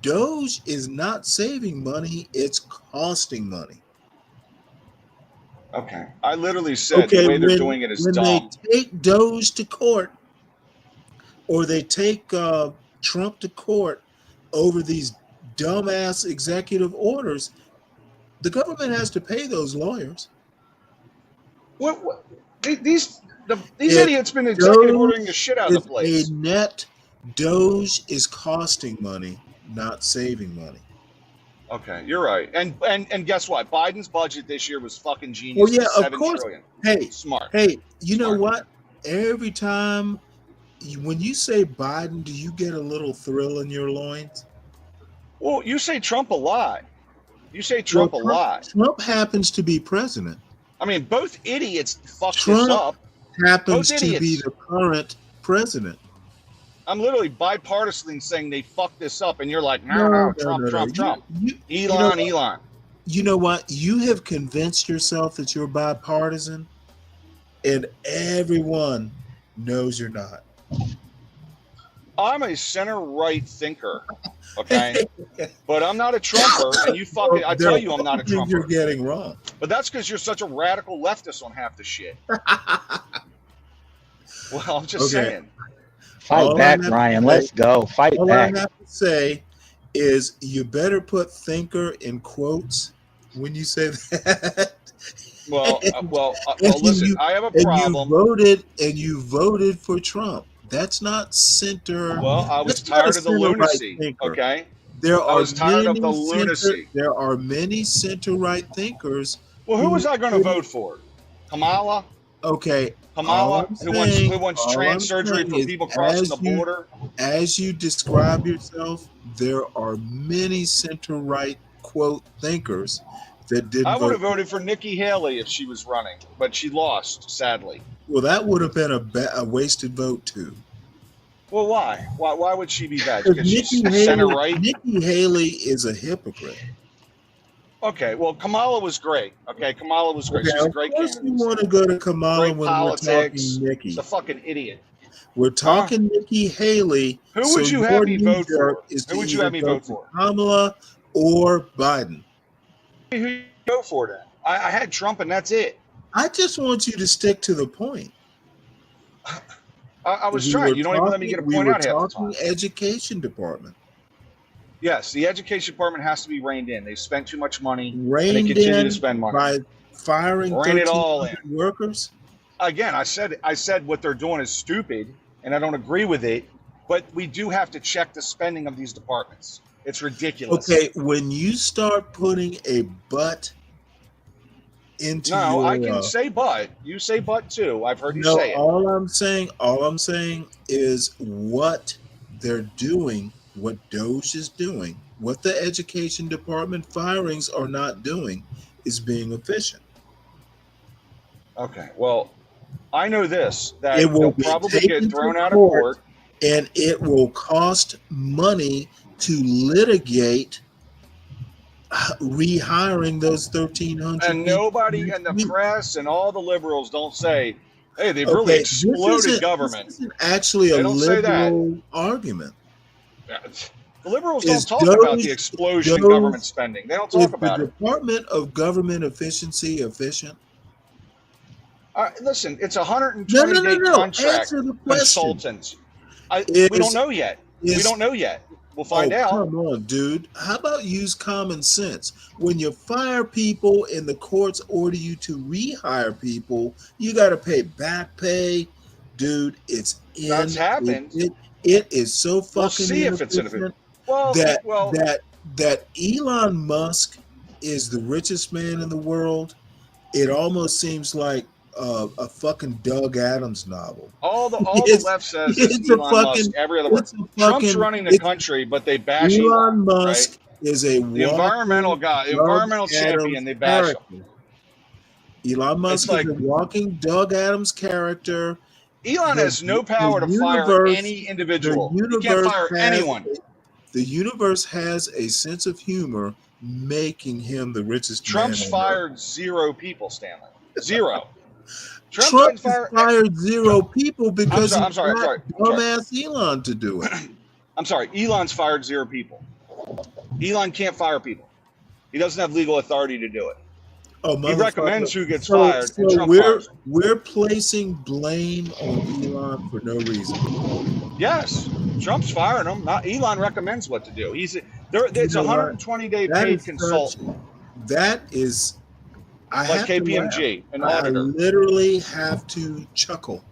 Doge is not saving money, it's costing money. Okay. I literally said the way they're doing it is when dumb. they take Doge to court, or they take Trump to court over these dumbass executive orders, the government has to pay those lawyers. These idiots been executive ordering the shit out of the place. A net Doge is costing money, not saving money. Okay, you're right. And guess what? Biden's budget this year was fucking genius. Well, yeah, It's of $7 course. trillion. Hey, Smart. Hey, you know what? Every time when you say Biden, do you get a little thrill in your loins? Well, you say Trump a lot. You say Trump a lot. Trump happens to be president. I mean, both idiots fucked Trump this up. happens Both to be idiots. the current president. I'm literally bipartisan saying they fucked this up, and you're like, no, Trump. Elon. You know what? You have convinced yourself that you're bipartisan, and everyone knows you're not. I'm a center-right thinker, okay? But I'm not a Trumper, and you fucking, I tell you I'm not a Trumper. You're getting wrong. But that's because you're such a radical leftist on half the shit. Well, I'm just saying. Fight back, Ryan. Let's go. Fight all back. I have to say is you better put thinker in quotes when you say that. Well, listen, I have a problem. And you voted for Trump. That's not center. Well, I was that's not a tired of the center-right lunacy, thinker. okay? I was tired of the lunacy. There are many center-right thinkers. Well, who was I going to vote for? Kamala? Okay. Kamala, who wants trans surgery for people crossing the border. As you describe yourself, there are many center-right quote thinkers that didn't I would have vote. voted for Nikki Haley if she was running, but she lost, sadly. Well, that would have been a wasted vote too. Well, why? Why would she be bad? Because Because she's center-right? Nikki Haley is a hypocrite. Okay, well, Kamala was great. Okay, Kamala was great. Okay, She's a of great course candidate. you want to go to Kamala Great when politics. we're talking Nikki. She's a fucking idiot. We're talking Nikki Haley. Who would you have me vote for? Who would you have me vote for? Kamala or Biden? Who you go for then? I had Trump and that's it. I just want you to stick to the point. I was trying. You don't even let me get a point out half the time. Education department. Yes, the education department has to be reined in. They've spent too much money and they Reined continue in to spend money. by firing Rein it all 1,300 workers. Again, I said what they're doing is stupid, and I don't agree with it. But we do have to check the spending of these departments. It's ridiculous. Okay, when you start putting a butt into No, your, I can say but. You say but too. I've heard you no, say it. all I'm saying is what they're doing, what Doge is doing, what the education department firings are not doing is being efficient. Okay, well, I know this, that It will they'll be probably taken get thrown to out of court. And it will cost money to litigate rehiring those 1,300 And nobody in the press and all the liberals don't say, hey, they've really Okay, exploded government. This isn't actually They a don't say that. liberal argument. The liberals Is don't talk about Doge- the explosion in Doge- government spending. They don't Is talk about the it. Department of Government Efficiency efficient? Listen, it's a 120-day No. contract. Answer the question. Consultants. We don't know yet. We is- don't know yet. We'll find out. Come on, dude. How about use common sense? When you fire people and the courts order you to rehire people, you got to pay back pay. Dude, That's happened. It is so fucking We'll see if it's inefficient Well, that Elon Musk is the richest man in the world. It almost seems like a fucking Doug Adams novel. all the left says it's is a Elon fucking- Musk every other word. it's a Trump's fucking- running the it's- country, but they bash Elon Elon, Musk right? is a The environmental guy, the environmental Doug Adams champion, they bash him. character. Elon Musk like- is a walking Doug Adams character. Elon The- has no power the to fire universe- any individual. the He can't universe fire has- anyone. The universe has a sense of humor, making him the richest Trump's man on fired 0 people, Stanley. 0. Trump didn't has fire- fired 0 people because I'm he sorry. got dumbass Elon to do it. I'm sorry. Elon's fired 0 people. Elon can't fire people. He doesn't have legal authority to do it. Oh, He recommends who gets So fired, and Trump fires them. we're placing blame on Elon for no reason. Yes, Trump's firing them. Not Elon recommends what to do. It's a You know what? 120-day That paid is consultant, That is, I like have to KPMG, an laugh. I auditor. literally have to chuckle.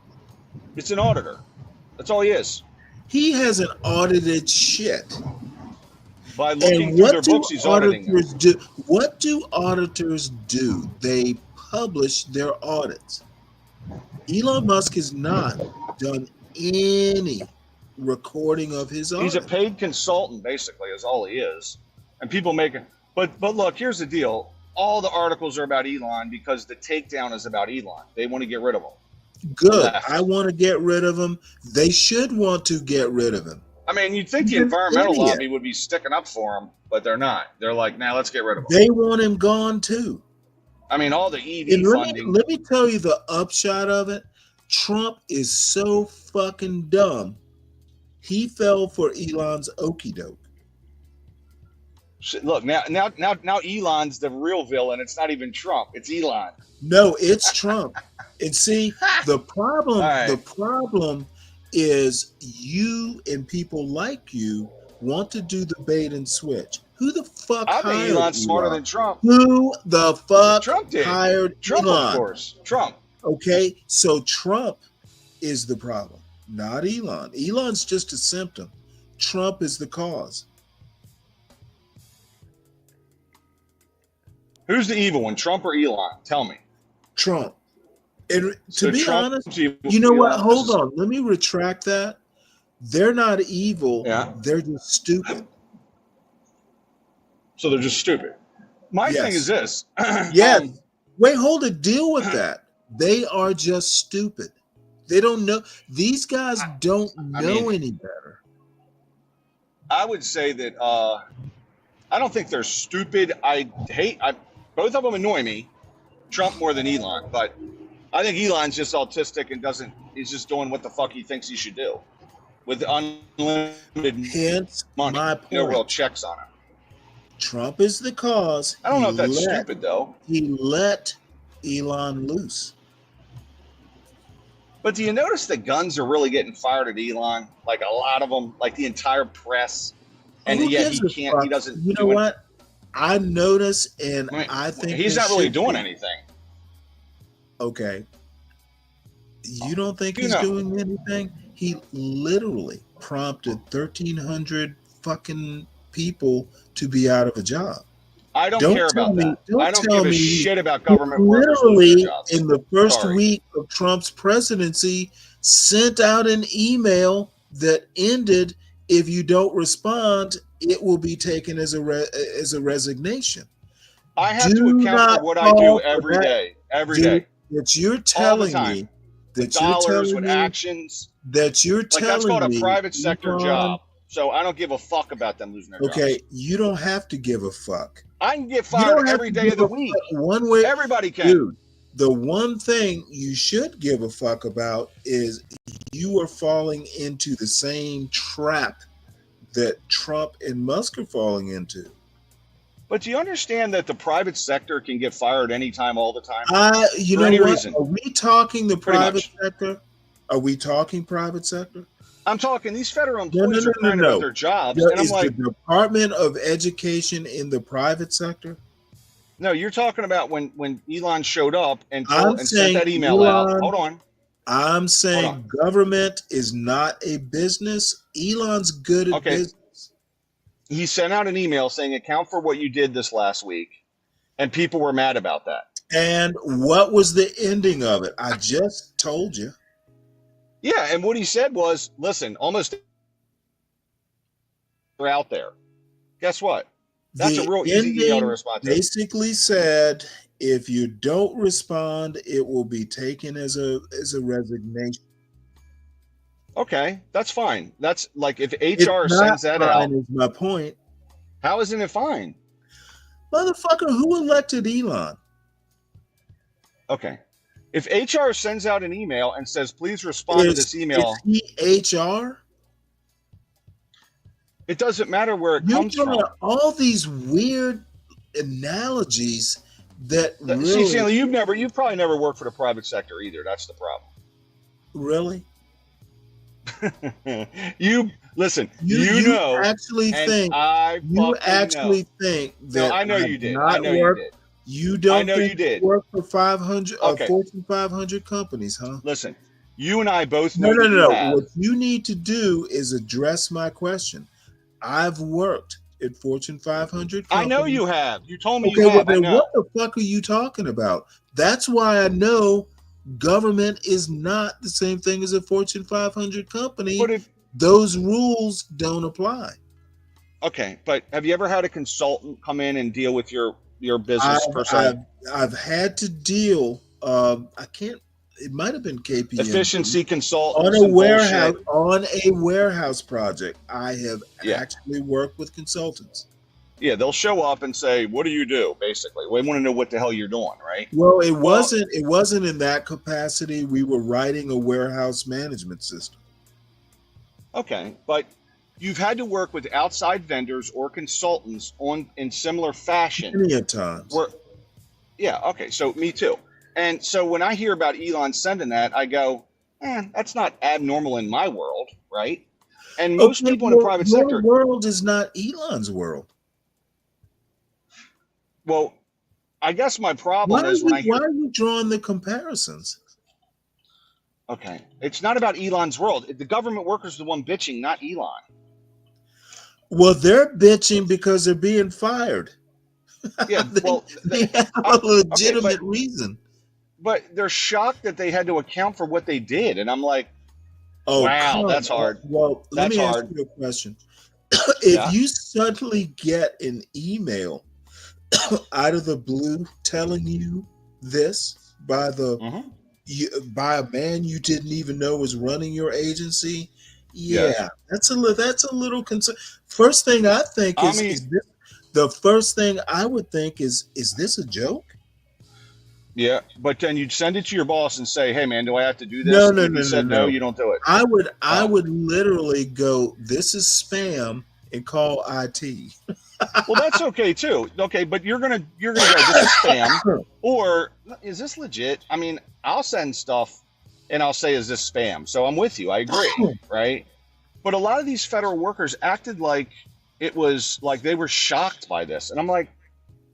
It's an auditor. That's all he is. He hasn't audited shit. By looking And through what their do books, he's auditing them. auditors do? What do auditors do? They publish their audits. Elon Musk has not done any recording of his audit. He's a paid consultant, basically, is all he is. And people make it. But look, here's the deal. All the articles are about Elon because the takedown is about Elon. They want to get rid of him. Good. Left. I want to get rid of him. They should want to get rid of him. I mean, you'd think the He's an environmental idiot. lobby would be sticking up for him, but they're not. They're like, nah, let's get rid of him. They want him gone too. I mean, all the EV And funding. let me tell you the upshot of it. Trump is so fucking dumb. He fell for Elon's okie doke. Shit, look, now Elon's the real villain. It's not even Trump. It's Elon. No, it's Trump. And see, the problem, All right. the problem is you and people like you want to do the bait and switch. Who the fuck I think hired Elon's smarter Elon? than Trump. Who the fuck Trump did. hired Trump, Elon? of course. Trump. Okay, so Trump is the problem, not Elon. Elon's just a symptom. Trump is the cause. Who's the evil one, Trump or Elon? Tell me. Trump. And So to be Trump's honest, evil, you know what? Elon Hold is- on. Let me retract that. They're not evil. Yeah. They're just stupid. So they're just stupid. My thing is this. Yes. Wait, hold it. Deal with that. They are just stupid. They don't know. These guys don't know any better. I would say that I don't think they're stupid. Both of them annoy me. Trump more than Elon, but I think Elon's just autistic and he's just doing what the fuck he thinks he should do with unlimited money. My point. No real checks on him. Trump is the cause. I don't know if that's stupid though. He let Elon loose. But do you notice the guns are really getting fired at Elon? Like a lot of them, like the entire press, and yet he can't. He doesn't. You know what? I notice, and I think he's not really doing anything. Okay. You don't think he's doing anything? He literally prompted 1,300 fucking people to be out of a job. I don't care about that. I don't give a shit about government workers losing literally, their jobs. in the first week of Trump's presidency, sent out an email that ended, if you don't respond, it will be taken as a resignation. I have to account for what I do every day. Every day. That you're telling me with dollars, with actions. That you're telling me. That's called a private sector job. So I don't give a fuck about them losing their jobs. Okay, you don't have to give a fuck. I can get fired every day of the week. One way, everybody can. Dude, the one thing you should give a fuck about is you are falling into the same trap that Trump and Musk are falling into. But do you understand that the private sector can get fired anytime, all the time? You for know any what? reason. Are we talking the Pretty private much. sector? Are we talking private sector? I'm talking these federal employees are crying about their jobs, and I'm Is like, the Department of Education in the private sector? no, you're talking about when Elon showed up and I'm sent saying that email out. Elon- Hold on. I'm saying government is not a business. Elon's good at business. He sent out an email saying account for what you did this last week, and people were mad about that. And what was the ending of it? I just told you. Yeah, and what he said was, listen, almost we're out there. Guess what? That's a real easy email to respond to. Basically said, if you don't respond, it will be taken as a resignation. Okay, that's fine. That's like if HR sends that out. Is my point. How isn't it fine? Motherfucker, who elected Elon? Okay. If HR sends out an email and says, please respond to this email. Is he HR? It doesn't matter where it comes from. All these weird analogies that really... See, Stanley, you've probably never worked for the private sector either. That's the problem. Really? You actually think that no, I know you did. I know you did. You don't I know think you did. Work for 500 Fortune 500 companies, huh? Listen, you and I both know. No. What you need to do is address my question. I've worked at Fortune 500 companies. I know you have. You told me okay, you have. Well, then what the fuck are you talking about? That's why I know government is not the same thing as a Fortune 500 company. But those rules don't apply. Okay, but have you ever had a consultant come in and deal with your business per se? I've had to deal. I can't. It might have been KPMG. Efficiency consultants on a warehouse project. I have actually worked with consultants. Yeah, they'll show up and say, "What do you do?" Basically, we want to know what the hell you're doing, right? Well, it wasn't in that capacity. We were writing a warehouse management system. Okay, but you've had to work with outside vendors or consultants in similar fashion. Many a times. Yeah. Okay. So me too. And so when I hear about Elon sending that, I go, that's not abnormal in my world, right? And most people in the private sector. Your world is not Elon's world. Well, I guess my problem is why are you drawing the comparisons? Okay. It's not about Elon's world. The government workers are the one bitching, not Elon. Well, they're bitching because they're being fired. Yeah, they have a legitimate reason. but they're shocked that they had to account for what they did, and I'm like, Oh, wow, come that's on. hard. Well, let That's me ask hard. you a question. If Yeah. you suddenly get an email out of the blue telling you this by by a man you didn't even know was running your agency, yeah, Yes. that's a little concern. First thing I think is this, the first thing I would think is this a joke? Yeah, but then you'd send it to your boss and say, "Hey, man, do I have to do this?" No, And no, if he no, no, said no, no. you don't do it. I would literally go, "This is spam," and call IT. Well, that's okay too. Okay, but you're gonna go, "This is spam," or "Is this legit?" I mean, I'll send stuff and I'll say, "Is this spam?" So I'm with you. I agree, right? But a lot of these federal workers acted like it was like they were shocked by this, and I'm like,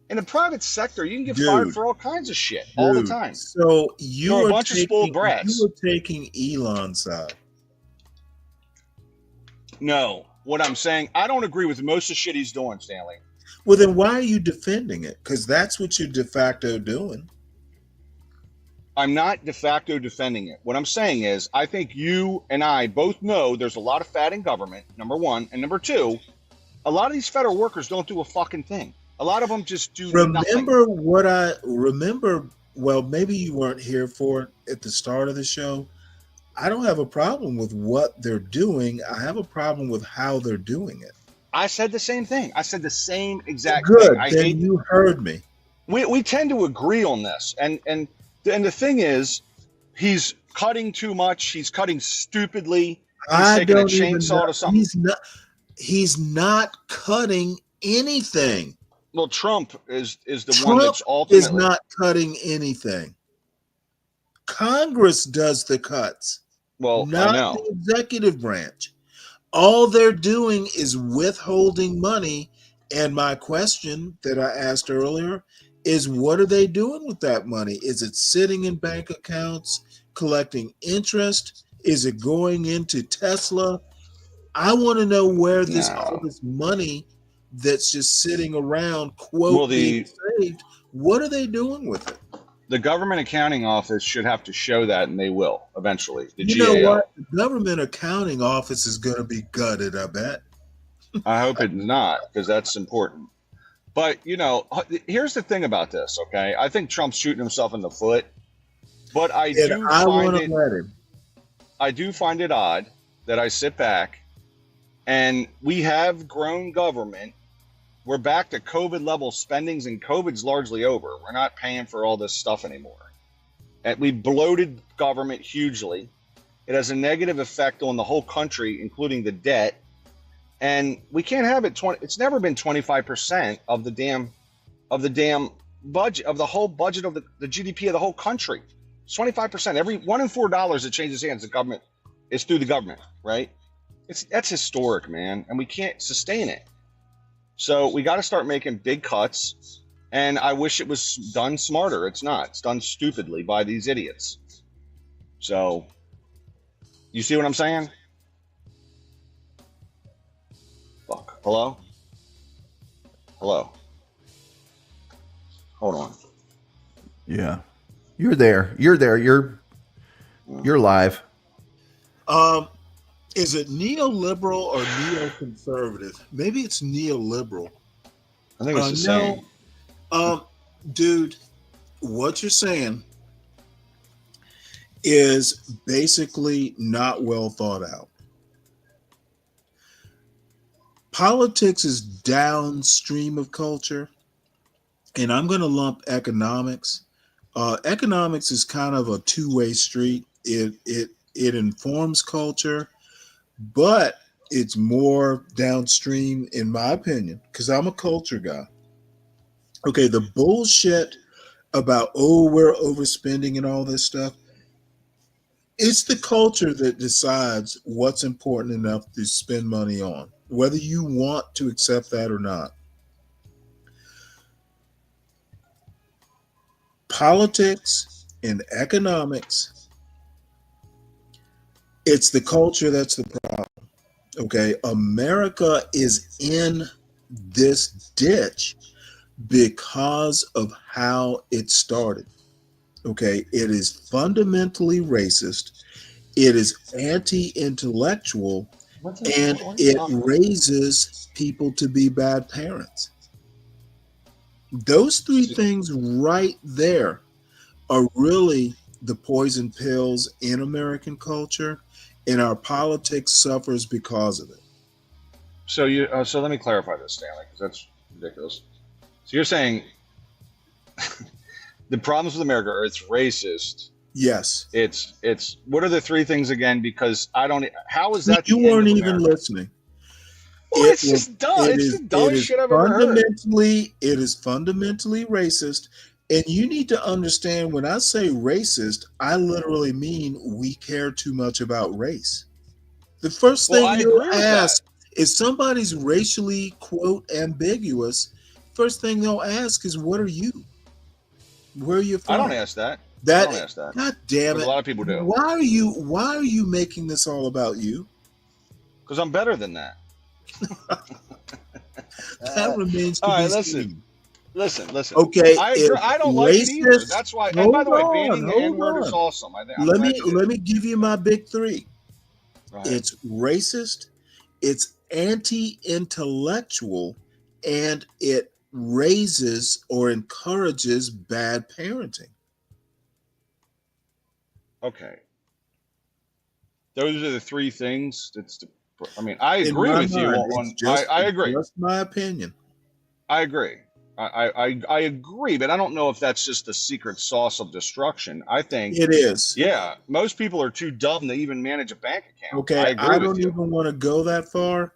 in the private sector, you can get fired for all kinds of shit all the time. So you They're are a bunch of spoiled brats. You were taking Elon's side. No, what I'm saying, I don't agree with most of the shit he's doing, Stanley. Well, then why are you defending it? Because that's what you're de facto doing. I'm not de facto defending it. What I'm saying is, I think you and I both know there's a lot of fat in government, number one. And number two, a lot of these federal workers don't do a fucking thing. A lot of them just do nothing. Well, maybe you weren't here for it at the start of the show. I don't have a problem with what they're doing. I have a problem with how they're doing it. I said the same thing. I said the same exact thing. I Then you heard me. We tend to agree on this. And the thing is, he's cutting too much. He's cutting stupidly. He's taking a chainsaw to something. He's not cutting anything. Well, Trump is the Trump one that's ultimately is not cutting anything. Congress does the cuts. Well, not I know. the executive branch. All they're doing is withholding money. And my question that I asked earlier is, what are they doing with that money? Is it sitting in bank accounts, collecting interest? Is it going into Tesla? I want to know where all this money that's just sitting around, quote, being saved, what are they doing with it? The Government Accounting Office should have to show that, and they will eventually. The You GAO. know what? The Government Accounting Office is going to be gutted, I bet. I hope it's not, because that's important. But, here's the thing about this, okay? I think Trump's shooting himself in the foot, but I do find it odd that I sit back and we have grown government. We're back to COVID level spendings, and COVID's largely over. We're not paying for all this stuff anymore. And we bloated government hugely. It has a negative effect on the whole country, including the debt. And we can't have it. It's never been 25% of the damn budget, of the whole budget of the GDP of the whole country. It's 25%. Every $1 in $4 that changes hands, the government is through the government, right? That's historic, man, and we can't sustain it. So we got to start making big cuts, and I wish it was done smarter. It's not. It's done stupidly by these idiots. So, you see what I'm saying? Fuck. Hello? Hello? Hold on. Yeah. You're there. You're live. Is it neoliberal or neoconservative? Maybe it's neoliberal. I think it's the same. Dude, what you're saying is basically not well thought out. Politics is downstream of culture, and I'm going to lump economics. Economics is kind of a two-way street. It informs culture, but it's more downstream, in my opinion, because I'm a culture guy. Okay, the bullshit about, we're overspending and all this stuff, it's the culture that decides what's important enough to spend money on, whether you want to accept that or not. Politics and economics, it's the culture that's the problem. Okay, America is in this ditch because of how it started. Okay, it is fundamentally racist. It is anti-intellectual, and it raises people to be bad parents. Those three things right there are really the poison pills in American culture, and our politics suffers because of it. So so let me clarify this, Stanley, because that's ridiculous. So you're saying the problems with America are it's racist. Yes. It's what are the three things again? Because I don't. How is that? You weren't even listening. Well, it's just dumb. It's the dumbest shit I've ever heard. It is fundamentally racist. And you need to understand when I say racist, I literally mean we care too much about race. The first thing you'll ask is somebody's racially, quote, ambiguous. First thing they'll ask is, what are you? Where are you from? I don't ask that. I don't ask that. God damn it. A lot of people do. Why are you making this all about you? Because I'm better than that. That remains to be seen. Listen. Okay, I don't like it either. That's why. And by the way, banning the N-word is awesome. Let me give you my big three. It's racist, it's anti-intellectual, and it raises or encourages bad parenting. Okay. Those are the three things. I agree with you on. I agree. That's my opinion. I agree. I agree, but I don't know if that's just the secret sauce of destruction. I think it is. Yeah, most people are too dumb to even manage a bank account. Okay, I don't even want to go that far.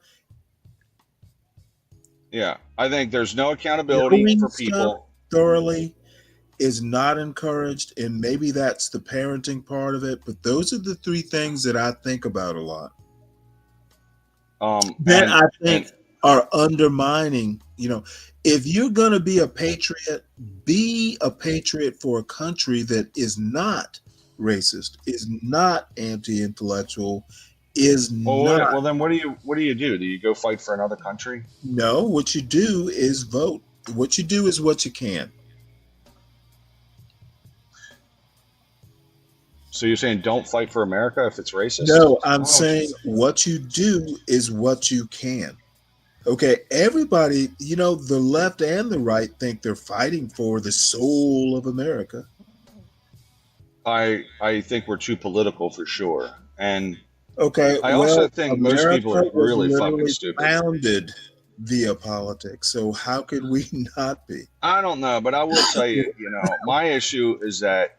Yeah, I think there's no accountability for people. Thoroughly is not encouraged, and maybe that's the parenting part of it. But those are the three things that I think about a lot. That I think are undermining. If you're going to be a patriot for a country that is not racist, is not anti-intellectual, is not. Well, then what do you do? Do you go fight for another country? No, what you do is vote. What you do is what you can. So you're saying don't fight for America if it's racist? No, I'm saying what you do is what you can. Okay, everybody, the left and the right think they're fighting for the soul of America. I think we're too political for sure. And okay, I also think most people are really fucking stupid. Founded via politics, so how could we not be? I don't know, but I will tell you, my issue is that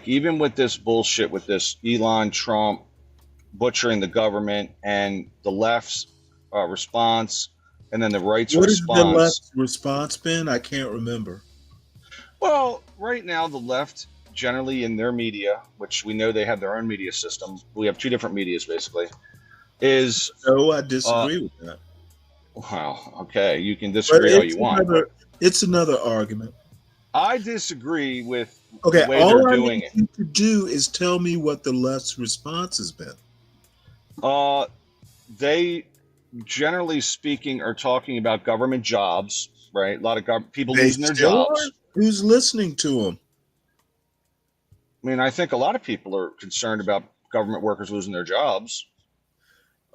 even with this bullshit with this Elon Trump butchering the government and the left's response and then the right's response. What has the left's response been? I can't remember. Well, right now the left generally in their media, which we know they have their own media system. We have two different medias basically. No, I disagree with that. Wow. Okay, you can disagree all you want. It's another argument. I disagree with the way they're doing it. All I need you to do is tell me what the left's response has been. They, generally speaking, are talking about government jobs, right? A lot of people losing their jobs. Who's listening to them? I mean, I think a lot of people are concerned about government workers losing their jobs.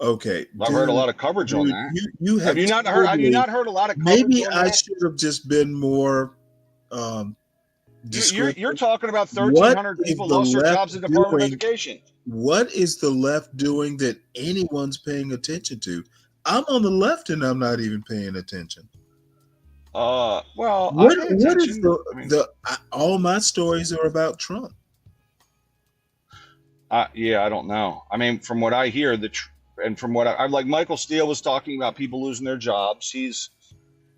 Okay, I've heard a lot of coverage on that. Have you not heard a lot of coverage? Maybe on I that? should have just been more. You're talking about 1,300 people lost their jobs in the Department of Education. What is the left doing that anyone's paying attention to? I'm on the left and I'm not even paying attention. Well, what is all my stories are about Trump. Yeah, I don't know. I mean, from what I hear, and from what I'm like, Michael Steele was talking about people losing their jobs. He's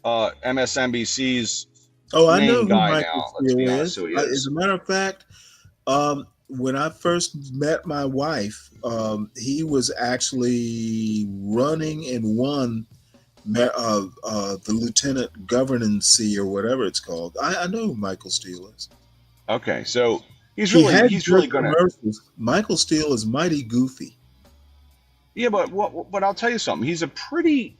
MSNBC's I know main who guy Michael now. Steele is. As a matter of fact, when I first met my wife, he was actually running and won the lieutenant governancy or whatever it's called. I know who Michael Steele is. Okay, so he's really going to. Michael Steele is mighty goofy. Yeah, but I'll tell you something. He's a pretty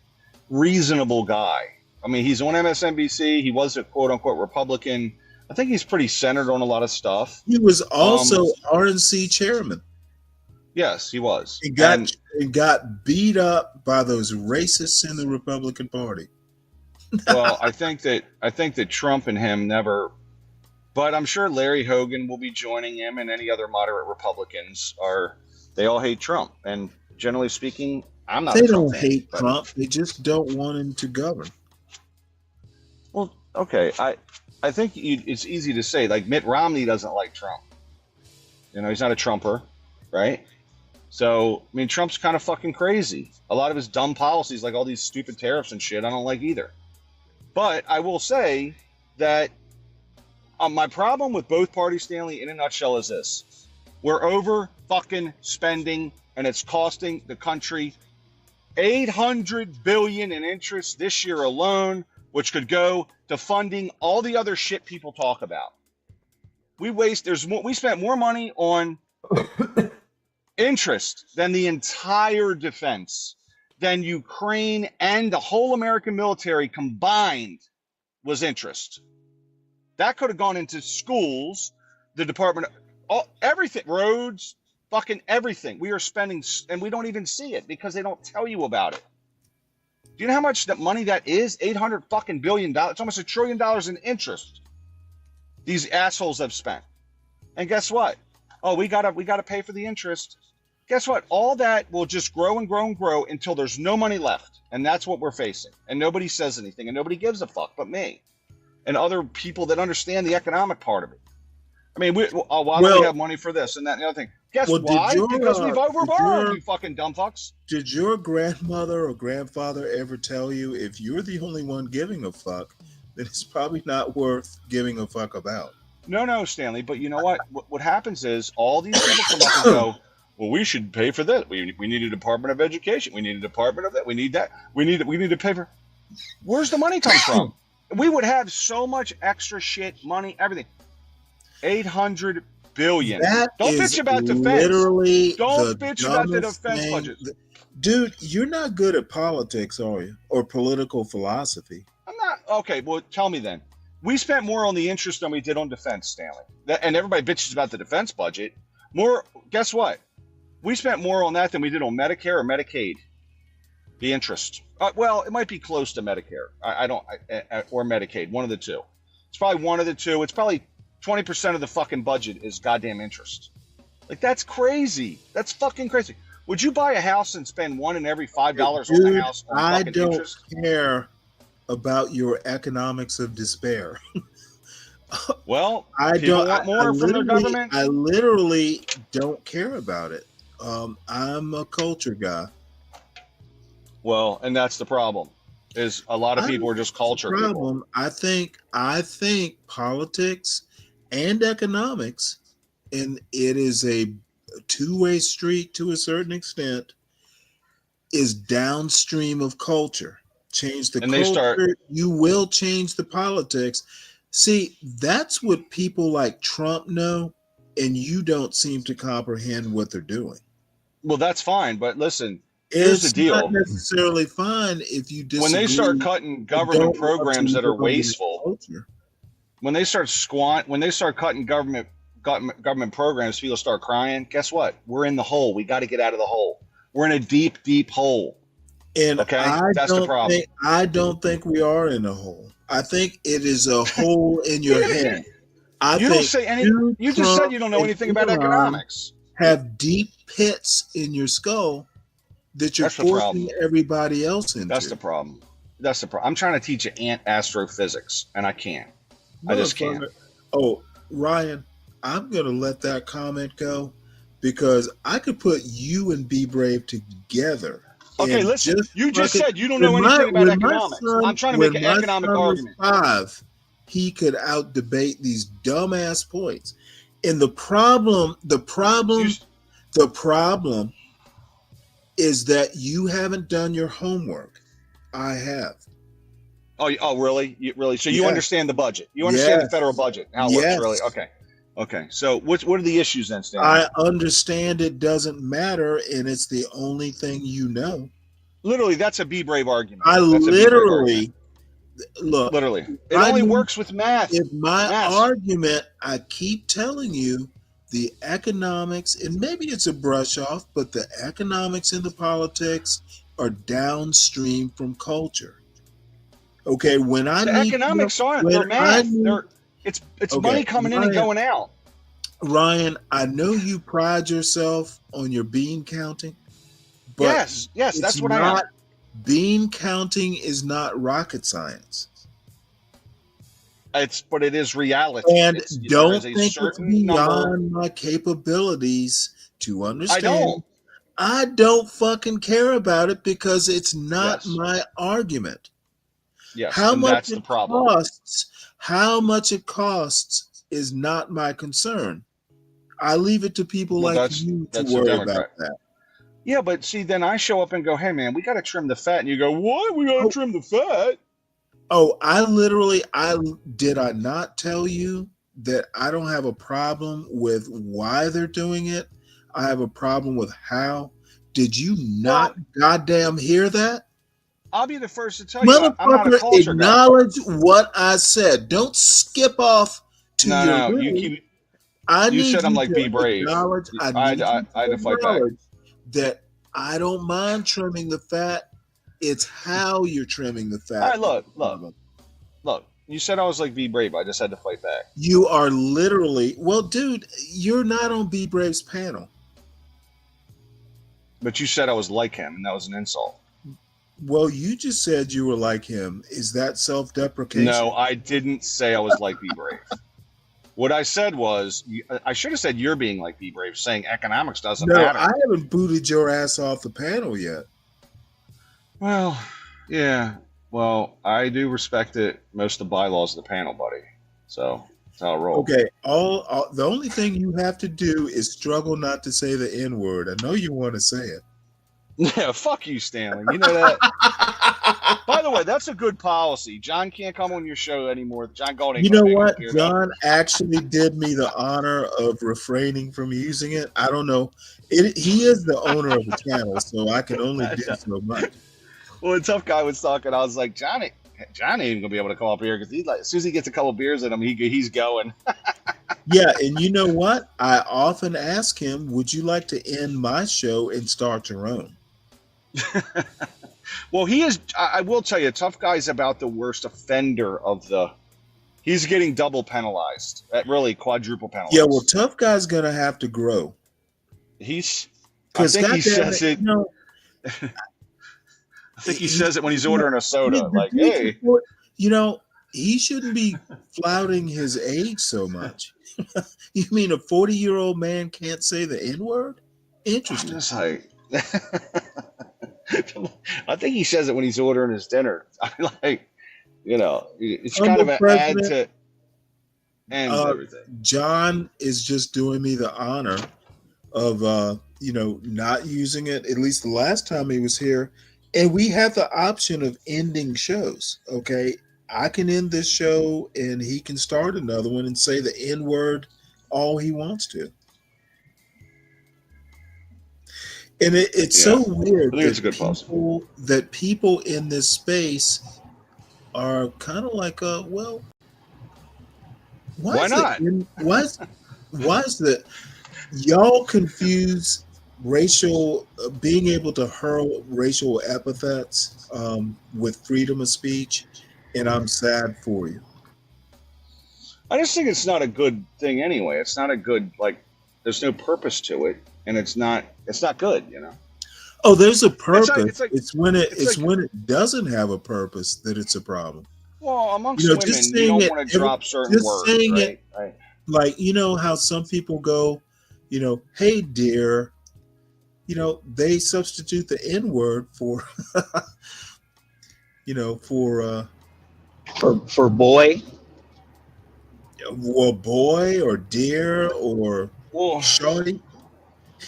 reasonable guy. I mean, he's on MSNBC. He was a quote unquote Republican. I think he's pretty centered on a lot of stuff. He was also RNC chairman. Yes, he was. He got beat up by those racists in the Republican Party. Well, I think that Trump and him never. But I'm sure Larry Hogan will be joining him, and any other moderate Republicans are. They all hate Trump, and generally speaking, I'm not. They a Trump don't fan, hate but- Trump. They just don't want him to govern. Well, okay, I think it's easy to say. Like Mitt Romney doesn't like Trump. You know, he's not a Trumper, right? So, I mean, Trump's kind of fucking crazy. A lot of his dumb policies, like all these stupid tariffs and shit, I don't like either. But I will say that my problem with both parties, Stanley, in a nutshell, is this: we're over fucking spending, and it's costing the country $800 billion in interest this year alone, which could go to funding all the other shit people talk about. We spent more money on interest than the entire defense, than Ukraine and the whole American military combined was interest. That could have gone into schools, the Department of everything, roads, fucking everything. We are spending, and we don't even see it because they don't tell you about it. Do you know how much that money that is? $800 fucking billion. It's almost $1 trillion in interest these assholes have spent. And guess what? Oh, we gotta pay for the interest. Guess what? All that will just grow and grow and grow until there's no money left. And that's what we're facing. And nobody says anything, and nobody gives a fuck but me and other people that understand the economic part of it. I mean, why do we have money for this and that and the other thing? Guess why? Because we've overborrowed, you fucking dumb fucks. Did your grandmother or grandfather ever tell you if you're the only one giving a fuck, then it's probably not worth giving a fuck about? No, Stanley. But you know what? What happens is all these people come up and go, well, we should pay for this. We need a Department of Education. We need a Department of that. We need that. We need to pay for. Where's the money come from? We would have so much extra shit, money, everything. $800 billion. Don't bitch about defense. Don't bitch about the defense budget. Dude, you're not good at politics, are you? Or political philosophy? I'm not. Okay, well, tell me then. We spent more on the interest than we did on defense, Stanley. And everybody bitches about the defense budget. Guess what? We spent more on that than we did on Medicare or Medicaid. The interest. Well, it might be close to Medicare. Or Medicaid, one of the two. It's probably one of the two. It's probably 20% of the fucking budget is goddamn interest. Like, that's crazy. That's fucking crazy. Would you buy a house and spend $1 in every $5 on the house on fucking interest? I don't care about your economics of despair. Well, I people want more from their government. I literally don't care about it. I'm a culture guy. Well, and that's the problem. Is a lot of people are just culture people. I think politics and economics, and it is a two-way street to a certain extent, is downstream of culture. Change the culture, you will change the politics. See, that's what people like Trump know, and you don't seem to comprehend what they're doing. Well, that's fine, but listen, here's the deal. It's not necessarily fine if you disagree. When they start cutting government programs that are wasteful, when they start cutting government programs, people start crying. Guess what? We're in the hole. We got to get out of the hole. We're in a deep, deep hole. And okay, that's the problem. I don't think we are in a hole. I think it is a hole in your head. You don't say anything. You just said you don't know anything about economics. Have deep pits in your skull that you're forcing everybody else into. That's the problem. I'm trying to teach you astrophysics, and I can't. I just can't. Oh, Ryan, I'm going to let that comment go because I could put you and Be Brave together. Okay, listen. You just said you don't know anything about economics. I'm trying to make an economic argument. 5, he could out debate these dumbass points. And the problem is that you haven't done your homework. I have. Oh, really? Really? So you understand the budget? You understand the federal budget? How it works? Really? Okay. So what are the issues then, Stanley? I understand it doesn't matter, and it's the only thing you know. Literally, that's a Be Brave argument. I literally look, Literally, it only works with math. If my argument, I keep telling you, the economics, and maybe it's a brush off, but the economics and the politics are downstream from culture. Okay, when I the need economics aren't, they're math. It's okay, money coming in and going out. Ryan, I know you pride yourself on your bean counting, but yes, that's what I am. Bean counting is not rocket science. But it is reality. And don't think it's beyond my capabilities to understand. I don't fucking care about it because it's not my argument. Yes, how much that's the problem. How much it costs is not my concern. I leave it to people like you to worry about that. Yeah, but see, then I show up and go, "Hey, man, we got to trim the fat," and you go, "What? We got to trim the fat?" Oh, did I not tell you that I don't have a problem with why they're doing it? I have a problem with how. Did you not goddamn hear that? I'll be the first to tell you, I'm not a culture guy. Acknowledge what I said. Don't skip off to your No, you said I'm like Be Brave. I had to fight back. That I don't mind trimming the fat. It's how you're trimming the fat. All right, look. You said I was like Be Brave. I just had to fight back. You are literally, well, dude, you're not on Be Brave's panel. But you said I was like him, and that was an insult. Well, you just said you were like him. Is that self-deprecation? No, I didn't say I was like Be Brave. What I said was, I should have said you're being like Be Brave, saying economics doesn't matter. I haven't booted your ass off the panel yet. Well, yeah. Well, I do respect it. Most of the bylaws of the panel, buddy. So that's how I roll. Okay. The only thing you have to do is struggle not to say the N-word. I know you want to say it. Yeah, fuck you, Stanley. You know that. By the way, that's a good policy. John can't come on your show anymore. John Galt. You know what? John actually did me the honor of refraining from using it. I don't know. He is the owner of the channel, so I can only do so much. Well, the tough guy was talking. I was like, John ain't even gonna be able to come up here because he's like, as soon as he gets a couple beers in him, he's going. Yeah, and you know what? I often ask him, "Would you like to end my show and start your own?" Well, he is. I will tell you, tough guy's about the worst offender of the. He's getting double penalized, really quadruple penalized. Yeah, well, tough guy's gonna have to grow. I think he says it. I think he says it when he's ordering a soda, like, "Hey, he shouldn't be flouting his age so much." You mean a 40-year-old man can't say the N-word? Interesting. I'm just like, I think he says it when he's ordering his dinner. I mean, like, it's kind of an add to everything. John is just doing me the honor of, not using it, at least the last time he was here. And we have the option of ending shows, okay? I can end this show and he can start another one and say the N-word all he wants to. And it's so weird that people in this space are kind of like, why not? Why is that? Y'all confuse racial, being able to hurl racial epithets with freedom of speech, and I'm sad for you. I just think it's not a good thing anyway. It's not a good, there's no purpose to it, and it's not good, Oh, there's a purpose. It's when it doesn't have a purpose that it's a problem. Well, amongst women, you don't want to drop certain words, right? Like, how some people go, hey, dear, they substitute the N-word for, for boy. Well, boy or dear or shorty.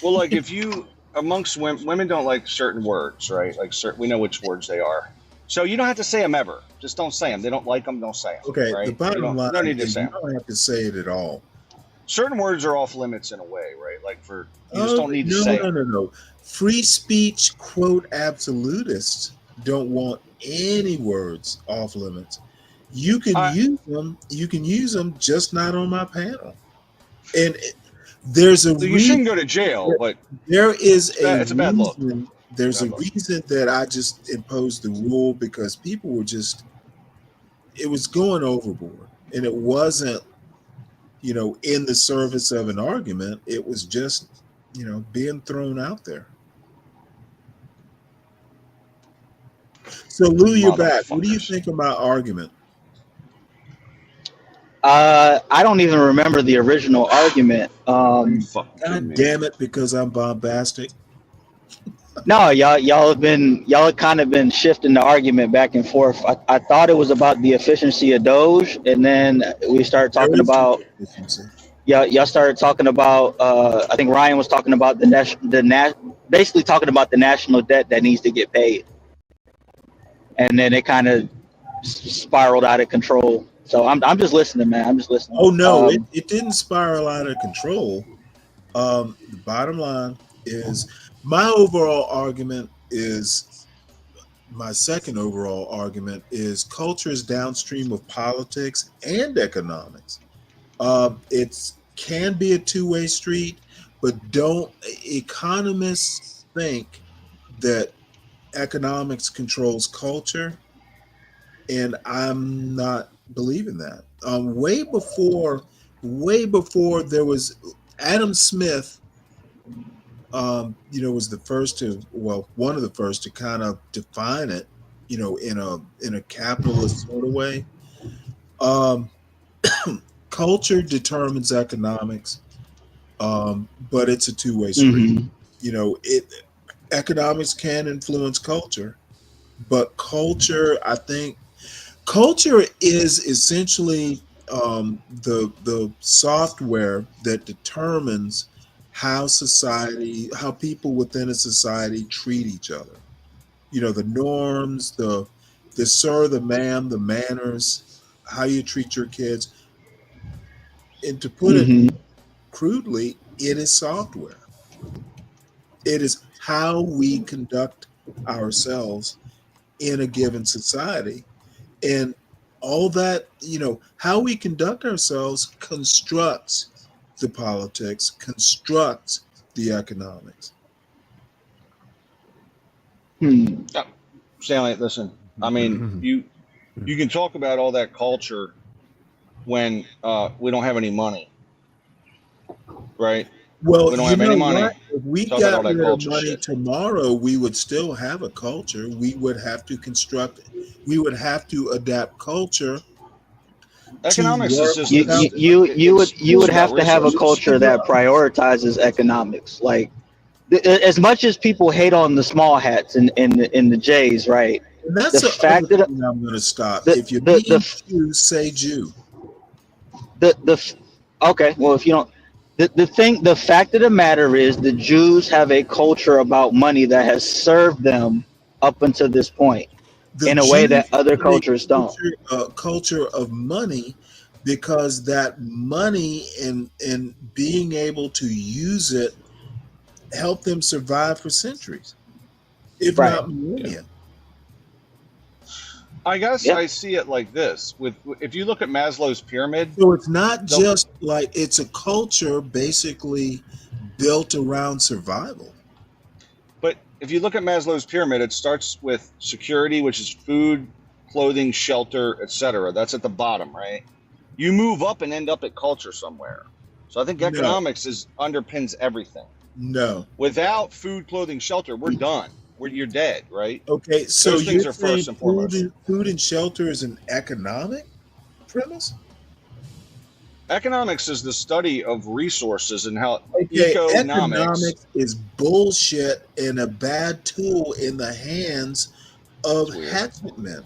Well, like if you amongst women don't like certain words, right? Like we know which words they are, so you don't have to say them ever. Just don't say them. They don't like them. Don't say them. Okay. Right? The bottom line don't need to say you don't have to say it at all. Certain words are off limits in a way, right? Like you just don't need to say. No. Free speech, quote, absolutists don't want any words off limits. You can use them. You can use them, just not on my panel. And there's a So you shouldn't go to jail, but there is it's a bad look. There's a reason that I just imposed the rule, because people were just, it was going overboard, and it wasn't, you know, in the service of an argument. It was just, you know, being thrown out there. So Lou, you're back. What do you think of my argument? I don't even remember the original argument. God damn it, because I'm bombastic. No, y'all have kind of been shifting the argument back and forth. I thought it was about the efficiency of Doge, and then we started talking about y'all started talking about I think Ryan was talking about basically talking about the national debt that needs to get paid, and then it kind of spiraled out of control. So I'm just listening, man. I'm just listening. Oh no, it didn't spiral out of control. The bottom line is, my second overall argument is culture is downstream of politics and economics. It can be a two-way street, but economists think that economics controls culture, and I'm not believing that. Way before there was Adam Smith, you know, was the first to, well, one of the first to kind of define it, you know, in a capitalist sort of way. Culture determines economics, but it's a two-way street. You know, economics can influence culture, but culture, I think, culture is essentially the software that determines how people within a society treat each other. You know, the norms, the sir, the ma'am, the manners, how you treat your kids. And to put it crudely, it is software. It is how we conduct ourselves in a given society. And all that, you know, how we conduct ourselves constructs the politics, constructs the economics. Stanley, listen, I mean, you can talk about all that culture when we don't have any money, right? Well, we don't have any money. If we Talk got about all that rid of culture money shit. tomorrow, we would still have a culture. We would have to adapt culture. Economics is just you would have to have a culture that prioritizes economics. Like, as much as people hate on the small hats and the J's, right? And that's the fact that I'm going to stop. If you're being Jew, say Jew. Okay, well, if you don't, the fact of the matter is, the Jews have a culture about money that has served them up until this point in a way that other cultures don't. Culture of money, because that money and being able to use it helped them survive for centuries, if not millennia. I guess I see it like this. If you look at Maslow's pyramid, so it's not just like, it's a culture basically built around survival. But if you look at Maslow's pyramid, it starts with security, which is food, clothing, shelter, etc. That's at the bottom, right? You move up and end up at culture somewhere. So I think economics underpins everything. No. Without food, clothing, shelter, we're done. You're dead, right? Okay, so those things are first and foremost. Food and shelter is an economic premise? Economics is the study of resources and how economics is bullshit and a bad tool in the hands of hatchet men.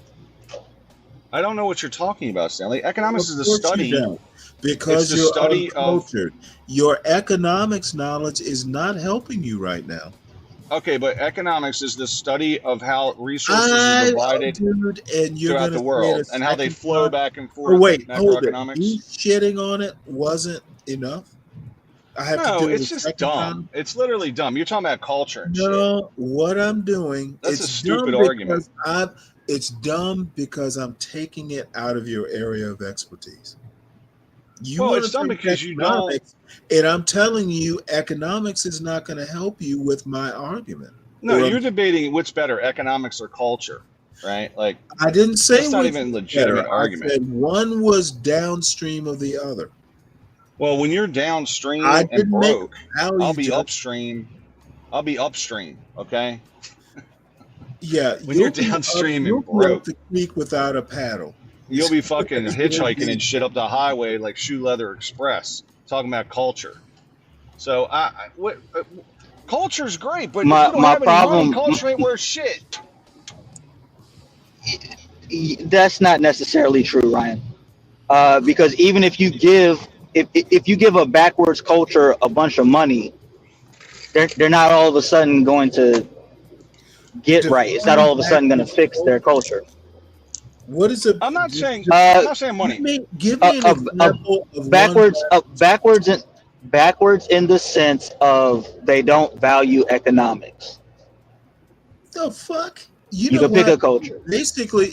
I don't know what you're talking about, Stanley. Economics is the study. Because you're uncultured. Your economics knowledge is not helping you right now. Okay, but economics is the study of how resources are divided throughout the world and how they flow back and forth. Wait, hold it. You shitting on it wasn't enough? I have No, to do it it's a just second dumb. time? It's literally dumb. You're talking about culture and shit. No, what I'm doing, That's a it's stupid dumb argument. because it's dumb because I'm taking it out of your area of expertise. You Well, want it's to dumb take because you don't. economics, and I'm telling you, economics is not going to help you with my argument. No, Or you're debating what's better, economics or culture, right? Like, I didn't say that's not which even a was legitimate better. I argument. said one was downstream of the other. Well, when you're downstream I and didn't make broke, a value I'll be judgment. upstream. I'll be upstream, okay? Yeah, When you're downstream you'll and be up broke, the creek without a paddle. you'll be fucking That's what it hitchhiking and is. shit up the highway like Shoe Leather Express, talking about culture. So, culture's great, but if you don't My have any money, problem. culture ain't worth shit. That's not necessarily true, Ryan. Because even if you give if you give a backwards culture a bunch of money, they're not all of a sudden going to get right. It's not Define all of a sudden going to backwards fix their culture. culture. What is a? I'm not saying money. Give me an example of backwards one. backwards in the sense of they don't value economics. The fuck? You You know could pick what? a culture.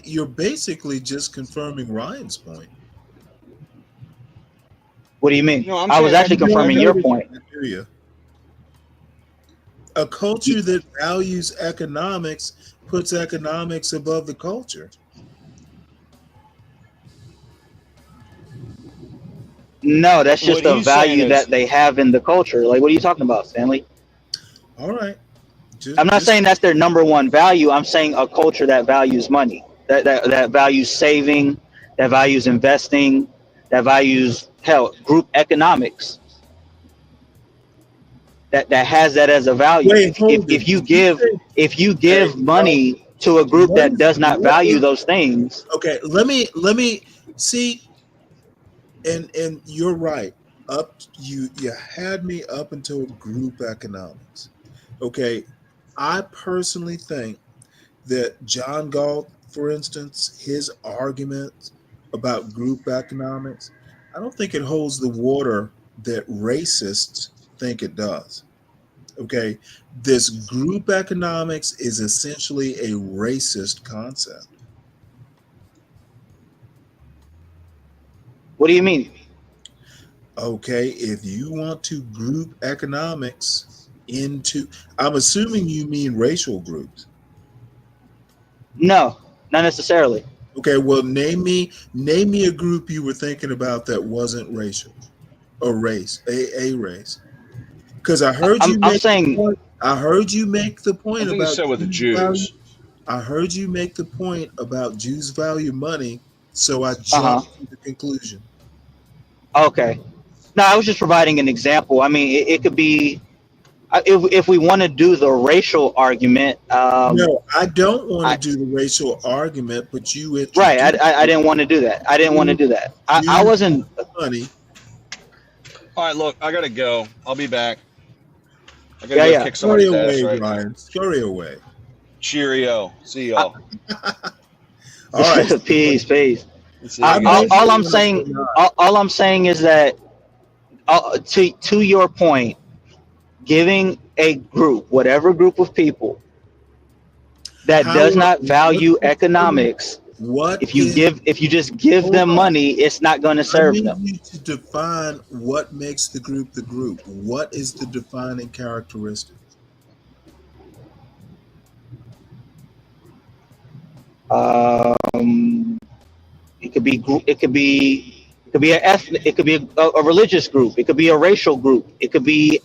You're basically just confirming Ryan's point. What do you mean? No, I'm I was saying actually confirming your point. A culture that values economics puts economics above the culture. No, that's just What a he's saying value is, that they have in the culture. Like, what are you talking about, Stanley? All right. I'm not saying that's their number one value. I'm saying a culture that values money, that values saving, that values investing, that values group economics. That has that as a value. Wait, hold it. If you give money to a group that does not value those things. Okay, let me see. And you're right. You had me up until group economics. Okay, I personally think that John Galt, for instance, his argument about group economics, I don't think it holds the water that racists think it does. Okay, this group economics is essentially a racist concept. What do you mean? Okay, if you want to group economics into, I'm assuming you mean racial groups. No, not necessarily. Okay, well, name me a group you were thinking about that wasn't racial or race, a race. Because I heard you make the point. I heard you make the point I think he about said with the Jews value. Jews. I heard you make the point about Jews value money, so I jumped to the conclusion. Okay. No, I was just providing an example. I mean, it could be if we want to do the racial argument. No, I don't want to do the racial argument, but you right. I didn't want to do that. I didn't want to do that. I wasn't. Money. All right, look, I gotta go. I'll be back. I gotta go kick somebody's ass right Ryan. Scurry away. Cheerio. See y'all. All right. Peace. All I'm saying is that to your point, giving a group, whatever group of people that does not value economics, if you just give them money, it's not going to serve them. I need you to define what makes the group the group. What is the defining characteristic? It could be an ethnic, it could be a religious group, it could be a racial group, it could be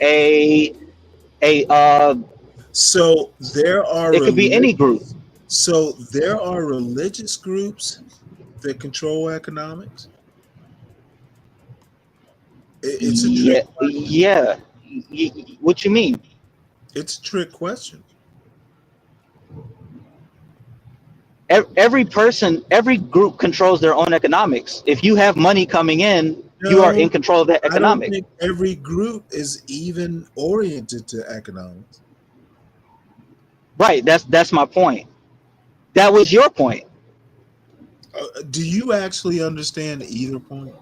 so there are, it could be any group. So there are religious groups that control economics. It's a trick question. Yeah. What you mean? It's a trick question. Every group controls their own economics. If you have money coming in, you are in control of the economics. I don't think every group is even oriented to economics. Right. That's my point. That was your point. Do you actually understand either point?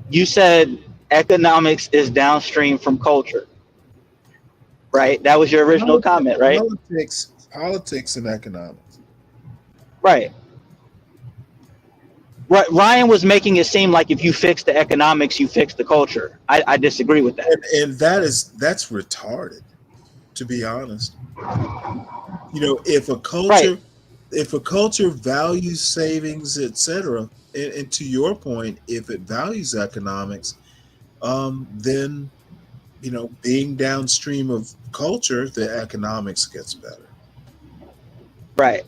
You said economics is downstream from culture, right? That was your original comment, right? Politics and economics. Right. Ryan was making it seem like if you fix the economics, you fix the culture. I disagree with that. And that's retarded, to be honest. If a culture values savings, etc., and to your point, if it values economics, then being downstream of culture, the economics gets better. Right.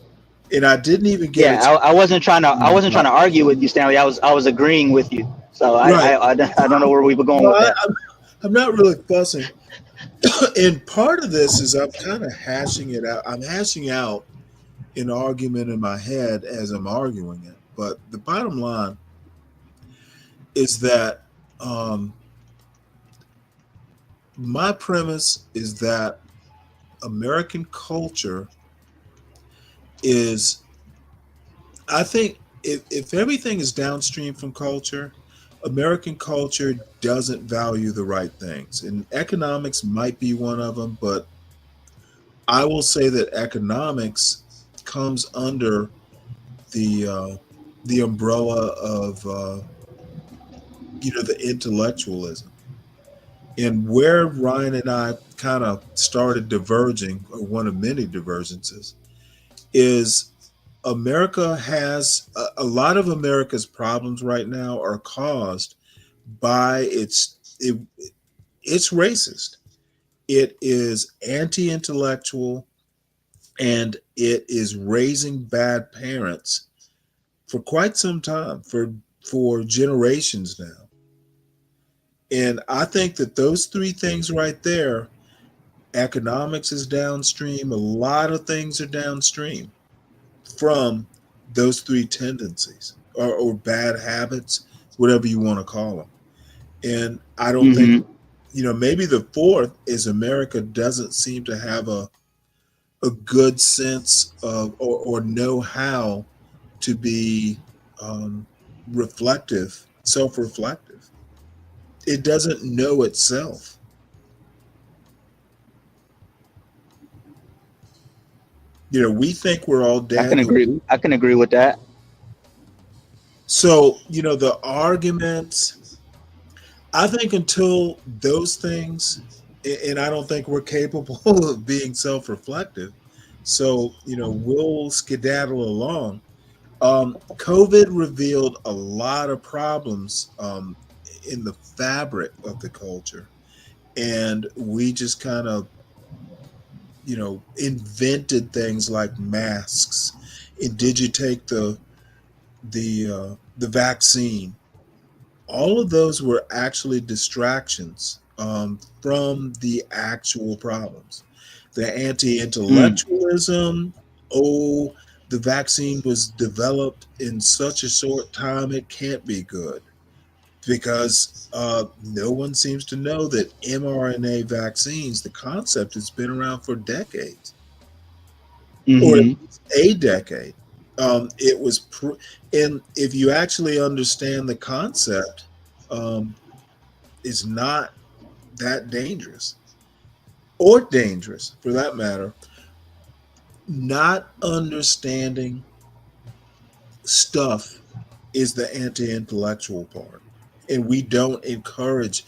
And I didn't even get. Yeah, I wasn't trying to argue with you, Stanley. I was agreeing with you. So I don't know where we were going with that. I'm not really fussing. And part of this is I'm kind of hashing it out. I'm hashing out an argument in my head as I'm arguing it. But the bottom line is that my premise is that American culture is, I think if everything is downstream from culture, American culture doesn't value the right things. And economics might be one of them, but I will say that economics comes under the umbrella of the intellectualism. And where Ryan and I kind of started diverging, or one of many divergences, is America has a lot of America's problems right now are caused by it's racist. It is anti-intellectual, and it is raising bad parents for quite some time, for generations now. And I think that those three things right there, economics is downstream, a lot of things are downstream from those three tendencies or bad habits, whatever you want to call them. And I don't think, maybe the fourth is America doesn't seem to have a good sense of or know how to be reflective, self-reflective. It doesn't know itself. We think we're all dead. I can agree with that. So, the arguments, I think until those things, and I don't think we're capable of being self-reflective. So, we'll skedaddle along. COVID revealed a lot of problems in the fabric of the culture. And we just kind of, invented things like masks. And did you take the vaccine? All of those were actually distractions from the actual problems. The anti-intellectualism, the vaccine was developed in such a short time, it can't be good. Because no one seems to know that mRNA vaccines, the concept has been around for decades, or at least a decade. It was, and if you actually understand the concept, it's not that dangerous, or dangerous for that matter. Not understanding stuff is the anti-intellectual part. And we don't encourage,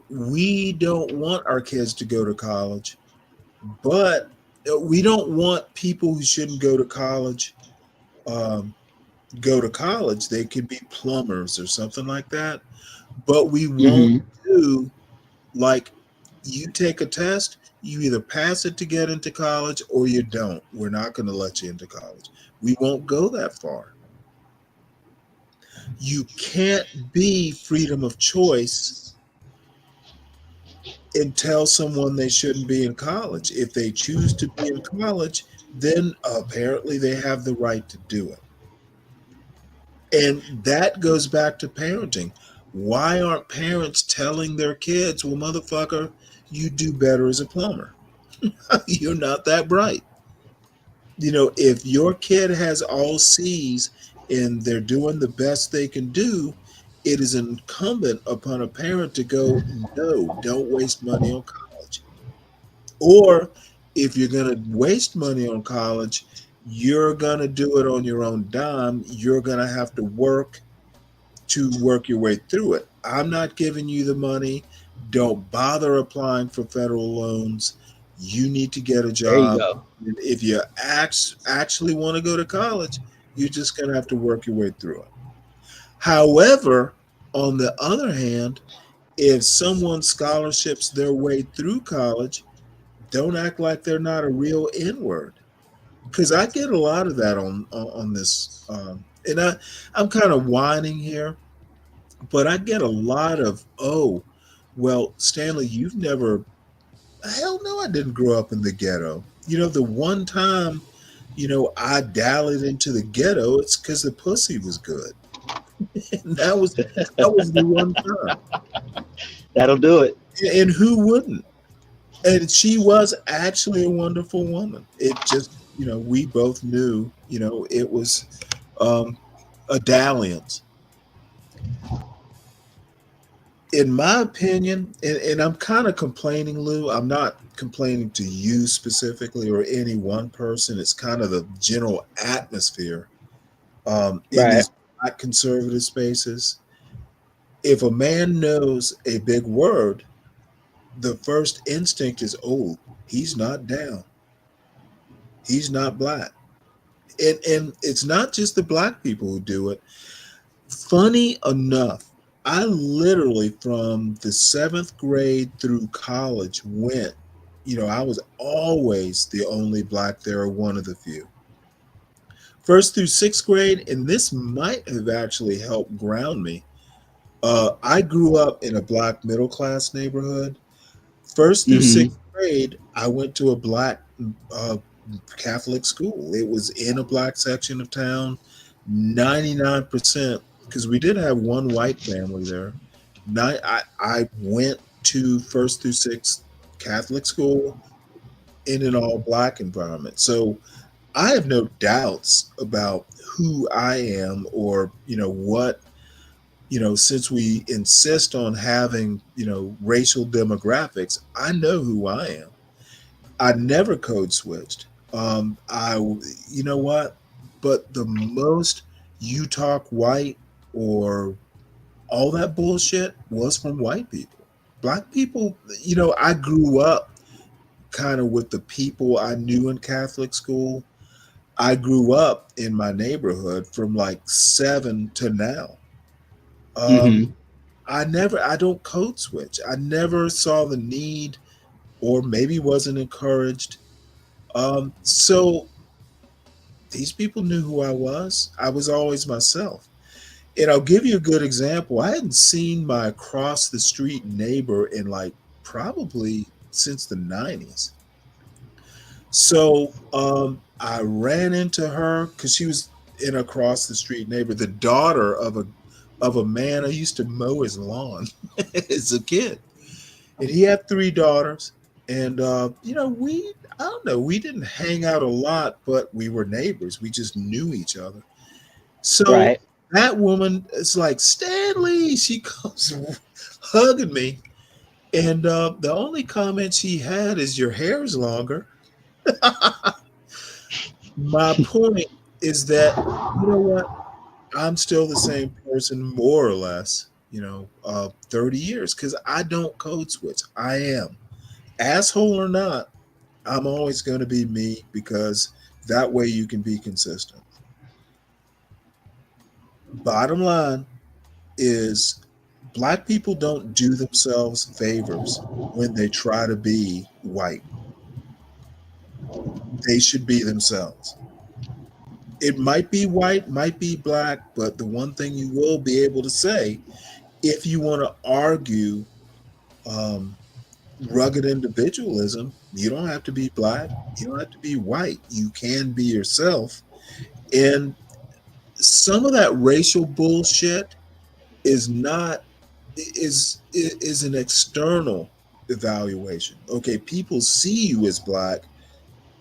we don't want our kids to go to college, but we don't want people who shouldn't go to college go to college. They could be plumbers or something like that. But we won't do, like, you take a test, you either pass it to get into college or you don't. We're not going to let you into college. We won't go that far. You can't be freedom of choice and tell someone they shouldn't be in college. If they choose to be in college, then apparently they have the right to do it. And that goes back to parenting. Why aren't parents telling their kids, well, motherfucker, you do better as a plumber? You're not that bright. If your kid has all C's and they're doing the best they can do, it is incumbent upon a parent to go, no, don't waste money on college. Or if you're going to waste money on college, you're going to do it on your own dime. You're going to have to work your way through it. I'm not giving you the money. Don't bother applying for federal loans. You need to get a job. There you go. If you actually want to go to college, you're just going to have to work your way through it. However, on the other hand, if someone scholarships their way through college, don't act like they're not a real N-word. Because I get a lot of that on this. And I'm kind of whining here, but I get a lot of, oh, well, Stanley, you've never, hell no, I didn't grow up in the ghetto. The one time, I dallied into the ghetto, it's because the pussy was good. And that was the one time. That'll do it. And who wouldn't? And she was actually a wonderful woman. It just, we both knew, it was a dalliance. In my opinion, and I'm kind of complaining, Lou, I'm not complaining to you specifically or any one person. It's kind of the general atmosphere in these Black conservative spaces. If a man knows a big word, the first instinct is, oh, he's not down. He's not Black. And it's not just the Black people who do it. Funny enough, I literally from the 7th grade through college went, I was always the only Black there, or one of the few. 1st through 6th grade, and this might have actually helped ground me. I grew up in a Black middle class neighborhood. 1st through 6th grade, I went to a Black Catholic school. It was in a Black section of town. 99%, because we did have one white family there. I went to 1st through 6th Catholic school in an all Black environment. So I have no doubts about who I am, or, what, since we insist on having, racial demographics, I know who I am. I never code switched. You know what? But the most you talk white or all that bullshit was from white people. Black people, I grew up kind of with the people I knew in Catholic school. I grew up in my neighborhood from like 7 to now. I don't code switch. I never saw the need, or maybe wasn't encouraged. So these people knew who I was. I was always myself. And I'll give you a good example. I hadn't seen my across the street neighbor in like probably since the 90s. So I ran into her because she was an across the street neighbor, the daughter of a man I used to mow his lawn as a kid. And he had 3 daughters. And I don't know, we didn't hang out a lot, but we were neighbors. We just knew each other. So that woman is like, Stanley, she comes hugging me. And the only comment she had is, your hair's longer. My point is that, you know what? I'm still the same person, more or less, 30 years, because I don't code switch. I am. Asshole or not, I'm always going to be me, because that way you can be consistent. Bottom line is, Black people don't do themselves favors when they try to be white. They should be themselves. It might be white, might be Black, but the one thing you will be able to say, if you want to argue rugged individualism, you don't have to be Black, you don't have to be white. You can be yourself. And some of that racial bullshit is an external evaluation. Okay, people see you as Black,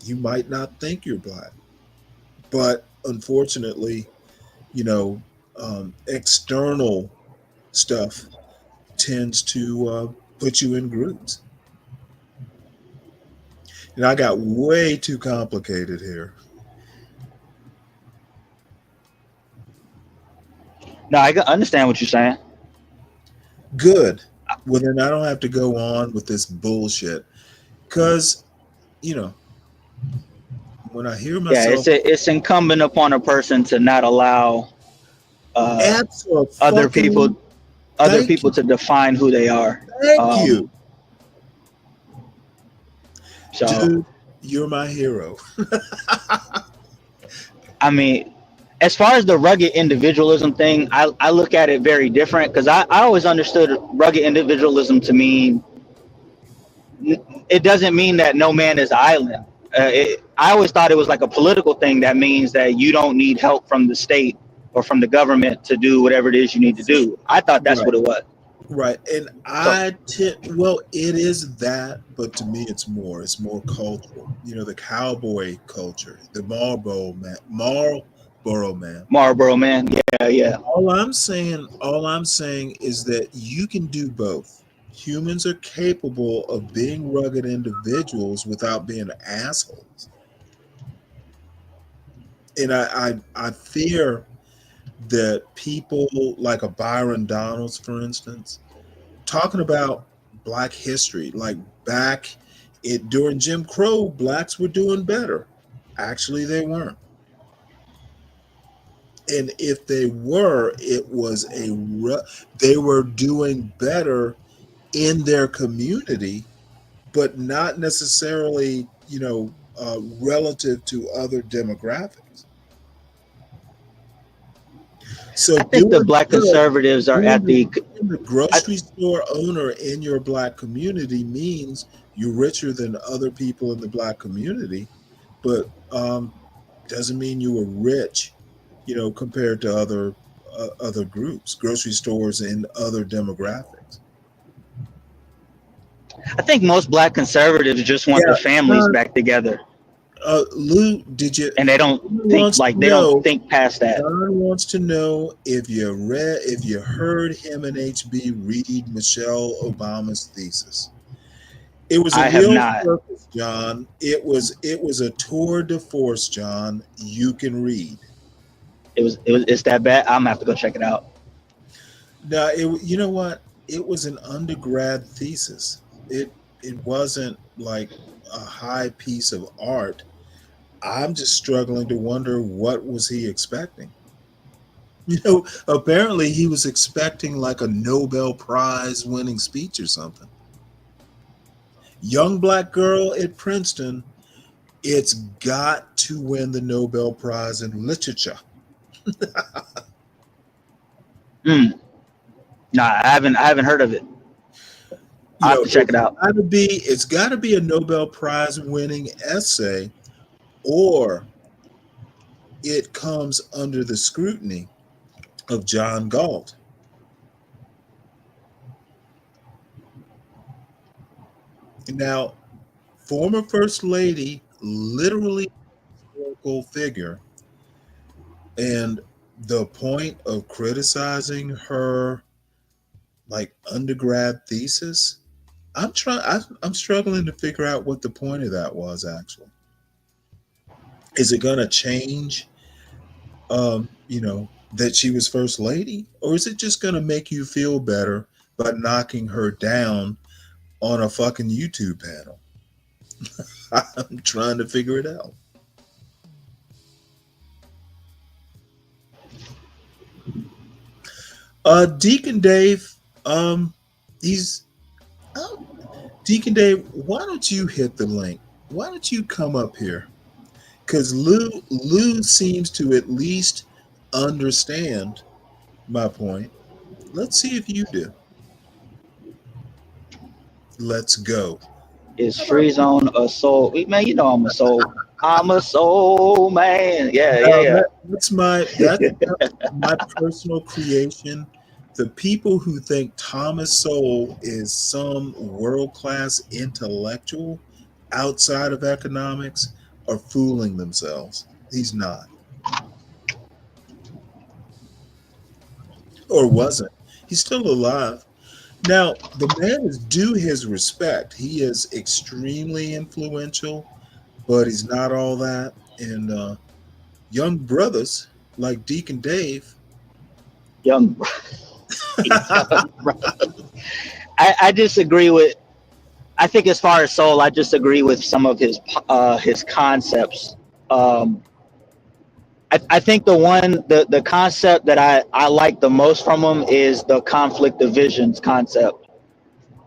you might not think you're Black, but unfortunately, external stuff tends to put you in groups. And I got way too complicated here. No, I understand what you're saying. Good. Well, then I don't have to go on with this bullshit. Because, you know, when I hear myself... Yeah, it's incumbent upon a person to not allow other people to define who they are. Thank you. So, dude, you're my hero. I mean, as far as the rugged individualism thing, I look at it very different, because I always understood rugged individualism to mean, it doesn't mean that no man is an island. I always thought it was like a political thing that means that you don't need help from the state or from the government to do whatever it is you need to do. I thought that's what it was. Right. And well, it is that, but to me it's more cultural. You know, the cowboy culture, the Marlboro man. Yeah. All I'm saying is that you can do both. Humans are capable of being rugged individuals without being assholes. And I fear that people like a Byron Donalds, for instance, talking about Black history, like during Jim Crow, Blacks were doing better. Actually, they weren't. And if they were, they were doing better in their community, but not necessarily, relative to other demographics. So I think the Black conservatives are at the grocery store owner in your Black community means you're richer than other people in the Black community, but doesn't mean you were rich, compared to other groups, grocery stores and other demographics. I think most Black conservatives just want their families back together. Lou, did you? And they don't think don't think past that. John wants to know if you heard him and HB read Michelle Obama's thesis. It was a real circus, John. It was a tour de force, John. You can read. It's that bad. I'm gonna have to go check it out. No, you know what? It was an undergrad thesis. It wasn't like a high piece of art. I'm just struggling to wonder, what was he expecting? Apparently he was expecting like a Nobel Prize winning speech or something. Young Black girl at Princeton, it's got to win the Nobel Prize in literature. Nah, I haven't heard of it. I'll have to check it out. It's got to be a Nobel Prize winning essay, or it comes under the scrutiny of John Galt. Now, former First Lady, literally a historical figure, and the point of criticizing her like undergrad thesis, I'm struggling to figure out what the point of that was actually. Is it going to change, that she was First Lady? Or is it just going to make you feel better by knocking her down on a fucking YouTube panel? I'm trying to figure it out. Deacon Dave, Deacon Dave, why don't you hit the link? Why don't you come up here? Because Lou seems to at least understand my point. Let's see if you do. Let's go. Is Free Zone a soul? Man, I'm a soul. I'm a soul man. Yeah. That's my personal creation. The people who think Thomas Sowell is some world-class intellectual outside of economics are fooling themselves. He's not. Or wasn't. He's still alive. Now, the man is due his respect. He is extremely influential, but he's not all that. And young brothers like Deacon Dave. Young. I disagree with. I think as far as soul, I disagree with some of his concepts. I think the concept that I like the most from him is the conflict of visions concept,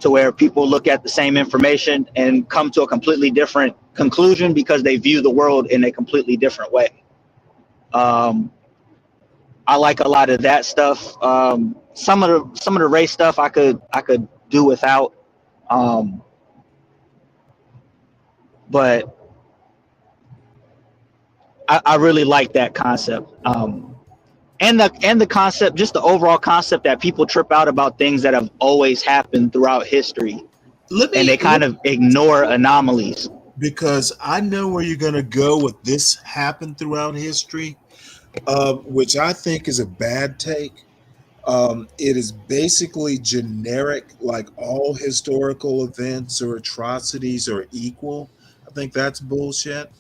to where people look at the same information and come to a completely different conclusion because they view the world in a completely different way. I like a lot of that stuff. Some of the race stuff I could do without, but I really like that concept. And the concept, just the overall concept that people trip out about things that have always happened throughout history, and they kind of ignore anomalies. Because I know where you're going to go with this happened throughout history, which I think is a bad take. It is basically generic, like all historical events or atrocities are equal. I think that's bullshit.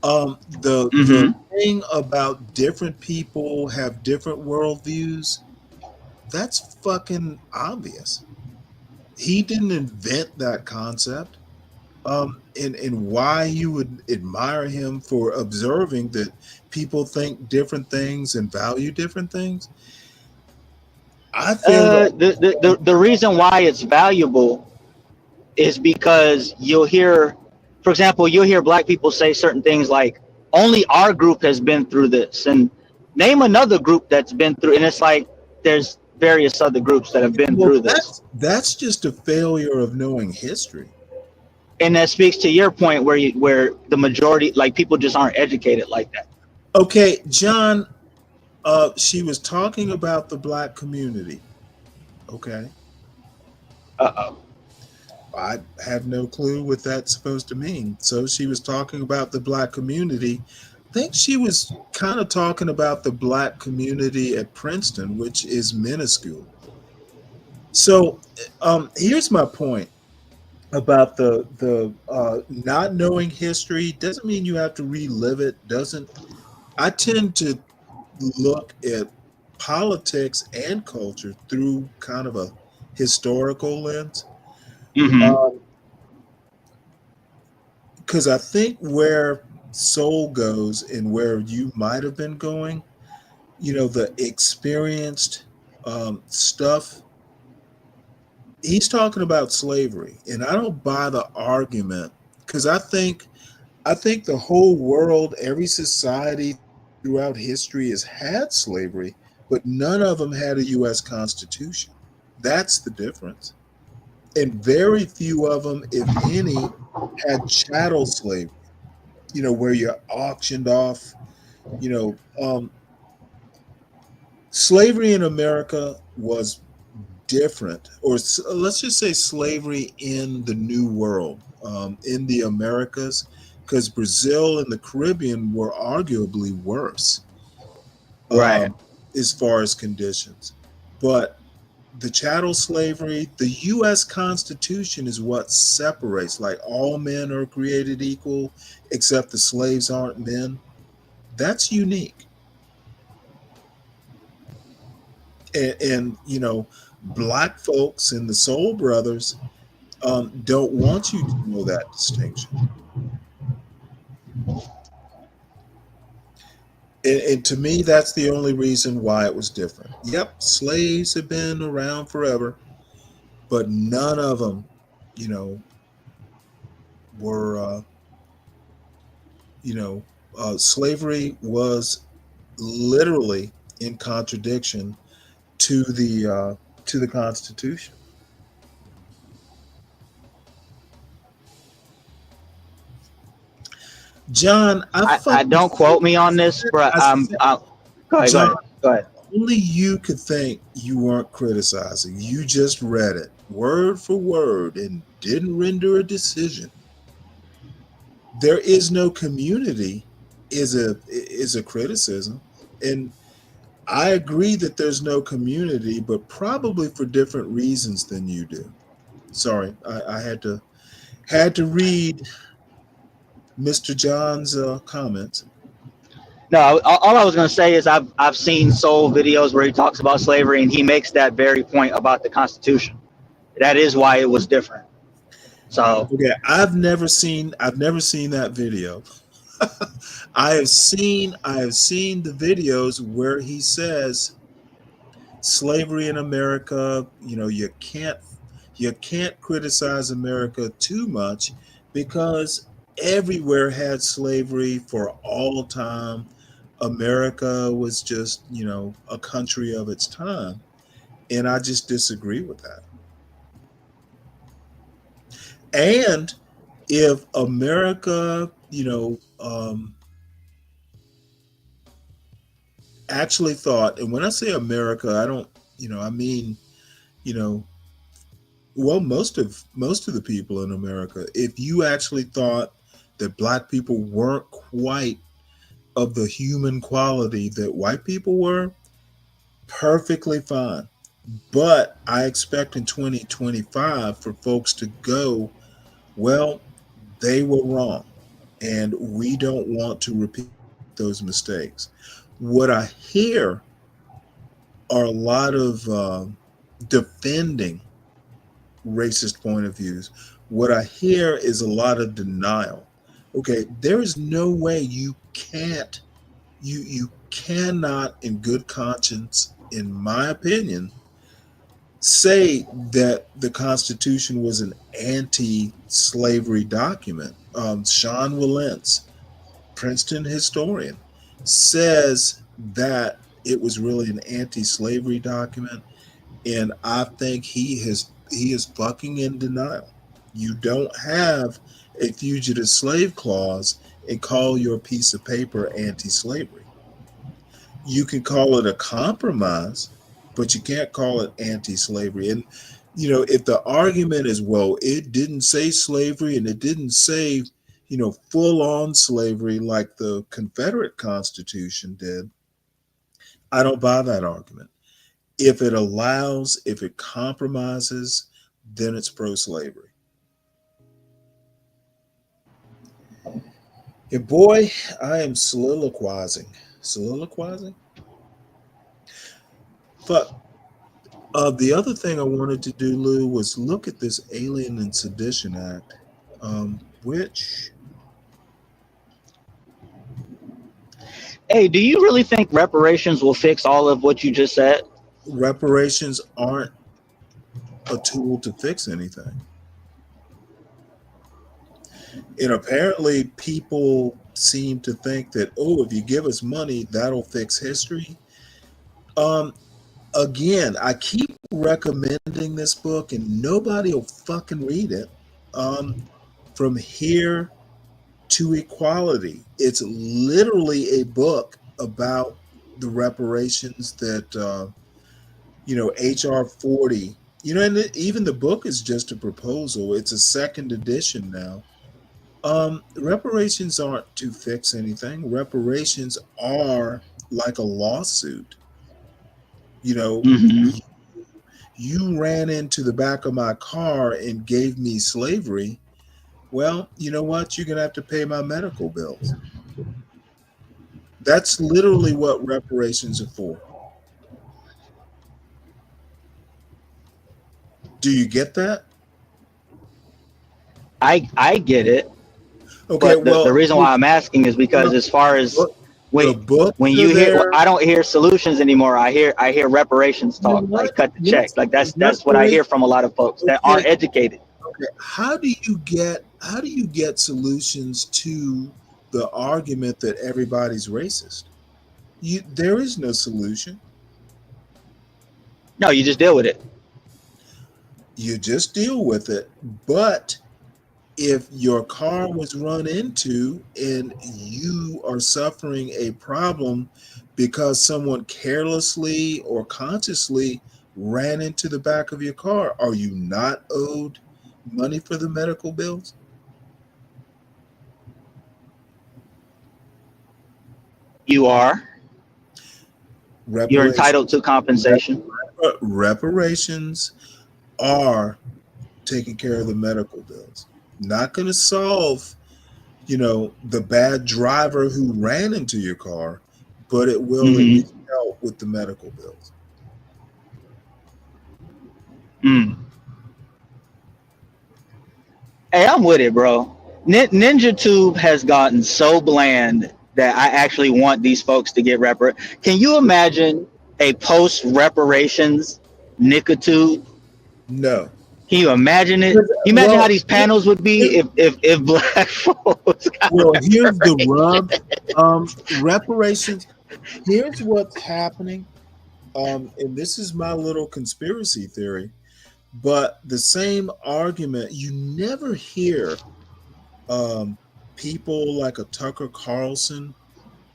The thing about different people have different worldviews, that's fucking obvious. He didn't invent that concept. And why you would admire him for observing that people think different things and value different things. I feel the reason why it's valuable is because you'll hear, for example, black people say certain things like, only our group has been through this, and name another group that's been through, and it's like there's various other groups that have been through this. That's just a failure of knowing history. And that speaks to your point where the majority, like, people just aren't educated like that. Okay, John, she was talking about the black community. Okay. I have no clue what that's supposed to mean. So she was talking about the black community. I think she was kind of talking about the black community at Princeton, which is minuscule. So here's my point about the not knowing history. Doesn't mean you have to relive it. I tend to look at politics and culture through kind of a historical lens. Because I think where soul goes and where you might have been going, the experienced stuff, he's talking about slavery. And I don't buy the argument, because I think the whole world, every society throughout history has had slavery, but none of them had a U.S. Constitution. That's the difference. And very few of them, if any, had chattel slavery, where you're auctioned off. Slavery in America was different, or let's just say slavery in the New World, in the Americas, because Brazil and the Caribbean were arguably worse, right, as far as conditions. But the chattel slavery, the U.S. Constitution is what separates. Like, all men are created equal, except the slaves aren't men. That's unique. And black folks and the Soul Brothers don't want you to know that distinction. And to me, that's the only reason why it was different. Yep, slaves have been around forever, but none of them, were, slavery was literally in contradiction to the Constitution. John, I don't quote me on this, but go ahead. Only you could think you weren't criticizing. You just read it word for word and didn't render a decision. There is no community is a criticism. And I agree that there's no community, but probably for different reasons than you do. Sorry, I had to read Mr. John's comments. No, all I was going to say is I've seen Soul videos where he talks about slavery, and he makes that very point about the Constitution. That is why it was different. So okay, I've never seen that video. I have seen the videos where he says slavery in America, you can't criticize America too much because everywhere had slavery for all time. America was just, a country of its time. And I just disagree with that. And if America, actually thought, and when I say America, I don't, I mean, well, most of the people in America, if you actually thought that black people weren't quite of the human quality that white people were, perfectly fine. But I expect in 2025 for folks to go, well, they were wrong, and we don't want to repeat those mistakes. What I hear are a lot of defending racist point of views. What I hear is a lot of denial. Okay, there is no way you cannot in good conscience, in my opinion, say that the Constitution was an anti-slavery document. Sean Wilentz, Princeton historian, says that it was really an anti-slavery document, and I think he is fucking in denial. You don't have a fugitive slave clause and call your piece of paper anti-slavery. You can call it a compromise, but you can't call it anti-slavery. And if the argument is, well, it didn't say slavery and it didn't say, full-on slavery like the Confederate Constitution did, I don't buy that argument. If it allows, if it compromises, then it's pro-slavery. And boy, I am soliloquizing. But the other thing I wanted to do, Lou, was look at this Alien and Sedition Act, which... Hey, do you really think reparations will fix all of what you just said? Reparations aren't a tool to fix anything. And apparently people seem to think that, oh, if you give us money, that'll fix history. Again, I keep recommending this book and nobody will fucking read it. From Here to Equality. It's literally a book about the reparations that, HR 40, and even the book is just a proposal. It's a second edition now. Reparations aren't to fix anything. Reparations are like a lawsuit. You ran into the back of my car and gave me slavery. Well, you know what? You're going to have to pay my medical bills. That's literally what reparations are for. Do you get that? I get it. Okay, but the reason why I'm asking is because as far as when you hear, I don't hear solutions anymore. I hear reparations talk, like cut the check. Like that's what I hear from a lot of folks that aren't educated. Okay, how do you get solutions to the argument that everybody's racist? There is no solution. No, you just deal with it. You just deal with it. But if your car was run into and you are suffering a problem because someone carelessly or consciously ran into the back of your car, are you not owed money for the medical bills? You are. You're entitled to compensation. Reparations are taking care of the medical bills. Not going to solve, the bad driver who ran into your car, but it will at least help with the medical bills. Hey, I'm with it, bro. Ninja Tube has gotten so bland that I actually want these folks to get Can you imagine a post reparations Nicotube? No. Can you imagine it? Can you imagine how these panels would be if black folks got here's the rub. Reparations. Here's what's happening. And this is my little conspiracy theory. But the same argument, you never hear people like a Tucker Carlson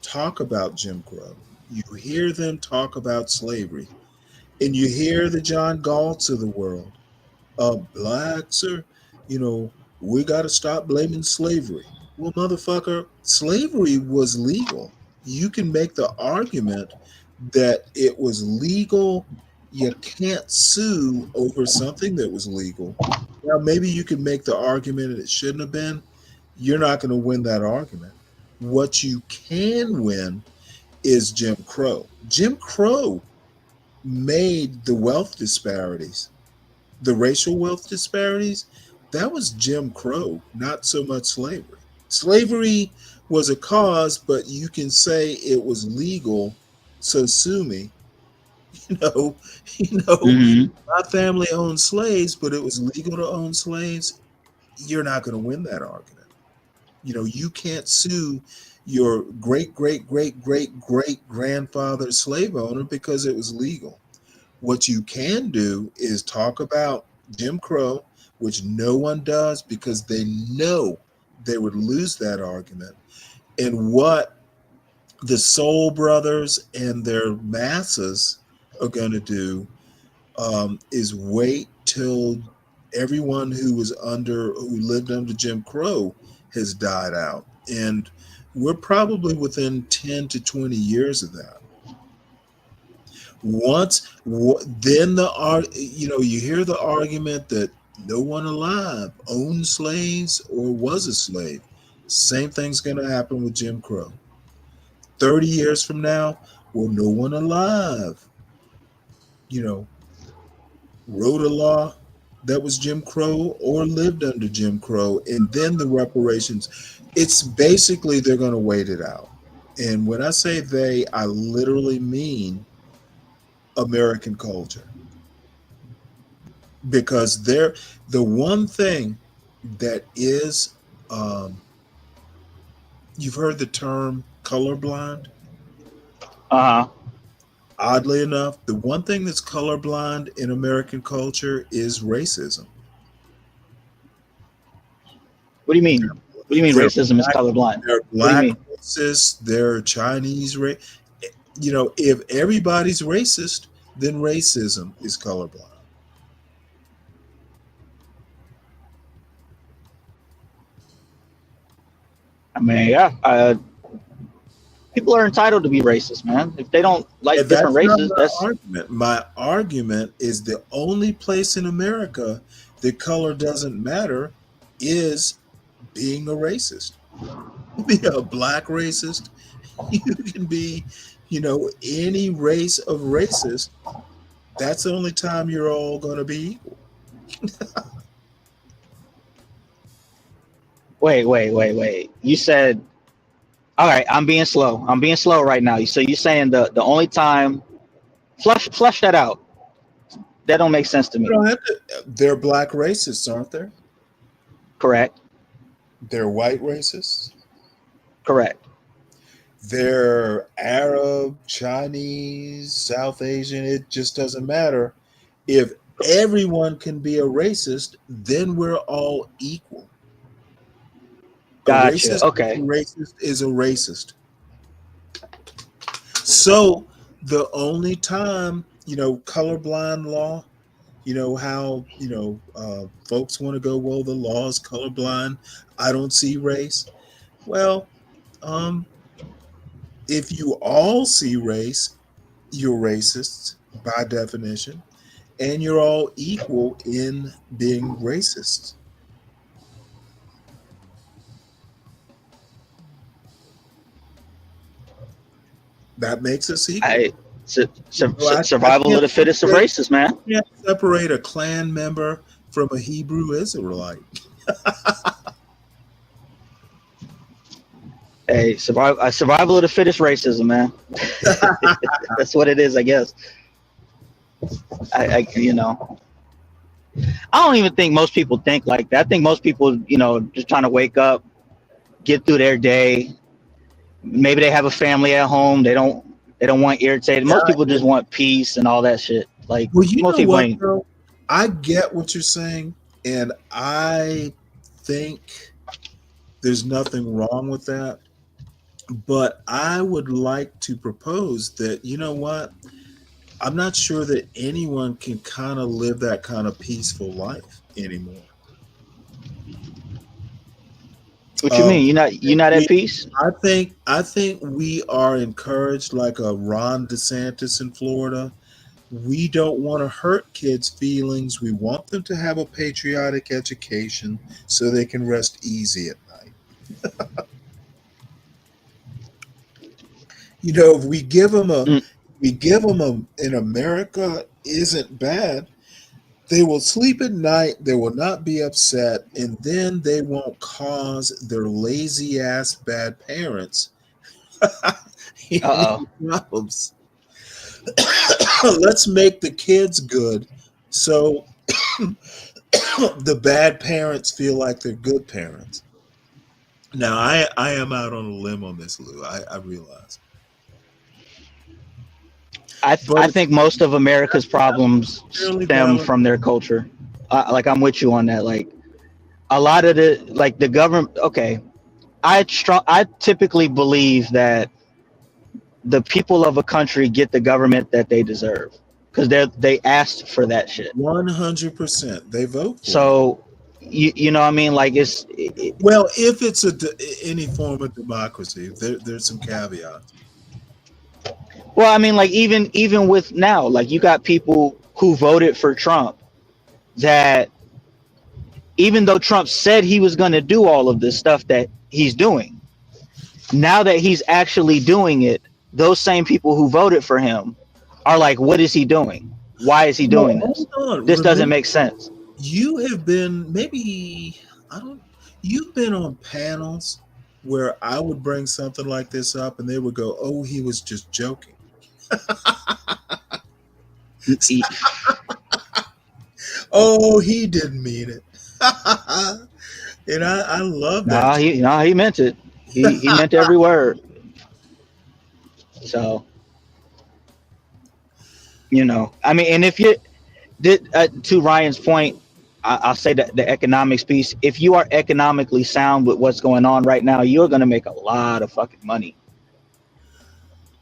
talk about Jim Crow. You hear them talk about slavery. And you hear the John Galts of the world. Blacks are, we got to stop blaming slavery. Well, motherfucker, slavery was legal. You can make the argument that it was legal. You can't sue over something that was legal. Now, maybe you can make the argument that it shouldn't have been. You're not going to win that argument. What you can win is Jim Crow. Jim Crow made the wealth disparities, the racial wealth disparities. That was Jim Crow, not so much slavery. Slavery was a cause, but you can say it was legal, so sue me. My family owned slaves, but it was legal to own slaves. You're not going to win that argument. You can't sue your great, great, great, great, great grandfather's slave owner because it was legal. What you can do is talk about Jim Crow, which no one does because they know they would lose that argument. And what the Soul Brothers and their masses are going to do is wait till everyone who lived under Jim Crow has died out. And we're probably within 10 to 20 years of that. Then you hear the argument that no one alive owned slaves or was a slave. Same thing's going to happen with Jim Crow. 30 years from now, no one alive, wrote a law that was Jim Crow or lived under Jim Crow, and then the reparations. It's basically they're going to wait it out. And when I say they, I literally mean American culture. Because the one thing that is, you've heard the term colorblind? Oddly enough, the one thing that's colorblind in American culture is racism. What do you mean? What do you mean racism is colorblind? They're black racists, they're Chinese if everybody's racist, then racism is colorblind. I mean, yeah. People are entitled to be racist, man. If they don't like different races, that's argument. My argument is the only place in America that color doesn't matter is being a racist. You can be a black racist. You can be, any race of racist. That's the only time you're all going to be equal. Wait. You said, all right, I'm being slow. I'm being slow right now. So you're saying the only time, flush that out. That don't make sense to me. They're black racists, aren't they? Correct. They're white racists? Correct. They're Arab, Chinese, South Asian. It just doesn't matter. If everyone can be a racist, then we're all equal. Gotcha. A racist is a racist. So the only time, colorblind law, how, folks want to go, well, the law is colorblind. I don't see race. Well, if you all see race, you're racists by definition, and you're all equal in being racist. That makes us equal. Survival of the fittest of races, man. You can't separate a Klan member from a Hebrew Israelite. Hey, survival of the fittest racism, man. That's what it is, I guess. I don't even think most people think like that. I think most people, just trying to wake up, get through their day. Maybe they have a family at home. They don't want irritated. Most people just want peace and all that shit. Like, well, you most know people what, ain't. bro? I get what you're saying, and I think there's nothing wrong with that. But I would like to propose that, you know what? I'm not sure that anyone can kind of live that kind of peaceful life anymore. What you mean? You're not at peace? I think we are encouraged, like a Ron DeSantis in Florida. We don't want to hurt kids' feelings. We want them to have a patriotic education so they can rest easy at night. If we give them in America isn't bad. They will sleep at night, they will not be upset, and then they won't cause their lazy ass bad parents any problems. Let's make the kids good so the bad parents feel like they're good parents. Now, I am out on a limb on this, Lou. I realize. I think most of America's problems stem from their culture. I'm with you on that. Like, a lot of the government. Okay, I typically believe that the people of a country get the government that they deserve because they asked for that shit. 100%, they vote for so it. You know what I mean? Like, well, if it's any form of democracy, there's some caveats. Well, I mean, like, even with now, like, you got people who voted for Trump that, even though Trump said he was going to do all of this stuff that he's doing, now that he's actually doing it, those same people who voted for him are like, what is he doing? Why is he doing this? This doesn't make sense. You have been you've been on panels where I would bring something like this up and they would go, oh, he was just joking. Oh, he didn't mean it. And I love that. He meant it. He meant every word. So, I mean, and if you did, to Ryan's point, I'll say that the economics piece, if you are economically sound with what's going on right now, you're going to make a lot of fucking money.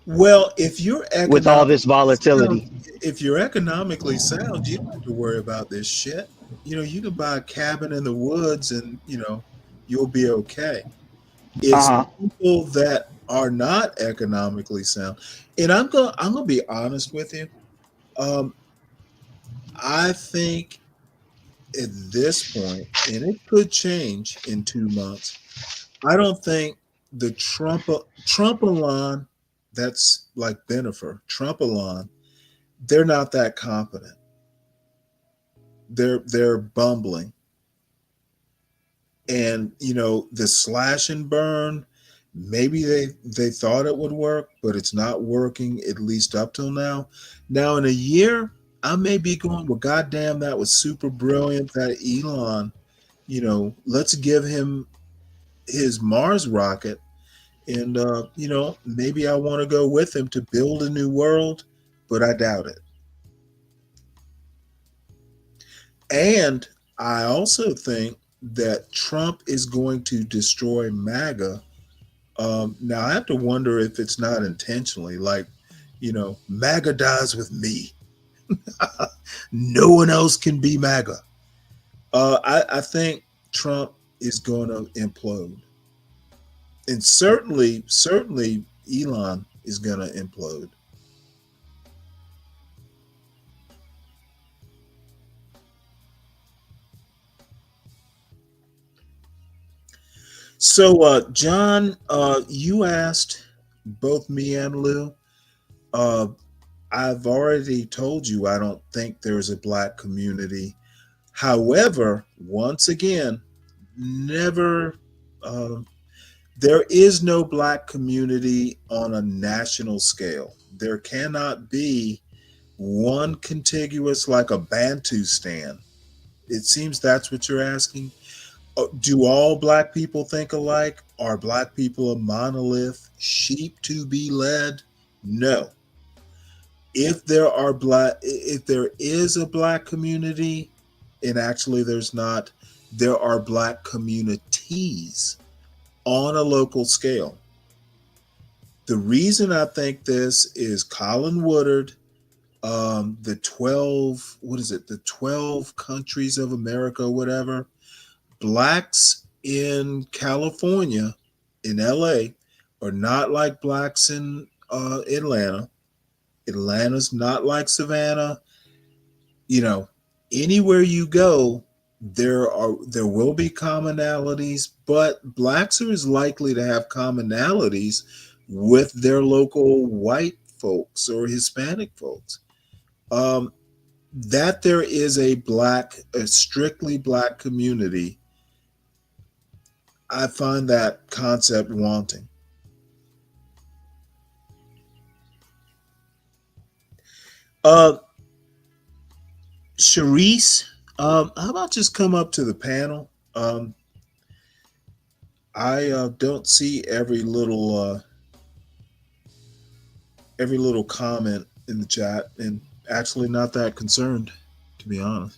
Well, if you're with all this volatility, if you're economically sound, you don't have to worry about this shit. You can buy a cabin in the woods and, you'll be okay. It's people that are not economically sound. And I'm going to be honest with you. I think at this point, and it could change in 2 months, I don't think the Trump-alon, that's like Benifer, Trump-alon, they're not that competent. They're bumbling. And, the slash and burn, maybe they thought it would work, but it's not working, at least up till now. Now, in a year, I may be going, well, goddamn, that was super brilliant, that Elon, let's give him his Mars rocket. And, maybe I want to go with him to build a new world, but I doubt it. And I also think that Trump is going to destroy MAGA. Now, I have to wonder if it's not intentionally, like, MAGA dies with me. No one else can be MAGA. I think Trump is going to implode. And certainly Elon is going to implode. So, John, you asked both me and Lou. I've already told you I don't think there's a black community. However, once again, never. There is no black community on a national scale. There cannot be one contiguous like a Bantustan. It seems that's what you're asking. Do all black people think alike? Are black people a monolith, sheep to be led? No. If there is a black community, and actually there's not, there are black communities on a local scale. The reason I think this is Colin Woodard, the 12 countries of America, whatever. Blacks in California, in LA, are not like blacks in Atlanta. Atlanta's not like Savannah. Anywhere you go, there will be commonalities, but blacks are as likely to have commonalities with their local white folks or Hispanic folks. That there is a strictly black community, I find that concept wanting. Charisse, how about just come up to the panel? I don't see every little comment in the chat, and actually not that concerned, to be honest.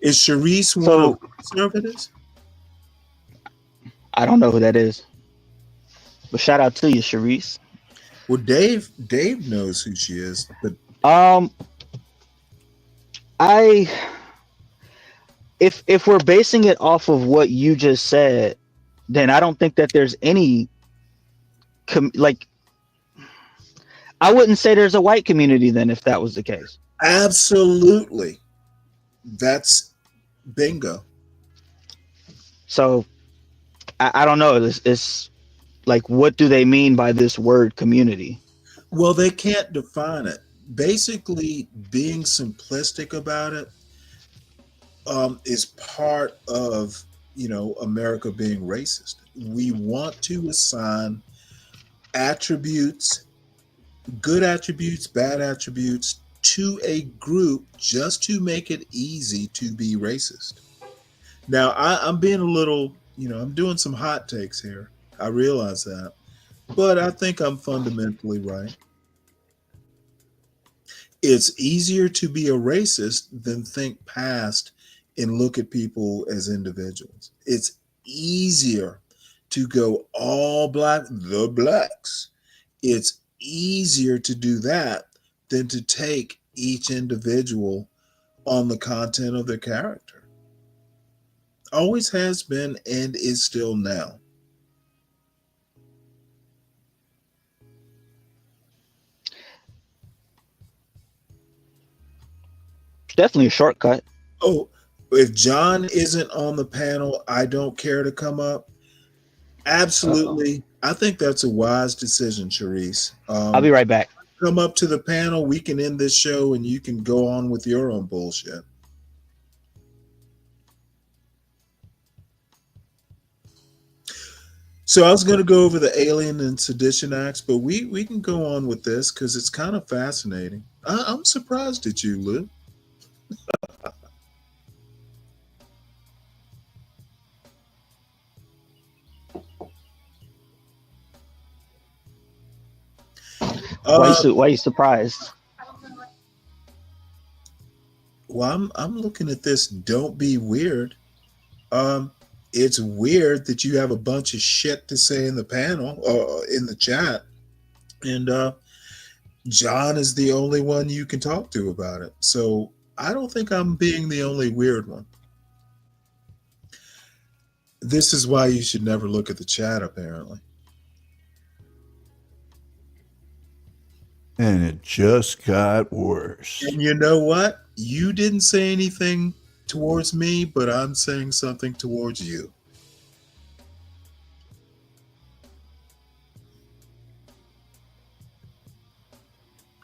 Is Charisse one of the conservatives? I don't know who that is, but shout out to you, Charisse. Well, Dave knows who she is, but if we're basing it off of what you just said, then I don't think that there's any I wouldn't say there's a white community then if that was the case. Absolutely. That's bingo. So I don't know. It's like, what do they mean by this word community? Well, they can't define it. Basically, being simplistic about it is part of, America being racist. We want to assign attributes, good attributes, bad attributes, to a group just to make it easy to be racist. Now, I'm being a little, I'm doing some hot takes here. I realize that. But I think I'm fundamentally right. It's easier to be a racist than think past and look at people as individuals. It's easier to go all black, the blacks. It's easier to do that than to take each individual on the content of their character. Always has been and is still now. Definitely a shortcut. Oh, if John isn't on the panel, I don't care to come up. Absolutely. I think that's a wise decision, Charisse. I'll be right back. Come up to the panel. We can end this show and you can go on with your own bullshit. So I was going to go over the Alien and Sedition Acts, but we can go on with this because it's kind of fascinating. I'm surprised at you, Lou. Why are you surprised? Well, I'm looking at this. Don't be weird. It's weird that you have a bunch of shit to say in the panel, in the chat, and John is the only one you can talk to about it. So I don't think I'm being the only weird one. This is why you should never look at the chat, apparently. And it just got worse. And you know what? You didn't say anything towards me, but I'm saying something towards you.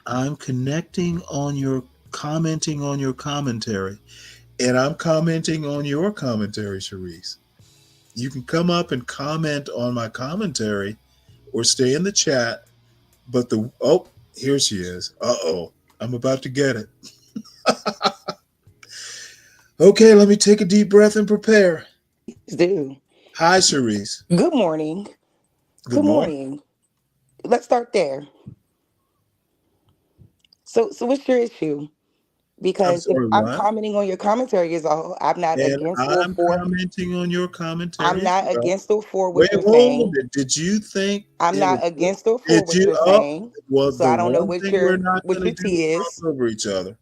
I'm commenting on your commentary, and I'm commenting on your commentary, Sharice. You can come up and comment on my commentary or stay in the chat, but here she is. I'm about to get it. Okay, let me take a deep breath and prepare. Do. Hi, Sharice. Good morning. Good morning. Let's start there. So what's your issue? Because if I'm commenting on your commentary is all. I'm not against or for. I'm commenting on your commentary. I'm not against or for what you're saying. Did you think I'm not against or for what you're saying? Well, so I don't know what your tea is. Over each other.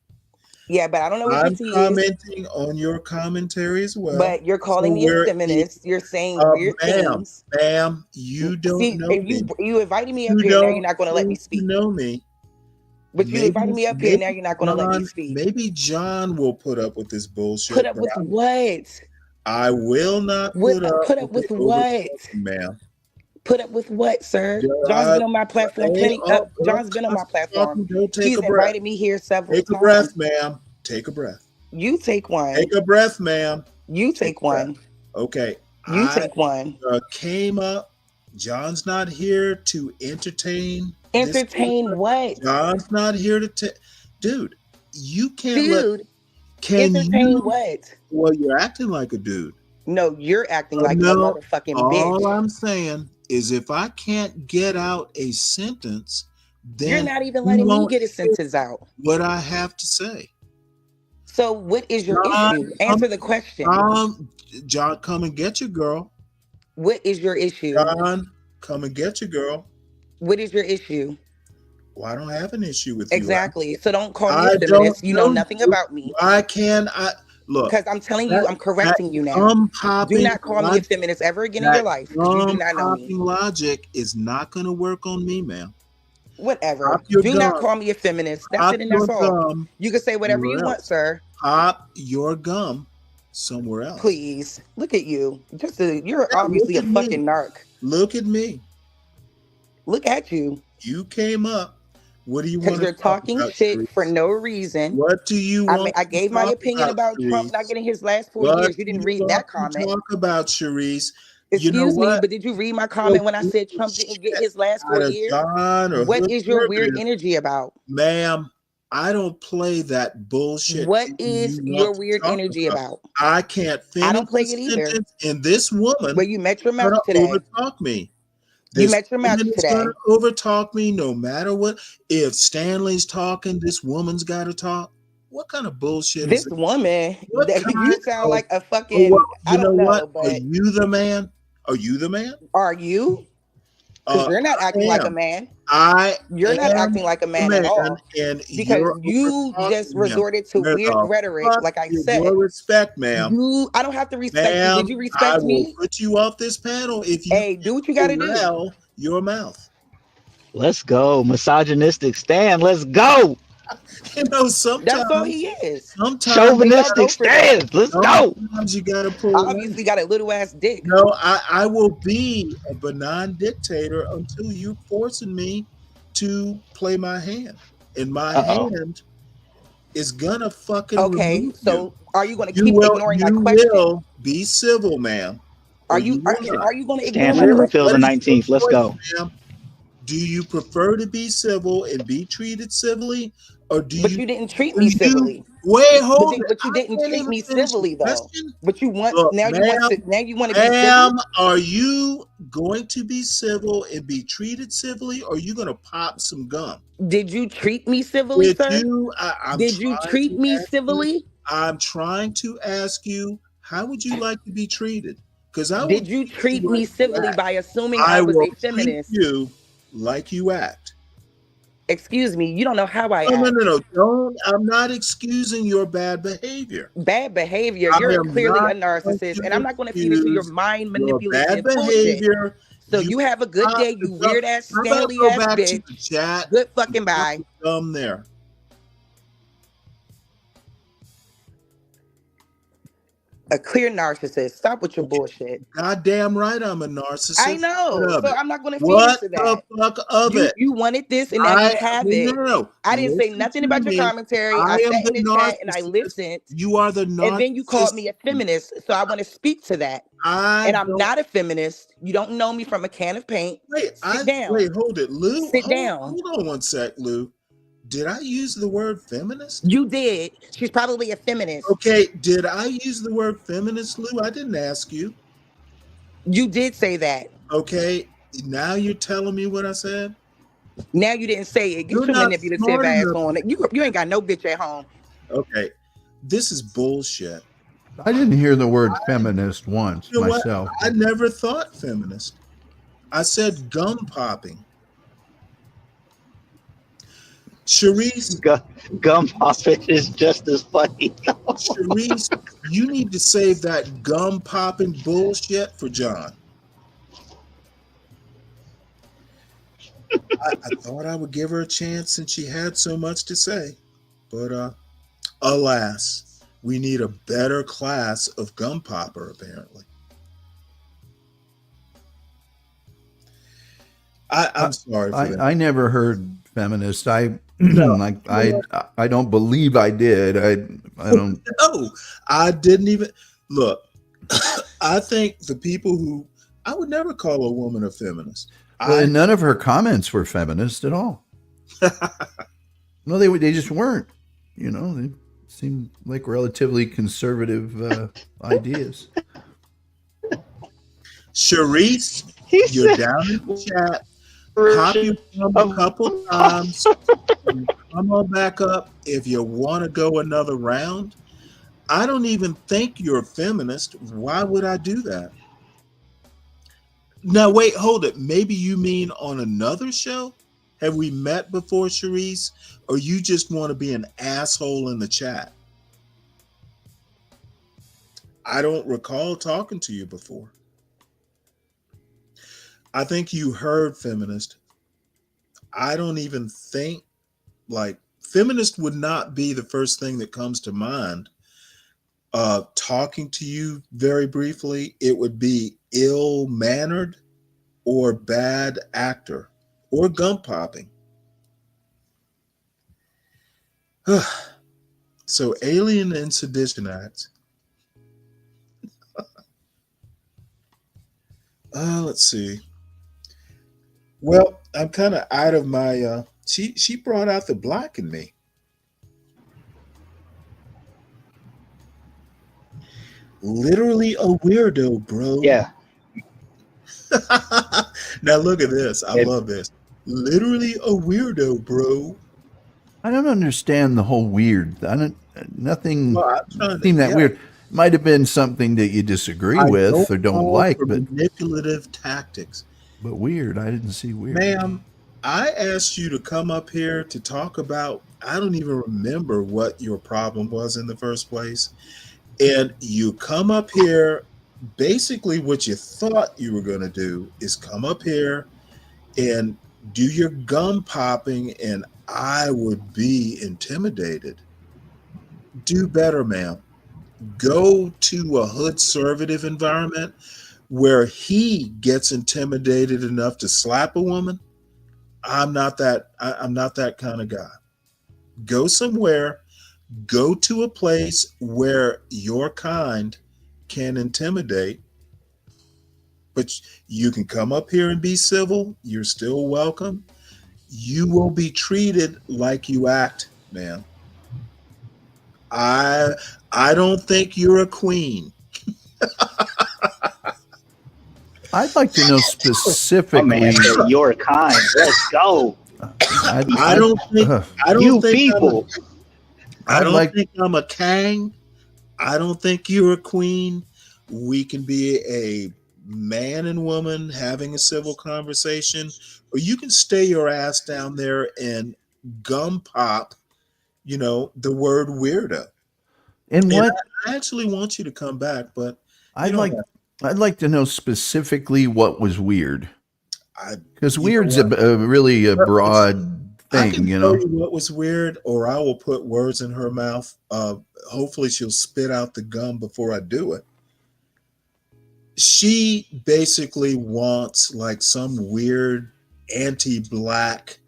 Yeah, but I don't know what your tea is. I'm commenting on your commentary as well. But you're calling me a feminist. You're saying weird things. Ma'am, you don't know me. You invited me up here, now you're not going to let me speak. You know me. But you invited me up here, now you're not going to let me speak. Maybe John will put up with this bullshit. Put up with what? I will not put up with what? Ma'am. Put up with what, sir? John's been on my platform plenty. John's been on my platform. He's invited me here several times. Take a breath, ma'am. Take a breath. You take one. Take a breath, ma'am. You take one. Okay. You take one. Came up. John's not here to entertain. Entertain what? John's not here to dude, you can't entertain what? Well, you're acting like a dude. No, you're acting like a motherfucking bitch. All I'm saying is if I can't get out a sentence, then you're not even letting me get a sentence out. What I have to say. So what is your issue? Answer the question. John, come and get your girl. What is your issue? John, come and get your girl. What is your issue? Well, I don't have an issue with you. Exactly. So don't call me a feminist. You know nothing about me. Look, because I'm telling you, I'm correcting you now. Do not call me a feminist ever again in your life. You do not know me. Logic is not going to work on me, ma'am. Whatever. Do not call me a feminist. That's it and that's all. You can say whatever you want, sir. Pop your gum somewhere else. Please. Look at you. You're obviously a fucking narc. Look at me. Look at you. You came up. What do you want? Because you're talking shit for no reason. What do you want? I gave my opinion about Trump not getting his last 4 years. You didn't read that comment. Talk about Sharice. Excuse me, but did you read my comment when I said Trump didn't get his last 4 years? What is your weird energy about? Ma'am, I don't play that bullshit. What is your weird energy about? I can't finish. I don't play it either. And this woman, well, you met your mouth today. Overtalk me. You met your mouth today. Gonna overtalk me no matter what. If Stanley's talking, this woman's got to talk. What kind of bullshit this is woman? You sound like a fucking. I don't know. What? But are you the man? Are you the man? Are you? Because you're not acting like a man. You're not acting like a man at all. And because you just resorted to weird rhetoric, like I said. Your respect, ma'am. I don't have to respect you. Did you respect me? I will put you off this panel if you do what you got to do. Your mouth. Let's go, misogynistic Stan. Let's go. You know, sometimes that's all he is. Sometimes chauvinistic stance. Let's go. Sometimes you gotta pull. Obviously, got a little ass dick. No, I will be a benign dictator until you forcing me to play my hand, and my hand is gonna fucking. Okay, so are you gonna keep ignoring my question? Will be civil, ma'am. Are you going to ignore Stanley repeals the 19th? Let's go. Do you prefer to be civil and be treated civilly, or do But you didn't treat me civilly. Wait, hold on. But you didn't treat me civilly though. But you want now you want to be civil. civil. Are you going to be civil and be treated civilly, or are you going to pop some gum? Did you treat me civilly, sir? Did you treat me civilly? I'm trying to ask you, how would you like to be treated? Did you treat me civilly by assuming I was a feminist? Treat you like you act. Excuse me, you don't know how I act. No. Don't. I'm not excusing your bad behavior. Bad behavior. You're clearly a narcissist, and I'm not going to feed into your mind manipulative behavior. So you have a good day, you weird ass Stanley ass bitch. Good fucking bye. There. A clear narcissist. Stop with your bullshit. Goddamn right, I'm a narcissist. I know. What of So it? I'm not going to feed What into the that. fuck of it? You wanted this, and now you have it. No. I didn't say Listen nothing to about your me. commentary. I am sat the in the chat and I narcissist. listened. You are the narcissist. And then you called me a feminist. So I want to speak to that. And I'm not a feminist. You don't know me from a can of paint. Sit down. Wait, hold it, Lou. Sit down. Hold on one sec, Lou. Did I use the word feminist? You did. She's probably a feminist. Okay, did I use the word feminist, Lou? I didn't ask you. You did say that. Okay, now you're telling me what I said? Now you didn't say it. Get your manipulative ass on it. You ain't got no bitch at home. Okay, this is bullshit. I didn't hear the word feminist once You know myself. what? I never thought feminist. I said gum popping. Sharice, gum popping is just as funny. Sharice, you need to save that gum popping bullshit for John. I thought I would give her a chance since she had so much to say, but alas, we need a better class of gum popper apparently. I'm sorry for that. I never heard feminist. I don't believe I did. I don't. No, I didn't even look. I think the people who I would never call a woman a feminist. Well, none of her comments were feminist at all. No, they just weren't. You know, they seemed like relatively conservative ideas. Sharice, you're down in the chat. Pop your thumb a couple times. Come on back up if you want to go another round. I don't even think you're a feminist. Why would I do that? Now, wait, hold it. Maybe you mean on another show? Have we met before, Sharice? Or you just want to be an asshole in the chat? I don't recall talking to you before. I think you heard feminist. I don't even think, like, feminist would not be the first thing that comes to mind. Talking to you very briefly, it would be ill-mannered or bad actor or gum popping. So Alien and Sedition Act. Let's see. Well, I'm kind of out of my she brought out the black in me. Literally a weirdo, bro. Yeah. Now look at this. I love this. Literally a weirdo, bro. I don't understand the whole weird. Nothing well, seemed that weird. Might have been something that you disagree with or don't like, but manipulative tactics. But weird, I didn't see weird. Ma'am, I asked you to come up here to talk about, I don't even remember what your problem was in the first place. And you come up here, basically what you thought you were going to do is come up here and do your gum popping, and I would be intimidated. Do better, ma'am. Go to a hood conservative environment where he gets intimidated enough to slap a woman. I'm not that kind of guy. Go somewhere, go to a place where your kind can intimidate, but you can come up here and be civil. You're still welcome. You will be treated like you act, man. I don't think you're a queen. I'd like to know specifically. Oh, man, your kind. Let's go. I don't think people. I don't think I'm a king. I don't think you're a queen. We can be a man and woman having a civil conversation, or you can stay your ass down there and gum pop, the word weirdo. And what I actually want you to come back, but I'd like to know specifically what was weird, because weird's a really broad thing, I can you tell know. you what was weird, or I will put words in her mouth. Hopefully she'll spit out the gum before I do it. She basically wants like some weird anti-black,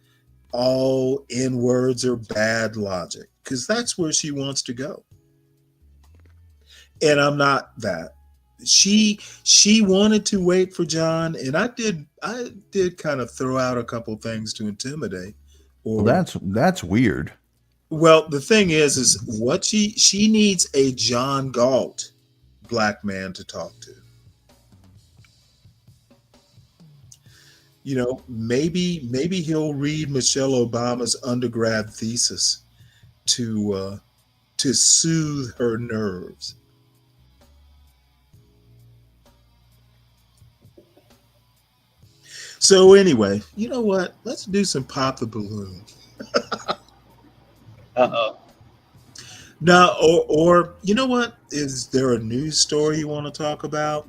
all N-words are bad logic, because that's where she wants to go. And I'm not that. She wanted to wait for John, and I did kind of throw out a couple things to intimidate. Or Well, that's weird. well, the thing is what she needs a John Galt black man to talk to. You know, maybe he'll read Michelle Obama's undergrad thesis to soothe her nerves. So anyway, you know what? Let's do some pop the balloon. Now, or you know what? Is there a news story you want to talk about?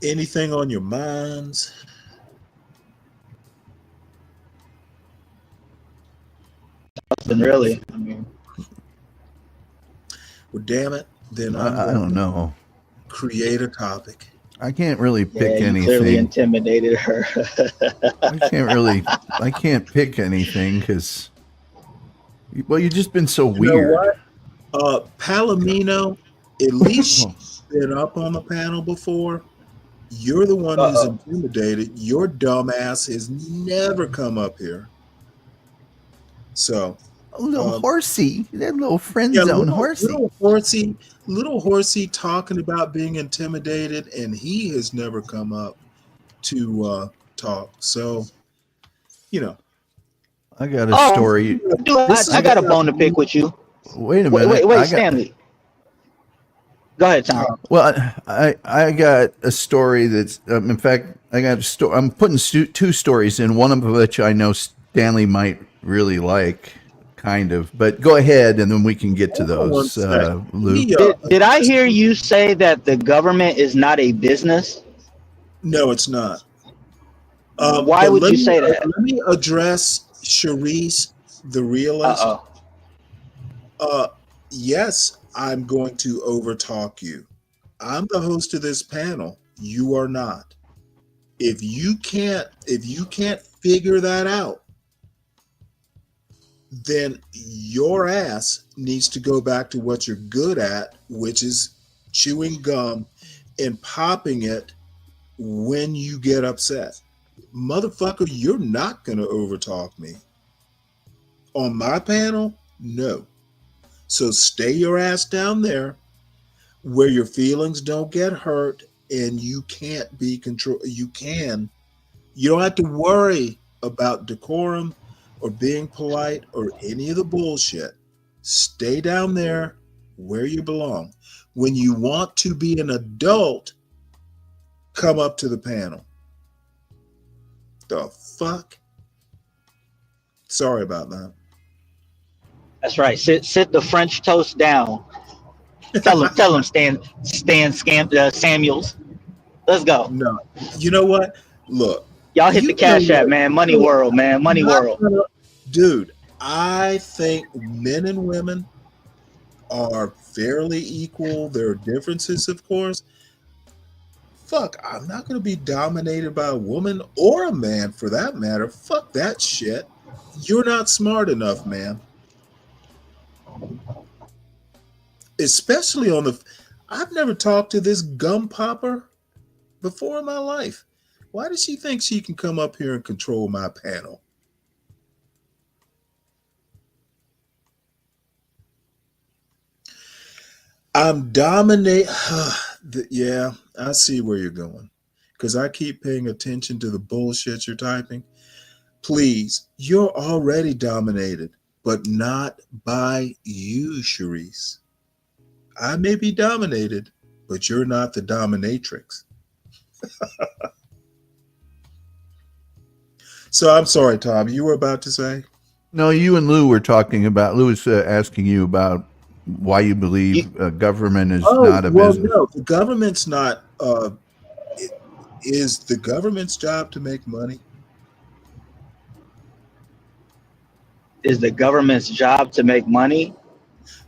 Anything on your minds? Nothing really. I mean, well, damn it. Then I don't know. Create a topic. I can't really pick you anything. clearly intimidated her. I can't pick anything because, well, you've just been so You weird. know what? Palomino, at least she's been up on the panel before. You're the one who's intimidated. Your dumb ass has never come up here. So a little horsey, that little friend zone horsey. Little horsey talking about being intimidated, and he has never come up to talk. So, you know, I got a story. I got a bone to pick with you. Wait a minute. Wait, Stanley. Go ahead, Tom. Well, I got a story that's in fact I got a story. I'm putting two stories in, one of which I know Stanley might really like, kind of. But go ahead, and then we can get to those. Luke, did I hear you say that the government is not a business? No, it's not. Why would you say that? Let me address Charisse, the realist. Yes, I'm going to overtalk you. I'm the host of this panel. You are not. If you can't figure that out, then your ass needs to go back to what you're good at, which is chewing gum and popping it when you get upset. Motherfucker, you're not going to overtalk me. On my panel, no. So stay your ass down there where your feelings don't get hurt and you can't be controlled. You don't have to worry about decorum or being polite or any of the bullshit. Stay down there where you belong. When you want to be an adult, come up to the panel. The fuck? Sorry about that. That's right. Sit the French toast down. Tell him, Stan Samuels. Let's go. No, you know what? Look, y'all hit the Cash App, man. Money World, man. Money World. Dude, I think men and women are fairly equal. There are differences, of course. Fuck, I'm not going to be dominated by a woman or a man for that matter. Fuck that shit. You're not smart enough, man. Especially I've never talked to this gum popper before in my life. Why does she think she can come up here and control my panel? I'm dominating. Yeah, I see where you're going. Because I keep paying attention to the bullshit you're typing. Please, you're already dominated, but not by you, Charisse. I may be dominated, but you're not the dominatrix. So I'm sorry, Tom. You were about to say? No, you and Lou were talking about. Lou was asking you about why you believe government is not a business. No, the government's not. Is the government's job to make money? Is the government's job to make money?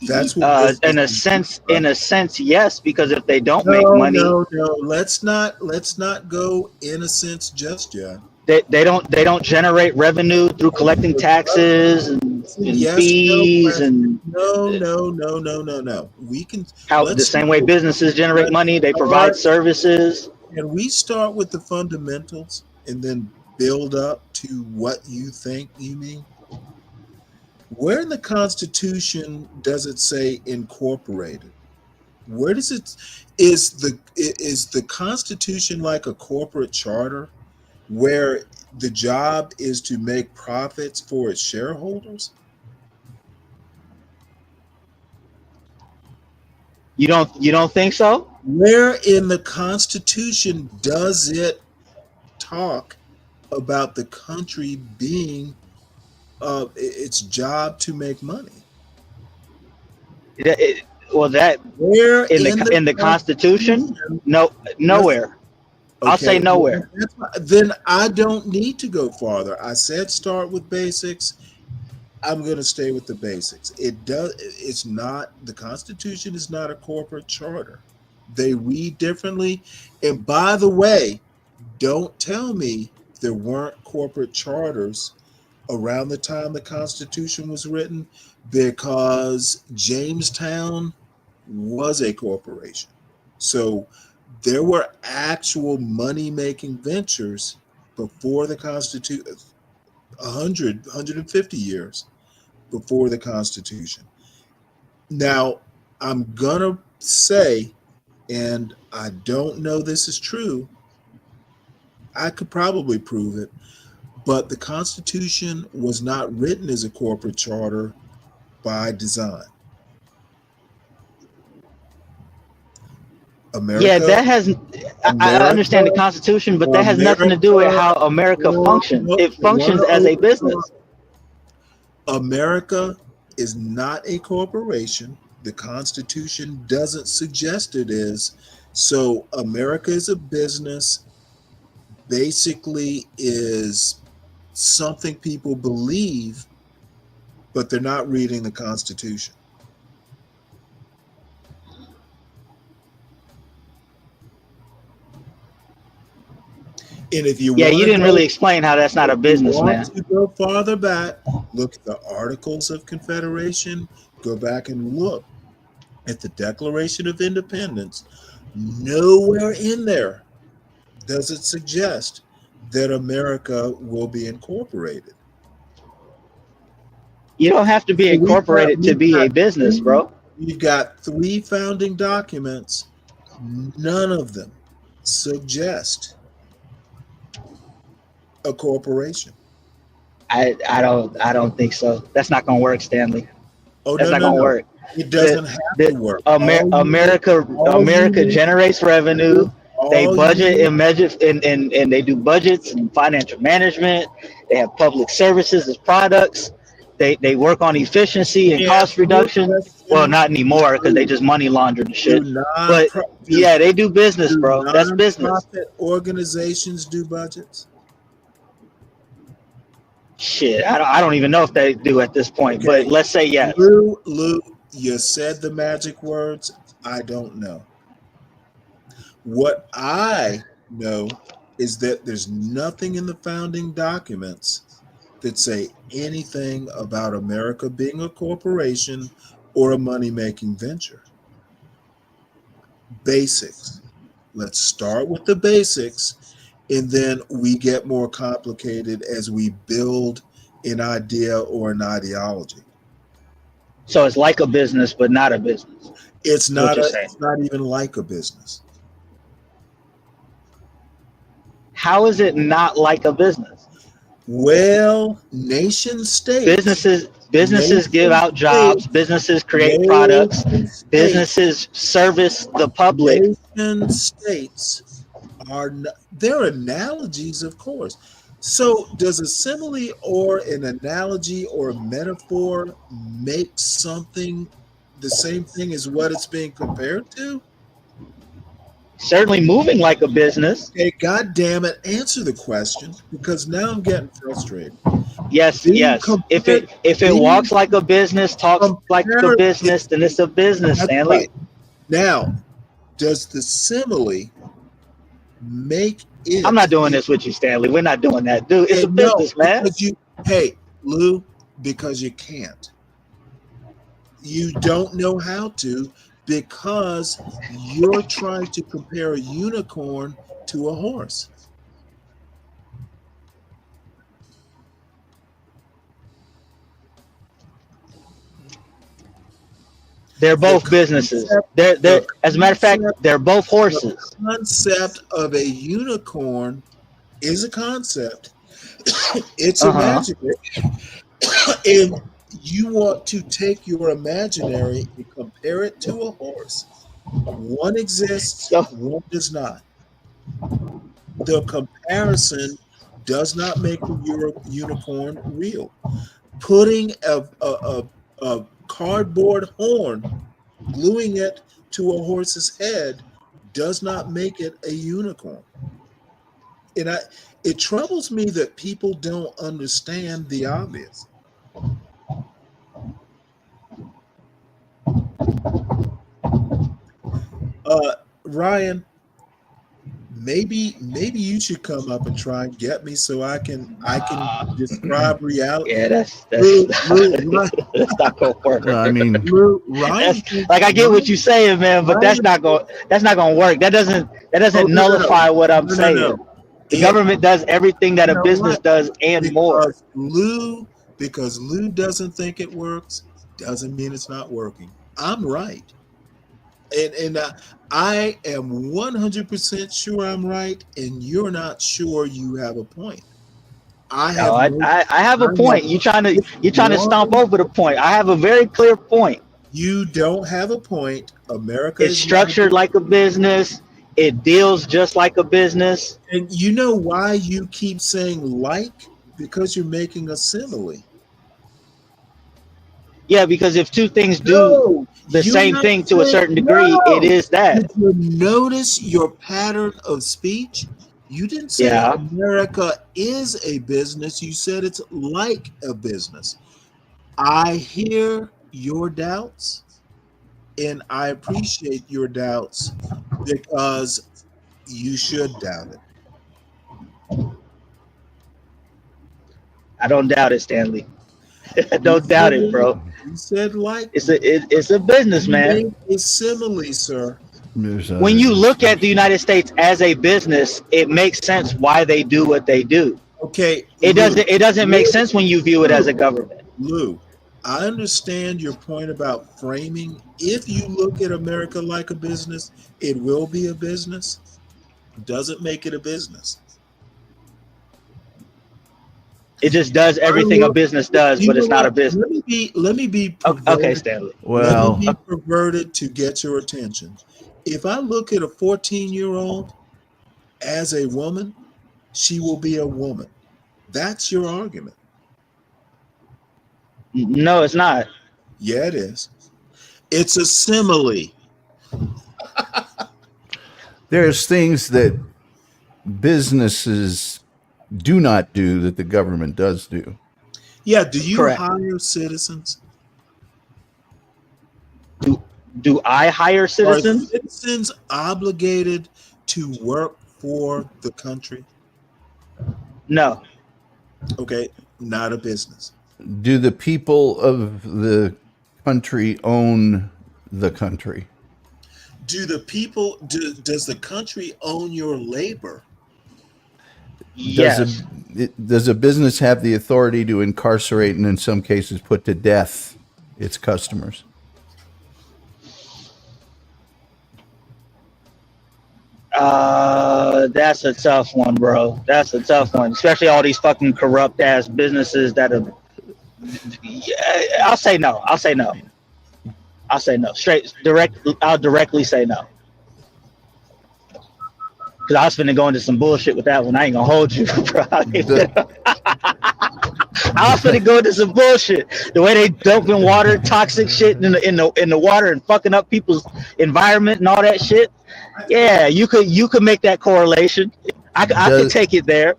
That's what in a sense, yes, because if they don't make no, money, no. Let's not go in a sense just yet. they don't generate revenue through collecting taxes and Yes, fees no. We can the same way businesses generate money, they provide services. Can we start with the fundamentals and then build up to what you think you mean? Where in the Constitution does it say incorporated? Where does it is the Constitution like a corporate charter where the job is to make profits for its shareholders? You don't think so? Where in the Constitution does it talk about the country being its job to make money? Where in the Constitution? No, nowhere. I'll say nowhere. Then I don't need to go farther. I said start with basics. I'm going to stay with the basics. It's not, the Constitution is not a corporate charter. They read differently. And by the way, don't tell me there weren't corporate charters around the time the Constitution was written, because Jamestown was a corporation. So there were actual money-making ventures before the Constitution, 150 years before the Constitution. Now, I'm going to say, and I don't know this is true, I could probably prove it, but the Constitution was not written as a corporate charter by design. America, I understand the Constitution, but that has nothing to do with how America functions. It functions as a business. America is not a corporation. The Constitution doesn't suggest it is. So America is a business, basically is something people believe, but they're not reading the Constitution. And if you you didn't really explain how that's not a business, man. To go farther back, look at the Articles of Confederation, go back and look at the Declaration of Independence. Nowhere in there does it suggest that America will be incorporated. You don't have to be incorporated to be a business, bro. You've got 3 founding documents. None of them suggest a corporation. I don't think so. That's not gonna work, Stanley. That's not gonna work. It doesn't have to work. America generates revenue. They budget and measure, and they do budgets and financial management. They have public services as products. They work on efficiency and cost reduction. Well, not anymore because they just money launder the shit. But yeah, they do business, bro. That's business. Non-profit organizations do budgets. Shit, I don't even know if they do at this point, but let's say yes. Lou, you said the magic words. I don't know. What I know is that there's nothing in the founding documents that say anything about America being a corporation or a money-making venture. Basics. Let's start with the basics. And then we get more complicated as we build an idea or an ideology. So it's like a business, but not a business. It's not even like a business. How is it not like a business? Well, nation states. Businesses give out jobs. Businesses create products. Businesses service the public. Nation states they're analogies, of course. So does a simile or an analogy or a metaphor make something the same thing as what it's being compared to? certainly moving like a business. Okay, God damn it, answer the question, because now I'm getting frustrated. Yes, yes. If it walks like a business, talks like a business, then it's a business, That's Stanley. right. Now, does the simile make it? I'm not doing this with you, Stanley. We're not doing that, dude. It's a No, business, man. Hey, Lou, because you can't. You don't know how to, because you're trying to compare a unicorn to a horse. They're both businesses. They're as a matter of fact, they're both horses. The concept of a unicorn is a concept. It's imaginary. And you want to take your imaginary and compare it to a horse. One exists, one does not. The comparison does not make the unicorn real. Putting a cardboard horn, gluing it to a horse's head, does not make it a unicorn. And it troubles me that people don't understand the obvious. Ryan, maybe you should come up and try and get me so I can describe reality. Yeah, that's not gonna work. I mean, Ryan, like I get what you're saying, man, but that's not gonna work. That doesn't nullify what I'm saying. No. The government does everything that a business does and more. Because Lou doesn't think it works, doesn't mean it's not working. I'm right. And I am 100% sure I'm right, and you're not sure you have a point. I have a point. You're trying to stomp over the point. I have a very clear point. You don't have a point. America is structured like a business. It deals just like a business. And you know why you keep saying like? Because you're making a simile. Yeah, because if two things do the same thing to a certain degree, it is that. Did you notice your pattern of speech? You didn't say America is a business. You said it's like a business. I hear your doubts, and I appreciate your doubts, because you should doubt it. I don't doubt it, Stanley. I don't doubt it, bro. You said like it's a business, man. It's simile, sir. When you look at the United States as a business, it makes sense why they do what they do. Okay. It doesn't make sense when you view it as a government. Lou, I understand your point about framing. If you look at America like a business, it will be a business. Doesn't make it a business. It just does everything a business does, but it's not a business. Let me be okay, Stanley. Well, let me be perverted to get your attention. If I look at a 14-year-old as a woman, she will be a woman. That's your argument. No, it's not. Yeah, it is. It's a simile. There's things that businesses do not do that the government does do. Yeah, do you Correct. hire citizens? Do I hire citizens? Are citizens obligated to work for the country? No. Okay, not a business. Do the people of the country own the country? Does the country own your labor? Yes. Does a business have the authority to incarcerate and in some cases put to death its customers? That's a tough one, bro. That's a tough one, especially all these fucking corrupt ass businesses that are. I'll say no. I'll say no. I'll directly say no. Because I was finna go into some bullshit with that one. I ain't gonna hold you, bro. I was finna go into some bullshit. The way they dumping water, toxic shit in the water and fucking up people's environment and all that shit. Yeah, you could make that correlation. I could take it there.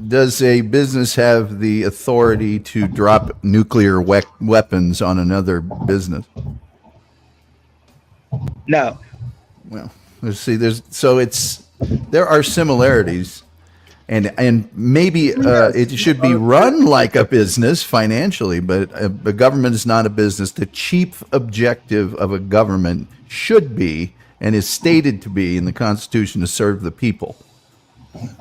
Does a business have the authority to drop nuclear weapons on another business? No. Well, let's see. There are similarities, and maybe it should be run like a business financially, but a government is not a business. The chief objective of a government should be, and is stated to be in the Constitution, to serve the people.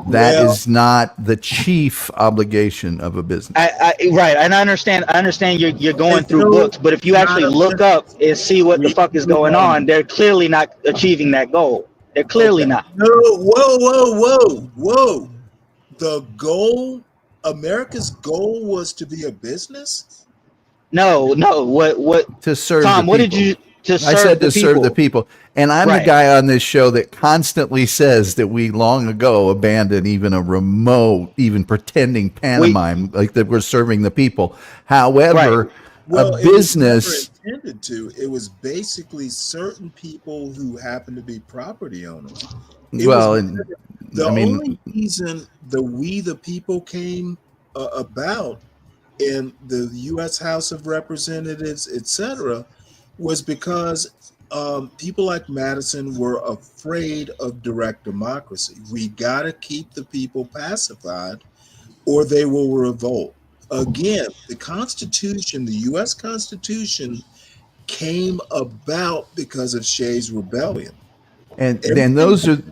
That is not the chief obligation of a business. Right, and I understand you're going through books, but if you actually look up and see what the fuck is going on, they're clearly not achieving that goal. They're clearly not. No, whoa. The goal, America's goal was to be a business? No. What to serve Tom, the what people. did you to serve I said the to serve the people. And I'm the guy on this show that constantly says that we long ago abandoned even a remote, even pretending pantomime, like that we're serving the people. However, a business... It was never intended to. It was basically certain people who happen to be property owners. Only reason the We the People came about in the U.S. House of Representatives, etc., was because people like Madison were afraid of direct democracy. We got to keep the people pacified or they will revolt. Again, the Constitution, the U.S. Constitution, came about because of Shays' Rebellion. And then those are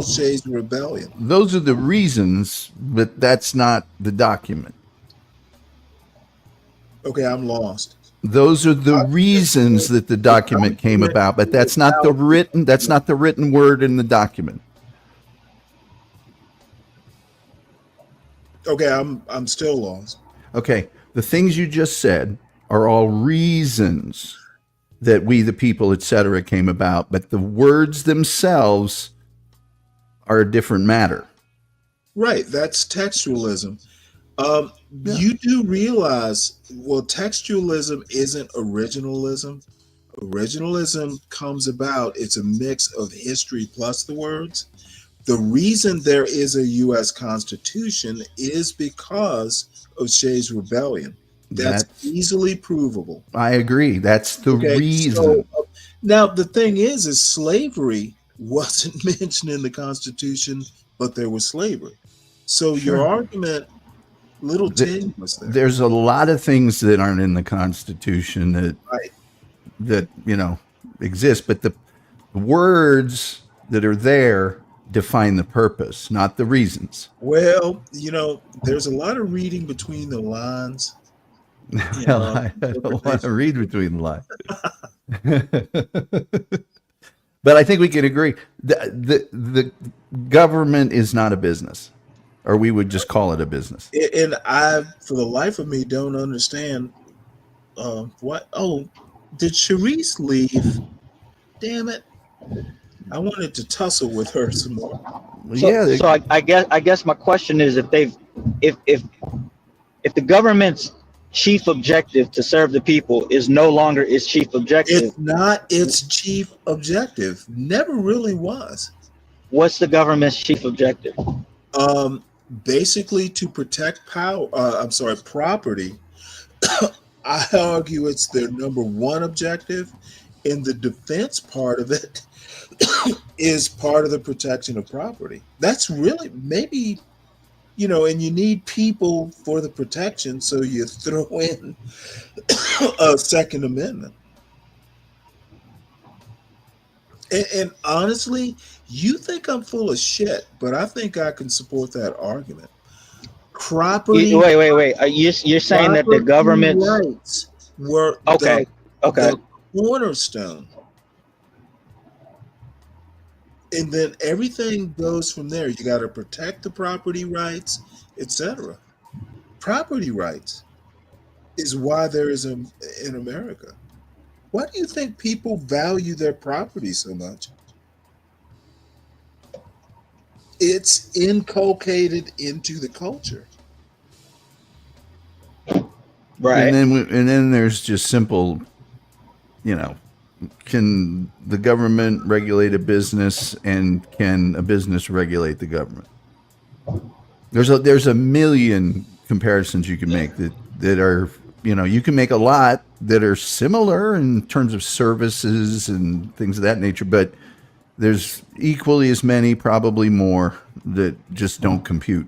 Shays' Rebellion. Those are the reasons, but that's not the document. Okay, I'm lost. Those are the reasons that the document came about, but that's not the written word in the document. Okay, I'm still lost. Okay, the things you just said are all reasons that We the People, etc., came about, but the words themselves are a different matter. Right, that's textualism. You do realize, well, textualism isn't originalism. Originalism comes about, it's a mix of history plus the words. The reason there is a U.S. Constitution is because of Shays' Rebellion. That's easily provable. I agree. That's the reason. So, now, the thing is slavery wasn't mentioned in the Constitution, but there was slavery. So your argument, little tenuous there. There's a lot of things that aren't in the Constitution that exist, but the words that are there define the purpose, not the reasons. Well, there's a lot of reading between the lines. I don't want to read between the lines. But I think we can agree the government is not a business, or we would just call it a business. And I, for the life of me, don't understand what. Oh, did Charisse leave? Damn it! I wanted to tussle with her some more. So I guess my question is, if the government's chief objective to serve the people is no longer its chief objective. It's not its chief objective. Never really was. What's the government's chief objective? Basically to protect property. I argue it's their number one objective, and the defense part of it is part of the protection of property. That's really maybe, and you need people for the protection, so you throw in a Second Amendment. And honestly, you think I'm full of shit, but I think I can support that argument. Property. Wait. You're saying that the government's rights were the cornerstone. And then everything goes from there. You got to protect the property rights, etc. Property rights is why there is in America. Why do you think people value their property so much? It's inculcated into the culture. And then there's just simple, can the government regulate a business, and can a business regulate the government? There's a million comparisons you can make that are, you can make a lot that are similar in terms of services and things of that nature, but there's equally as many, probably more, that just don't compute.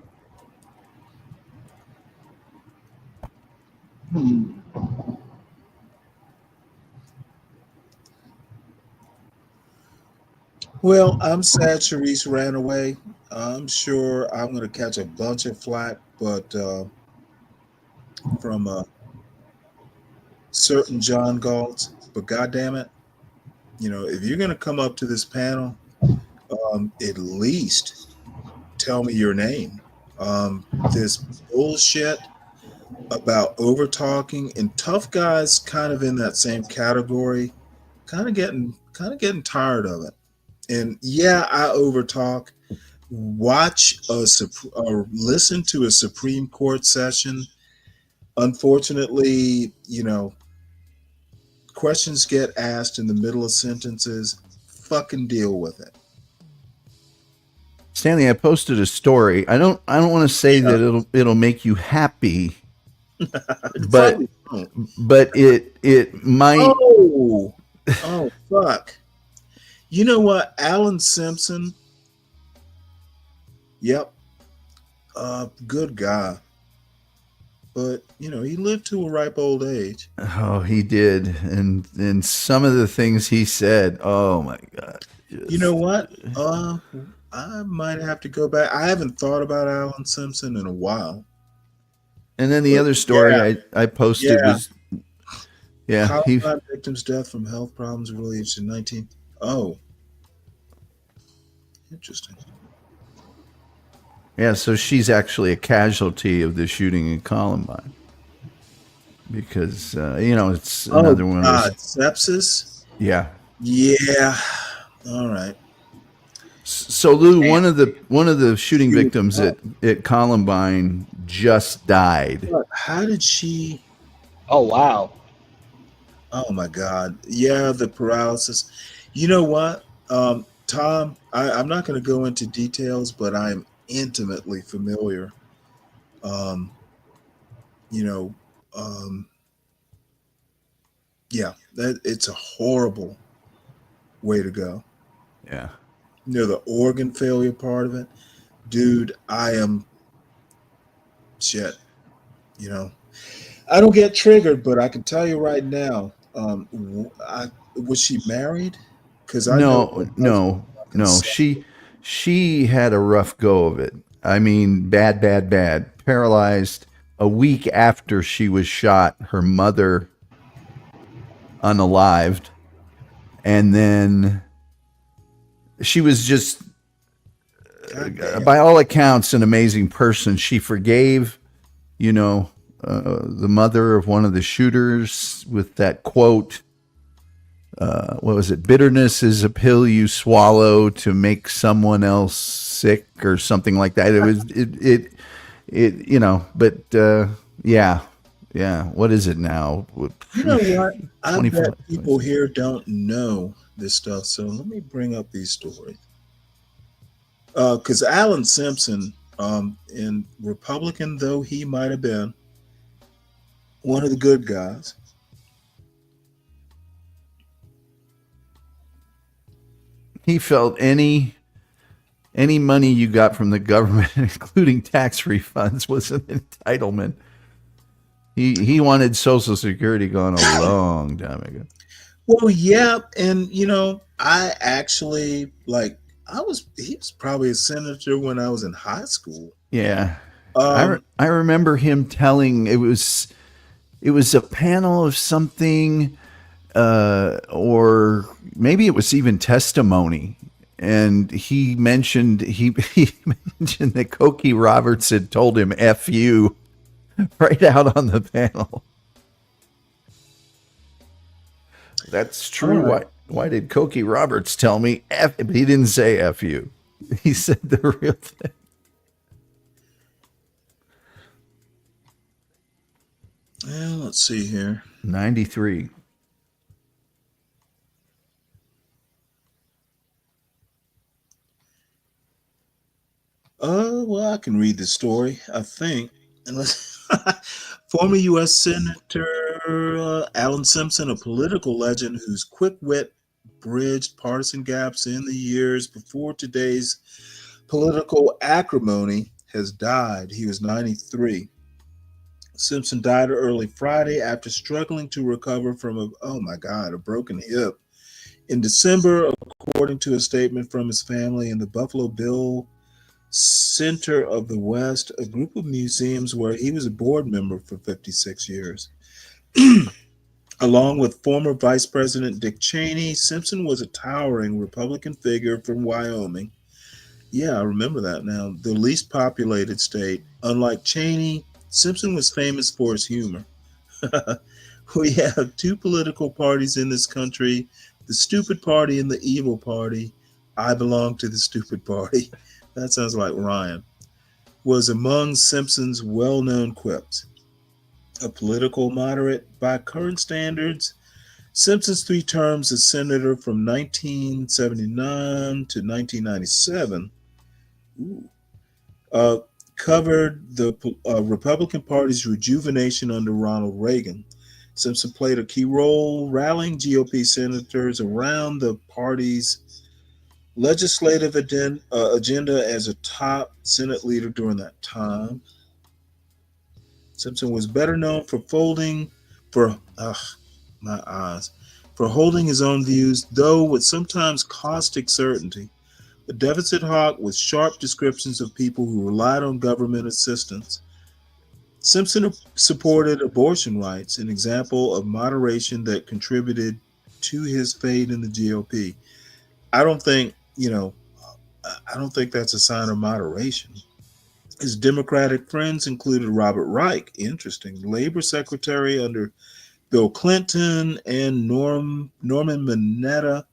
Well, I'm sad Sharice ran away. I'm sure I'm going to catch a bunch of flack, but from a certain John Galt. But goddamn it, if you're going to come up to this panel, at least tell me your name. This bullshit about over talking, and tough guys kind of in that same category, kind of getting tired of it. And yeah, I overtalk. Watch or listen to a Supreme Court session. Unfortunately, questions get asked in the middle of sentences. Fucking deal with it. Stanley, I posted a story. I don't want to say that it'll make you happy, but it might. Oh fuck. You know what? Alan Simpson. Yep. Good guy. But, he lived to a ripe old age. Oh, he did. And some of the things he said, oh my God. You know what? I might have to go back. I haven't thought about Alan Simpson in a while. And then the other story I posted was, Columbine victim's death from health problems really aged 19. Oh. Interesting. Yeah, so she's actually a casualty of the shooting in Columbine. Because, it's another one of those. Sepsis? Yeah. Yeah. All right. So Lou, one of the shooting victims at Columbine just died. How did she? Oh wow! Oh my God! Yeah, the paralysis. You know what, Tom? I'm not going to go into details, but I'm intimately familiar. Yeah, that it's a horrible way to go. Yeah. The organ failure part of it, dude. I am shit. I don't get triggered, but I can tell you right now. Was she married? Because no. She had a rough go of it. I mean, bad. Paralyzed a week after she was shot. Her mother unalived, and then. She was just, by all accounts, an amazing person. She forgave, the mother of one of the shooters with that quote. What was it? Bitterness is a pill you swallow to make someone else sick, or something like that. It was yeah. What is it now? You know what? I bet people here don't know this stuff. So let me bring up these stories. Because Alan Simpson, in Republican though he might have been, one of the good guys. He felt any money you got from the government, including tax refunds, was an entitlement. He wanted Social Security gone a long time ago. Well, yeah, and I actually he was probably a senator when I was in high school. Yeah. I remember him telling it was a panel of something, or maybe it was even testimony, and he mentioned that Cokie Roberts had told him "F you" right out on the panel. That's true. Right. Why did Cokie Roberts tell me F? But he didn't say F you. He said the real thing. Well, let's see here. 93. Well, I can read the story, I think. Unless former U.S. Senator Alan Simpson, a political legend whose quick wit bridged partisan gaps in the years before today's political acrimony, has died. He was 93. Simpson died early Friday after struggling to recover from a broken hip. In December, according to a statement from his family in the Buffalo Bill Center of the West, a group of museums where he was a board member for 56 years. Along with former Vice President Dick Cheney, Simpson was a towering Republican figure from Wyoming. Yeah, I remember that now. The least populated state. Unlike Cheney, Simpson was famous for his humor. We have two political parties in this country, the stupid party and the evil party. I belong to the stupid party. That sounds like Ryan. Was among Simpson's well-known quips. A political moderate by current standards, Simpson's 3 terms as senator from 1979 to 1997 covered the Republican Party's rejuvenation under Ronald Reagan. Simpson played a key role rallying GOP senators around the party's legislative agenda as a top Senate leader during that time. Simpson was better known for holding his own views, though with sometimes caustic certainty. A deficit hawk with sharp descriptions of people who relied on government assistance. Simpson supported abortion rights, an example of moderation that contributed to his fate in the GOP. I don't think that's a sign of moderation. His Democratic friends included Robert Reich, interesting, Labor Secretary under Bill Clinton, and Norman Mineta,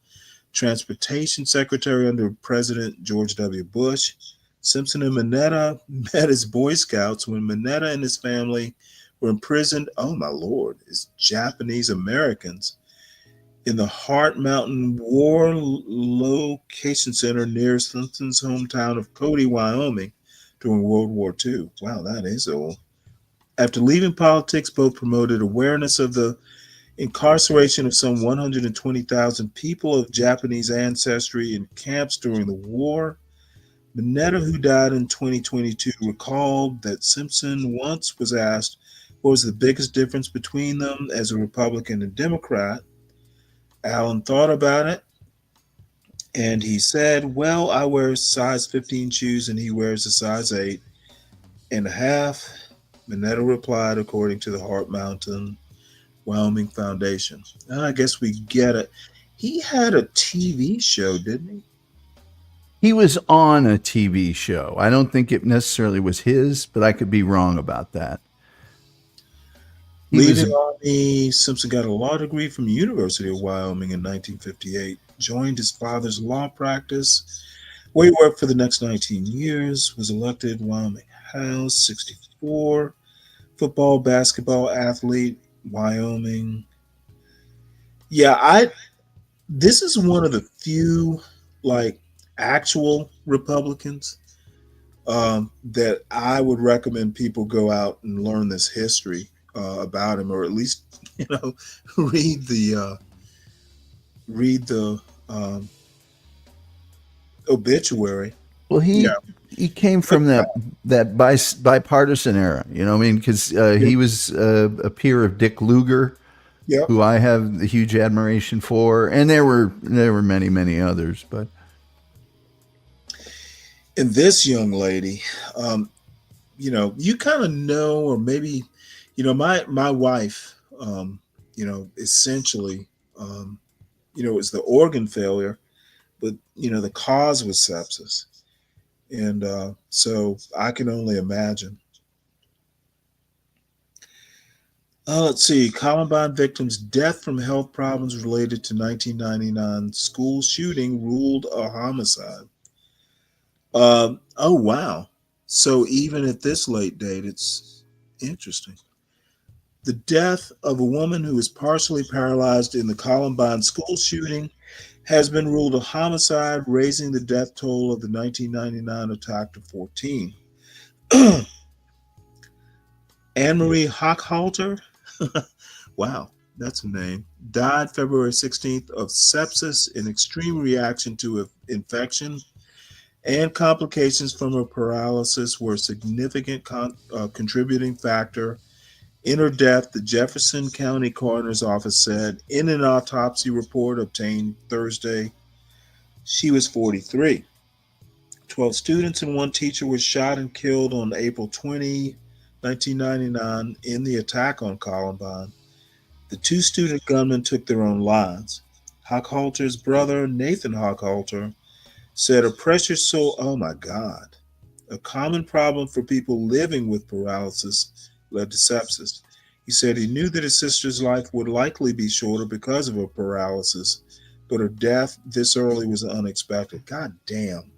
Transportation Secretary under President George W. Bush. Simpson and Mineta met as Boy Scouts when Mineta and his family were imprisoned, oh my Lord, as Japanese Americans in the Heart Mountain War Location Center near Simpson's hometown of Cody, Wyoming during World War II. Wow, that is old. After leaving politics, both promoted awareness of the incarceration of some 120,000 people of Japanese ancestry in camps during the war. Mineta, who died in 2022, recalled that Simpson once was asked what was the biggest difference between them as a Republican and Democrat. Alan thought about it, and he said, well, I wear size 15 shoes and he wears a size 8.5. Mineta replied, according to the Heart Mountain Wyoming Foundation. I guess we get it. He had a TV show, didn't he? He was on a TV show. I don't think it necessarily was his, but I could be wrong about that. Leaving Army, Simpson got a law degree from the University of Wyoming in 1958, joined his father's law practice, where he worked for the next 19 years, was elected Wyoming House, 64, football, basketball athlete, Wyoming. Yeah, this is one of the few actual Republicans that I would recommend people go out and learn this history about him, or at least read the obituary. Well, he came from that bipartisan era, because he was a peer of Dick Lugar, who I have a huge admiration for, and there were many, many others. But in this young lady, you kind of know, or maybe, my wife, essentially, it was the organ failure, but the cause was sepsis. And so I can only imagine. Let's see. Columbine victim's death from health problems related to 1999 school shooting ruled a homicide. Oh, wow. So even at this late date, it's interesting. The death of a woman who was partially paralyzed in the Columbine school shooting has been ruled a homicide, raising the death toll of the 1999 attack to 14. Anne-Marie Hochhalter, wow, that's a name, died February 16th of sepsis, an extreme reaction to infection, and complications from her paralysis were a significant contributing factor in her death, the Jefferson County Coroner's Office said in an autopsy report obtained Thursday. She was 43. 12 students and one teacher were shot and killed on April 20, 1999 in the attack on Columbine. The two student gunmen took their own lives. Hochhalter's brother, Nathan Hochhalter, said a precious soul, oh my God, a common problem for people living with paralysis led to sepsis. He said he knew that his sister's life would likely be shorter because of her paralysis, but her death this early was unexpected. God damn.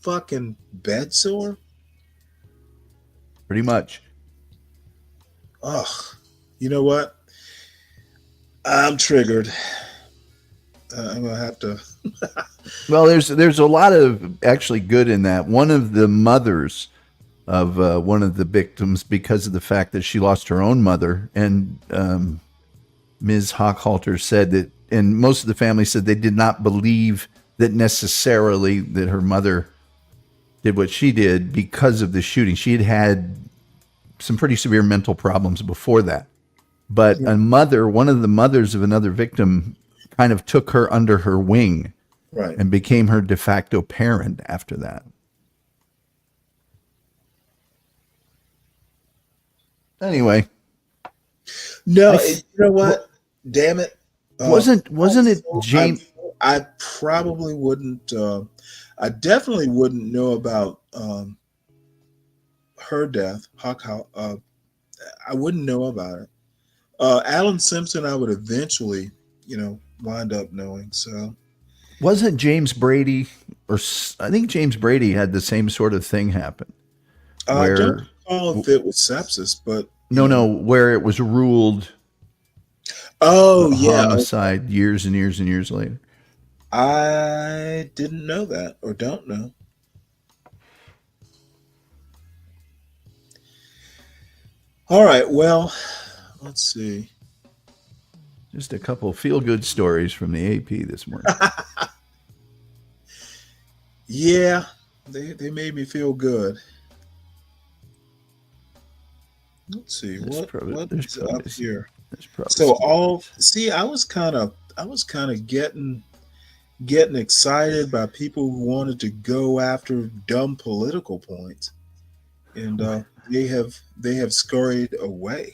Fucking bed sore? Pretty much. Ugh. You know what? I'm triggered. I'm going to have to... Well, there's a lot of actually good in that. One of the mothers of one of the victims, because of the fact that she lost her own mother, and Ms. Hochhalter said that, and most of the family said they did not believe that necessarily that her mother did what she did because of the shooting. She had had some pretty severe mental problems before that. But one of the mothers of another victim kind of took her under her wing, right, and became her de facto parent after that. Anyway. No, you know what? Damn it. Wasn't it James? I probably wouldn't. I definitely wouldn't know about her death. I wouldn't know about it. Alan Simpson, I would eventually, wind up knowing. So, wasn't James Brady, or I think James Brady had the same sort of thing happen. I don't recall if it was sepsis, but no, where it was ruled. Oh yeah, homicide years and years and years later. I didn't know that, or don't know. All right, well, let's see. Just a couple feel-good stories from the AP this morning. Yeah, they made me feel good. Let's see what's up here. So I was kind of getting excited by people who wanted to go after dumb political points, and they have scurried away.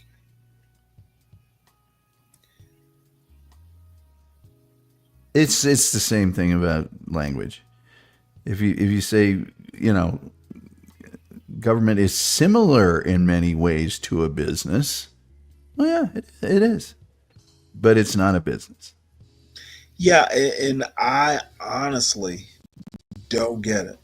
It's the same thing about language. If you say, government is similar in many ways to a business, well, yeah, it is, but it's not a business. Yeah, and I honestly don't get it.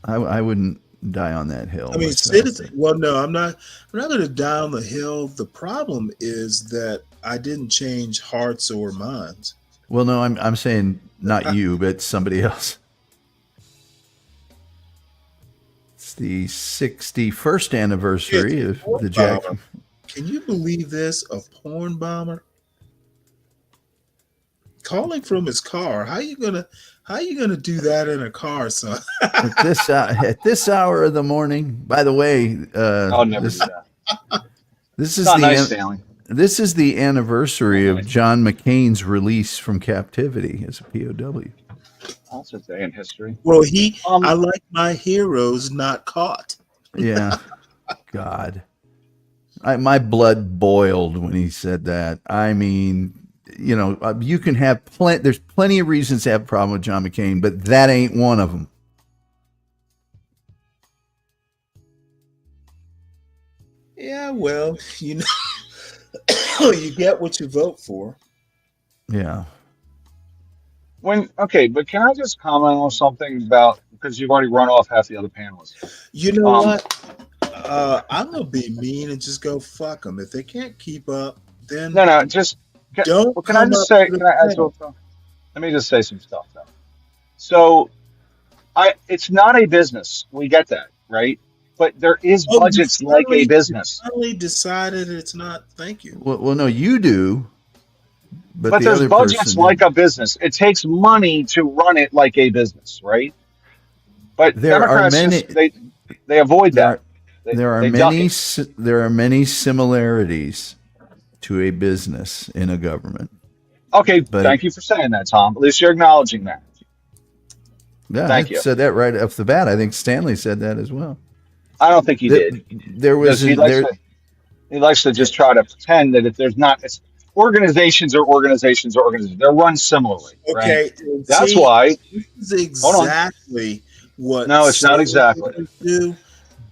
I wouldn't die on that hill. I mean, citizen. Well, no, I'm not going to die on the hill. The problem is that I didn't change hearts or minds. Well, no, I'm saying not you, but somebody else. It's the 61st anniversary of the Jack. Can you believe this? A porn bomber calling from his car. How you gonna do that in a car, son? at this hour of the morning. By the way, I'll never do that. This is not nice, Stanley. This is the anniversary of John McCain's release from captivity as a POW. That's a day in history. Well, I like my heroes not caught. Yeah. God. My blood boiled when he said that. I mean, you can have there's plenty of reasons to have a problem with John McCain, but that ain't one of them. Yeah, well, you get what you vote for. Yeah. But can I just comment on something about, because you've already run off half the other panelists? You know what? I'm gonna be mean and just go fuck them. If they can't keep up, then No, just don't. Well, can I just say? Can I add something? Let me just say some stuff though. So, it's not a business. We get that, right? But there is budgets like a business. Finally decided it's not. Thank you. Well, no, you do. But the there's other budgets person like a business. It takes money to run it like a business, right? But There are Democrats many- just, they avoid that. there are they duck it. there are many similarities to a business in a government. Okay, But- thank you for saying that, Tom. At least you're acknowledging that. Yeah, Thank I you. said that right off the bat. I think Stanley said that as well. I don't think he did. There was Because he likes to just try to pretend that if there's not, organizations are organizations are organizations. They're run similarly. Okay, Right? and That's see, why. this is Hold on. exactly what. No, it's not exactly. Do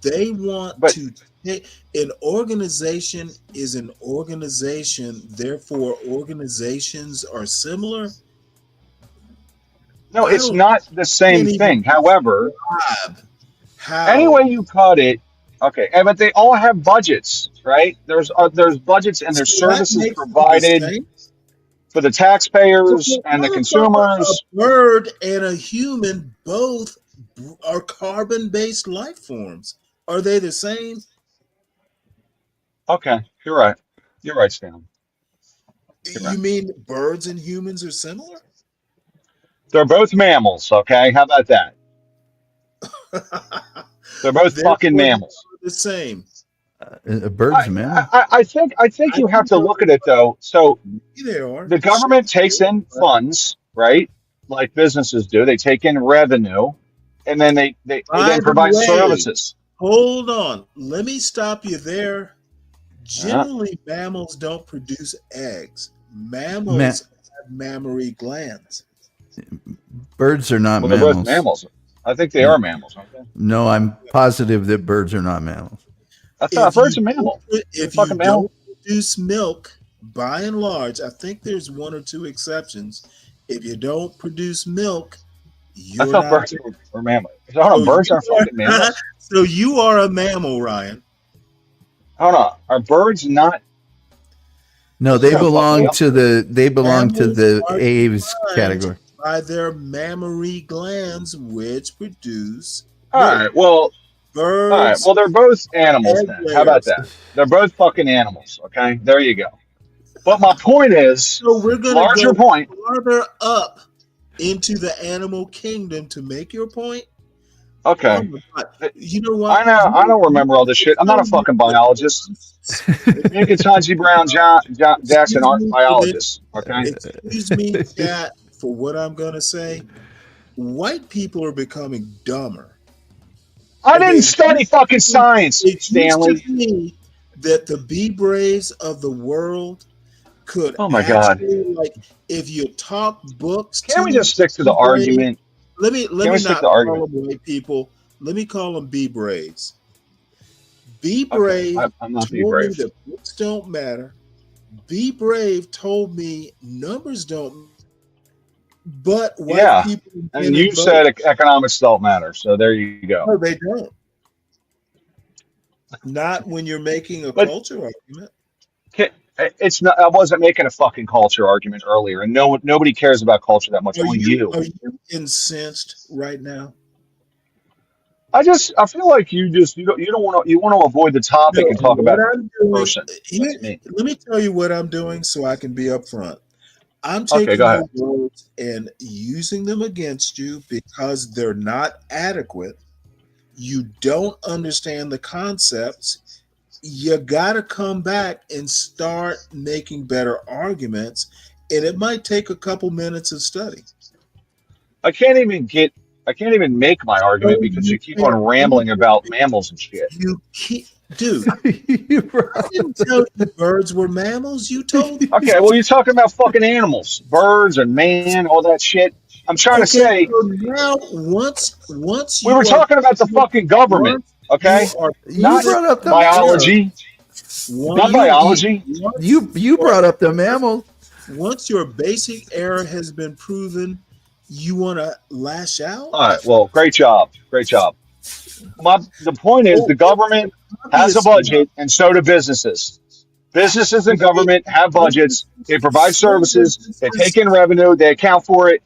they want to take an organization is an organization? Therefore, organizations are similar. No, it's not the same thing. However, any way you cut it, okay, but they all have budgets, right? There's budgets and there's So that services makes it the provided same? for the taxpayers and the consumers. A bird and a human both are carbon-based life forms. Are they the same? Okay, you're right. You're right, Stan. You mean birds and humans are similar? They're both mammals, okay? How about that? They're both fucking mammals. The same. A bird's a mammal. I think you have to look at it though. So They are. the government takes in funds, right? Like businesses do. They take in revenue, and then they By then the provide way, services. Hold on. Let me stop you there. Generally, mammals don't produce eggs. Mammals have mammary glands. Birds are not Well, they're mammals. both mammals. I think they are mammals, aren't they? No, I'm positive that birds are not mammals. I thought birds are mammals. If you don't produce milk, by and large, I think there's one or two exceptions. If you don't produce milk, you're I thought not. birds were mammals. Hold on, birds are fucking mammals. So you are a mammal, Ryan. Hold on, are birds not? No, they Yeah, belong fuck to the Mammals are aves defined category. by their mammary glands, which produce. All right, well, birds. all right, well, they're both animals egg then. How about layers. that? They're both fucking animals. Okay, there you go. But my point is, So we're going larger to go point. farther up into the animal kingdom to make your point. Okay. Oh my God. You know what? I don't remember all this shit. I'm not a fucking biologist. Me and Ketanji Brown Jackson aren't biologists. Okay. Excuse me, chat, for what I'm going to say. White people are becoming dumber. I didn't study fucking science, It Stanley. used to be that the bee braves of the world could Oh my God. actually, like, if you talk books. Can't we just stick to the bee braves- argument? Let me Can we not stick to call argument? them white people. Let me call them bee braves. Bee Okay, brave I'm not told bee me brave. that books don't matter. Be brave told me numbers don't. But white Yeah, people and invented you both. said economics don't matter, so there you go. No, they don't. Not when you're making a But- culture argument. It's not. I wasn't making a fucking culture argument earlier, and nobody cares about culture that much. Only you. Are you incensed right now? I feel like you don't want to avoid the topic and talk about what I'm doing, person. here- That's me. let me tell you what I'm doing so I can be upfront. I'm Okay, taking go ahead. your words and using them against you because they're not adequate. You don't understand the concepts. You got to come back and start making better arguments. And it might take a couple minutes of study. I can't even make my argument because you keep on rambling about mammals and shit. You keep, dude. I didn't tell you birds were mammals. You told me. Okay, well, you're talking about fucking animals, birds and man, all that shit. I'm trying to say. So now, once we were talking about the fucking government, okay? Not brought up the biology. Not biology. You brought up the mammal. Once your basic error has been proven, you want to lash out? All right. Well, great job. The point is, the government has a budget, and so do businesses. Businesses and government have budgets. They provide services. They take in revenue. They account for it.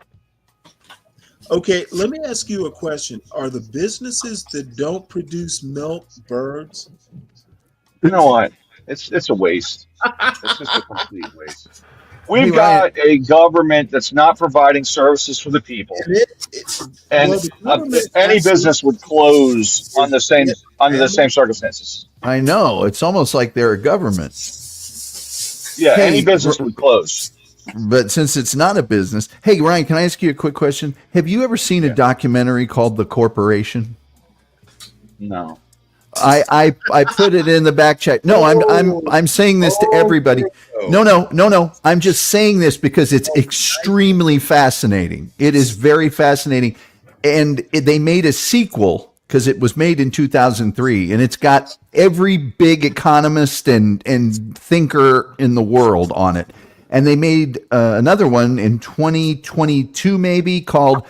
Okay, let me ask you a question. Are the businesses that don't produce milk birds? You know what? It's a waste. It's just a complete waste. We've got a government that's not providing services for the people, and any business would close on the same under the same circumstances. I know. It's almost like they're a government. Yeah, any business would close. But since it's not a business, hey Ryan, can I ask you a quick question? Have you ever seen a documentary called The Corporation? No. I put it in the back chat. No, I'm saying this to everybody. No. I'm just saying this because it's extremely fascinating. It is very fascinating, and they made a sequel because it was made in 2003, and it's got every big economist and thinker in the world on it. And they made another one in 2022, maybe, called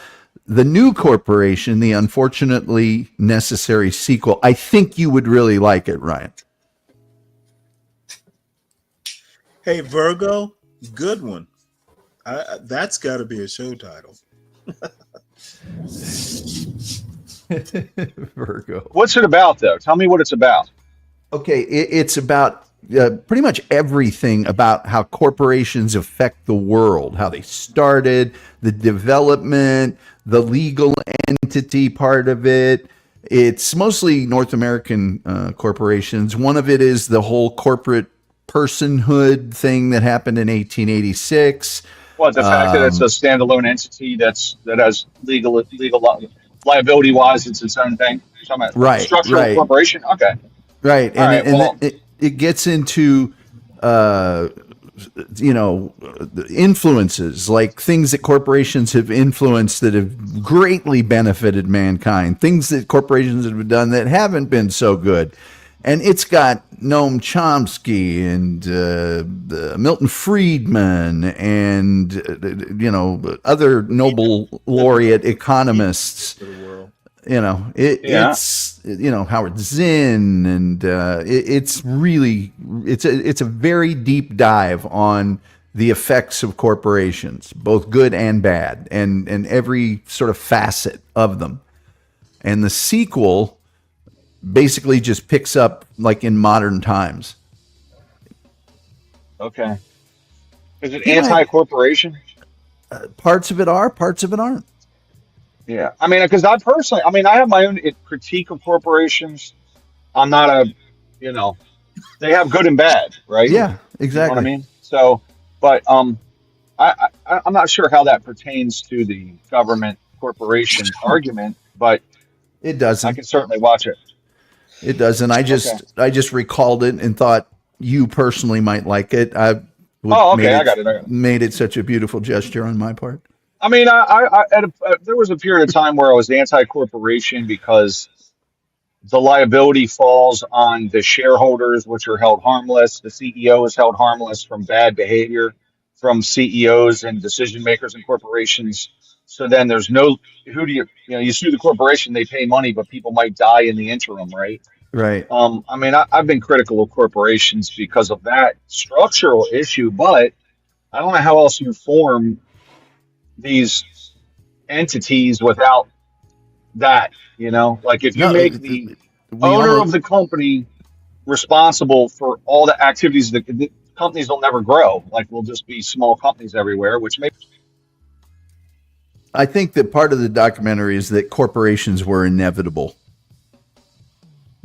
The New Corporation, the Unfortunately Necessary Sequel. I think you would really like it, Ryan. Hey, Virgo, good one. That's got to be a show title. Virgo. What's it about, though? Tell me what it's about. Okay, it's about pretty much everything about how corporations affect the world, how they started, the development, the legal entity part of it. It's mostly North American corporations. One of it is the whole corporate personhood thing that happened in 1886. Well, the fact that it's a standalone entity that has legal liability wise, it's its own thing. Right, Structural right. corporation. Okay. Right, it gets into influences, like things that corporations have influenced that have greatly benefited mankind, things that corporations have done that haven't been so good. And it's got Noam Chomsky and Milton Friedman and other Nobel laureate economists. It's Howard Zinn, and it's a very deep dive on the effects of corporations, both good and bad, and every sort of facet of them. And the sequel basically just picks up like in modern times. Okay. Is it anti-corporation? Parts of it are, parts of it aren't. Yeah, I mean, because I have my own critique of corporations. I'm not they have good and bad, right? Yeah, exactly. You know what I mean? So, but I'm not sure how that pertains to the government corporation argument, but it doesn't. I can certainly watch it. It doesn't. I just recalled it and thought you personally might like it. I got it. Made it such a beautiful gesture on my part. I mean, there was a period of time where I was anti-corporation because the liability falls on the shareholders, which are held harmless. The CEO is held harmless from bad behavior from CEOs and decision makers in corporations. So then there's you sue the corporation, they pay money, but people might die in the interim, right? Right. I mean, I've been critical of corporations because of that structural issue, but I don't know how else you form these entities without that, like if you make the owner of the company responsible for all the activities, the companies will never grow. Like we'll just be small companies everywhere, which may. I think that part of the documentary is that corporations were inevitable.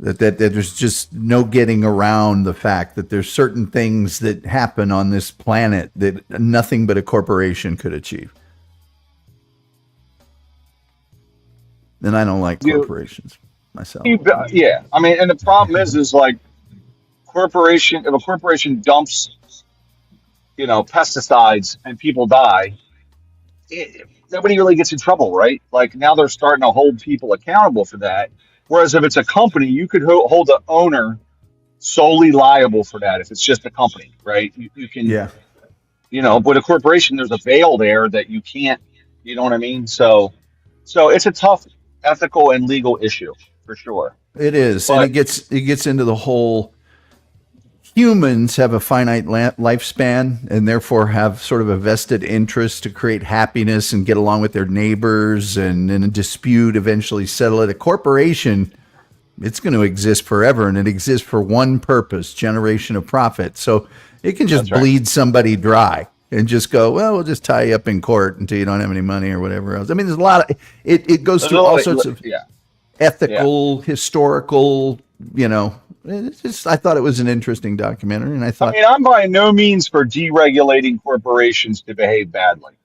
That there's just no getting around the fact that there's certain things that happen on this planet that nothing but a corporation could achieve. And I don't like corporations myself. Yeah, I mean, and the problem is like if a corporation dumps, pesticides and people die, nobody really gets in trouble, right? Like now they're starting to hold people accountable for that. Whereas if it's a company, you could hold the owner solely liable for that if it's just a company, right? You can, but a corporation, there's a veil there that you can't, you know what I mean? So it's a tough ethical and legal issue for sure. It is, But- and it gets into the whole. Humans have a finite lifespan and therefore have sort of a vested interest to create happiness and get along with their neighbors, and in a dispute eventually settle it. A corporation, it's going to exist forever, and it exists for one purpose: generation of profit. So it can just bleed somebody dry and just go, well, we'll just tie you up in court until you don't have any money or whatever else. I mean, there's a lot of it goes through all sorts of ethical, historical, it's just, I thought it was an interesting documentary, and I thought, I'm by no means for deregulating corporations to behave badly.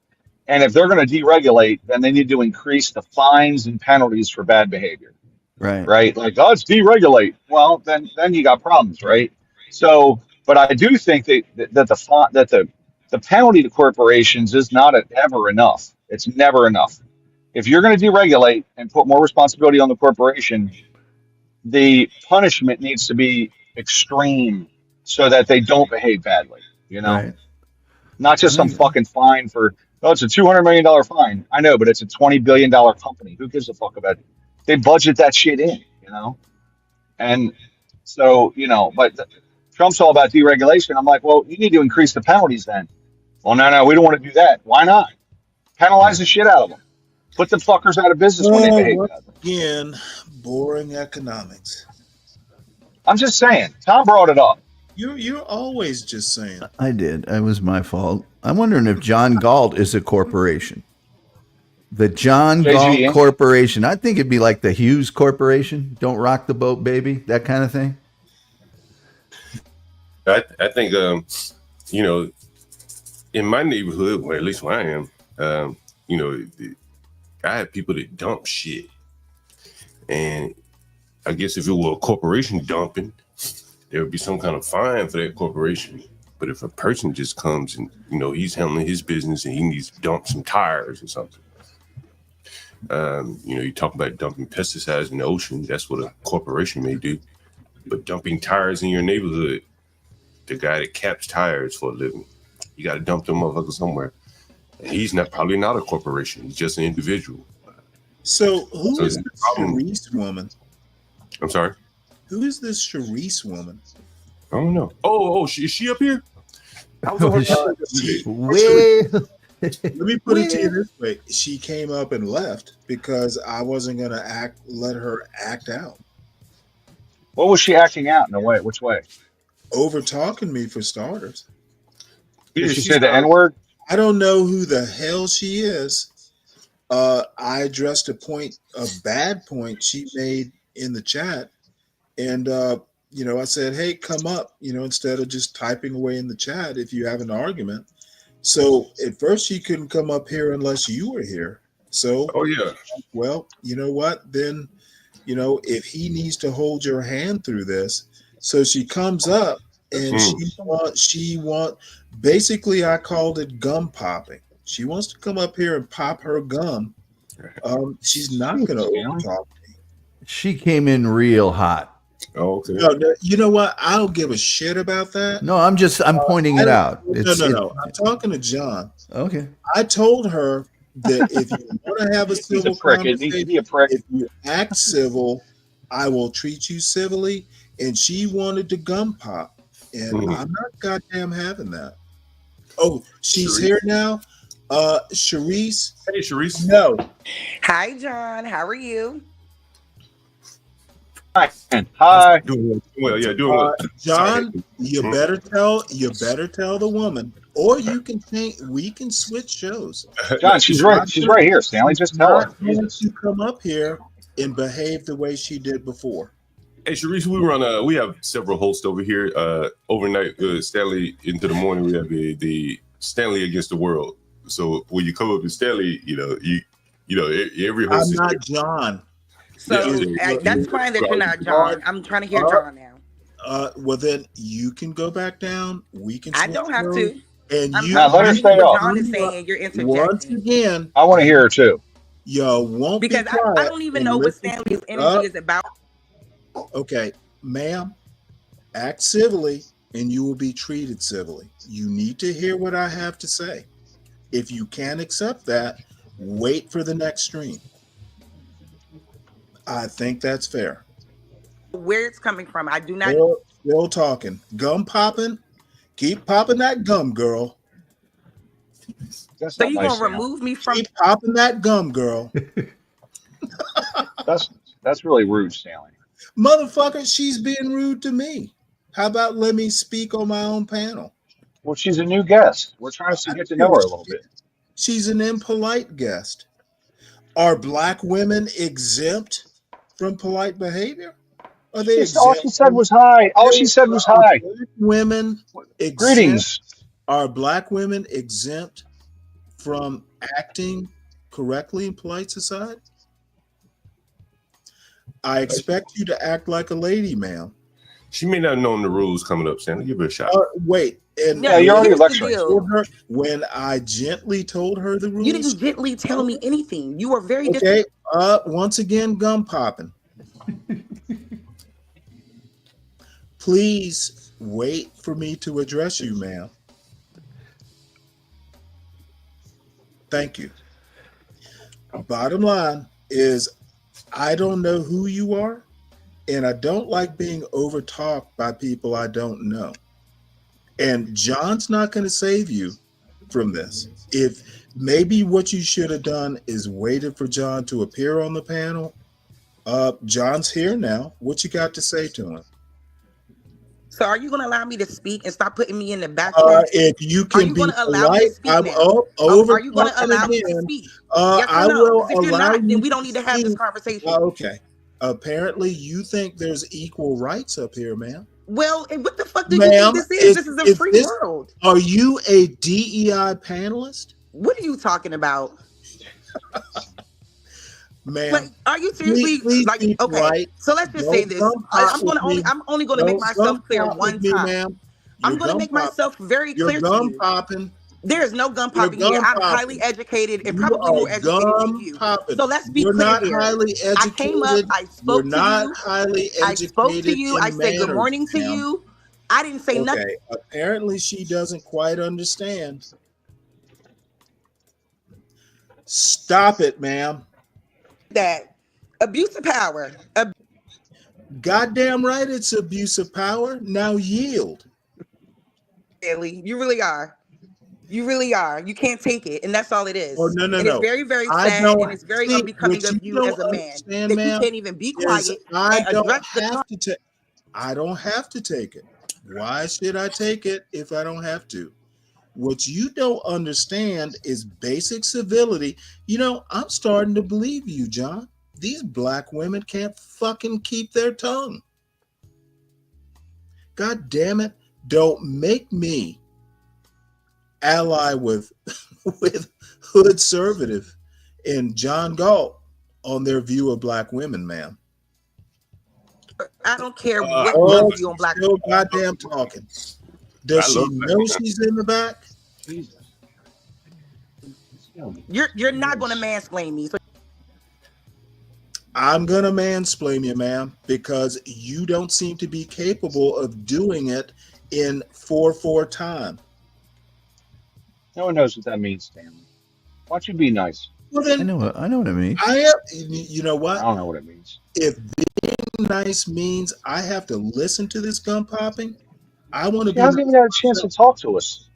And if they're going to deregulate, then they need to increase the fines and penalties for bad behavior. Right. Like, let's deregulate. Well, then you got problems, right? So, but I do think that the penalty to corporations is not ever enough. It's never enough. If you're going to deregulate and put more responsibility on the corporation, the punishment needs to be extreme so that they don't behave badly, Right. Not just some fucking fine for, it's a $200 million fine. I know, but it's a $20 billion company. Who gives a fuck about it? They budget that shit in, and so, but Trump's all about deregulation. I'm like, well, you need to increase the penalties then. Well, no, we don't want to do that. Why not? Penalize the shit out of them. Put the fuckers out of business when they behave badly. Again, boring economics. I'm just saying. Tom brought it up. You're always just saying. I did. It was my fault. I'm wondering if John Galt is a corporation. The John Galt Corporation. I think it'd be like the Hughes Corporation. Don't rock the boat, baby. That kind of thing. I think, in my neighborhood, or at least where I am, I have people that dump shit. And I guess if it were a corporation dumping, there would be some kind of fine for that corporation. But if a person just comes and, he's handling his business and he needs to dump some tires or something, you talk about dumping pesticides in the ocean. That's what a corporation may do. But dumping tires in your neighborhood, the guy that caps tires for a living, you got to dump them motherfuckers somewhere. And he's probably not a corporation. He's just an individual. So who is this Charisse woman? I'm sorry? Who is this Charisse woman? I don't know. Is she up here? Let me put it to you this way. She came up and left because I wasn't going to let her act out. What was she acting out in a way? Which way? Over talking me for starters. Did she say the N-word? I don't know who the hell she is. I addressed a bad point she made in the chat. And, I said, hey, come up, instead of just typing away in the chat if you have an argument. So at first she couldn't come up here unless you were here. So, well, you know what? Then, if he needs to hold your hand through this. So she comes up and she want basically, I called it gum popping. She wants to come up here and pop her gum. She's not going to overtalk me. She came in real hot. Oh, okay. No, you know what? I don't give a shit about that. No, I'm pointing it out. No. I'm talking to John. Okay. I told her that if you want to have a civil conversation, if you act civil, I will treat you civilly. And she wanted to gum pop. And I'm not goddamn having that. Oh, she's here now. Charisse. Hey, Charisse. No. Hi, John. How are you? Hi. Doing well. John, you better tell the woman, or we can switch shows. John, she's right here, Stanley. Just tell her. You come up here and behave the way she did before. Hey, Charisse, we have several hosts over here. Overnight, Stanley into the morning, we have the Stanley Against the World. So when you come up to Stanley, every host. I'm not John. So that's fine that you're not John. I'm trying to hear John now. Well, then you can go back down. We can. I don't have to. And let her stay off. John is saying you're interjecting. Once again, I want to hear her too. Yo, won't because I don't even know what Stanley's energy is about. Okay, ma'am, act civilly, and you will be treated civilly. You need to hear what I have to say. If you can't accept that, wait for the next stream. I think that's fair. Where it's coming from, I do not. Still talking. Gum popping. Keep popping that gum, girl. That's So not you nice, gonna Sam. remove me from? Keep popping that gum, girl. That's really rude, Stanley. Motherfucker, she's being rude to me. How about let me speak on my own panel? Well, she's a new guest. We're trying to get to know her a little bit. She's an impolite guest. Are black women exempt from polite behavior? Are they exempt? All she said was hi. All she said was hi. Black women exempt? Greetings. Are black women exempt from acting correctly in polite society? I expect you to act like a lady, ma'am. She may not have known the rules coming up, Stanley. Give her a shot. Wait. And Yeah, you're already lecturing. When I gently told her the rules. You didn't gently tell me anything. You were very okay. Once again, gum popping. Please wait for me to address you, ma'am. Thank you. Bottom line is, I don't know who you are, and I don't like being overtalked by people I don't know. And John's not going to save you from this. If maybe what you should have done is waited for John to appear on the panel. John's here now. What you got to say to him? So are you going to allow me to speak and stop putting me in the back? If you can are you be going to allow me to speak I'm now? over. Are you going to allow me to speak? Yes or I no? will If you're allow not, you then we to don't need to have this conversation. Okay. Apparently, you think there's equal rights up here, ma'am. Well, what the fuck do you think this is? This is a free world. Are you a DEI panelist? What are you talking about? Ma'am, like, are you seriously please like okay? Right. So let's just say this. I'm only going to make myself clear one time. I'm going to make myself very clear to you. Popping. There is no gun popping here. I'm highly educated and probably more educated than you. So let's be clear here. Highly educated. I came up. I spoke to you. Highly educated. I spoke to you. I said good morning to you. I didn't say nothing. Apparently, she doesn't quite understand. Stop it, ma'am. That abuse of power. Goddamn right, it's abuse of power. Now yield. Really, you really are. You really are. You can't take it, and that's all it is. Oh no, no, and no. it's very, very sad, and it's very unbecoming of you as a man that you can't even be quiet and address the. I don't have to take it. Why should I take it if I don't have to? What you don't understand is basic civility. You know, I'm starting to believe you, John. These black women can't fucking keep their tongue. God damn it. Don't make me ally with Hood Conservative and John Galt on their view of black women, ma'am. I don't care what view on black women. Still goddamn talking. Does she know she's in the back? You're not going to mansplain me. So I'm going to mansplain you, ma'am, because you don't seem to be capable of doing it in 4/4 time. No one knows what that means, Stanley. Why don't you be nice? Well, then, I know what it means. You know what? I don't know what it means. If being nice means I have to listen to this gun popping, I want to be. She hasn't even had a chance to talk to us.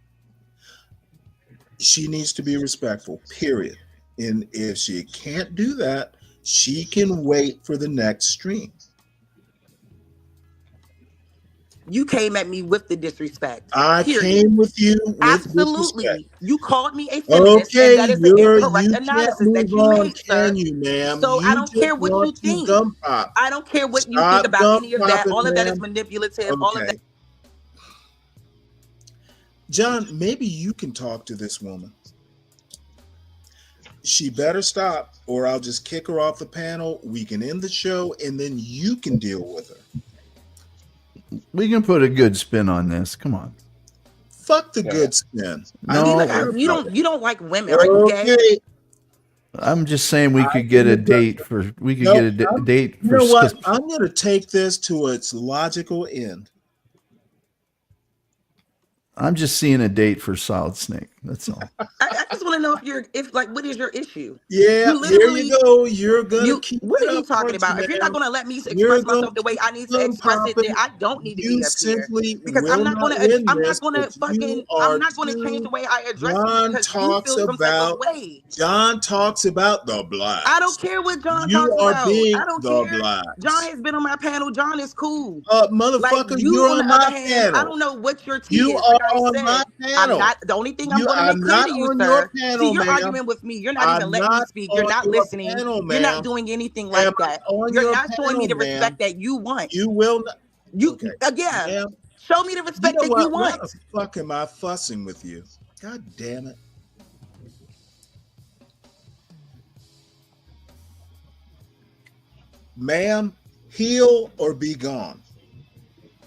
She needs to be respectful, period. And if she can't do that, she can wait for the next stream. You came at me with the disrespect. I came with you with absolutely. Disrespect. You called me a feminist, and that is the incorrect analysis that you made, sir. You, ma'am? So I don't care what you think. I don't care what you think about any of that. All of that is manipulative. Okay. All of that. John, maybe you can talk to this woman. She better stop, or I'll just kick her off the panel. We can end the show, and then you can deal with her. We can put a good spin on this. Come on. Fuck the good spin. No, you don't like women. Are you gay? I'm just saying we could get a date for. We could get a date for. You know what? I'm going to take this to its logical end. I'm just seeing a date for Solid Snake. That's all. I just want to know what is your issue? Yeah, You here you go. You're gonna keep What it are you up, talking aren't about? you, If you're ma'am? not going to let me You're express gonna myself the way I need to keep express it, then popping. I don't need to You be up here simply because will not win this, but you I'm are not going to change the way I address you John because you talks feel some type of about way. John talks about the blacks. I don't care what John You talks are about. being I don't the care. blacks. John has been on my panel. John is cool. Motherfucker, You, you're on the on other my hand, I panel. don't know what your tea You is. Like are I on my said, panel. I'm not. The only thing I'm going to make I'm clear not to you, on sir. your panel, See, you're ma'am. arguing with me. You're not I'm even letting me not speak. You're on not your listening. panel, You're not ma'am. doing anything Am like I that. on You're your not showing me panel, the ma'am? respect that you want. You will not. Okay. Yeah. Ma'am, Show me the respect you know that you what? Why want. the fuck am I fussing with you? God damn it. Ma'am, heal or be gone.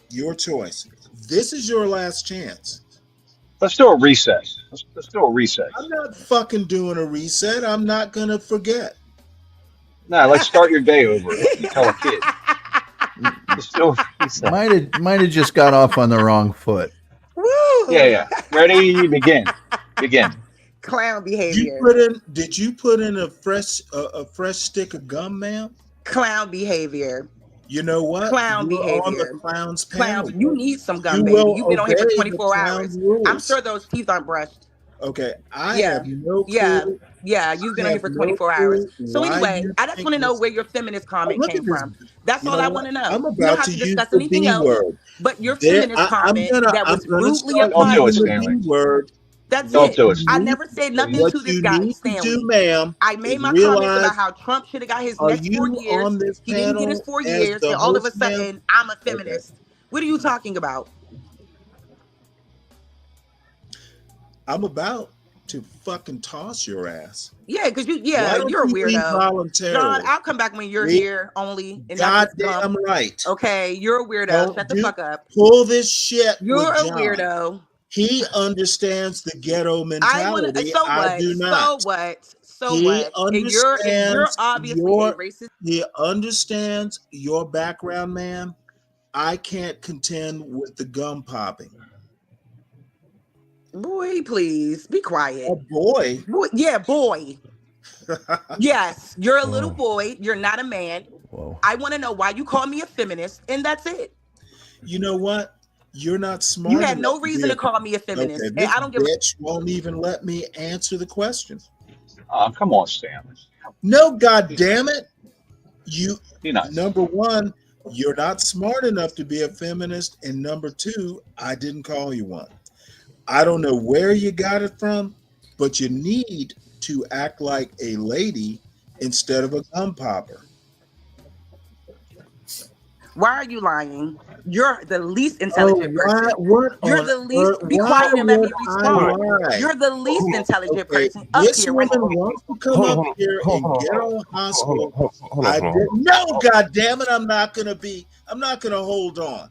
Your choice. This is your last chance. Let's do a reset. Let's do a reset. I'm not fucking doing a reset. I'm not going to forget. Nah, let's start your day over like you tell a kid. Let's do a reset. Might have just got off on the wrong foot. Woo! Yeah. Ready? Begin. Clown behavior. Did you put in a fresh stick of gum, ma'am? Clown behavior. You know what? Clown You're behavior. on the clown's panel. You need some gum, You baby. will You've been on here for obey 24 the hours. clown's rules. I'm sure those teeth aren't brushed. Okay, I have no clue. Yeah, you've been on here for 24 hours. So anyway, I just want to know where your feminist comment came from. That's all I want to know. I'm You don't about have to to use discuss the anything B else. word. But your feminist comment that was rudely start applied using to the me. B word. That's Don't it. do it, I never said nothing What to this you guy, need to Stanley. do, ma'am, I made my realize, comments about how Trump should have got his are next 4 you years. on this He didn't get his panel 4 as years, the and all of a host, ma'am? sudden, I'm a feminist. What are you talking about? I'm about to fucking toss your ass. Yeah, because you're a leave weirdo. voluntarily? John, I'll come back when you're here only. And Goddamn right. Okay, you're a weirdo. Shut the fuck up. Pull this shit. You're with a John. weirdo. He understands the ghetto mentality. I do not. So he what? Understands and you're obviously a racist. He understands your background, man. I can't contend with the gum popping. Boy, please be quiet. A boy? Yeah, boy. Yes, you're a little boy. You're not a man. Whoa. I want to know why you call me a feminist, and that's it. You know what? You're not smart. You had no reason to call me a feminist, okay, and I don't give a bitch won't even let me answer the question. Come on, Stanley. No, God damn it. You're not. Number one, you're not smart enough to be a feminist, and number two, I didn't call you one. I don't know where you got it from, but you need to act like a lady instead of a gum popper. Why are you lying? You're the least intelligent person. What You're the least. Be quiet and let me respond. You're the least intelligent person up This here. woman wants to come up here and get on hospital. No, God damn it! I'm not gonna hold on.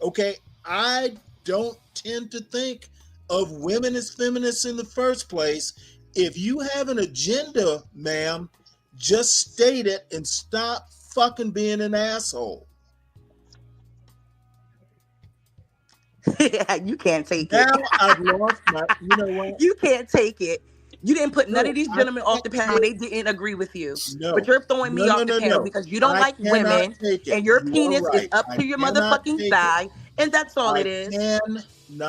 Okay, I don't tend to think of women as feminists in the first place. If you have an agenda, ma'am, just state it and stop fucking being an asshole. You can't take it. Now I've lost my. You know what? You can't take it. You didn't put none of these gentlemen off the panel. They didn't agree with you. No. But you're throwing me off the panel because you don't like women, and your penis is up to your motherfucking thigh, and that's all it is.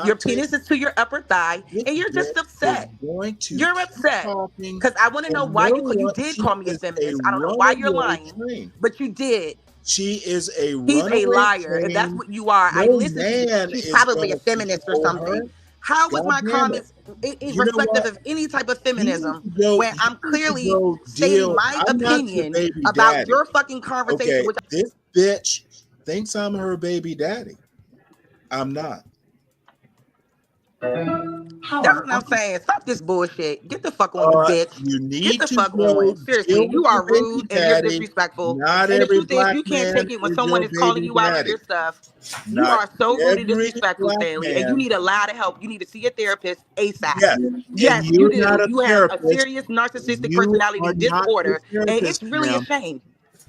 Your penis is to your upper thigh, and you're just upset. You're upset because I want to know why you did call me a feminist. I don't know why you're lying, but you did. She is a He's a liar, and that's what you are. I listened to you. She's probably a feminist or something. How was my comments reflective of any type of feminism when I'm clearly stating my opinion about your fucking conversation? Okay, this bitch thinks I'm her baby daddy. I'm not. That's what I'm saying. Stop this bullshit. Get the fuck on, you bitch. You need Get the to fuck go on. Seriously, you are rude and you're disrespectful. Not and the every truth is, you can't take it when someone is calling you out on your stuff. You are so rude and disrespectful, Stanley, and you need a lot of help. You need to see a therapist ASAP. Yes, you do. You have a serious narcissistic personality disorder, and it's really a shame.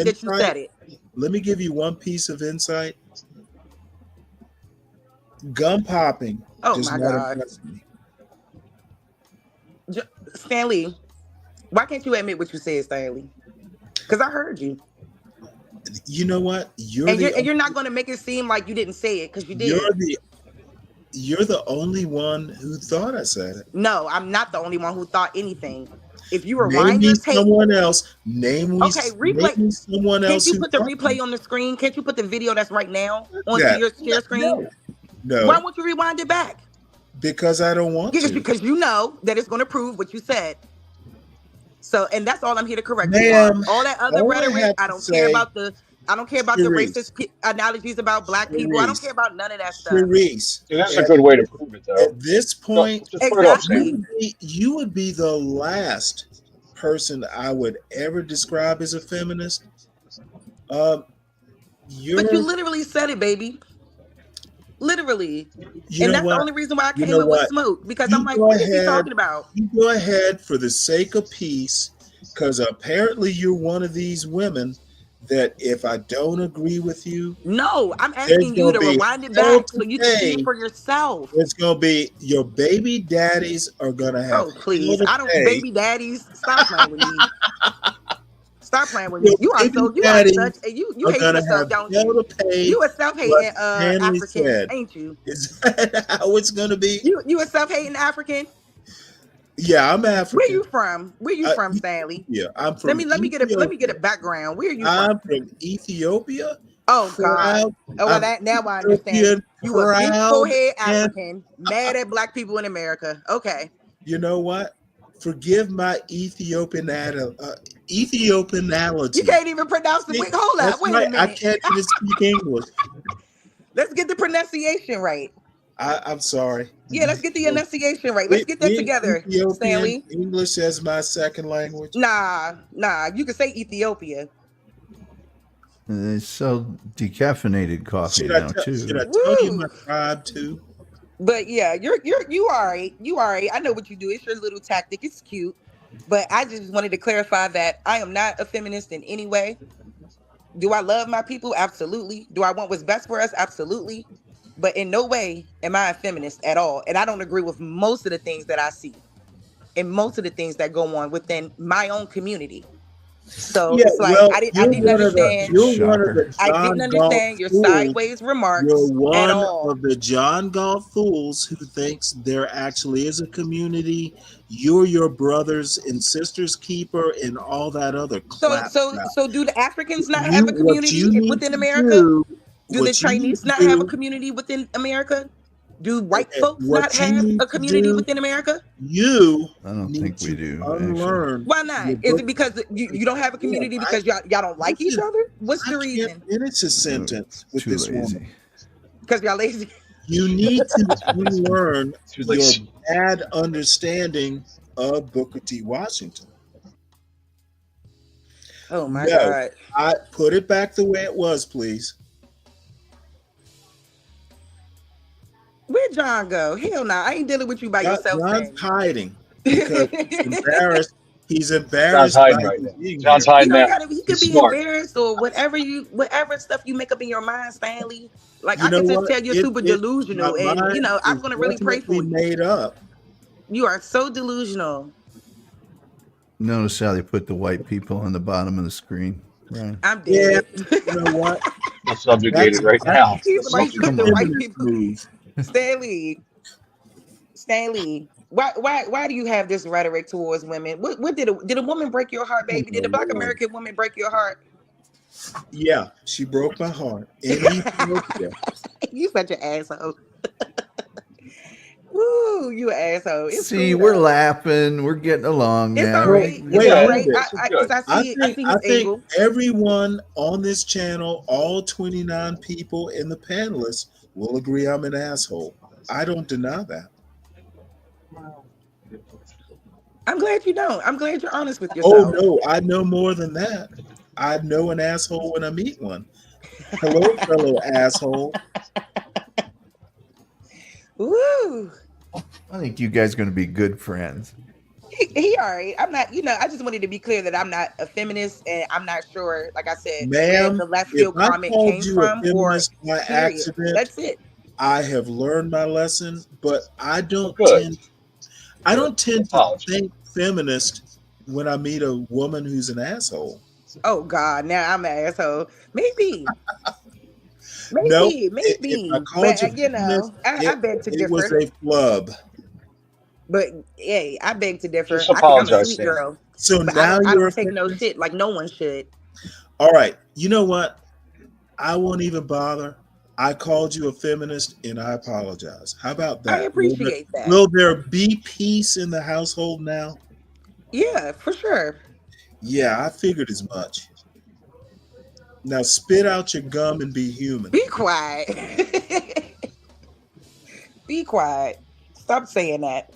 admit that you said it. Let me give you one piece of insight. Gum popping. Oh does my not God. impress me. Stanley, why can't you admit what you said, Stanley? Because I heard you. You know what? And you're not going to make it seem like you didn't say it because you did. You're the only one who thought I said it. No, I'm not the only one who thought anything. If you Name rewind me your tape, someone else. Okay, replay. Name me someone else. Can't you put the replay on the screen? Can't you put the video that's right now onto Yeah. your share screen? No. Why won't you rewind it back? Because I don't want to. Because you know that it's going to prove what you said. So, and that's all I'm here to correct you on. All that other rhetoric, I don't care about the racist analogies about black people. I don't care about none of that stuff. Sharice, that's a good way to prove it, though. At this point, exactly. You would be the last person I would ever describe as a feminist. But you literally said it, baby. Literally. And that's the only reason why I came in with smoke. Because I'm like, what are you talking about? You go ahead for the sake of peace, because apparently you're one of these women that if I don't agree with you. No, I'm asking you to rewind it back so you can see it for yourself. It's going to be your baby daddies are going to have. Oh, please. I don't, baby daddies. Stop playing with me. Stop playing with me. You are so, you are such, you hate yourself, don't you? You a self-hating African, ain't you? Is that how it's going to be? You a self-hating African? Yeah, I'm African. Where you from? Where you from, Stanley? Yeah, I'm from. Let me get a background. Where are you from? I'm from Ethiopia. Oh God! Oh, well, now I understand. You a big forehead African, mad at black people in America. Okay. You know what? Forgive my Ethiopianality. You can't even pronounce the. Wait, hold up. Wait a minute. I can't even speak English. Let's get the pronunciation right. I'm sorry. Yeah, let's get the enunciation right. Let's get that together, Stanley. English as my second language. Nah. You can say Ethiopia. They sell decaffeinated coffee now too. Should I tell you my tribe too? But yeah, you all right. You all right. I know what you do. It's your little tactic. It's cute. But I just wanted to clarify that I am not a feminist in any way. Do I love my people? Absolutely. Do I want what's best for us? Absolutely. But in no way am I a feminist at all. And I don't agree with most of the things that I see and most of the things that go on within my own community. So it's like, I didn't understand your sideways remarks You're one at all. of the John Galt fools who thinks there actually is a community. You're your brothers and sisters keeper and all that other crap. So do the Africans not have a community within America? Do the Chinese not have a community within America? Do white folks not have a community within America? I don't think we do. Unlearn. Why not? Is it because you don't have a community because y'all don't like each other? What's the reason? Finish a sentence with this woman. Because y'all lazy. You need to unlearn your bad understanding of Booker T. Washington. Oh my God! I put it back the way it was, please. Where'd John go? Hell no, I ain't dealing with you by yourself. John's hiding because he's embarrassed. He's embarrassed. John's hiding right now. John's hiding now. He could be embarrassed or whatever stuff you make up in your mind, Stanley. Like I can just tell you're super delusional, and I'm gonna really pray for you. Made up. You are so delusional. Notice how they put the white people on the bottom of the screen. Right. I'm dead. Yeah, you know what? I'm subjugated right now. He's like put the white people. Stanley, why do you have this rhetoric towards women? What did a woman break your heart, baby? Did a Black American woman break your heart? Yeah, she broke my heart. You such an asshole. Woo, you an asshole. See, we're laughing. We're getting along it's now. All right. I think everyone on this channel, all 29 people in the panelists, will agree I'm an asshole. I don't deny that. I'm glad you don't. I'm glad you're honest with yourself. Oh, no, I know more than that. I know an asshole when I meet one. Hello, fellow asshole. Woo. I think you guys are going to be good friends. He all right. I'm not, I just wanted to be clear that I'm not a feminist, and I'm not sure, like I said, where the left field comment came from or by accident. That's it. I have learned my lesson, but I don't tend to think feminist when I meet a woman who's an asshole. Oh God, now I'm an asshole. Maybe. Nope. Maybe. If I called you But you know, I beg to it was differ. a flub. But hey, I beg to differ. Just I think I'm a apologize, sweet Sam. girl. So But now I you're don't a take no feminist? shit like no one should. All right. You know what? I won't even bother. I called you a feminist and I apologize. How about I that? appreciate that. Will there be peace in the household now? Yeah, for sure. Yeah, I figured as much. Now spit out your gum and be human. Be quiet. Be quiet. Stop saying that.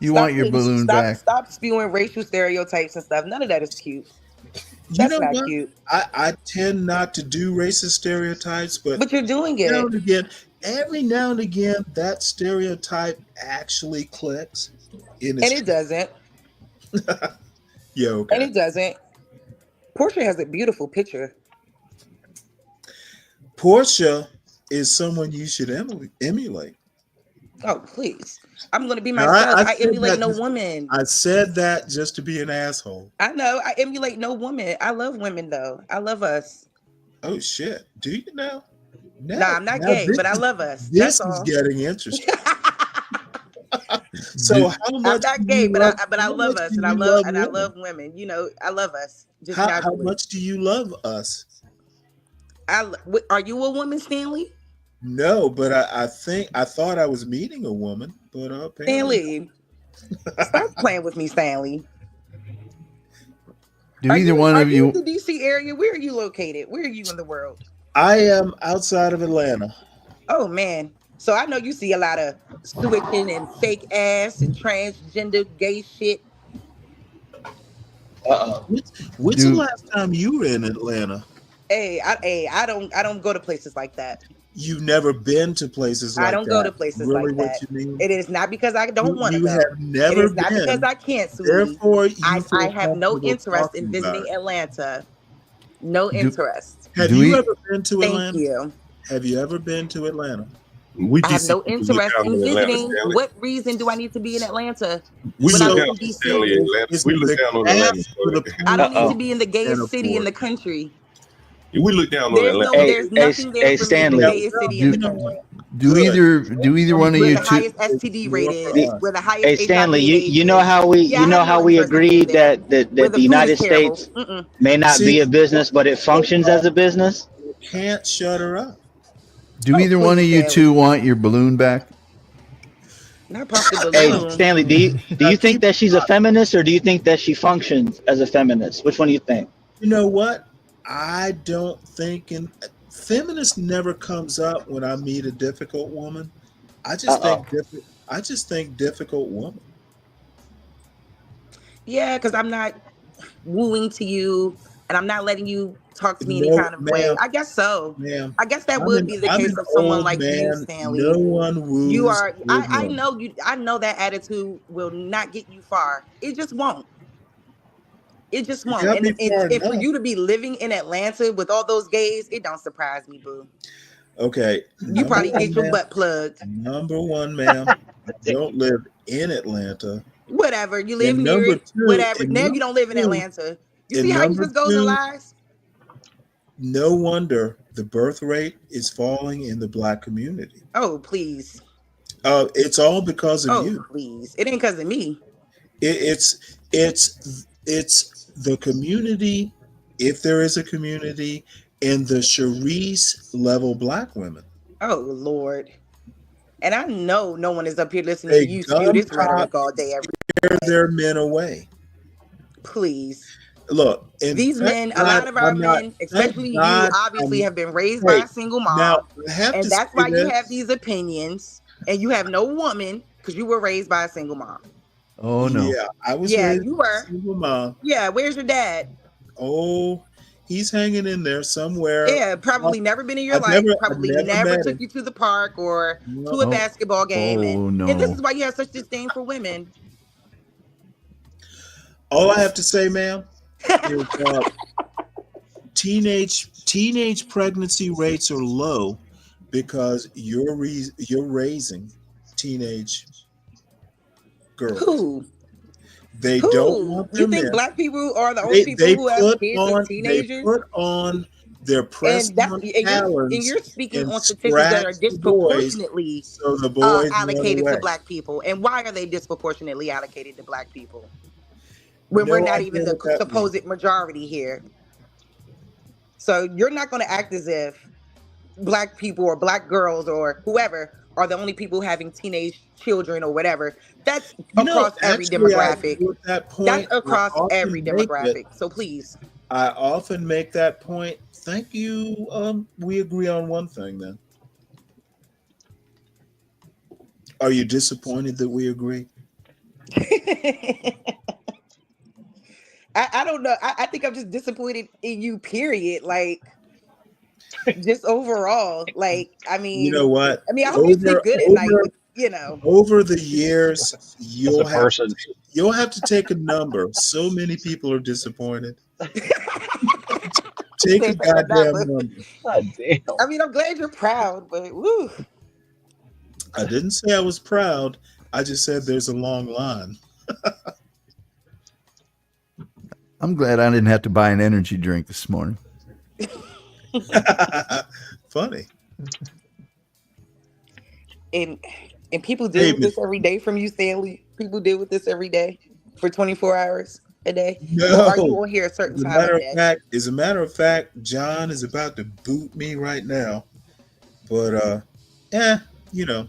You want your balloon back? Stop spewing racial stereotypes and stuff. None of that is cute. You That's know not what? cute. I tend not to do racist stereotypes, but you're doing now it. and again, every now and again, that stereotype actually clicks. And it doesn't. Yeah, okay. And it doesn't. Portia has a beautiful picture. Portia is someone you should emulate. Oh, please. I'm going to be Now, myself. I said emulate that no just- woman. I said that just to be an asshole. I know. I emulate no woman. I love women, though. I love us. Oh, shit. Do you now? Nah, I'm not gay, but I love us. This That's is all. getting interesting. So how much? I'm not do gay, you but love- I how love much us, do and I you love women? women. You know, I love us just How naturally. much do you love us? Are you a woman, Stanley? No, but I thought I was meeting a woman, but apparently. Stanley, stop playing with me, Stanley. Do either one Are of you you? in the DC area? Where are you located? Where are you in the world? I am outside of Atlanta. Oh man. So I know you see a lot of switching and fake ass and transgender gay shit. When's the last time you were in Atlanta? I don't go to places like that. You've never been to places like I that. don't go to places Really, like what that. you mean? It is not because I don't want to You go. have never It is not because been. I can't, sweetie. Therefore, you I feel have no comfortable interest in talking about visiting it. Atlanta. No interest. Have you ever been to Thank Atlanta? you. Have you ever been to Atlanta? I have no interest in visiting. What reason do I need to be in Atlanta when I live in DC? We look down on Atlanta. I don't need to be in the gayest city in the country. We look down on Atlanta. There's nothing there for me in the gayest city in the country. Do either one of Where you the two? highest STD rate is, where the highest Hey HIV Stanley, rate you know is. how we Yeah, I have no we interest in being agreed there. that Where the the food United is terrible. States Mm-mm. may not be a business, but it functions as a business. Can't shut her up. Do either one of you two want your balloon back? Not pop the Hey balloon. Stanley, do you think that she's a feminist, or do you think that she functions as a feminist? Which one do you think? You know what? I don't think feminist never comes up when I meet a difficult woman. I just think difficult woman. Yeah, because I'm not wooing to you, and I'm not letting you talk to me any No, kind of way. ma'am. I guess so. Ma'am, I guess that I'm would an- be the I'm case an of someone old like you, man. Stanley. No one woos. You are. good I women. know you. I know that attitude will not get you far. It just won't. It just won't. got And me far for enough. you to be living in Atlanta with all those gays, it don't surprise me, boo. Okay. You probably get your butt plugged. Number one, ma'am. I don't live in Atlanta. Whatever. You live And near number it. two- Whatever. and Now you number don't live in two- Atlanta. You and see how he number just goes and two- lies? No wonder the birth rate is falling in the Black community. Oh, please. It's all because of Oh, you. please. It ain't because of me. It's the community, if there is a community, and the Charisse level Black women. Oh, Lord. And I know no one is up here listening They to you spew this gun rhetoric cop all day, every scare their men away. Please. Look, and These thank men, a God lot of our I'm not- men, thank especially you, God obviously I'm- have been raised Hey, by a single mom. now, I have And to that's say why you this. have these opinions. And you have no woman because you were raised by a single mom. Oh no. Yeah, I was Yeah, raised you by a were. single mom. Yeah, where's your dad? Oh, he's hanging in there somewhere. Yeah, probably never been in your I've life. never- Probably I've never met took him. you to the park or to a Oh. basketball game. Oh, And this no. is why you have such disdain for women. All I have to say, ma'am, is teenage pregnancy rates are low because you're raising teenage girls. Who? They Who? don't want You them think in. black people are the only people who have kids and teenagers? They put on their And press-on talons you're speaking and on statistics that are scratch the boys, disproportionately so the boys run allocated to away. black people. And why are they disproportionately allocated to black people when we're No not idea even the what that supposed means. majority here? So you're not going to act as if black people or black girls or whoever are the only people having teenage children or whatever. That's across every Actually, I demographic. agree with that That's point. across every demographic. So please. I often make that point. Thank you. We agree on one thing then. Are you disappointed that we agree? I don't know. I think I'm just disappointed in you, period. Like, just overall. Like, I mean, You know what? I mean, I hope you sleep good at night, but over the years, you'll have person. you'll have to take a number. So many people are disappointed. Take a goddamn number. God damn. I mean, I'm glad you're proud, but woo. I didn't say I was proud. I just said there's a long line. I'm glad I didn't have to buy an energy drink this morning. Funny. And people deal with this every day from you, Stanley. People deal with this every day for 24 hours a day. No. Or are you on here a certain time of day? As a matter of fact, John is about to boot me right now. But you know.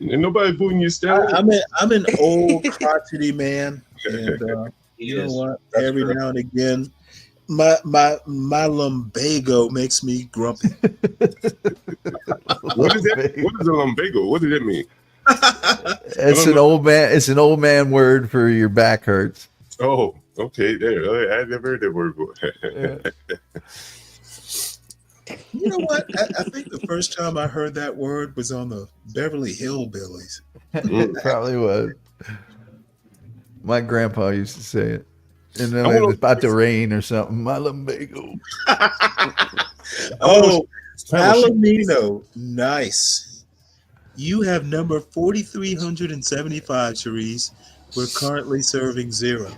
Ain't nobody booting you, Stanley. I'm an old crotchety man, and you know what? Every now and again, my lumbago makes me grumpy. What is that? What is a lumbago? What does that mean? It's an old man. It's an old man word for your back hurts. Oh, okay. There, I never heard that word before. You know what? I think the first time I heard that word was on the Beverly Hillbillies. Probably was. My grandpa used to say it. And then it was about to rain or something. My lumbago. Oh, Palomino. Nice. You have number 4,375, Cherise. We're currently serving 0.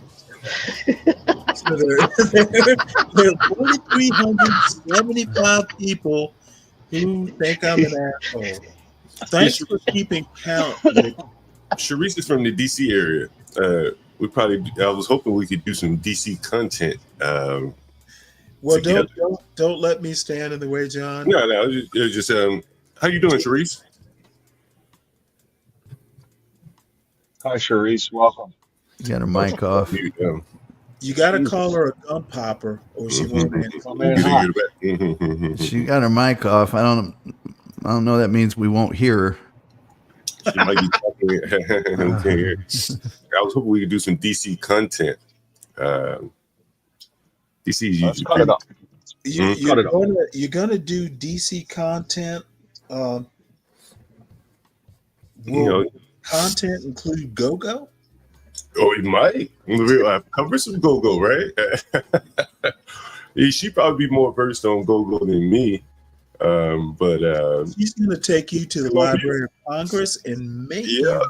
So there are 4,375 people who think I'm an asshole. Thanks for keeping count. Sharice is from the DC area. I was hoping we could do some DC content. Well, don't let me stand in the way, John. No, it was just how you doing, Sharice? Hi, Sharice. Welcome. You got her mic off. You got to call her a gum popper, or she won't answer. She got her mic off. I don't know. That means we won't hear her. She might be talking. Okay. I was hoping we could do some DC content. DC is usually cut it up. You're gonna do DC content. Will content include go-go? Oh, it might. We'll cover some go-go, right? She probably be more versed on go-go than me. But she's going to take you to the Library of Congress and make you go.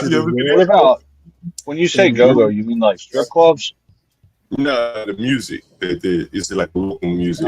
What about when you say go-go? You mean like strip clubs? No, the music. It's like local music.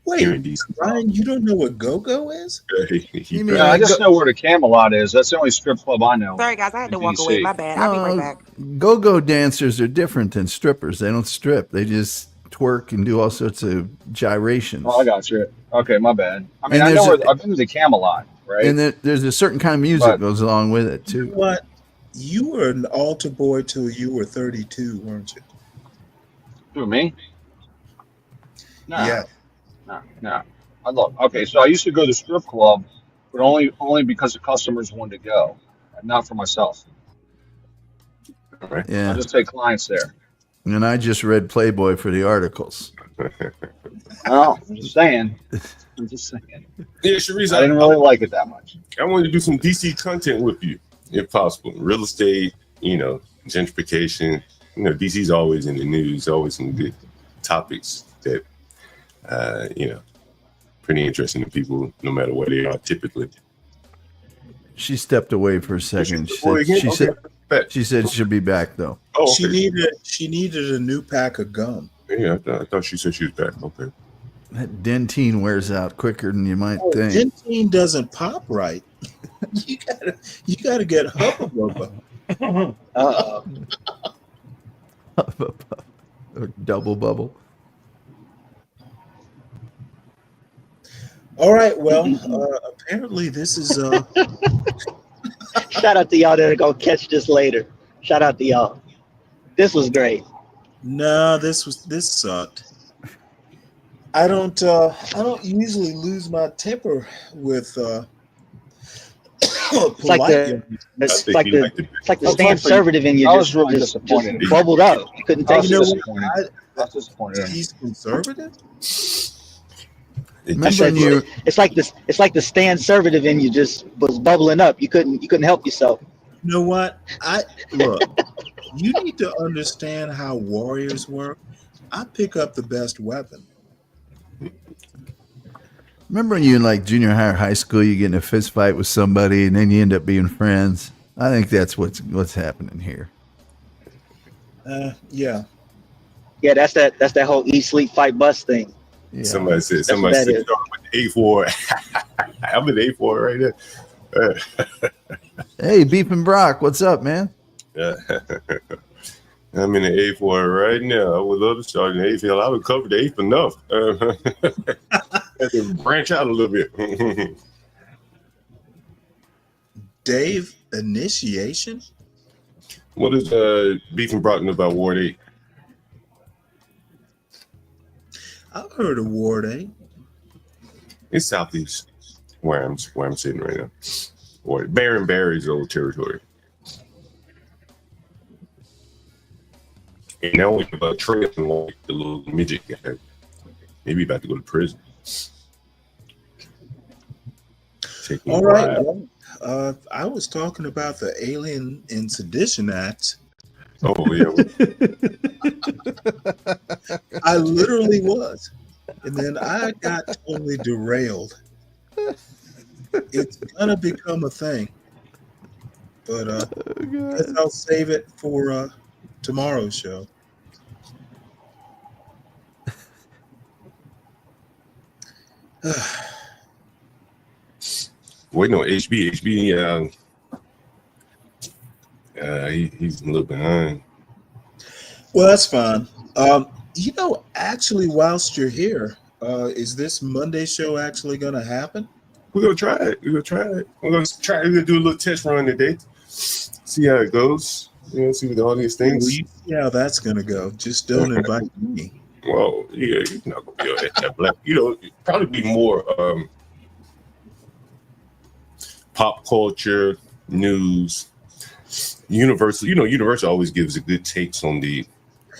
Wait, Ryan, you don't know what go-go is? I just know where the Camelot is. That's the only strip club I know. Sorry, guys, I had to walk away. My bad. I'll be right back. Go-go dancers are different than strippers. They don't strip. They just twerk and do all sorts of gyrations. Oh, I got you. Okay, my bad. I mean, I know I've been to the Camelot, right? And there's a certain kind of music that goes along with it, too. You know what? You were an altar boy till you were 32, weren't you? Who, me? No. Yeah. No. Okay, so I used to go to strip club, but only because the customers wanted to go, not for myself. Yeah. I just take clients there. And I just read Playboy for the articles. Oh, I'm just saying. Yeah, Sharice, I didn't really like it that much. I wanted to do some DC content with you, if possible. Real estate, gentrification. DC's always in the news, always some good topics that, pretty interesting to people, no matter where they are typically. She stepped away for a second. She said she'll be back though. Oh, okay. She needed a new pack of gum. Yeah, I thought she said she was back. Okay. That dentine wears out quicker than you might think. Dentine doesn't pop right. you gotta get Hubba Bubba. Or double bubble. All right. Well, apparently this is. Shout out to y'all that are gonna catch this later. Shout out to y'all. This was great. No, this sucked. I don't usually lose my temper with It's like the stand conservative in you. I was really disappointed. Just bubbled up. You couldn't take it. I was disappointed. He's conservative. It's like this. It's like the stand conservative in you just was bubbling up. You couldn't help yourself. You know what? Look. You need to understand how warriors work. I pick up the best weapon. Remember when you in like junior high or high school, you get in a fist fight with somebody and then you end up being friends? I think that's what's happening here. Yeah. Yeah, that's that whole eat, sleep, fight, bust thing. Yeah. Somebody said with the A4. I'm in the A4 right there. Hey, Beef and Brock, what's up, man? Yeah. I'm in the A4 right now. I would love to start in the A field. I would cover the eighth enough. Have to branch out a little bit. Dave, initiation? What is Beef and Brock know about Ward 8? I've heard of Ward 8. It's southeast where I'm sitting right now. Or Baron Barry's old territory. And now we have a trail like the little midget guy. Maybe about to go to prison. All right. Well, I was talking about the Alien and Sedition Act. Oh, yeah. I literally was. And then I got totally derailed. It's going to become a thing. But I guess I'll save it for tomorrow's show. Wait, no, HB, he's a little behind. Well, that's fine. Actually, whilst you're here, is this Monday show actually going to happen? We're going to try it. We're going to do a little test run today. See how it goes. See what the audience thinks. Well, you see how that's going to go. Just don't invite me. Well, yeah, you're not going to be at that black. Probably be more pop culture, news, Universal. Universal always gives a good takes on the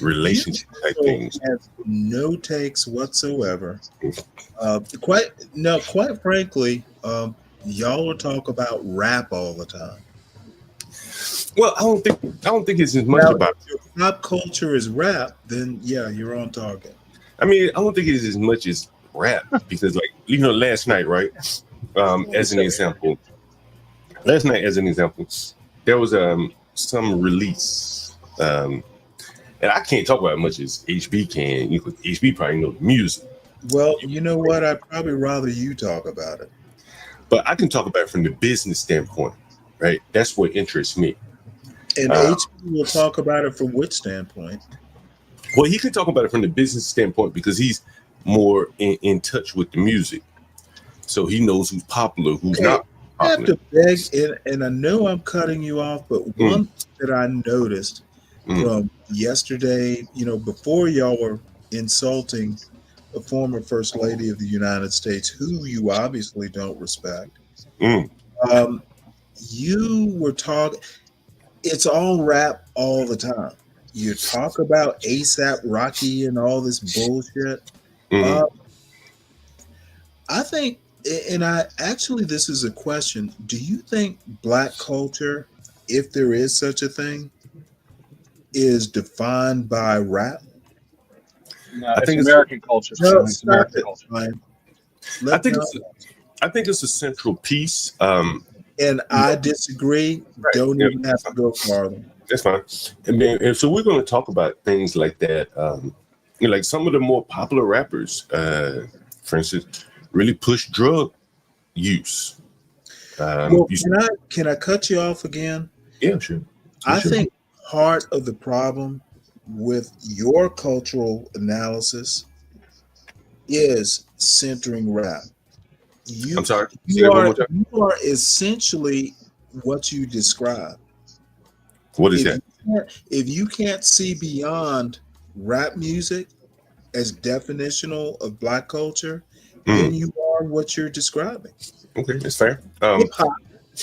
relationship type things. Has no takes whatsoever. Quite frankly, y'all will talk about rap all the time. Well, I don't think it's as much about if pop culture is rap, then yeah, you're on target. I mean, I don't think it is as much as rap because, last night, right? As an example, there was some release, and I can't talk about as much as HB can. HB probably know the music. Well, you know what? I'd probably rather you talk about it. But I can talk about it from the business standpoint, right? That's what interests me. And HB will talk about it from which standpoint? Well, he can talk about it from the business standpoint because he's more in touch with the music. So he knows who's popular, who's not popular. I have to beg, and I know I'm cutting you off, but one thing that I noticed from yesterday, before y'all were insulting the former First Lady of the United States, who you obviously don't respect, you were talking, it's all rap all the time. You talk about ASAP Rocky and all this bullshit. I think, and this is a question. Do you think black culture, if there is such a thing, is defined by rap? No, I think it's American culture. No, it's American culture. I think it's a central piece. And I disagree. Right. Don't even have to go farther. That's fine. And so we're going to talk about things like that. Like some of the more popular rappers, for instance, really push drug use. Well, can I cut you off again? Yeah, sure. I think part of the problem with your cultural analysis is centering rap. I'm sorry. You are essentially what you describe. What is that? If you can't see beyond rap music as definitional of Black culture, then you are what you're describing. Okay, that's fair. Hip hop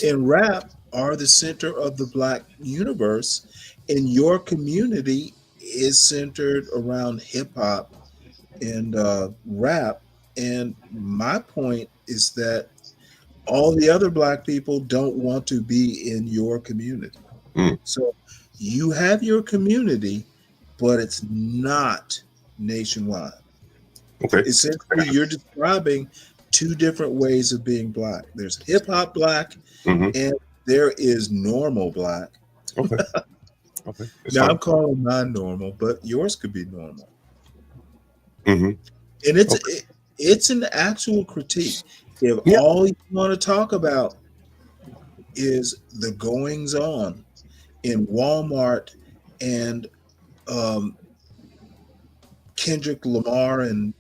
and rap are the center of the Black universe, and your community is centered around hip hop and rap. And my point is that all the other Black people don't want to be in your community. So you have your community, but it's not nationwide. Okay. Essentially, you're describing two different ways of being Black. There's hip hop Black, and there is normal Black. Okay. Okay. Now I'm calling mine normal, but yours could be normal. And it's an actual critique. If all you want to talk about is the goings on in Walmart and Kendrick Lamar, and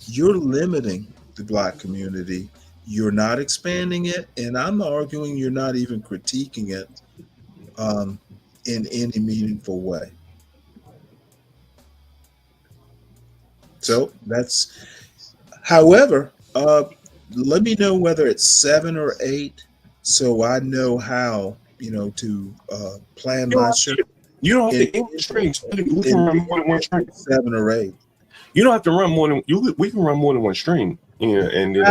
you're limiting the Black community, you're not expanding it, and I'm arguing you're not even critiquing it in any meaningful way. So that's, however, let me know whether it's 7 or 8, so I know how to plan my show. You don't have to strings. We can run more than one string. 7 or 8. You don't have to run more than we can run more than one string. And you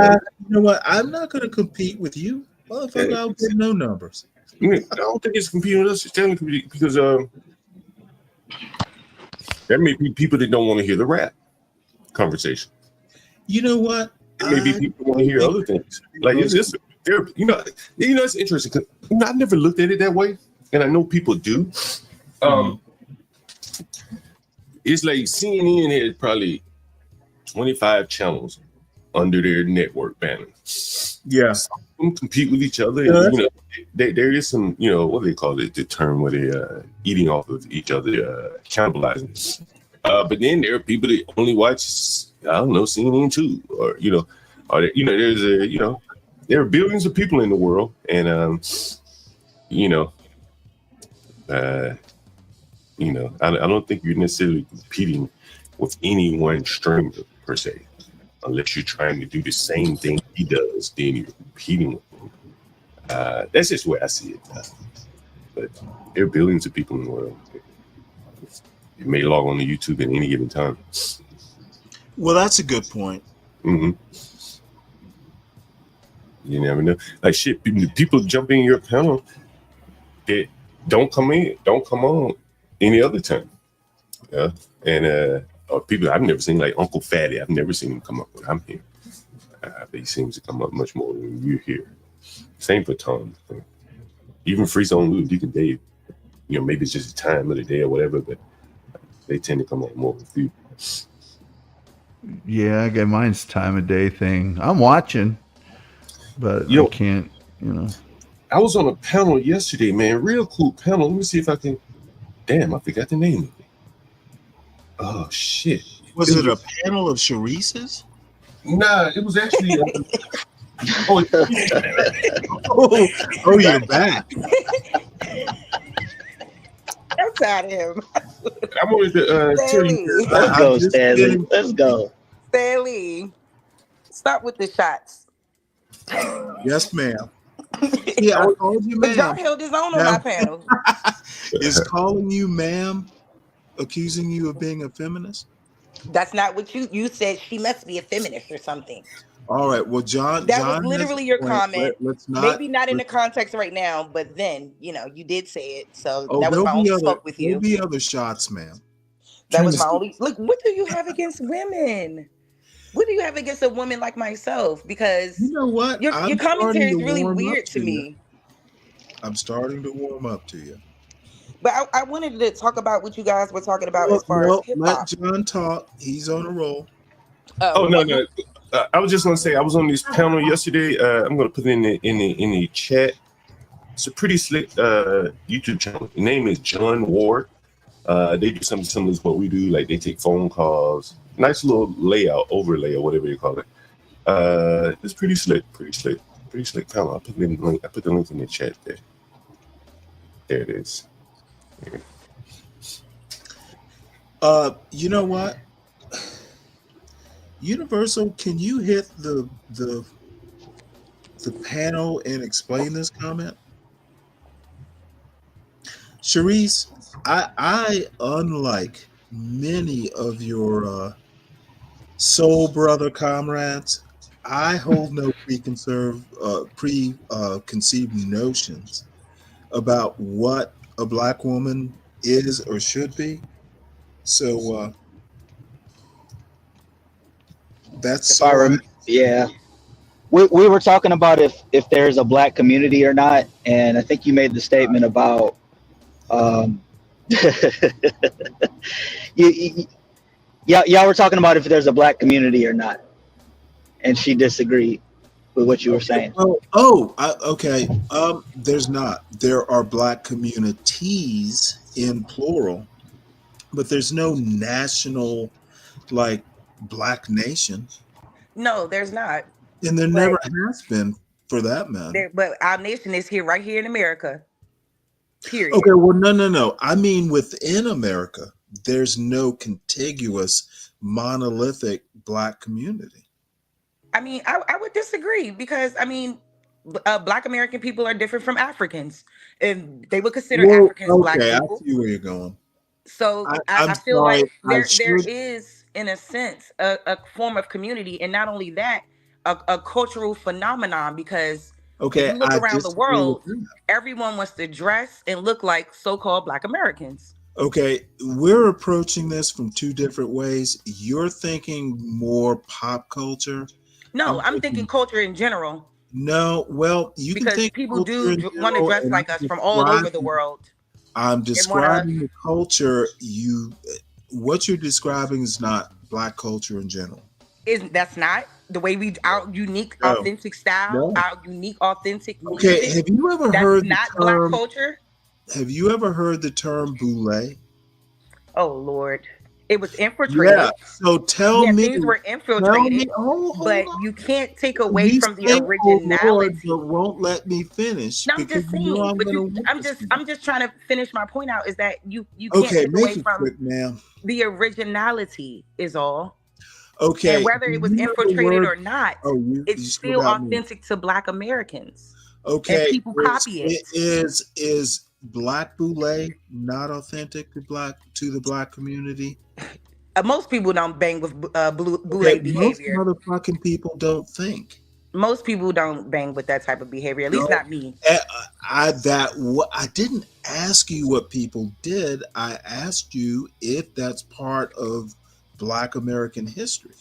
know what? I'm not going to compete with you, motherfucker. I'll get no numbers. I don't think it's competing with us. It's technically because there may be people that don't want to hear the rap conversation. You know what? There may be people who want to hear other things. Like it's just it's interesting because I never looked at it that way, and I know people do. It's like CNN has probably 25 channels under their network banner. Yeah, some of them compete with each other. And, there is some, what do they call it? The term where they eating off of each other, cannibalizing. But then there are people that only watch, I don't know, CNN too, or there are billions of people in the world, and I don't think you're necessarily competing with any one streamer per se, unless you're trying to do the same thing he does. Then you're competing with him. That's just the way I see it. But there are billions of people in the world. You may log on to YouTube at any given time. Well, that's a good point. You never know. Like shit, people jump in your panel that don't come on any other time. Yeah. And people I've never seen, like Uncle Fatty, I've never seen him come up when I'm here. But he seems to come up much more when you're here. Same for Tom. Even Free Zone Lou, Deacon Dave. Maybe it's just the time of the day or whatever, but they tend to come up more with you. Yeah, I get mine's time of day thing. I'm watching, but I can't, I was on a panel yesterday, man. Real cool panel. Let me see if I can. Damn, I forgot the name of it. Oh shit! Was it a panel of Sharices? Nah, it was actually. Oh, you're back. That's out of him. I wanted to tell you. Let's go, Stanley. Let's go. Stanley, stop with the shots. Yes, ma'am. Yeah, I called you, ma'am. But y'all held his own on my panel. Is calling you ma'am accusing you of being a feminist? That's not what you said. She must be a feminist or something. All right. Well, John. That John was literally your comment. Let's not. Maybe not in the context right now, but then you did say it. So that was there'll my be only other, smoke with you. There'll be other shots, ma'am. That was my only. Look, what do you have against women? What do you have against a woman like myself? Because you know what? Your commentary is really warm weird up to me. I'm starting to warm up to you. But I wanted to talk about what you guys were talking about Well, as far as hip let hop. John talk. He's on a roll. Oh no. I was just gonna say I was on this panel yesterday. I'm gonna put it in the chat. It's a pretty slick YouTube channel. The name is John Ward. They do something similar to what we do. Like they take phone calls. Nice little layout, overlay, or whatever you call it. It's pretty slick panel. I put the link in the chat there. There it is. There. You know what? Universal, can you hit the panel and explain this comment? Charisse, I unlike many of your soul brother comrades, I hold no preconceived notions about what a black woman is or should be. So that's yeah. We were talking about if there's a black community or not, and I think you made the statement about y'all were talking about if there's a black community or not, and she disagreed with what you were saying. Okay. There's not. There are black communities in plural, but there's no national like black nation. No, there's not. And there never has been, for that matter. But our nation is here, right here in America. Period. Okay, well, no. I mean, within America, there's no contiguous, monolithic black community. I mean, I would disagree because, I mean, black American people are different from Africans. And they would consider Africans black people. I see where you're going. So I feel like there is, in a sense, a form of community. And not only that, a cultural phenomenon, because if you look around the world, everyone wants to dress and look like so-called black Americans. Okay, we're approaching this from two different ways. You're thinking more pop culture. No, I'm thinking culture in general. No, well, you because can think people do want to dress like us from all over the world. I'm describing the culture. What you're describing is not black culture in general. That's not the way our unique, authentic style, our unique, authentic music. Okay, have you ever heard not black culture? Have you ever heard the term boule? Oh Lord, it was infiltrated. Yeah. So tell me, things were infiltrated, but you can't take away from the originality. Lord, won't let me finish. No, I'm just saying. I'm just trying to finish my point out. Is that you can't take away from the originality is all. Okay. And whether it was infiltrated or not, it's still authentic to black Americans. Okay. And people copy it. Is black boule not authentic to the black community? Most people don't bang with boule behavior. Most motherfucking people don't think. Most people don't bang with that type of behavior. At least not me. I didn't ask you what people did. I asked you if that's part of Black American history.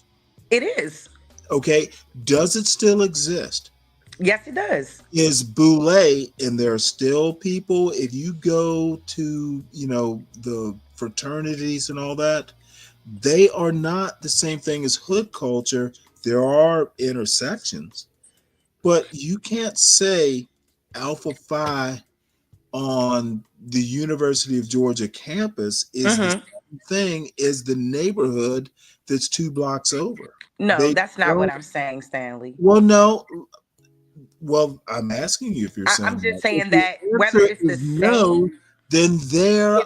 It is. Okay. Does it still exist? Yes, it does. Is boule, and there are still people, if you go to, the fraternities and all that, they are not the same thing as hood culture. There are intersections, but you can't say Alpha Phi on the University of Georgia campus is the same thing as the neighborhood that's 2 blocks over. No, that's not what I'm saying, Stanley. Well, no. Well, I'm asking you if you're saying I'm just saying that whether it's the same, then there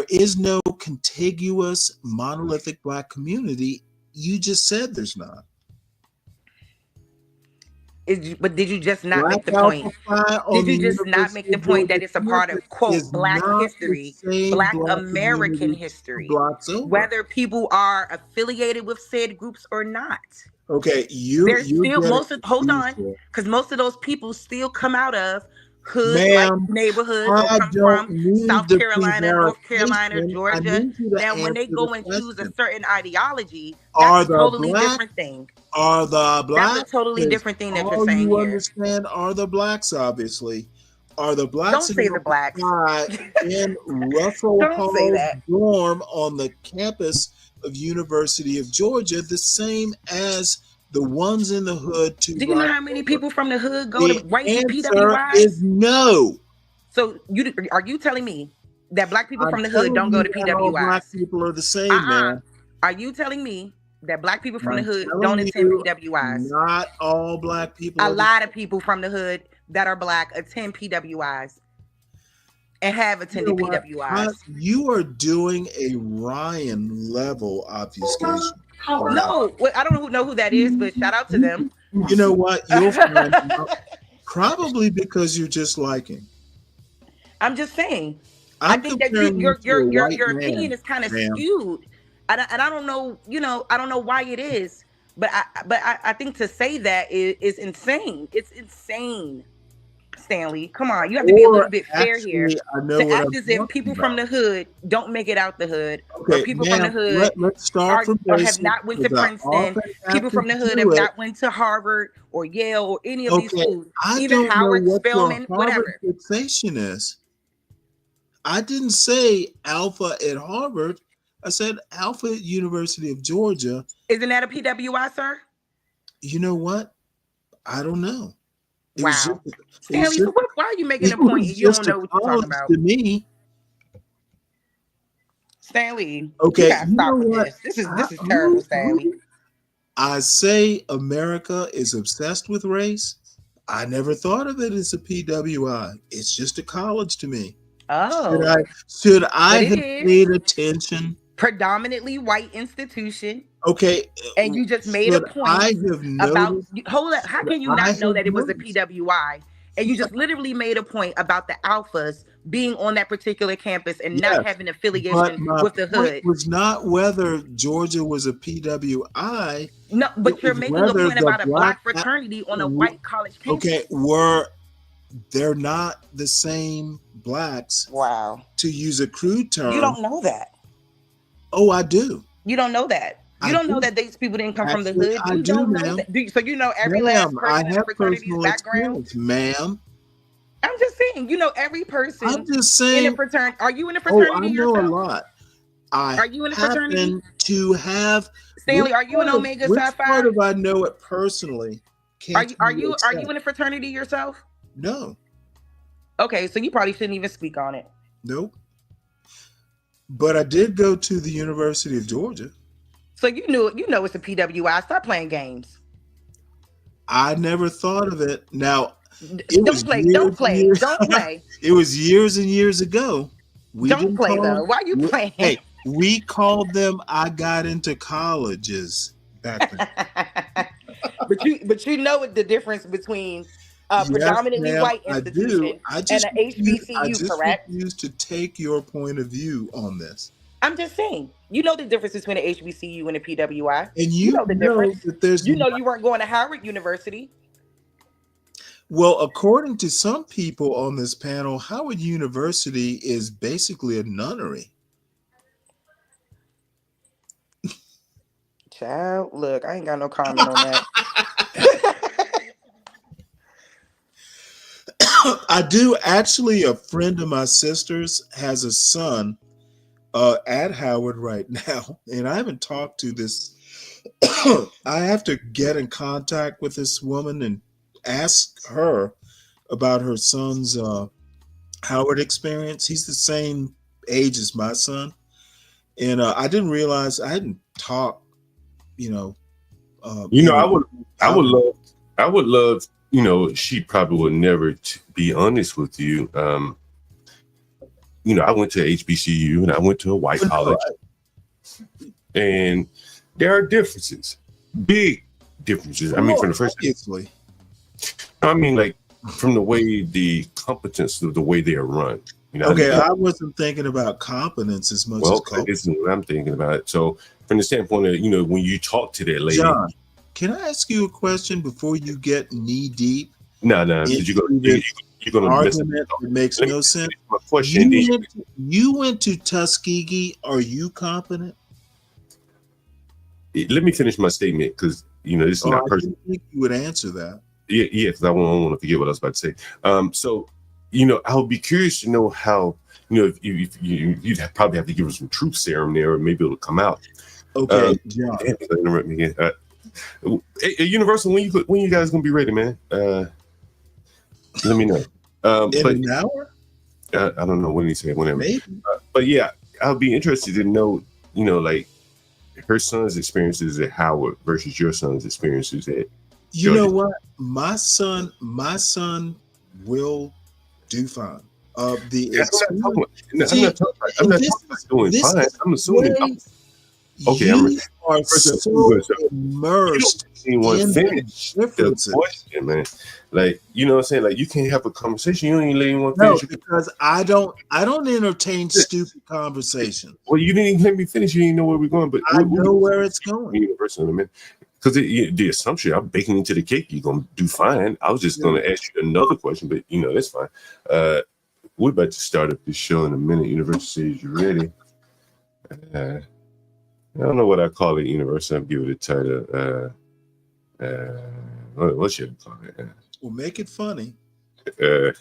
is no contiguous monolithic black community. You just said there's not. But did you just not make the point? Did you just not make the point that it's a part of, quote, black history, black American history, whether people are affiliated with said groups or not? Okay, hold on, because most of those people still come out of hood-like neighborhoods or come from South Carolina, North Carolina, Georgia. Now, when they go and choose a certain ideology, that's a totally different thing. Are the blacks? That's a totally different thing that you're saying you here. Understand? Are the blacks obviously? Are the blacks? Don't say the blacks. In Russell Don't say Hall's that. dorm on the campus of University of Georgia the same as the ones in the hood? Do you know how many people from the hood go to white answer PWIs? is no. So are you telling me that black people from the hood don't go to PWIs? Black people are the same, man. Are you telling me that black people from the hood don't attend PWIs? Not all black people. A lot of people from the hood that are black attend PWIs and have attended PWIs. You are doing a Ryan level obfuscation. No, I don't know who that is, but shout out to them. You know what? You'll find out, probably because you're just like him. I'm just saying. I think that your opinion is kind of skewed, and I don't know. I don't know why it is, but I think to say that is insane. It's insane. Stanley, come on, you have to be a little bit fair here. To act as if people from the hood don't make it out the hood, or people from the hood or have not went to Princeton. People from the hood have not went to Harvard or Yale or any of these schools, even Howard, Spelman, whatever. Fixation is. I didn't say Alpha at Harvard. I said Alpha at University of Georgia. Isn't that a PWI, sir? You know what? I don't know. Wow. Stanley, so why are you making a point and you don't know what you're talking about? To me. Stanley, okay, you gotta stop with this. This is terrible, Stanley. I say America is obsessed with race. I never thought of it as a PWI. It's just a college to me. Oh. Should I have paid attention? Predominantly white institution. Okay. And you just made a point about, hold up, how can you not know that it was a PWI? And you just literally made a point about the alphas being on that particular campus and not having affiliation with the hood. It was not whether Georgia was a PWI. No, but you're making a point about a black fraternity on a white college campus. Okay, they're not the same blacks. Wow. To use a crude term. You don't know that. Oh, I do. You don't know that. You don't know that these people didn't come from the hood. You don't know that. So you know every last person in the fraternity's background? Ma'am. I'm just saying, you know every person I'm just saying, in a fraternity. Are you in a fraternity yourself? I know a lot. Are you in a fraternity? To have Stanley, are you an Omega Psi Phi? Part of I know it personally. Are you in a fraternity yourself? No. Okay, so you probably shouldn't even speak on it. Nope. But I did go to the University of Georgia. So you know it's a PWI. Stop playing games. I never thought of it. Now, don't play. It was years and years ago. Don't play though. Why are you playing? Hey, we called them I got into colleges back then. but you know the difference between predominantly white institution and an HBCU, correct? I refuse to take your point of view on this. I'm just saying, you know the difference between an HBCU and a PWI. And you know the difference. That there's you weren't going to Howard University. Well, according to some people on this panel, Howard University is basically a nunnery. Child, look, I ain't got no comment on that. I do actually. A friend of my sister's has a son at Howard right now, and I haven't talked to this. I have to get in contact with this woman and ask her about her son's Howard experience. He's the same age as my son, and I didn't realize I hadn't talked. I would love. She probably would never be honest with you. I went to HBCU and I went to a white college, and there are differences, big differences. I mean, from the first, like from the way the competence of the way they are run. I wasn't thinking about competence as much as culture. This is what I'm thinking about. So, from the standpoint of when you talk to that lady, John, can I ask you a question before you get knee deep? No. Did you go? you're gonna argument that makes no sense. My question. You went to Tuskegee. Are you competent? Let me finish my statement because this is not personal. I think you would answer that. Yeah, because I don't want to forget what I was about to say. So, I would be curious to know how, if you'd probably have to give us some truth serum there, or maybe it'll come out. Okay, John. Interrupt me again. Hey, Universal, when you guys gonna be ready, man? Let me know. In an hour? I don't know when he said whenever. Maybe. But yeah, I'll be interested to know, like her son's experiences at Howard versus your son's experiences at. You know what? My son will do fine. I'm not talking about doing fine. I'm assuming. You are so immersed in the question, man. Like, you know what I'm saying? Like, you can't have a conversation. You don't even let anyone finish. No, because I don't entertain stupid conversation. Well, you didn't even let me finish. You didn't know where we're going, but I know where it's going. Universal in a minute. Because the assumption I'm baking into the cake, you're gonna do fine. I was just gonna ask you another question, but that's fine. We're about to start up this show in a minute. Universal says you're ready. I don't know what I call it, Universal. I'll give it a title. What should I call it? Well, make it funny. I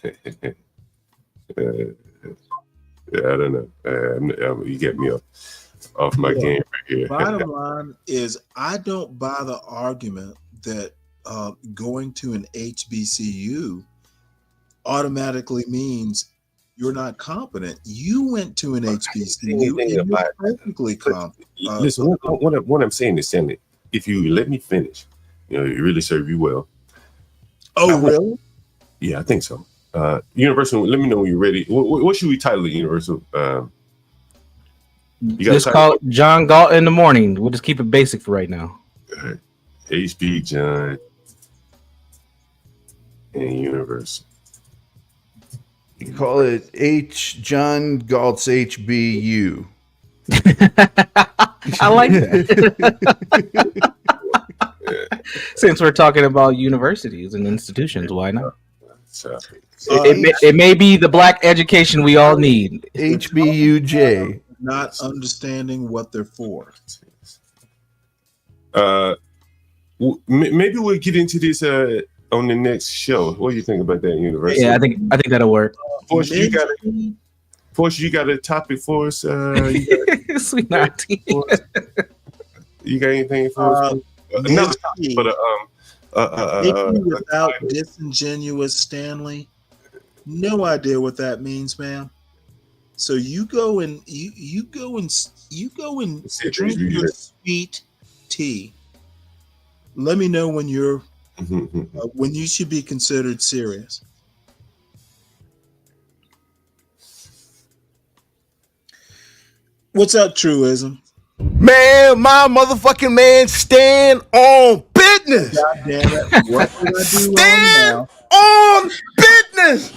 don't know. You get me off my game right here. Bottom line is, I don't buy the argument that going to an HBCU automatically means you're not competent. You went to an HBCU and you're perfectly competent. Listen, what I'm saying is, Stanley, if you let me finish, it really served you well. Oh, really? Yeah, I think so. Universal, let me know when you're ready. What should we title it, Universal? Just call it John Galt in the morning. We'll just keep it basic for right now. HB John and Universal. You call it John Galt's HBU. I like that. Since we're talking about universities and institutions, why not? It may be the black education we all need. HBUJ. Not understanding what they're for. Maybe we'll get into this on the next show. What do you think about that, Universal? Yeah, I think that'll work. Force, you got a topic for us? Sweet 19. You got anything for us? Another topic, but without disingenuous Stanley, no idea what that means, man. So you go and drink your sweet tea. Let me know when you're when you should be considered serious. What's up, Truism? Man, my motherfucking man stand on business. God damn it. What did I do stand on business.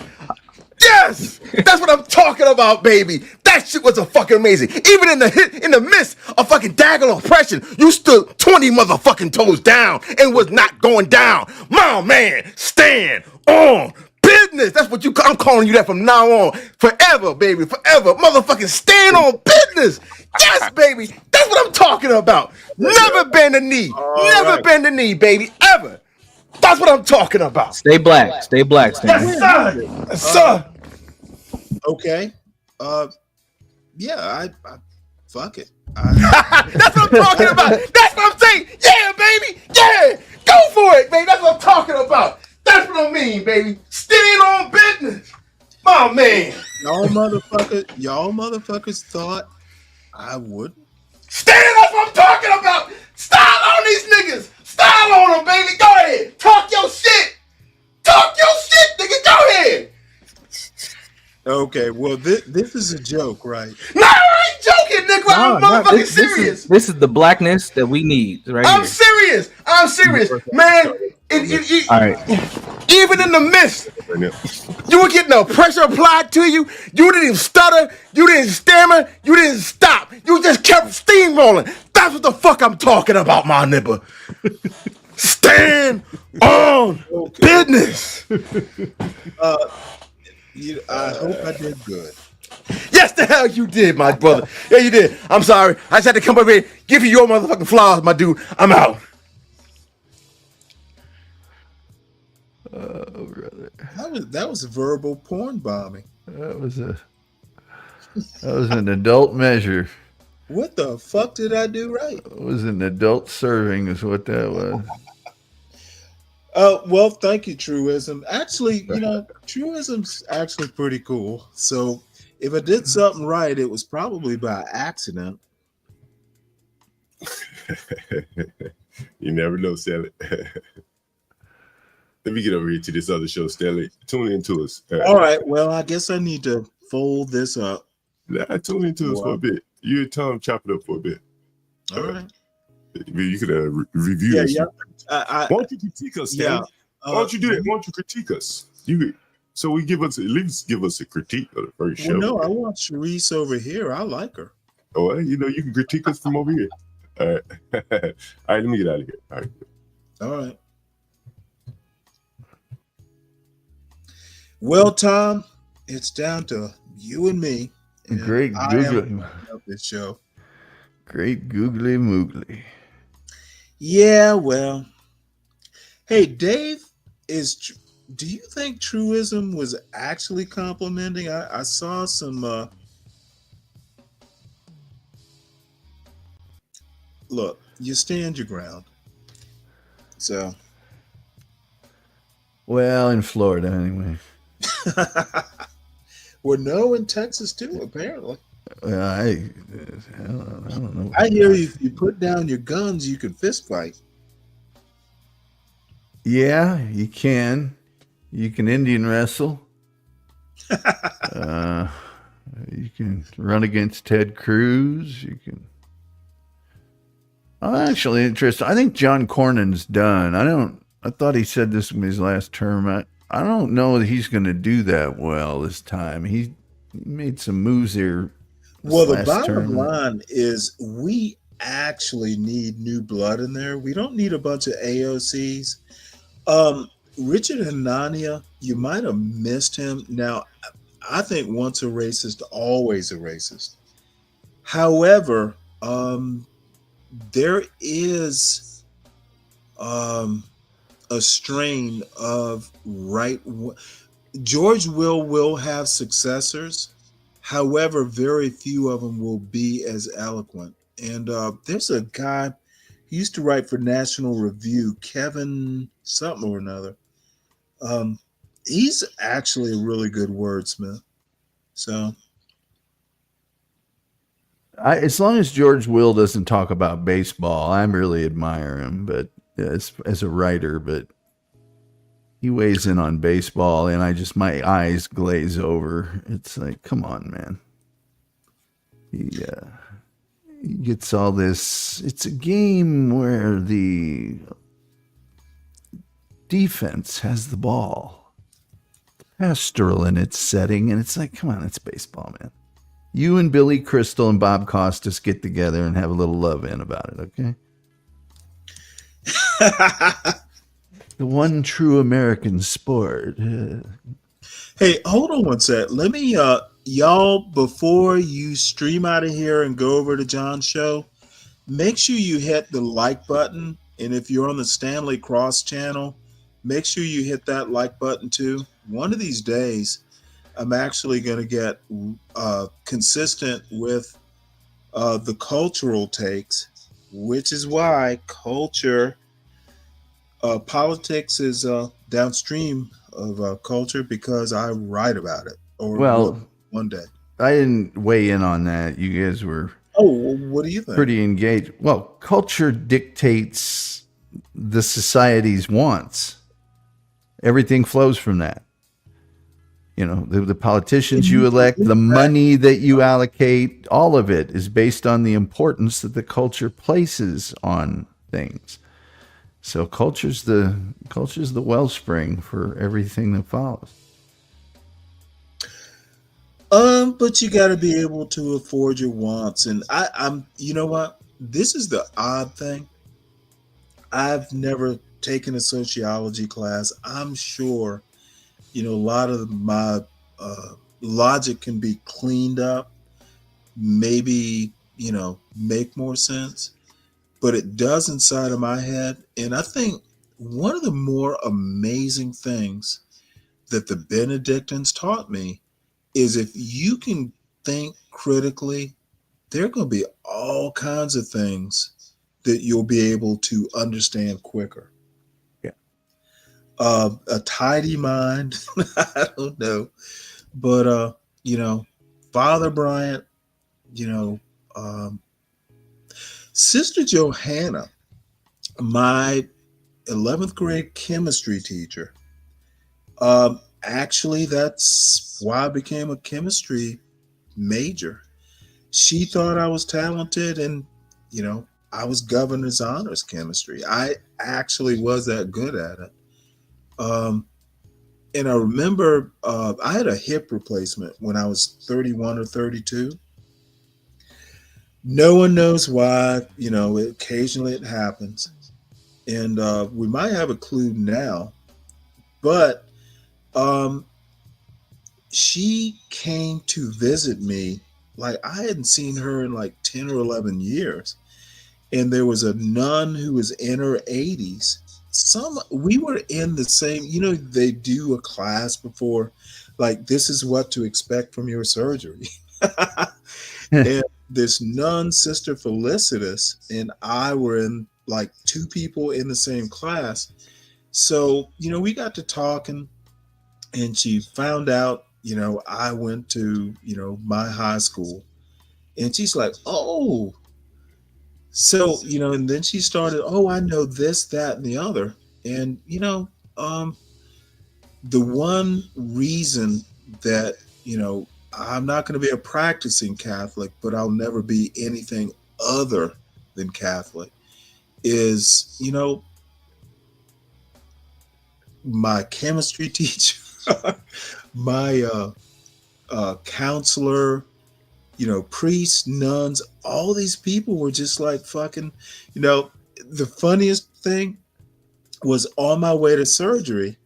Yes, that's what I'm talking about, baby. That shit was a fucking amazing. Even in the midst of fucking daggone oppression, you stood 20 motherfucking toes down and was not going down. My man, stand on business. That's what I'm calling you that from now on, forever, baby, forever. Motherfucking stand on business. Yes, baby. That's what I'm talking about. Never bend the knee. Never bend the knee, baby, ever. That's what I'm talking about. Stay black. Stay black, Stanley. Yes, sir. Yes, sir. Okay. Yeah, I fuck it. That's what I'm talking about. That's what I'm saying. Yeah, baby. Yeah. Go for it, baby. That's what I'm talking about. That's what I mean, baby. Stand on business. My man. Y'all motherfuckers thought I wouldn't. Stand, that's what I'm talking about. Style on these niggas. Style on them, baby. Go ahead. Talk your shit. Talk your shit, nigga. Go ahead. Okay, well, this is a joke, right? No, I ain't joking, nigga. I'm motherfucking serious. This is the blackness that we need right I'm here. serious. I'm serious. Man, All right. Even in the midst, you were getting the pressure applied to you. You didn't even stutter. You didn't stammer. You didn't stop. You just kept steamrolling. That's what the fuck I'm talking about, my nigga. stand on business. I hope I did good. Yes, the hell you did, my brother. Yeah, you did. I'm sorry. I just had to come up here, give you your motherfucking flowers, my dude. I'm out. Oh, brother. That was verbal porn bombing. That was an adult measure. What the fuck did I do right? It was an adult serving is what that was. Well, thank you, Truism. Actually, Truism's actually pretty cool. So if I did something right, it was probably by accident. You never know, Stanley. Let me get over here to this other show, Stanley. Tune into us. All right. Well, I guess I need to fold this up. Nah, tune into us for a bit. You and Tom chop it up for a bit. All right. You could review this. Yeah. Why don't you critique us, Stanley? Why don't you do that? Why don't you critique us? So we at least give us a critique of the first show. No, I want Sharice over here. I like her. Oh, well, you can critique us from over here. All right. All right, let me get out of here. All right. All right. Well, Tom, it's down to you and me. Great googly. This show. Great googly moogly. Yeah, well. Hey, Dave, do you think Truism was actually complimenting? I saw some look, you stand your ground. So well, in Florida anyway. Well, no, in Texas too, apparently. I don't know. I hear if you put down your guns, you can fist fight. Yeah, you can. You can Indian wrestle. You can run against Ted Cruz. You can. I'm actually interested. I think John Cornyn's done. I thought he said this was his last term. I don't know that he's going to do that well this time. He made some moves here. Well, the bottom line is we actually need new blood in there. We don't need a bunch of AOCs. Richard Hanania, you might have missed him. Now, I think once a racist, always a racist. However, there is a strain of George will have successors. However, very few of them will be as eloquent. And there's a guy, he used to write for National Review, Kevin something or another. He's actually a really good wordsmith. So as long as George Will doesn't talk about baseball, I really admire him, but as a writer, but he weighs in on baseball and my eyes glaze over. It's like, come on, man. He gets all this. It's a game where the defense has the ball, pastoral in its setting, and it's like, come on, it's baseball, man. You and Billy Crystal and Bob Costas get together and have a little love in about it, okay? The one true American sport. Hey, hold on one sec. Let me, y'all, before you stream out of here and go over to John's show, make sure you hit the like button. And if you're on the Stanley Cross channel, make sure you hit that like button too. One of these days, I'm actually going to get consistent with the cultural takes, which is why politics is downstream of culture, because I write about it. Or one day. I didn't weigh in on that. You guys were what do you think? Pretty engaged. Well, culture dictates the society's wants. Everything flows from that. You know, the politicians you elect, the money that you allocate, all of it is based on the importance that the culture places on things. So culture's the wellspring for everything that follows. But you got to be able to afford your wants, and I'm. You know what? This is the odd thing. I've never taken a sociology class. I'm sure, a lot of my logic can be cleaned up, maybe, make more sense, but it does inside of my head. And I think one of the more amazing things that the Benedictines taught me is if you can think critically, there are going to be all kinds of things that you'll be able to understand quicker. Yeah. A tidy mind, I don't know. But, Father Bryant, Sister Johanna, my 11th grade chemistry teacher, actually, that's why I became a chemistry major. She thought I was talented, and I was governor's honors chemistry. I actually was that good at it. And I remember I had a hip replacement when I was 31 or 32. No one knows why. Occasionally it happens, and we might have a clue now, but she came to visit me. Like, I hadn't seen her in like 10 or 11 years. And there was a nun who was in her 80s. We were in the same, they do a class before, like, this is what to expect from your surgery. And this nun, Sister Felicitas, and I were in like two people in the same class. So, we got to talking, and she found out, I went to, my high school, and she's like, oh, so, and then she started, oh, I know this, that, and the other. And, the one reason that, I'm not going to be a practicing Catholic, but I'll never be anything other than Catholic is, my chemistry teacher, my counselor, priests, nuns, all these people were just like fucking, the funniest thing was on my way to surgery.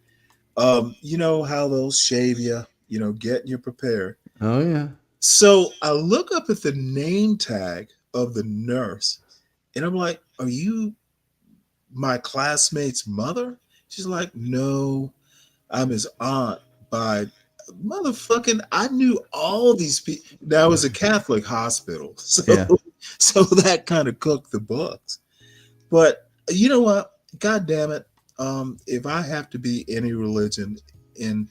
You know how they'll shave you, getting you prepared. Oh, yeah. So I look up at the name tag of the nurse, and I'm like, are you my classmate's mother? She's like, no, I'm his aunt by motherfucking, I knew all these people. That was a Catholic hospital. So, Yeah. So that kind of cooked the books. But you know what? God damn it. If I have to be any religion, and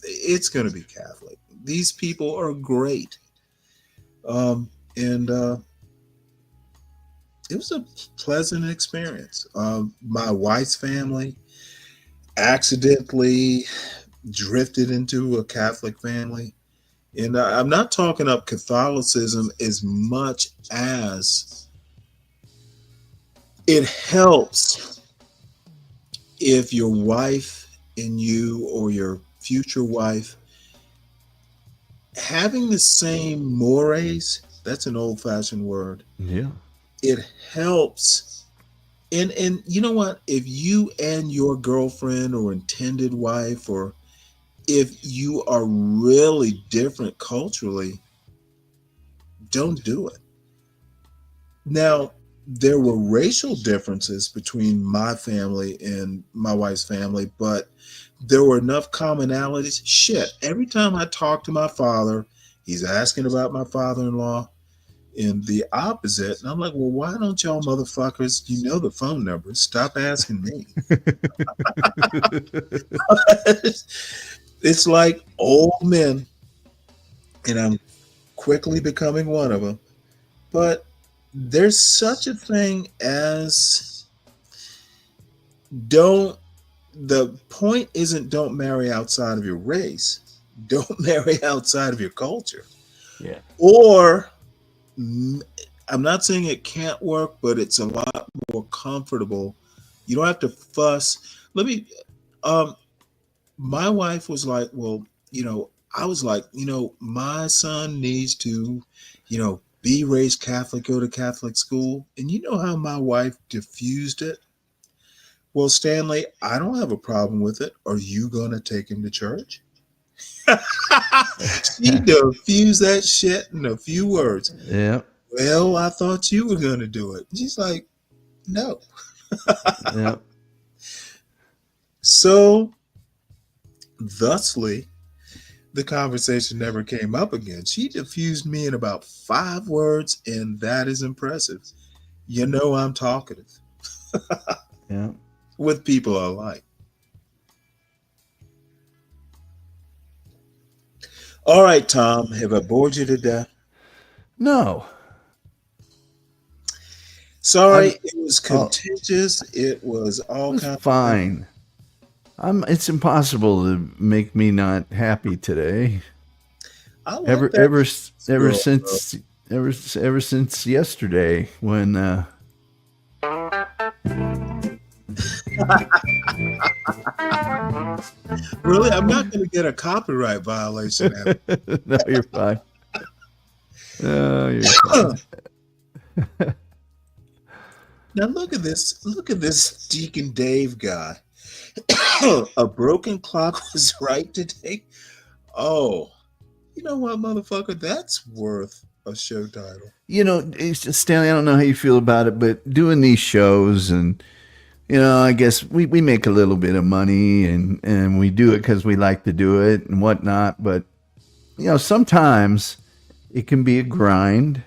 it's going to be Catholic. These people are great. And it was a pleasant experience. My wife's family accidentally drifted into a Catholic family. And I'm not talking up Catholicism as much as it helps if your wife and you, or your future wife, having the same mores. That's an old-fashioned word. Yeah. It helps. And you know what? If you and your girlfriend or intended wife, or if you are really different culturally, don't do it. Now, there were racial differences between my family and my wife's family, but there were enough commonalities. Shit, every time I talk to my father, he's asking about my father-in-law, and the opposite. And I'm like, well, why don't y'all motherfuckers, the phone numbers, stop asking me? It's like old men, and I'm quickly becoming one of them. But there's such a thing as the point isn't don't marry outside of your race. Don't marry outside of your culture. Yeah. Or, I'm not saying it can't work, but it's a lot more comfortable. You don't have to fuss. My wife was like, well, I was like, my son needs to, be raised Catholic, go to Catholic school. And you know how my wife diffused it? Well, Stanley, I don't have a problem with it. Are you going to take him to church? She diffused that shit in a few words. Yeah. Well, I thought you were going to do it. She's like, no. Yeah. So, thusly, the conversation never came up again. She diffused me in about 5 words, and that is impressive. You know I'm talkative. Yeah. With people I like. All right, Tom, have I bored you to death? No. Sorry, it was contentious. It was all kinds fine. It's impossible to make me not happy today. I like that. Ever since yesterday when Really? I'm not going to get a copyright violation. No, you're fine. No, you're fine. Now look at this. Look at this Deacon Dave guy. A broken clock was right today. Oh, you know what, motherfucker? That's worth a show title. You know, Stanley, I don't know how you feel about it, but doing these shows and, you know, I guess we make a little bit of money and we do it because we like to do it and whatnot. But, you know, sometimes it can be a grind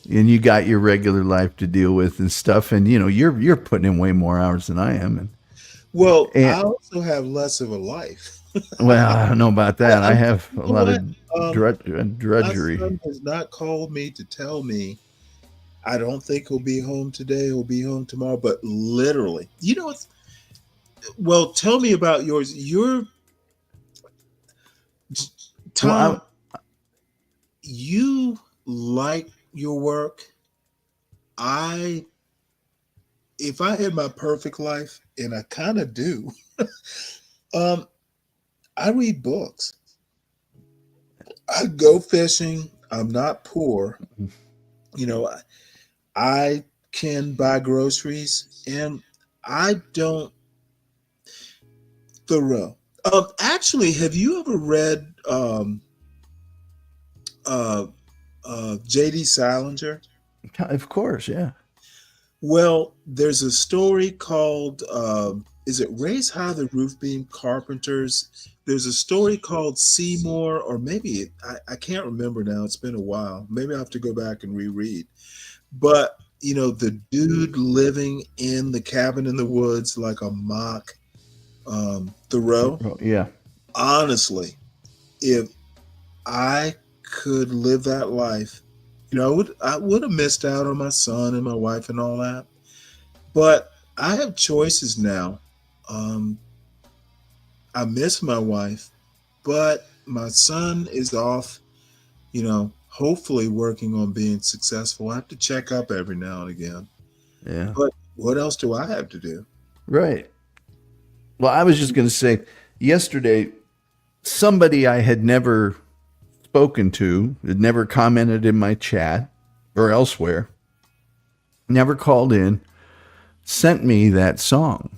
and you got your regular life to deal with and stuff. And, you know, you're putting in way more hours than I am. Well, I also have less of a life. Well, I don't know about that. I have a lot of drudgery. My son has not called me to tell me, I don't think he'll be home today. He'll be home tomorrow. But literally, you know, well, tell me about yours. Tom, you like your work. If I had my perfect life, and I kind of do, I read books. I go fishing. I'm not poor. You know, I can buy groceries, and I don't. Thoreau. Actually, have you ever read J.D. Salinger? Of course, yeah. Well, there's a story called, is it Raise High the Roof Beam Carpenters? There's a story called Seymour, or maybe, I can't remember now. It's been a while. Maybe I have to go back and reread. But, you know, the dude living in the cabin in the woods like a mock Thoreau. Yeah. Honestly, if I could live that life, you know, I would have missed out on my son and my wife and all that. But I have choices now. I miss my wife, but my son is off, you know, hopefully working on being successful. I have to check up every now and again. Yeah. But what else do I have to do? Right. Well, I was just going to say, yesterday, somebody I had never spoken to, had never commented in my chat or elsewhere, never called in, sent me that song.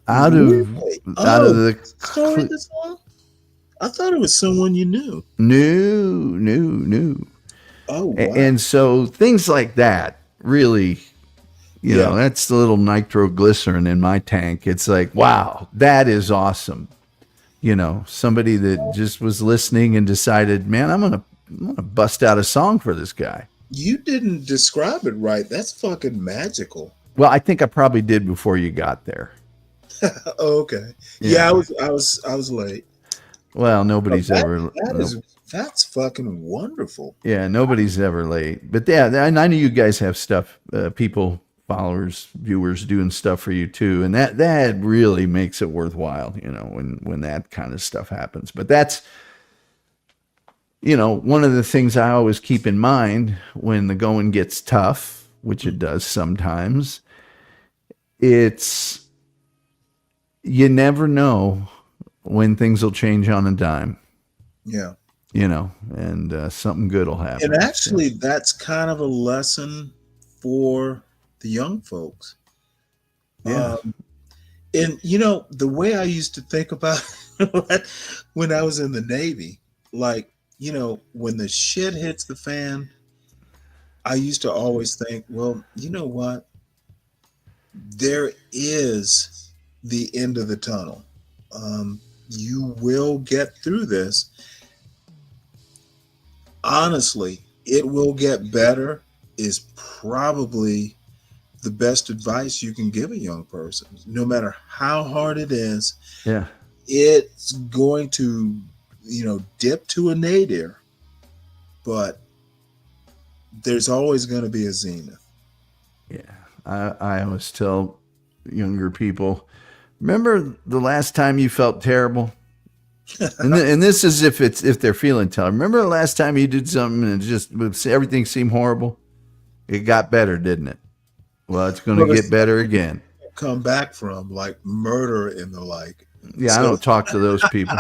Out of the song? I thought it was someone you knew. New. Oh, wow. And so things like that really, you know, that's the little nitroglycerin in my tank. It's like, wow, that is awesome. You know, somebody that just was listening and decided, man, I'm gonna bust out a song for this guy. You didn't describe it right. That's fucking magical. Well, I think I probably did before you got there. Okay. Yeah, I was late. Well, nobody's ever. That's fucking wonderful. Yeah, nobody's ever late. But yeah, and I know you guys have stuff, people, followers, viewers doing stuff for you too, and that really makes it worthwhile. You know, when that kind of stuff happens. But that's, you know, one of the things I always keep in mind when the going gets tough, which it does sometimes. It's, you never know when things will change on a dime. Yeah. You know, and something good will happen. And actually, that's kind of a lesson for the young folks. Yeah. And you know, the way I used to think about when I was in the Navy, like, you know, when the shit hits the fan, I used to always think, well, you know what? There is the end of the tunnel. You will get through this. Honestly, it will get better is probably the best advice you can give a young person. No matter how hard it is, Yeah. it's going to, you know, dip to a nadir, but there's always going to be a zenith. Yeah. I always tell younger people, remember the last time you felt terrible? And this is if they're feeling terrible. Remember the last time you did something and everything seemed horrible? It got better, didn't it? Well, it's going to get better again. Come back from, like murder and the like. Yeah, so, I don't talk to those people.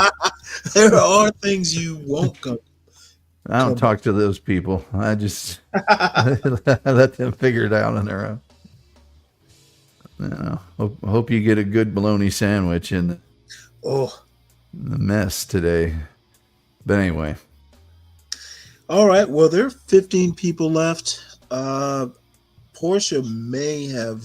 There are things you won't come. I don't talk to those people. I just let them figure it out on their own. No, hope you get a good bologna sandwich in the mess today. But anyway. All right. Well, there are 15 people left. Portia may have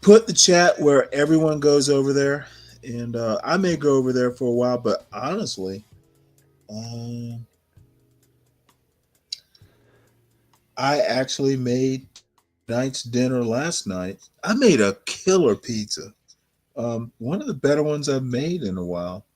put the chat where everyone goes over there, and I may go over there for a while. But honestly, I actually made night's dinner last night. I made a killer pizza. One of the better ones I've made in a while.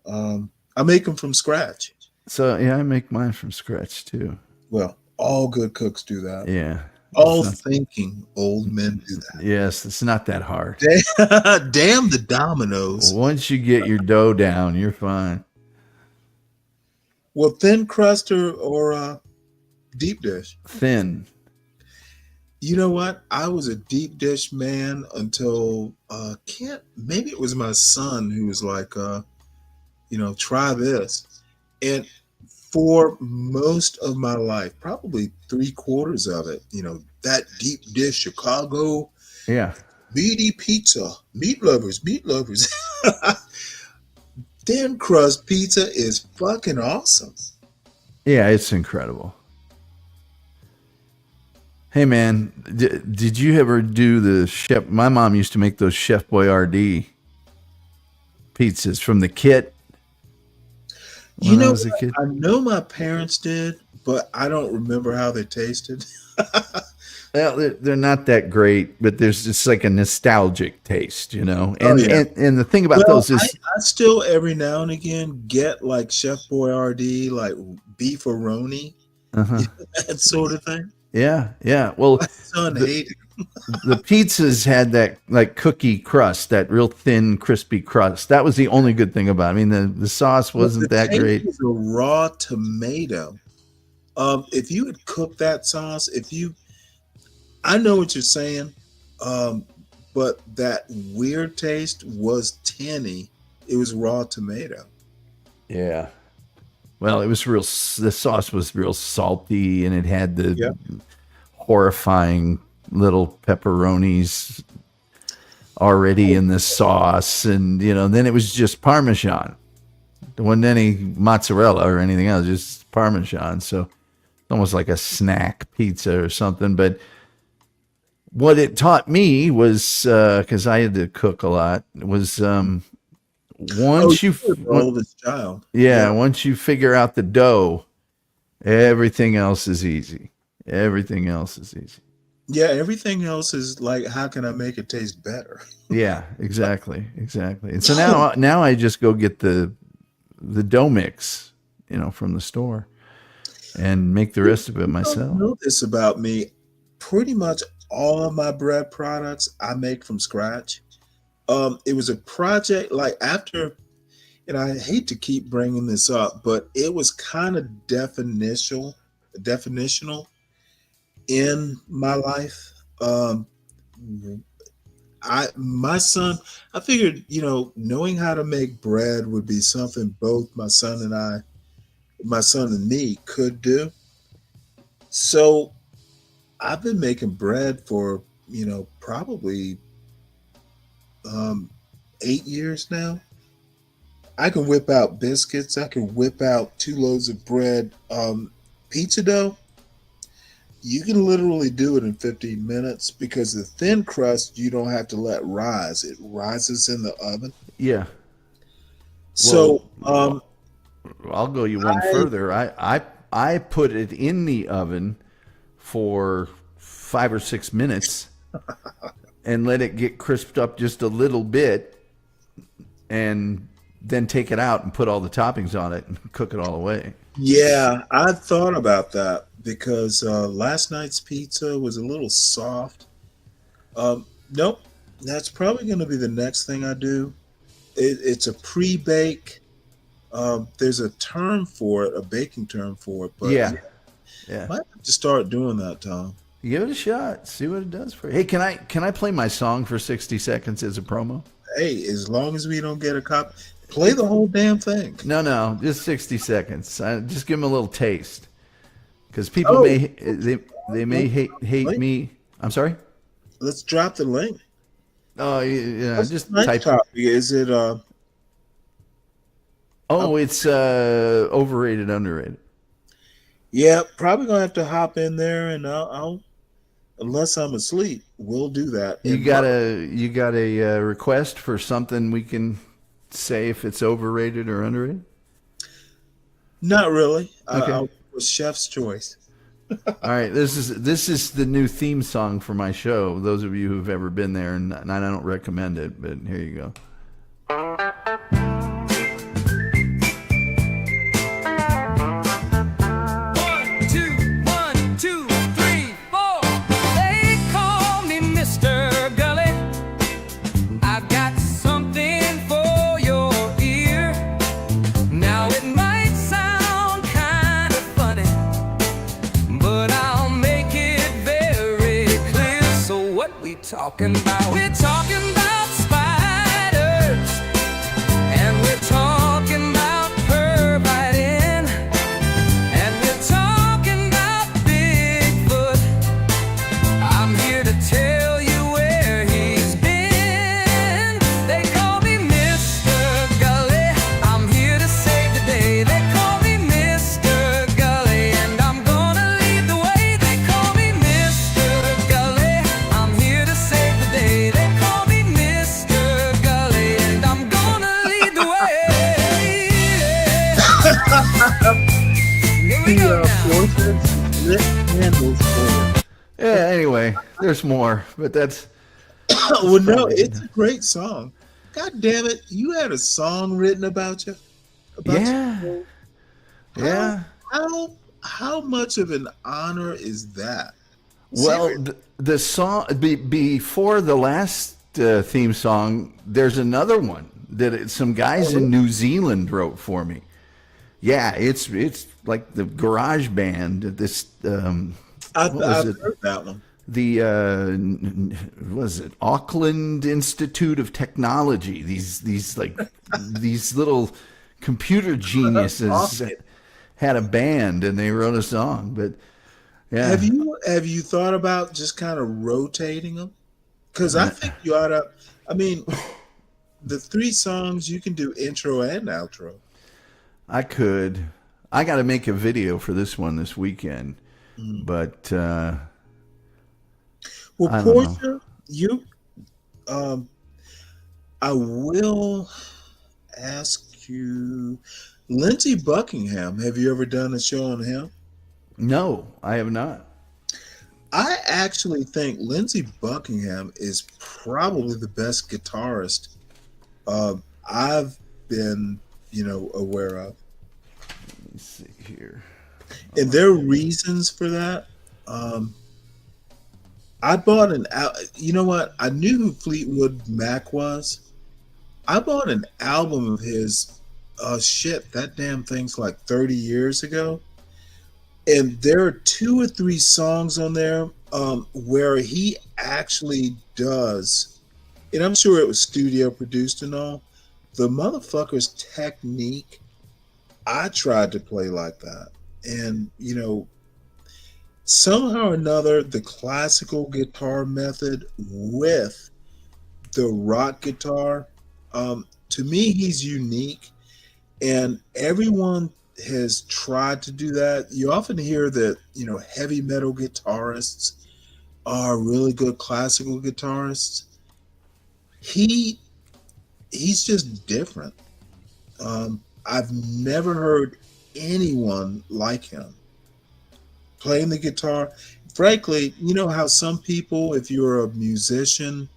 I make them from scratch. So yeah, I make mine from scratch too. Well, all good cooks do that. Yeah. All thinking old men do that. Yes, it's not that hard. Damn the dominoes. Once you get your dough down, you're fine. Well, thin crust or deep dish? Thin. You know what? I was a deep dish man until maybe it was my son who was like, try this. And for most of my life, probably 3/4 of it, that deep dish Chicago, meaty pizza, meat lovers. Thin crust pizza is fucking awesome. Yeah, it's incredible. Hey man, did you ever do the chef? My mom used to make those Chef Boyardee pizzas from the kit. You know, I know my parents did, but I don't remember how they tasted. Well, they're not that great, but there's just like a nostalgic taste, And and the thing about those is I still every now and again get like Chef Boyardee, like beefaroni, that sort of thing. Yeah. Well, my son hated the pizzas had that like cookie crust, that real thin, crispy crust. That was the only good thing about it. I mean, the sauce wasn't that great. The raw tomato. If you had cooked that sauce, I know what you're saying, but that weird taste was tinny. It was raw tomato. Yeah. Well, it was the sauce was real salty, and it had the horrifying little pepperonis already in the sauce. And, then it was just Parmesan. There wasn't any mozzarella or anything else, just Parmesan. So it's almost like a snack pizza or something. But what it taught me was, because I had to cook a lot, was once oldest child. Yeah, once you figure out the dough, everything else is easy. Everything else is easy. Yeah, everything else is like, how can I make it taste better? Yeah, exactly. And so now I just go get the dough mix, from the store, and make the rest of it myself. You know this about me. Pretty much all of my bread products I make from scratch. It was a project like after, and I hate to keep bringing this up, but it was kind of definitional in my life. My son, I figured, knowing how to make bread would be something both my son and me could do. So I've been making bread for, probably 8 years now. I can whip out biscuits. I can whip out 2 loaves of bread. Pizza dough, you can literally do it in 15 minutes because the thin crust you don't have to let rise. It rises in the oven. Yeah. So, I'll go you one further. I put it in the oven for 5 or 6 minutes and let it get crisped up just a little bit, and then take it out and put all the toppings on it and cook it all away. Yeah, I thought about that because last night's pizza was a little soft. Nope, that's probably going to be the next thing I do. It's a pre-bake. There's a term for it, a baking term for it. But Yeah. Might have to start doing that, Tom. Give it a shot. See what it does for you. Hey, can I play my song for 60 seconds as a promo? Hey, as long as we don't get a cop, play the whole damn thing. No, just 60 seconds. Just give them a little taste, because people may hate me. I'm sorry. Let's drop the link. Oh yeah, What's just the type. topic? Is it? It's overrated, underrated. Yeah, probably gonna have to hop in there, and I'll unless I'm asleep, we'll do that. You got a request for something we can say if it's overrated or underrated? Not really. Okay. I'll go chef's choice. All right, this is the new theme song for my show. Those of you who've ever been there, and I don't recommend it, but here you go. We're talking about spiders, and we're talking about pervitin, and we're talking about Bigfoot. I'm here to tell you where he's been. They call me Mr. Gully. I'm here to save the day. They call me Mr. Gully, and I'm gonna lead the way. They call me Mr. Gully. I'm here to save the day. They call me Mr. Gully, and I'm gonna lead the way. Here we go now. Yeah, anyway, there's more, but that's well, no, it's a great song. God damn it, you had a song written about you. You. Yeah. How much of an honor is that? Well, the song before the last theme song, there's another one that some guys in New Zealand wrote for me. Yeah, it's like the garage band. This I've heard that one. The was it Auckland Institute of Technology? These like these little computer geniuses had a band and they wrote a song. But yeah, have you thought about just kind of rotating them? Because I think you ought to. I mean, the 3 songs you can do intro and outro. I could. I got to make a video for this one this weekend, but well, I don't Portia, know. you, I will ask you, Lindsey Buckingham. Have you ever done a show on him? No, I have not. I actually think Lindsey Buckingham is probably the best guitarist I've been, aware of. Let me see here. And there are reasons for that. I bought you know what? I knew who Fleetwood Mac was. I bought an album of his. Shit, that damn thing's like 30 years ago. And there are 2 or 3 songs on there where he actually does, and I'm sure it was studio produced and all, the motherfucker's technique, I tried to play like that. And, somehow or another, the classical guitar method with the rock guitar. To me, he's unique, and everyone has tried to do that. You often hear that, heavy metal guitarists are really good classical guitarists. He's just different. I've never heard anyone like him playing the guitar. Frankly, you know how some people, if you're a musician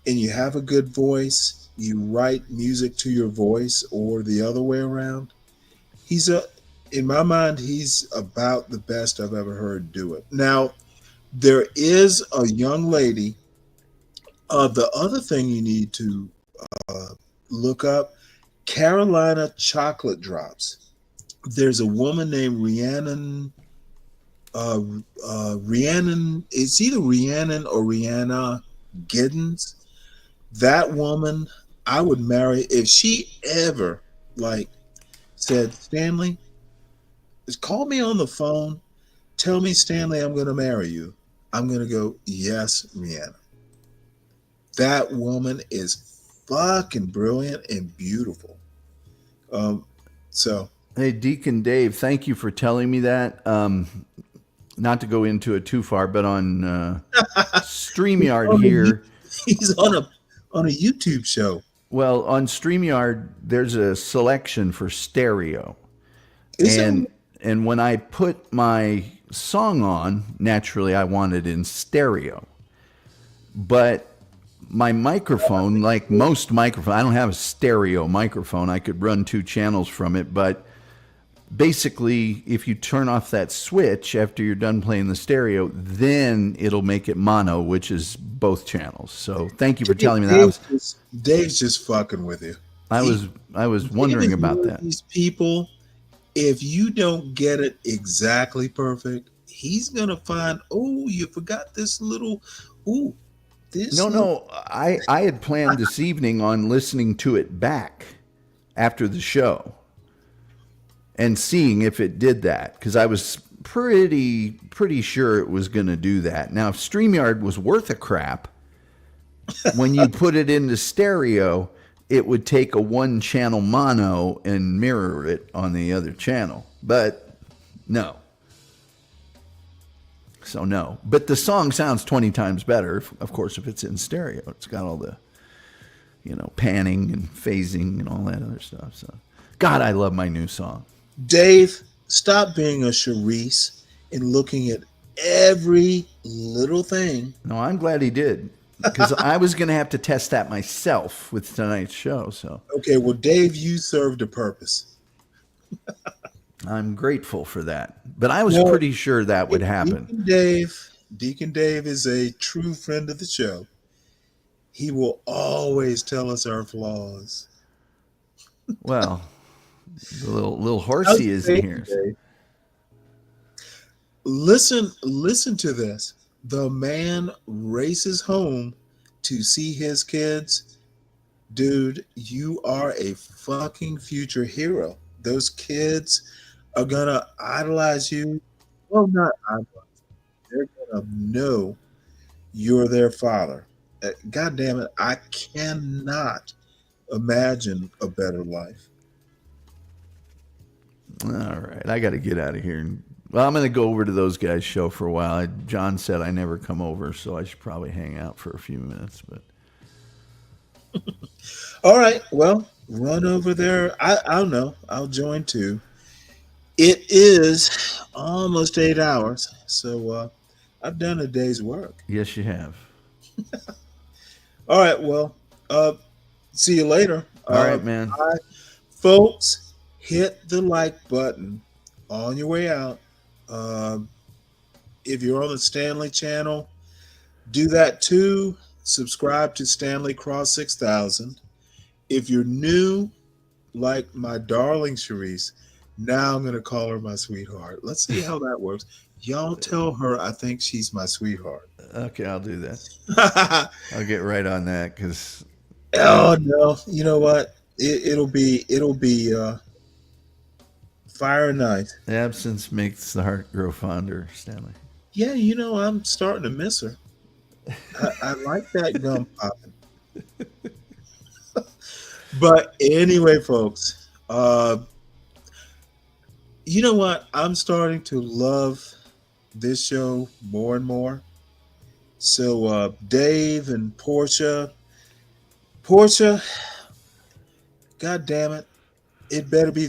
and you have a good voice, you write music to your voice, or the other way around. In my mind, he's about the best I've ever heard do it. Now, there is a young lady. The other thing you need to look up, Carolina Chocolate Drops. There's a woman named Rhiannon. Rhiannon, it's either Rhiannon or Rihanna Giddens. That woman, I would marry if she ever said, Stanley, just call me on the phone. Tell me, Stanley, I'm going to marry you. I'm going to go, yes, Rihanna. That woman is fucking brilliant and beautiful. Hey, Deacon Dave, thank you for telling me that. Not to go into it too far, but on StreamYard here. He's on a YouTube show. Well, on StreamYard, there's a selection for stereo. And when I put my song on, naturally I want it in stereo. But my microphone, like most microphones, I don't have a stereo microphone. I could run 2 channels from it, but basically, if you turn off that switch after you're done playing the stereo, then it'll make it mono, which is both channels. So thank you for telling me that. Dave's just fucking with you. I was wondering about that. These people, if you don't get it exactly perfect, he's gonna find, oh, you forgot this little, this. No, I had planned this evening on listening to it back after the show and seeing if it did that, because I was pretty sure it was going to do that. Now, if StreamYard was worth a crap, when you put it into stereo, it would take a 1-channel mono and mirror it on the other channel. But no. So no. But the song sounds 20 times better, of course, if it's in stereo. It's got all the, panning and phasing and all that other stuff. So, God, I love my new song. Dave, stop being a Charisse and looking at every little thing. No, I'm glad he did, because I was going to have to test that myself with tonight's show. So okay, well, Dave, you served a purpose. I'm grateful for that, but I was pretty sure that would happen. Deacon Dave is a true friend of the show. He will always tell us our flaws. Well, the little horsey is in here. Dave. Listen to this. The man races home to see his kids. Dude, you are a fucking future hero. Those kids are gonna idolize you. Well, not idolize. They're gonna know you're their father. God damn it, I cannot imagine a better life. All right, I got to get out of here. Well, I'm going to go over to those guys' show for a while. John said I never come over, so I should probably hang out for a few minutes. But all right, well, run over there. I'll know. I'll join too. It is almost 8 hours, so I've done a day's work. Yes, you have. All right, well, see you later. All right, man. Bye. Folks, hit the like button on your way out. If you're on the Stanley channel, do that too. Subscribe to KyleeCTCross 6000. If you're new, like my darling Charisse, now I'm going to call her my sweetheart. Let's see how that works. Y'all tell her I think she's my sweetheart. Okay, I'll do that. I'll get right on that, because. Oh no! You know what? It'll be fire and ice. Absence makes the heart grow fonder, Stanley. Yeah, I'm starting to miss her. I like that gum popping. But anyway, folks, you know what? I'm starting to love this show more and more. So Dave and Portia, God damn it, it better be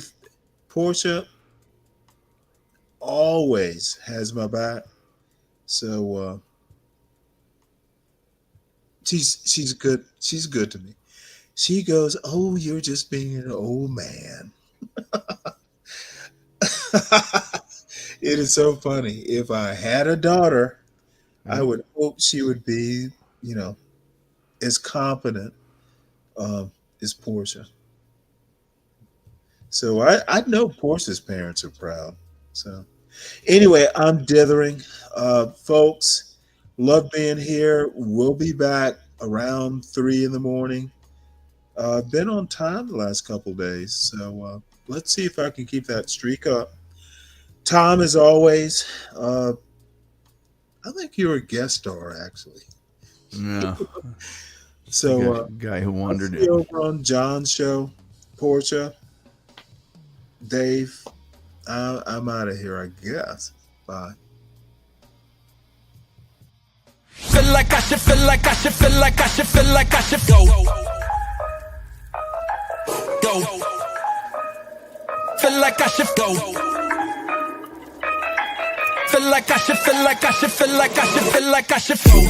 Portia. Always has my back. So she's good. She's good to me. She goes, "Oh, you're just being an old man." It is so funny. If I had a daughter, I would hope she would be, as competent as Portia. So I know Portia's parents are proud. So anyway, I'm dithering. Folks, love being here. We'll be back around 3 a.m. Been on time the last couple of days. So let's see if I can keep that streak up. Tom, as always, I think you're a guest star, actually. Yeah. So guy who wandered in. Over on John's show, Portia, Dave, I'm out of here, I guess. Bye. Feel like I should, feel like I should, feel like I should, feel like I should go. Go. Feel like I should go. Feel like I should, feel like I should, feel like I should, feel like I should go.